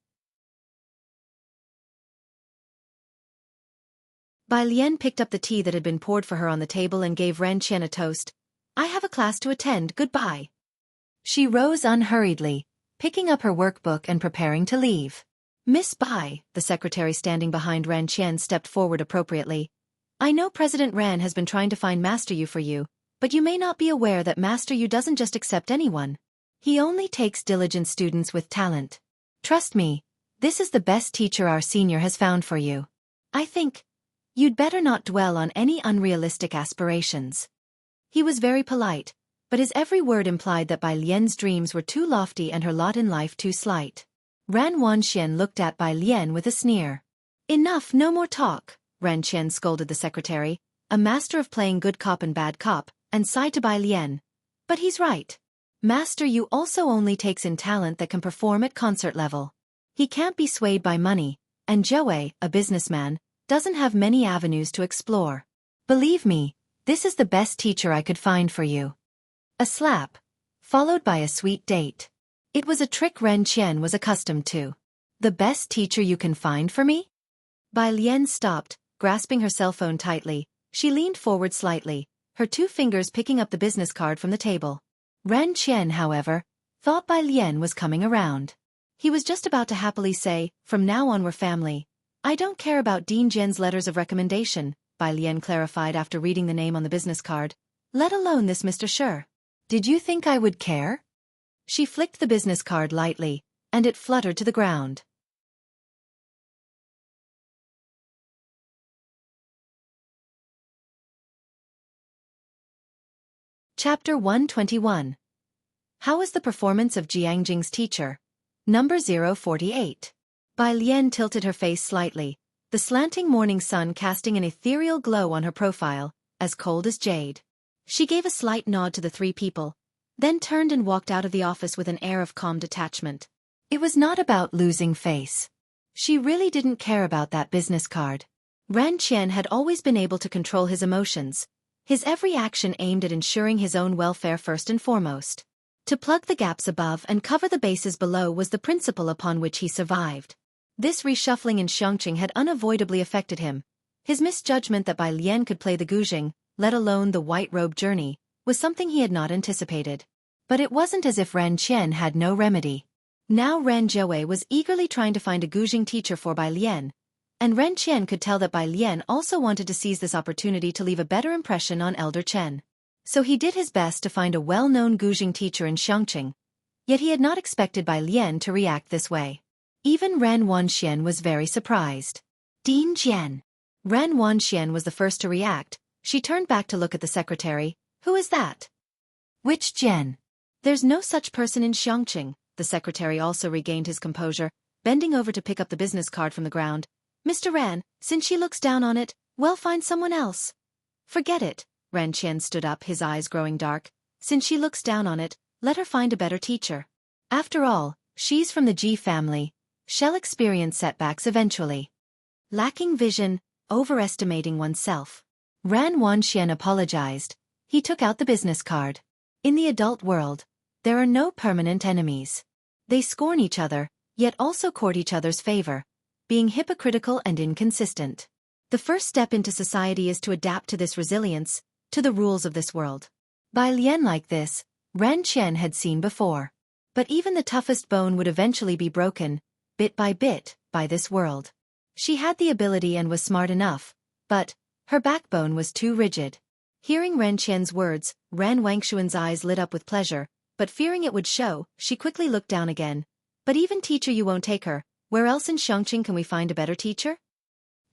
Bai Lian picked up the tea that had been poured for her on the table and gave Ren Qian a toast. I have a class to attend, goodbye. She rose unhurriedly, picking up her workbook and preparing to leave. Miss Bai, the secretary standing behind Ren Qian stepped forward appropriately. I know President Ran has been trying to find Master Yu for you, but you may not be aware that Master Yu doesn't just accept anyone. He only takes diligent students with talent. Trust me, this is the best teacher our senior has found for you. I think you'd better not dwell on any unrealistic aspirations. He was very polite, but his every word implied that Bai Lian's dreams were too lofty and her lot in life too slight. Ran Wanxian looked at Bai Lian with a sneer. Enough, no more talk, Ren Qian scolded the secretary, a master of playing good cop and bad cop, and sighed to Bai Lian. But he's right. Master Yu also only takes in talent that can perform at concert level. He can't be swayed by money, and Zhou, a businessman, doesn't have many avenues to explore. Believe me, This is the best teacher I could find for you. A slap, followed by a sweet date. It was a trick Ren Qian was accustomed to. The best teacher you can find for me? Bai Lian stopped, grasping her cell phone tightly. She leaned forward slightly, her 2 fingers picking up the business card from the table. Ren Qian, however, thought Bai Lian was coming around. He was just about to happily say, "From now on we're family." "I don't care about Dean Jian's letters of recommendation," Bai Lian clarified after reading the name on the business card. "Let alone this Mr. Shi. Did you think I would care?" She flicked the business card lightly, and it fluttered to the ground. Chapter 121. How is the performance of Jiangjing's teacher? Number 048. Bai Lian tilted her face slightly, the slanting morning sun casting an ethereal glow on her profile, as cold as jade. She gave a slight nod to the 3 people, then turned and walked out of the office with an air of calm detachment. It was not about losing face. She really didn't care about that business card. Ran Qian had always been able to control his emotions, his every action aimed at ensuring his own welfare first and foremost. To plug the gaps above and cover the bases below was the principle upon which he survived. This reshuffling in Xianxia had unavoidably affected him. His misjudgment that Bai Lian could play the Guzheng, let alone the white-robe journey, was something he had not anticipated. But it wasn't as if Ran Qian had no remedy. Now Ran Jiawei was eagerly trying to find a Guzheng teacher for Bai Lian, and Ren Qian could tell that Bai Lian also wanted to seize this opportunity to leave a better impression on Elder Chen. So he did his best to find a well-known Guzheng teacher in Xianxia, yet he had not expected Bai Lian to react this way. Even Ren Wanxian was very surprised. "Dean Jian." Ren Wanxian was the first to react. She turned back to look at the secretary. "Who is that?" "Which Jian?" "There's no such person in Xianxia." The secretary also regained his composure, bending over to pick up the business card from the ground. "Mr. Ran, since she looks down on it, well, find someone else." "Forget it." Ran Qian stood up, his eyes growing dark. "Since she looks down on it, let her find a better teacher. After all, she's from the Ji family. She'll experience setbacks eventually." Lacking vision, overestimating oneself. Ran Wanxian apologized. He took out the business card. In the adult world, there are no permanent enemies. They scorn each other, yet also court each other's favor, being hypocritical and inconsistent. The first step into society is to adapt to this resilience, to the rules of this world. Bai Lian like this, Ran Qian had seen before. But even the toughest bone would eventually be broken, bit, by this world. She had the ability and was smart enough, but her backbone was too rigid. Hearing Ran Qian's words, Ran Wangshuan's eyes lit up with pleasure, but fearing it would show, she quickly looked down again. "But even teacher you won't take her. Where else in Xianxia can we find a better teacher?"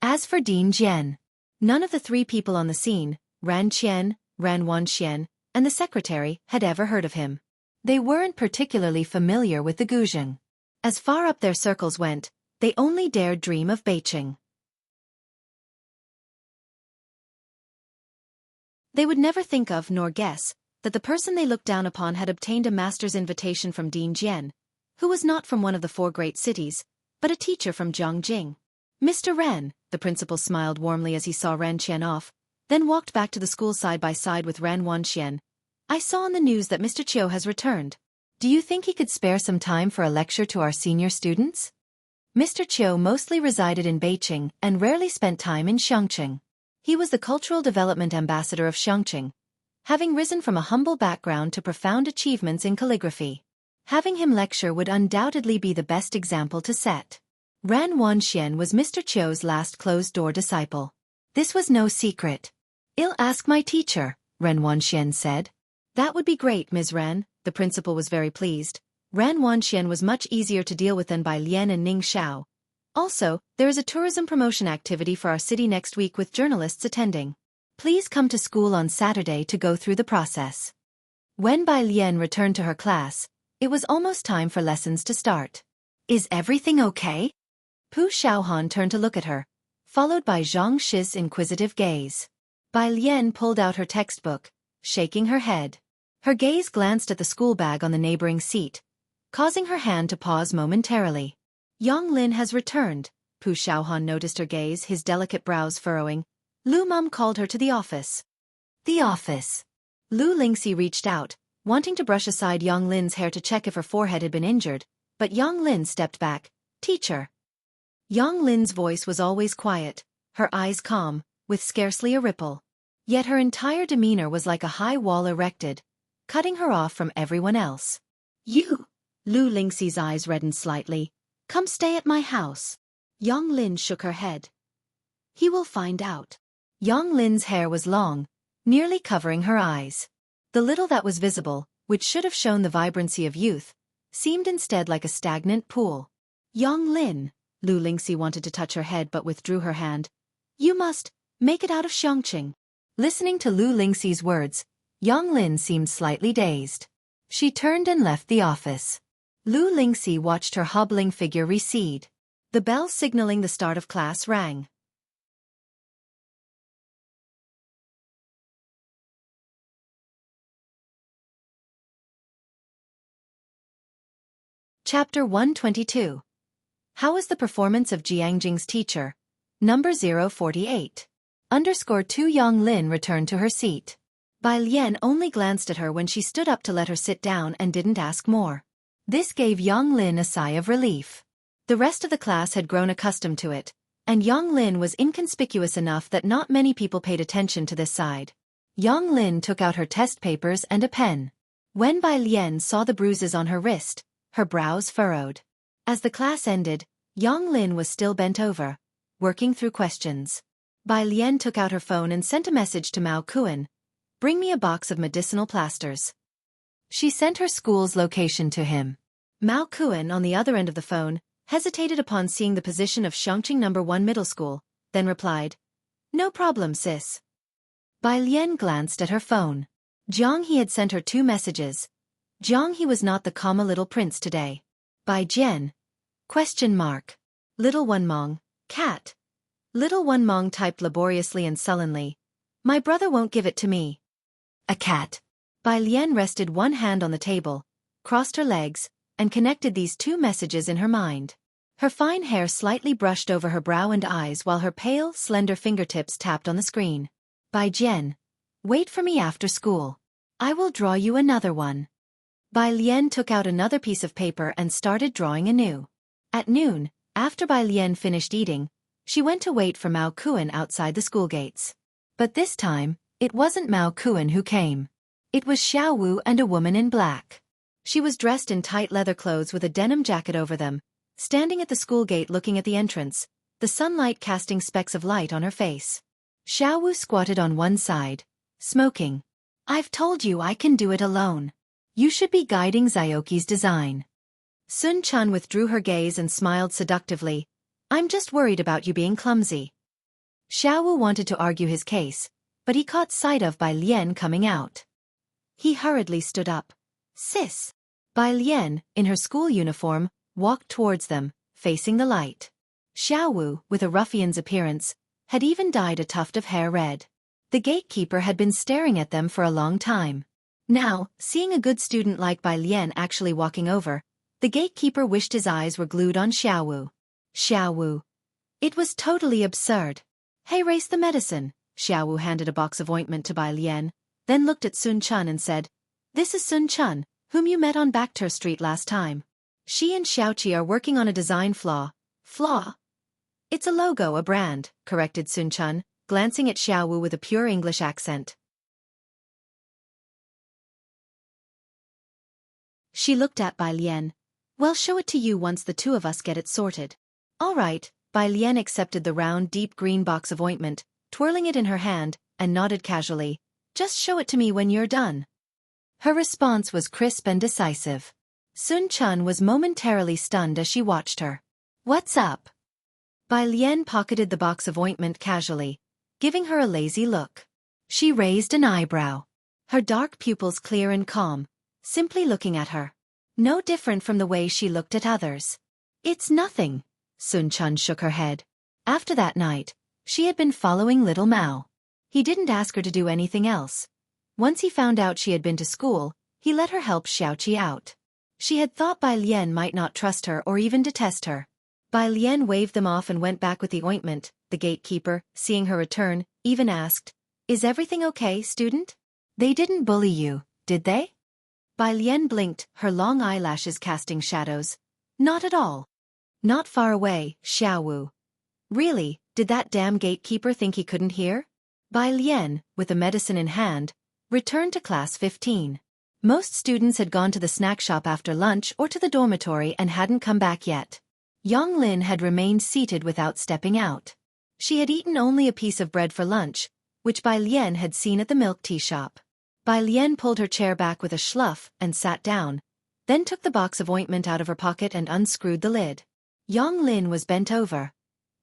As for Dean Jian, none of the 3 people on the scene, Ran Qian, Ran Wanxian, and the secretary, had ever heard of him. They weren't particularly familiar with the Guzheng. As far up their circles went, they only dared dream of Beiqing. They would never think of nor guess that the person they looked down upon had obtained a master's invitation from Dean Jian, who was not from one of the 4 great cities, but a teacher from Jianghu. "Mr. Ran," the principal smiled warmly as he saw Ran Qian off, then walked back to the school side by side with Ran Wanxian. "I saw on the news that Mr. Chiu has returned. Do you think he could spare some time for a lecture to our senior students?" Mr. Chiu mostly resided in Beiqing and rarely spent time in Xianxia. He was the cultural development ambassador of Xianxia, having risen from a humble background to profound achievements in calligraphy. Having him lecture would undoubtedly be the best example to set. Ran Wanxian was Mr. Chiu's last closed-door disciple. This was no secret. "I'll ask my teacher," Ran Wanxian said. "That would be great, Ms. Ran." The principal was very pleased. Ran Wanxian was much easier to deal with than Bai Lian and Ning Xiao. "Also, there is a tourism promotion activity for our city next week with journalists attending. Please come to school on Saturday to go through the process." When Bai Lian returned to her class, it was almost time for lessons to start. "Is everything okay?" Pu Xiaohan turned to look at her, followed by Zhang Shi's inquisitive gaze. Bai Lian pulled out her textbook, shaking her head. Her gaze glanced at the school bag on the neighboring seat, causing her hand to pause momentarily. "Yang Lin has returned." Pu Xiaohan noticed her gaze, his delicate brows furrowing. "Lu Mum called her to the office." The office. Lu Lingxi reached out, wanting to brush aside Yang Lin's hair to check if her forehead had been injured, but Yang Lin stepped back. Teacher. Yang Lin's voice was always quiet, her eyes calm, with scarcely a ripple. Yet her entire demeanor was like a high wall erected, cutting her off from everyone else. You. Lu Lingxi's eyes reddened slightly. Come stay at my house. Yang Lin shook her head. He will find out. Yang Lin's hair was long, nearly covering her eyes. The little that was visible, which should have shown the vibrancy of youth, seemed instead like a stagnant pool. Yang Lin. Lu Lingxi wanted to touch her head but withdrew her hand. You must make it out of Xianxia. Listening to Lu Lingxi's words, Yang Lin seemed slightly dazed. She turned and left the office. Lu Lingxi watched her hobbling figure recede. The bell signaling the start of class rang. Chapter 122. How was the performance of Jianghu's teacher? Number 048. _2 Yang Lin returned to her seat. Bai Lian only glanced at her when she stood up to let her sit down and didn't ask more. This gave Yang Lin a sigh of relief. The rest of the class had grown accustomed to it, and Yang Lin was inconspicuous enough that not many people paid attention to this side. Yang Lin took out her test papers and a pen. When Bai Lian saw the bruises on her wrist, her brows furrowed. As the class ended, Yang Lin was still bent over, working through questions. Bai Lian took out her phone and sent a message to Mao Kuan. Bring me a box of medicinal plasters. She sent her school's location to him. Mao Kuan, on the other end of the phone, hesitated upon seeing the position of Xianxia No. 1 Middle School, then replied, No problem, sis. Bai Lian glanced at her phone. Jianghu had sent her 2 messages. Jianghu was not the calm little prince today. Bai Jian. ? Little One Mong, cat. Little One Mong typed laboriously and sullenly. My brother won't give it to me. A cat. Bai Lian rested one hand on the table, crossed her legs, and connected these 2 messages in her mind. Her fine hair slightly brushed over her brow and eyes while her pale, slender fingertips tapped on the screen. Bai Jian. Wait for me after school. I will draw you another one. Bai Lian took out another piece of paper and started drawing anew. At noon, after Bai Lian finished eating, she went to wait for Mao Kuan outside the school gates. But this time, it wasn't Mao Kuan who came. It was Xiaowu and a woman in black. She was dressed in tight leather clothes with a denim jacket over them, standing at the school gate looking at the entrance, the sunlight casting specks of light on her face. Xiaowu squatted on one side, smoking. I've told you I can do it alone. You should be guiding Xiaoqi's design. Sun Chun withdrew her gaze and smiled seductively. I'm just worried about you being clumsy. Xiaowu wanted to argue his case, but he caught sight of Bai Lian coming out. He hurriedly stood up. Sis. Bai Lian, in her school uniform, walked towards them, facing the light. Xiaowu, with a ruffian's appearance, had even dyed a tuft of hair red. The gatekeeper had been staring at them for a long time. Now, seeing a good student like Bai Lian actually walking over, the gatekeeper wished his eyes were glued on Xiaowu. Xiaowu. It was totally absurd. Heiress the medicine. Xiaowu handed a box of ointment to Bai Lian, then looked at Sun Chun and said, This is Sun Chun, whom you met on Backter Street last time. She and Xiaoqi are working on a design flaw. Flaw? It's a logo, a brand, corrected Sun Chun, glancing at Xiaowu with a pure English accent. She looked at Bai Lian. Well, show it to you once the 2 of us get it sorted. All right. Bai Lian accepted the round, deep green box of ointment, twirling it in her hand, and nodded casually. Just show it to me when you're done. Her response was crisp and decisive. Sun Chun was momentarily stunned as she watched her. What's up? Bai Lian pocketed the box of ointment casually, giving her a lazy look. She raised an eyebrow. Her dark pupils clear and calm, simply looking at her. No different from the way she looked at others. It's nothing. Sun Chun shook her head. After that night, she had been following little Mao. He didn't ask her to do anything else. Once he found out she had been to school, he let her help Xiaoqi out. She had thought Bai Lian might not trust her or even detest her. Bai Lian waved them off and went back with the ointment. The gatekeeper, seeing her return, even asked, Is everything okay, student? They didn't bully you, did they? Bai Lian blinked, her long eyelashes casting shadows. Not at all. Not far away, Xiaowu. Really, did that damn gatekeeper think he couldn't hear? Bai Lian, with a medicine in hand, returned to class 15. Most students had gone to the snack shop after lunch or to the dormitory and hadn't come back yet. Yang Lin had remained seated without stepping out. She had eaten only a piece of bread for lunch, which Bai Lian had seen at the milk tea shop. Bai Lian pulled her chair back with a schluff and sat down, then took the box of ointment out of her pocket and unscrewed the lid. Yang Lin was bent over,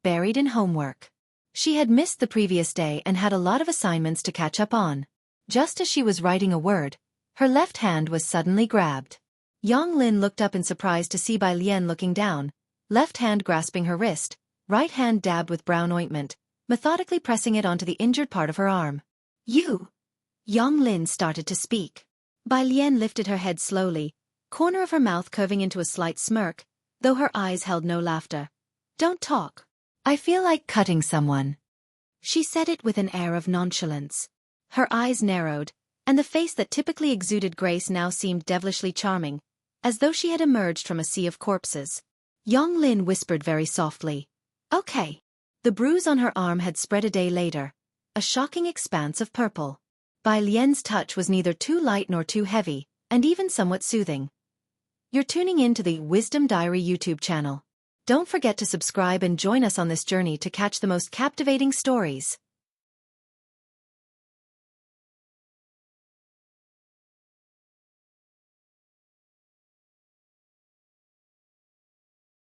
buried in homework. She had missed the previous day and had a lot of assignments to catch up on. Just as she was writing a word, her left hand was suddenly grabbed. Yang Lin looked up in surprise to see Bai Lian looking down, left hand grasping her wrist, right hand dabbed with brown ointment, methodically pressing it onto the injured part of her arm. You! Yang Lin started to speak. Bai Lian lifted her head slowly, corner of her mouth curving into a slight smirk, though her eyes held no laughter. Don't talk. I feel like cutting someone. She said it with an air of nonchalance. Her eyes narrowed, and the face that typically exuded grace now seemed devilishly charming, as though she had emerged from a sea of corpses. Yang Lin whispered very softly. Okay. The bruise on her arm had spread a day later, a shocking expanse of purple. Bai Lian's touch was neither too light nor too heavy, and even somewhat soothing. You're tuning in to the Wisdom Diary YouTube channel. Don't forget to subscribe and join us on this journey to catch the most captivating stories.